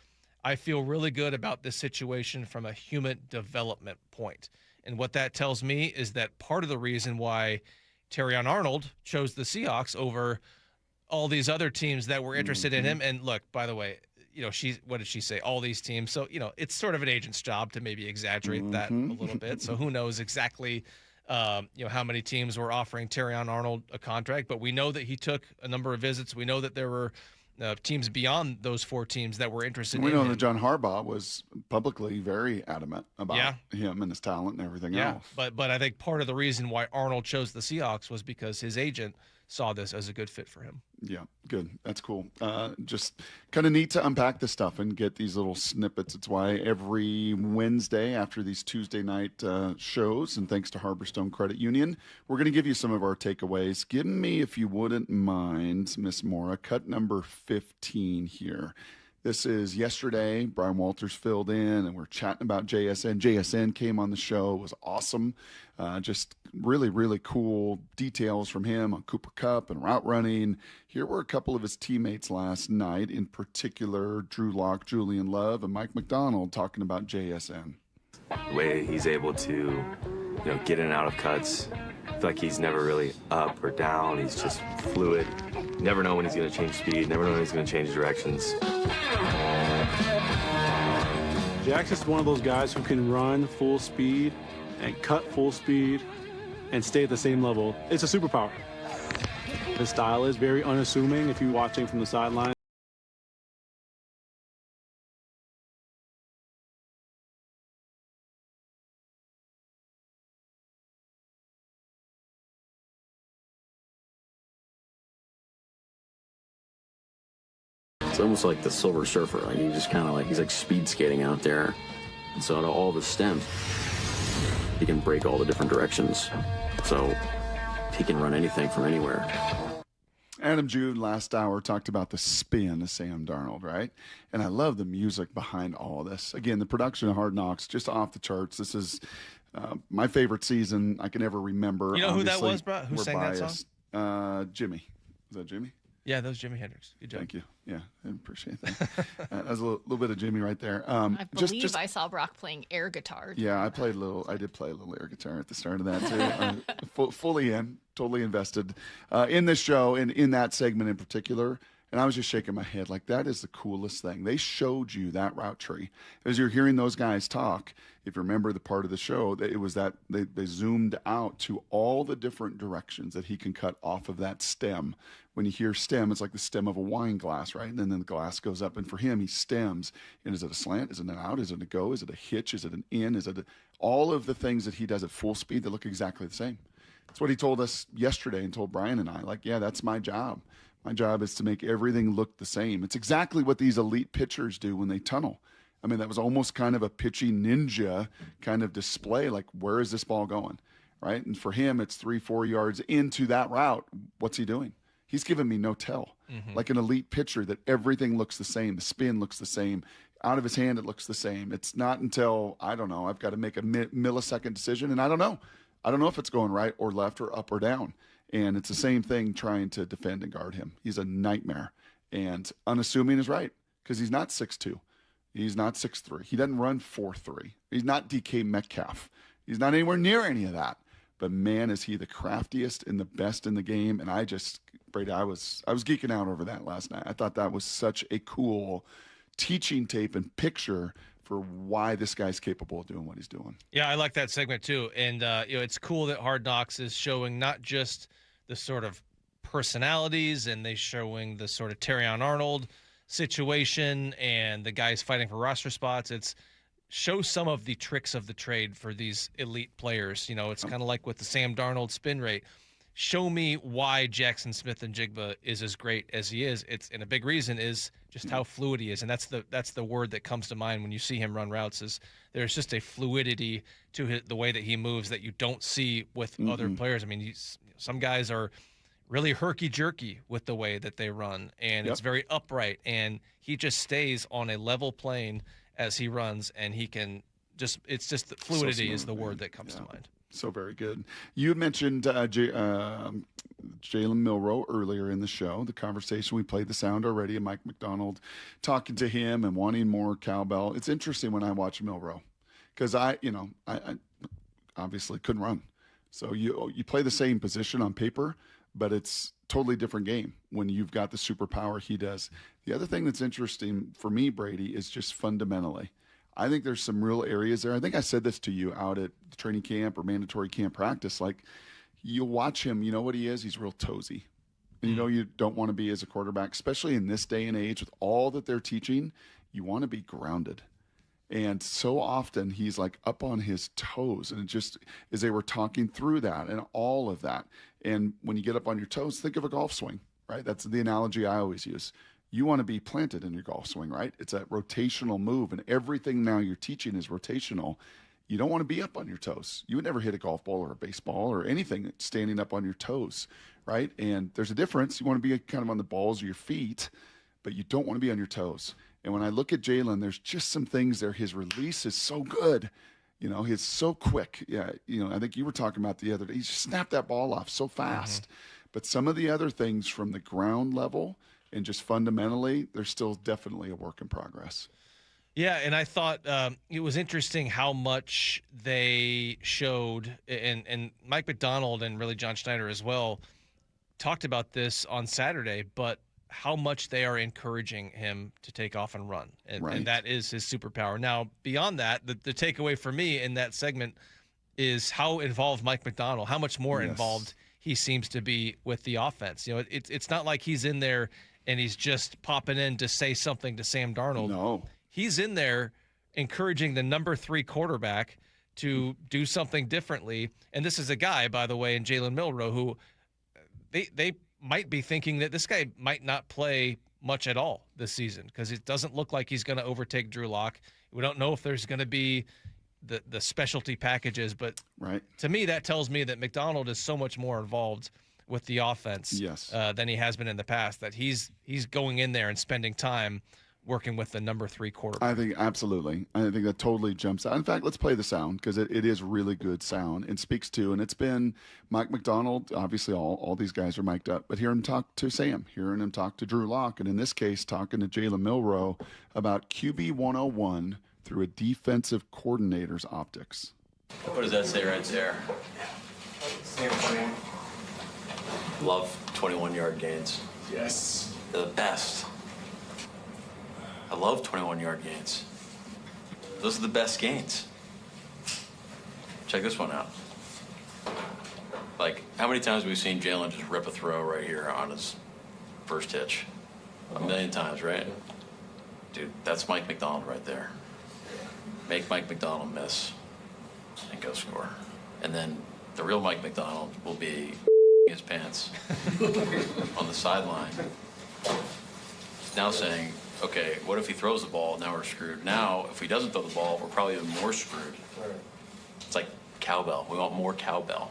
I feel really good about this situation from a human development point. And what that tells me is that part of the reason why Terion Arnold chose the Seahawks over all these other teams that were interested in him. And look, by the way, what did she say? All these teams. So, it's sort of an agent's job to maybe exaggerate that a little bit. So who knows exactly how many teams were offering Terion Arnold a contract, but we know that he took a number of visits. We know that there were teams beyond those 4 teams that were interested in him. We know that John Harbaugh was publicly very adamant about him and his talent and everything else. But I think part of the reason why Arnold chose the Seahawks was because his agent saw this as a good fit for him. Yeah, good. That's cool. Just kind of neat to unpack this stuff and get these little snippets. It's why every Wednesday after these Tuesday night shows, and thanks to Harborstone Credit Union, we're going to give you some of our takeaways. Give me, if you wouldn't mind, Miss Mora, cut number 15 here. This is yesterday. Brian Walters filled in, and we're chatting about JSN. JSN came on the show. It was awesome. Just really, really cool details from him on Cooper Kupp and route running. Here were a couple of his teammates last night, in particular Drew Lock, Julian Love, and Mike McDonald talking about JSN. The way he's able to, get in and out of cuts. I feel like he's never really up or down. He's just fluid. You never know when he's going to change speed. Never know when he's going to change directions. Jack's just one of those guys who can run full speed and cut full speed and stay at the same level. It's a superpower. His style is very unassuming if you're watching from the sideline. It's almost like the Silver Surfer. Like he just kind of he's like speed skating out there. And so out of all of his stems, he can break all the different directions. So he can run anything from anywhere. Adam Jude last hour talked about the spin of Sam Darnold, right? And I love the music behind all this. Again, the production of Hard Knocks, just off the charts. This is my favorite season I can ever remember. You know who that Obviously, was, bro? Who sang that song? Jimmy. Is that Jimmy? Yeah, that was Jimi Hendrix. Good job. Thank you. Yeah, I appreciate that. That was a little bit of Jimmy right there. I believe I saw Brock playing air guitar. Yeah, I did play a little air guitar at the start of that too. Fully in, totally invested in this show and in that segment in particular. And I was just shaking my head like that is the coolest thing. They showed you that route tree as you're hearing those guys talk. If you remember the part of the show, that it was that they zoomed out to all the different directions that he can cut off of that stem. When you hear stem, it's like the stem of a wine glass, right? And then the glass goes up, and for him, he stems. And is it a slant? Is it an out? Is it a go? Is it a hitch? Is it an in? Is it all of the things that he does at full speed that look exactly the same? That's what he told us yesterday and told Brian and I. Like, yeah, that's my job. My job is to make everything look the same. It's exactly what these elite pitchers do when they tunnel. I mean, that was almost kind of a pitching ninja kind of display. Like, where is this ball going, right? And for him, it's 3-4 yards into that route. What's he doing? He's giving me no tell. Like an elite pitcher that everything looks the same. The spin looks the same. Out of his hand, it looks the same. It's not until, I don't know, I've got to make a millisecond decision, and I don't know. I don't know if it's going right or left or up or down. And it's the same thing trying to defend and guard him. He's a nightmare. And unassuming is right, because he's not 6'2". He's not 6'3". He doesn't run 4'3". He's not DK Metcalf. He's not anywhere near any of that. But man, is he the craftiest and the best in the game. And Brady, I was geeking out over that last night. I thought that was such a cool teaching tape and picture for why this guy's capable of doing what he's doing. Yeah, I like that segment too. And it's cool that Hard Knocks is showing not just the sort of personalities, and they showing the sort of Terion Arnold situation and the guys fighting for roster spots. It's show some of the tricks of the trade for these elite players. It's kind of like with the Sam Darnold spin rate. Show me why Jackson Smith-Njigba is as great as he is. And a big reason is just how fluid he is, and that's the word that comes to mind when you see him run routes. Is there's just a fluidity to the way that he moves that you don't see with other players. I mean, some guys are really herky-jerky with the way that they run, and it's very upright, and he just stays on a level plane as he runs, and he can it's just the fluidity is the word that comes to mind. So very good. You had mentioned Jalen Milroe earlier in the show, the conversation. We played the sound already of Mike McDonald talking to him and wanting more cowbell. It's interesting when I watch Milroe because I obviously couldn't run. So you play the same position on paper, but it's totally different game when you've got the superpower he does. The other thing that's interesting for me, Brady, is just fundamentally. I think there's some real areas there. I think I said this to you out at the training camp or mandatory camp practice. Like, you'll watch him, you know what he is? He's real toesy. And you don't want to be as a quarterback, especially in this day and age with all that they're teaching. You want to be grounded. And so often he's like up on his toes. And it just, as they were talking through that and all of that. And when you get up on your toes, think of a golf swing, right? That's the analogy I always use. You want to be planted in your golf swing, right? It's a rotational move, and everything now you're teaching is rotational. You don't want to be up on your toes. You would never hit a golf ball or a baseball or anything standing up on your toes, right? And there's a difference. You want to be kind of on the balls of your feet, but you don't want to be on your toes. And when I look at Jalen, there's just some things there. His release is so good. He's so quick. Yeah, I think you were talking about the other day. He just snapped that ball off so fast. But some of the other things from the ground level and just fundamentally, there's still definitely a work in progress. Yeah, and I thought it was interesting how much they showed, and Mike McDonald and really John Schneider as well talked about this on Saturday, but how much they are encouraging him to take off and run. And that is his superpower. Now, beyond that, the takeaway for me in that segment is how involved Mike McDonald, how much more involved he seems to be with the offense. It's not like he's in there and he's just popping in to say something to Sam Darnold. No. He's in there encouraging the number 3 quarterback to do something differently. And this is a guy, by the way, in Jalen Milroe, who they might be thinking that this guy might not play much at all this season because it doesn't look like he's going to overtake Drew Lock. We don't know if there's going to be the specialty packages, but to me that tells me that McDonald is so much more involved with the offense than he has been in the past, that he's going in there and spending time working with the number 3 quarterback. I think absolutely. I think that totally jumps out. In fact, let's play the sound because it is really good sound and speaks to, and it's been Mike McDonald. Obviously, all these guys are mic'd up, but hearing him talk to Sam, hearing him talk to Drew Lock, and in this case, talking to Jalen Milroe about QB 101 through a defensive coordinator's optics. What does that say right there? Love 21-yard gains. Yes. They're the best. I love 21-yard gains. Those are the best gains. Check this one out. Like, how many times have we seen Jalen just rip a throw right here on his first hitch? A million times, right? Dude, that's Mike McDonald right there. Make Mike McDonald miss and go score. And then the real Mike McDonald will be his pants on the sideline. Now saying, okay, what if he throws the ball? Now we're screwed. Now, if he doesn't throw the ball, we're probably even more screwed. It's like cowbell. We want more cowbell.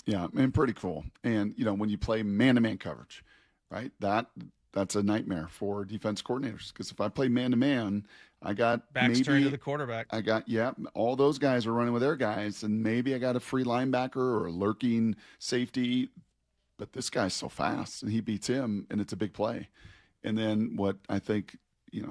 Yeah, and pretty cool. And, when you play man-to-man coverage, right, that's a nightmare for defense coordinators. Because if I play man-to-man, I got backs turned to the quarterback. I got, all those guys are running with their guys, and maybe I got a free linebacker or a lurking safety, but this guy's so fast, and he beats him, and it's a big play. And then what I think,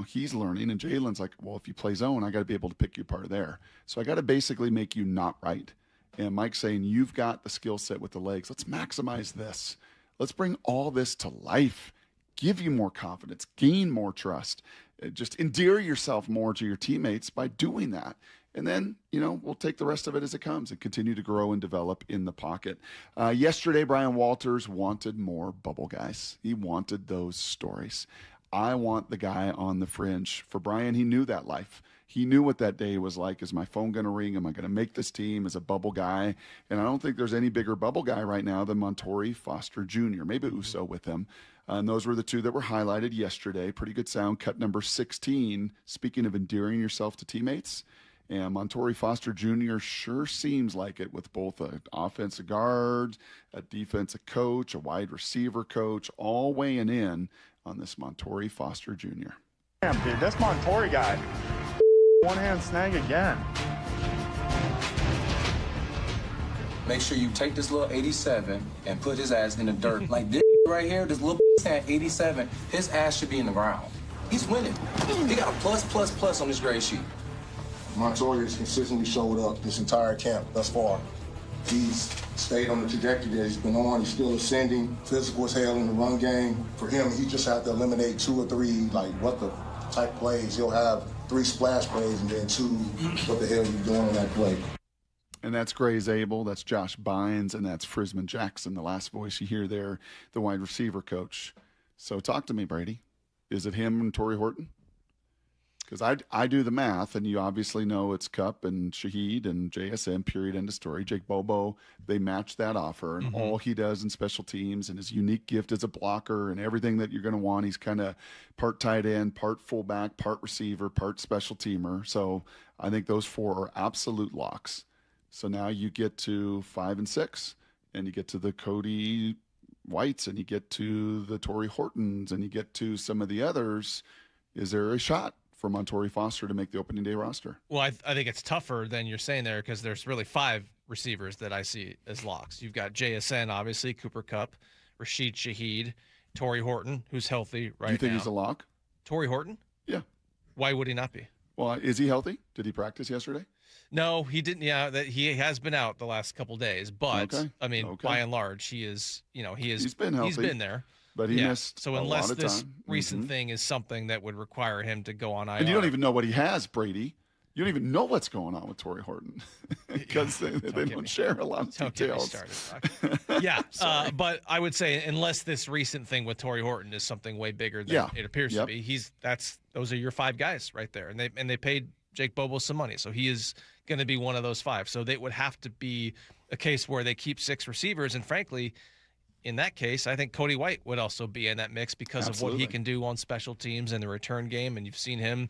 he's learning, and Jalen's like, well, if you play zone, I got to be able to pick you apart there. So I got to basically make you not right. And Mike's saying, you've got the skill set with the legs. Let's maximize this. Let's bring all this to life. Give you more confidence, gain more trust, just endear yourself more to your teammates by doing that. And then, we'll take the rest of it as it comes and continue to grow and develop in the pocket. Yesterday, Brian Walters wanted more bubble guys. He wanted those stories. I want the guy on the fringe. For Brian, he knew that life. He knew what that day was like. Is my phone going to ring? Am I going to make this team as a bubble guy? And I don't think there's any bigger bubble guy right now than Montori Foster Jr., maybe Uso with him. And those were the two that were highlighted yesterday. Pretty good sound. Cut number 16. Speaking of endearing yourself to teammates, and Montori Foster Jr. sure seems like it with both an offensive guard, a defensive coach, a wide receiver coach, all weighing in on this Montori Foster Jr. Damn, dude, that's Montori guy. One-hand snag again. Make sure you take this little 87 and put his ass in the dirt. Like this right here, this little at 87, his ass should be in the ground. He's winning. He got a plus on this grade sheet. Montori has consistently showed up this entire camp thus far. He's stayed on the trajectory that he's been on. He's still ascending, physical as hell in the run game. For him, he just had to eliminate 2 or 3, like what the type plays. He'll have 3 splash plays and then 2, what the hell you doing on that play. And that's Gray Zabel, that's Josh Bynes, and that's Frisman Jackson, the last voice you hear there, the wide receiver coach. So talk to me, Brady. Is it him and Torrey Horton? Because I do the math, and you obviously know it's Cup and Shaheed and JSN, period, end of story. Jake Bobo, they match that offer, and all he does in special teams and his unique gift as a blocker and everything that you're going to want. He's kind of part tight end, part fullback, part receiver, part special teamer. So I think those 4 are absolute locks. So now you get to 5 and 6, and you get to the Cody Whites, and you get to the Torrey Hortons, and you get to some of the others. Is there a shot for Montori Foster to make the opening day roster? Well, I think it's tougher than you're saying there because there's really 5 receivers that I see as locks. You've got JSN, obviously, Cooper Kupp, Rashid Shaheed, Torrey Horton, who's healthy right now. Do you think he's a lock? Torrey Horton? Yeah. Why would he not be? Well, is he healthy? Did he practice yesterday? No, he didn't. Yeah, that he has been out the last couple days, but I mean, by and large, he's been healthy. He's been there. But he missed so a unless lot of this time. recent thing is something that would require him to go on IR. And you don't even know what he has, Brady. You don't even know what's going on with Torrey Horton because they don't share a lot of details. Yeah, but I would say unless this recent thing with Torrey Horton is something way bigger than it appears to be, those are your 5 guys right there, and they paid Jake Bobo some money, so he is going to be one of those 5. So they would have to be a case where they keep 6 receivers, and frankly, in that case, I think Cody White would also be in that mix because of what he can do on special teams and the return game. And you've seen him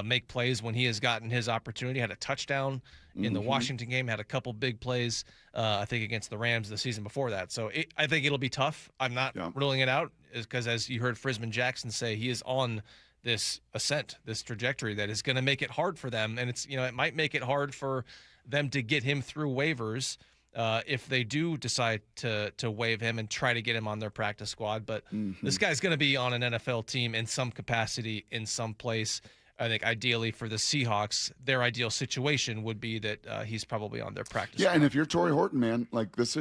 make plays when he has gotten his opportunity. Had a touchdown in the Washington game, had a couple big plays, I think, against the Rams the season before that. So I think it'll be tough. I'm not ruling it out because, as you heard Frisman Jackson say, he is on this ascent, this trajectory that is going to make it hard for them. And it's, it might make it hard for them to get him through waivers if they do decide to waive him and try to get him on their practice squad. But this guy's going to be on an NFL team in some capacity, in some place. I think ideally for the Seahawks, their ideal situation would be that he's probably on their practice squad. And if you're Torrey Horton, man, like this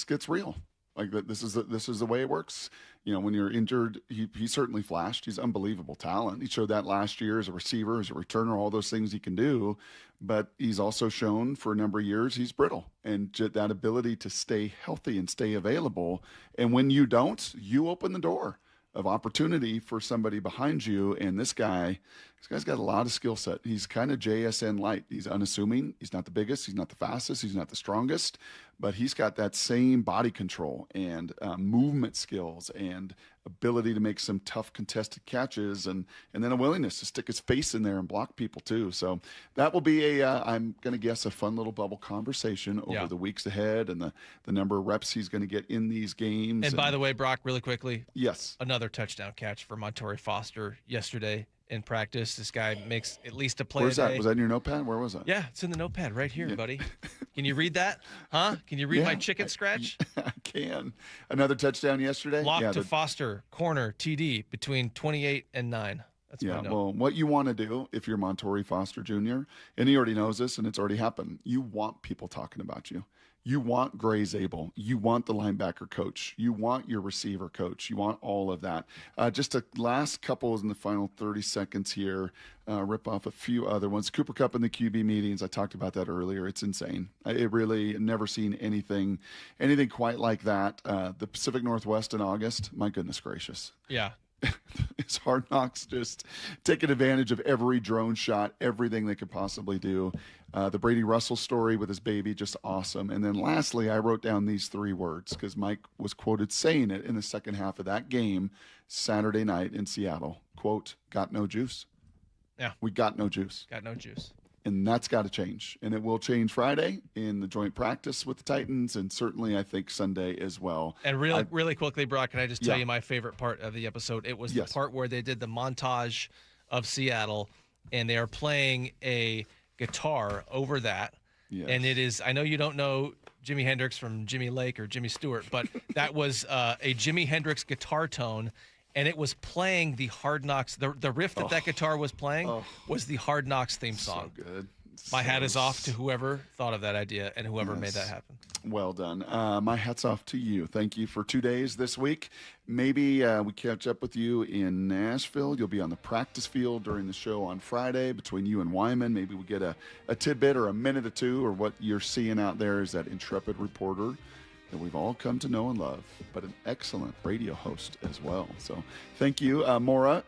gets real. Like this is the way it works. When you're injured, he certainly flashed. He's unbelievable talent. He showed that last year as a receiver, as a returner, all those things he can do. But he's also shown for a number of years he's brittle, and that ability to stay healthy and stay available. And when you don't, you open the door of opportunity for somebody behind you. And this guy's got a lot of skill set. He's kind of JSN light. He's unassuming. He's not the biggest. He's not the fastest. He's not the strongest, but he's got that same body control and movement skills and ability to make some tough contested catches and then a willingness to stick his face in there and block people too. So that will be I'm going to guess a fun little bubble conversation over the weeks ahead and the number of reps he's going to get in these games. And by the way, Brock, really quickly. Yes. Another touchdown catch for Montorie Foster yesterday in practice. This guy makes at least a play Where's a day. that? Was that in your notepad? Where was that? Yeah, it's in the notepad right here, buddy. Can you read that? Huh? Can you read my chicken scratch? I can. Another touchdown yesterday? Lock to Foster, corner, TD, between 28 and 9. That's my note. Well, what you want to do if you're Montorie Foster Jr., and he already knows this and it's already happened, you want people talking about you. You want Gray Zabel. You want the linebacker coach. You want your receiver coach. You want all of that. Just a last couple in the final 30 seconds here. Rip off a few other ones. Cooper Kupp in the QB meetings. I talked about that earlier. It's insane. It really never seen anything quite like that. The Pacific Northwest in August. My goodness gracious. Yeah. It's Hard Knocks just taking advantage of every drone shot, everything they could possibly do. The Brady Russell story with his baby, just awesome. And then lastly, I wrote down these 3 words because Mike was quoted saying it in the second half of that game Saturday night in Seattle. Quote, got no juice. Yeah. We got no juice. Got no juice. And that's got to change. And it will change Friday in the joint practice with the Titans, and certainly I think Sunday as well. And really quickly, Brock, can I just tell you my favorite part of the episode? It was the part where they did the montage of Seattle, and they are playing a guitar over that. Yes. And it is, I know you don't know Jimi Hendrix from Jimmy Lake or Jimmy Stewart, but that was a Jimi Hendrix guitar tone. And it was playing the Hard Knocks. The riff that guitar was playing was the Hard Knocks theme song. So good. My hat is off to whoever thought of that idea and whoever made that happen. Well done. My hat's off to you. Thank you for 2 days this week. Maybe we catch up with you in Nashville. You'll be on the practice field during the show on Friday between you and Wyman. Maybe we get a tidbit or a minute or two, or what you're seeing out there is that intrepid reporter that we've all come to know and love, but an excellent radio host as well. So thank you, Maura.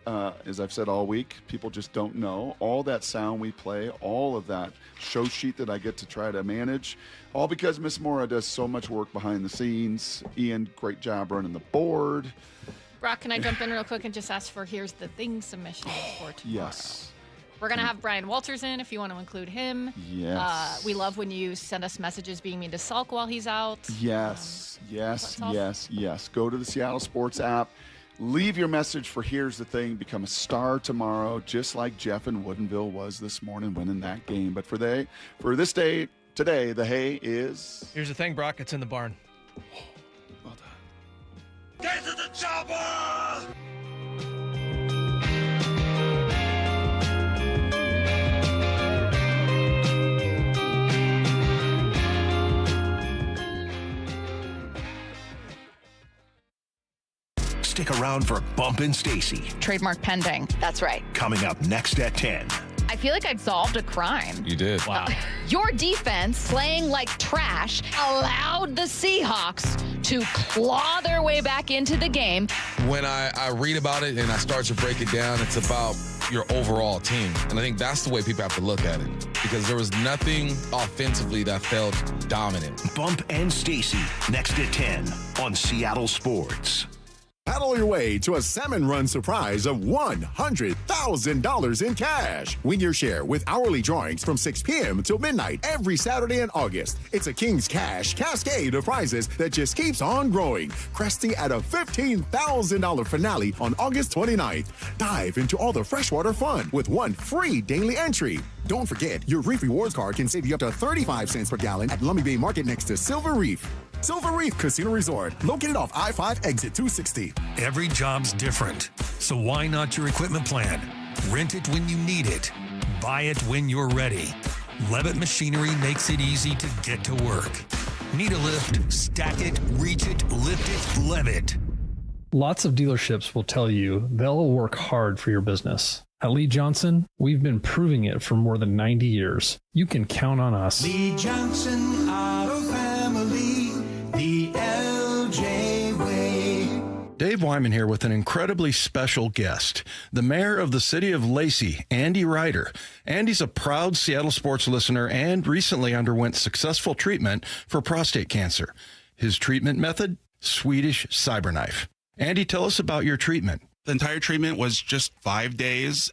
As I've said all week, people just don't know all that sound we play, all of that show sheet that I get to try to manage, all because Miss Maura does so much work behind the scenes. Ian, great job running the board. Brock, can I jump in real quick and just ask for here's the thing submission for tomorrow? Yes. We're going to have Brian Walters in if you want to include him. Yes. We love when you send us messages being mean to Salk while he's out. Yes. Go to the Seattle Sports app. Leave your message for Here's the Thing. Become a star tomorrow, just like Jeff in Woodinville was this morning winning that game. But for this day, today, the hay is... Here's the thing, Brock. It's in the barn. Well done. Get to the chopper! Stick around for Bumpin' Stacy. Trademark pending. That's right. Coming up next at 10. I feel like I've solved a crime. You did. Wow. Your defense, slaying like trash, allowed the Seahawks to claw their way back into the game. When I read about it and I start to break it down, it's about your overall team. And I think that's the way people have to look at it, because there was nothing offensively that felt dominant. Bump and Stacy next at 10 on Seattle Sports. Paddle your way to a salmon run surprise of $100,000 in cash. Win your share with hourly drawings from 6 p.m. till midnight every Saturday in August. It's a King's Cash cascade of prizes that just keeps on growing, cresting at a $15,000 finale on August 29th. Dive into all the freshwater fun with one free daily entry. Don't forget, your Reef Rewards card can save you up to 35 cents per gallon at Lummi Bay Market next to Silver Reef. Silver Reef Casino Resort, located off I-5 exit 260. Every job's different, so why not your equipment plan? Rent it when you need it. Buy it when you're ready. Levitt Machinery makes it easy to get to work. Need a lift? Stack it, reach it, lift it, Levitt. Lots of dealerships will tell you they'll work hard for your business. At Lee Johnson, we've been proving it for more than 90 years. You can count on us. Lee Johnson Auto Family, the LJ way. Dave Wyman here with an incredibly special guest, the mayor of the city of Lacey, Andy Ryder. Andy's a proud Seattle sports listener and recently underwent successful treatment for prostate cancer. His treatment method? Swedish CyberKnife. Andy, tell us about your treatment. The entire treatment was just 5 days,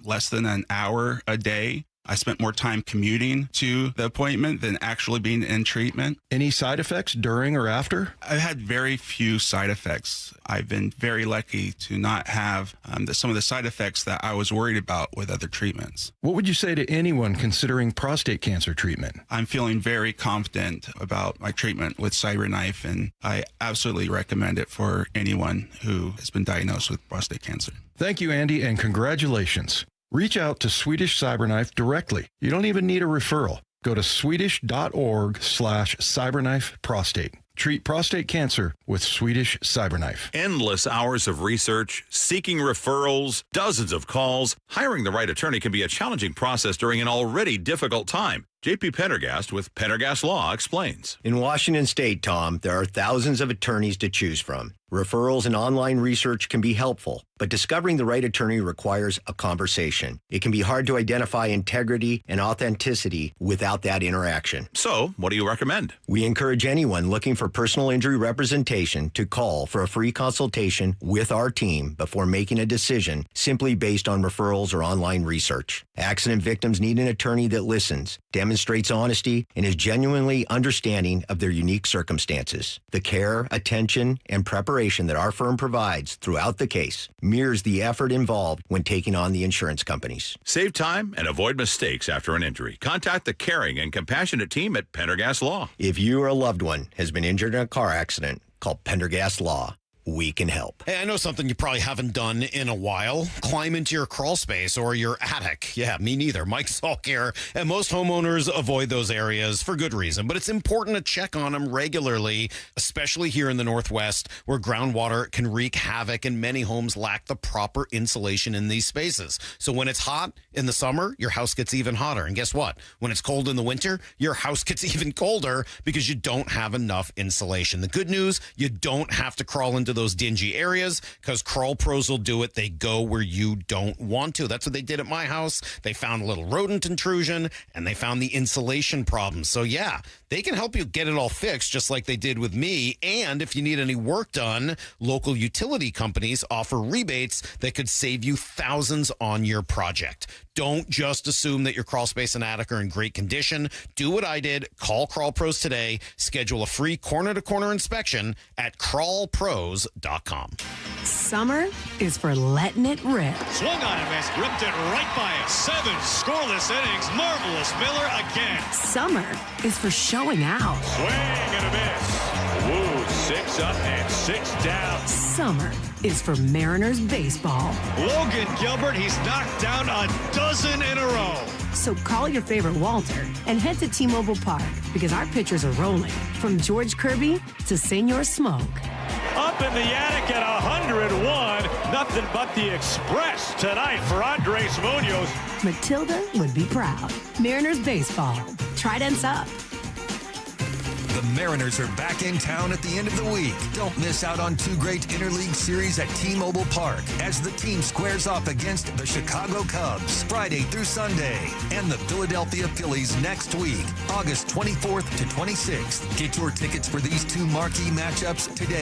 less than an hour a day. I spent more time commuting to the appointment than actually being in treatment. Any side effects during or after? I've had very few side effects. I've been very lucky to not have some of the side effects that I was worried about with other treatments. What would you say to anyone considering prostate cancer treatment? I'm feeling very confident about my treatment with CyberKnife, and I absolutely recommend it for anyone who has been diagnosed with prostate cancer. Thank you, Andy, and congratulations. Reach out to Swedish CyberKnife directly. You don't even need a referral. Go to swedish.org/CyberKnife prostate. Treat prostate cancer with Swedish CyberKnife. Endless hours of research, seeking referrals, dozens of calls. Hiring the right attorney can be a challenging process during an already difficult time. J.P. Pendergast with Pendergast Law explains. In Washington State, Tom, there are thousands of attorneys to choose from. Referrals and online research can be helpful, but discovering the right attorney requires a conversation. It can be hard to identify integrity and authenticity without that interaction. So, what do you recommend? We encourage anyone looking for personal injury representation to call for a free consultation with our team before making a decision simply based on referrals or online research. Accident victims need an attorney that listens, demonstrates honesty, and is genuinely understanding of their unique circumstances. The care, attention, and preparation that our firm provides throughout the case mirrors the effort involved when taking on the insurance companies. Save time and avoid mistakes after an injury. Contact the caring and compassionate team at Pendergast Law. If you or a loved one has been injured in a car accident, call Pendergast Law. We can help. Hey, I know something you probably haven't done in a while. Climb into your crawl space or your attic. Yeah, me neither. Mike Salk here. And most homeowners avoid those areas for good reason. But it's important to check on them regularly, especially here in the Northwest, where groundwater can wreak havoc and many homes lack the proper insulation in these spaces. So when it's hot in the summer, your house gets even hotter. And guess what? When it's cold in the winter, your house gets even colder because you don't have enough insulation. The good news, you don't have to crawl into those dingy areas because Crawl Pros will do it. They go where you don't want to. That's what they did at my house. They found a little rodent intrusion and they found the insulation problem. So yeah, they can help you get it all fixed just like they did with me. And if you need any work done, local utility companies offer rebates that could save you thousands on your project. Don't just assume that your crawl space and attic are in great condition. Do what I did. Call Crawl Pros today. Schedule a free corner-to-corner inspection at crawlpros.com. Summer is for letting it rip. Swung on and missed, ripped it right by it. 7 scoreless innings. Marvelous Miller again. Summer is for showing out. Swing and a miss. Woos 6 up and 6 down. Summer is for Mariners baseball. Logan Gilbert, he's knocked down a dozen in a row. So call your favorite Walter and head to T-Mobile Park because our pitchers are rolling. From George Kirby to Senor Smoke. Up in the attic at 101. Nothing but the express tonight for Andres Munoz. Matilda would be proud. Mariners baseball. Tridents up. The Mariners are back in town at the end of the week. Don't miss out on 2 great interleague series at T-Mobile Park as the team squares off against the Chicago Cubs Friday through Sunday and the Philadelphia Phillies next week, August 24th to 26th. Get your tickets for these 2 marquee matchups today.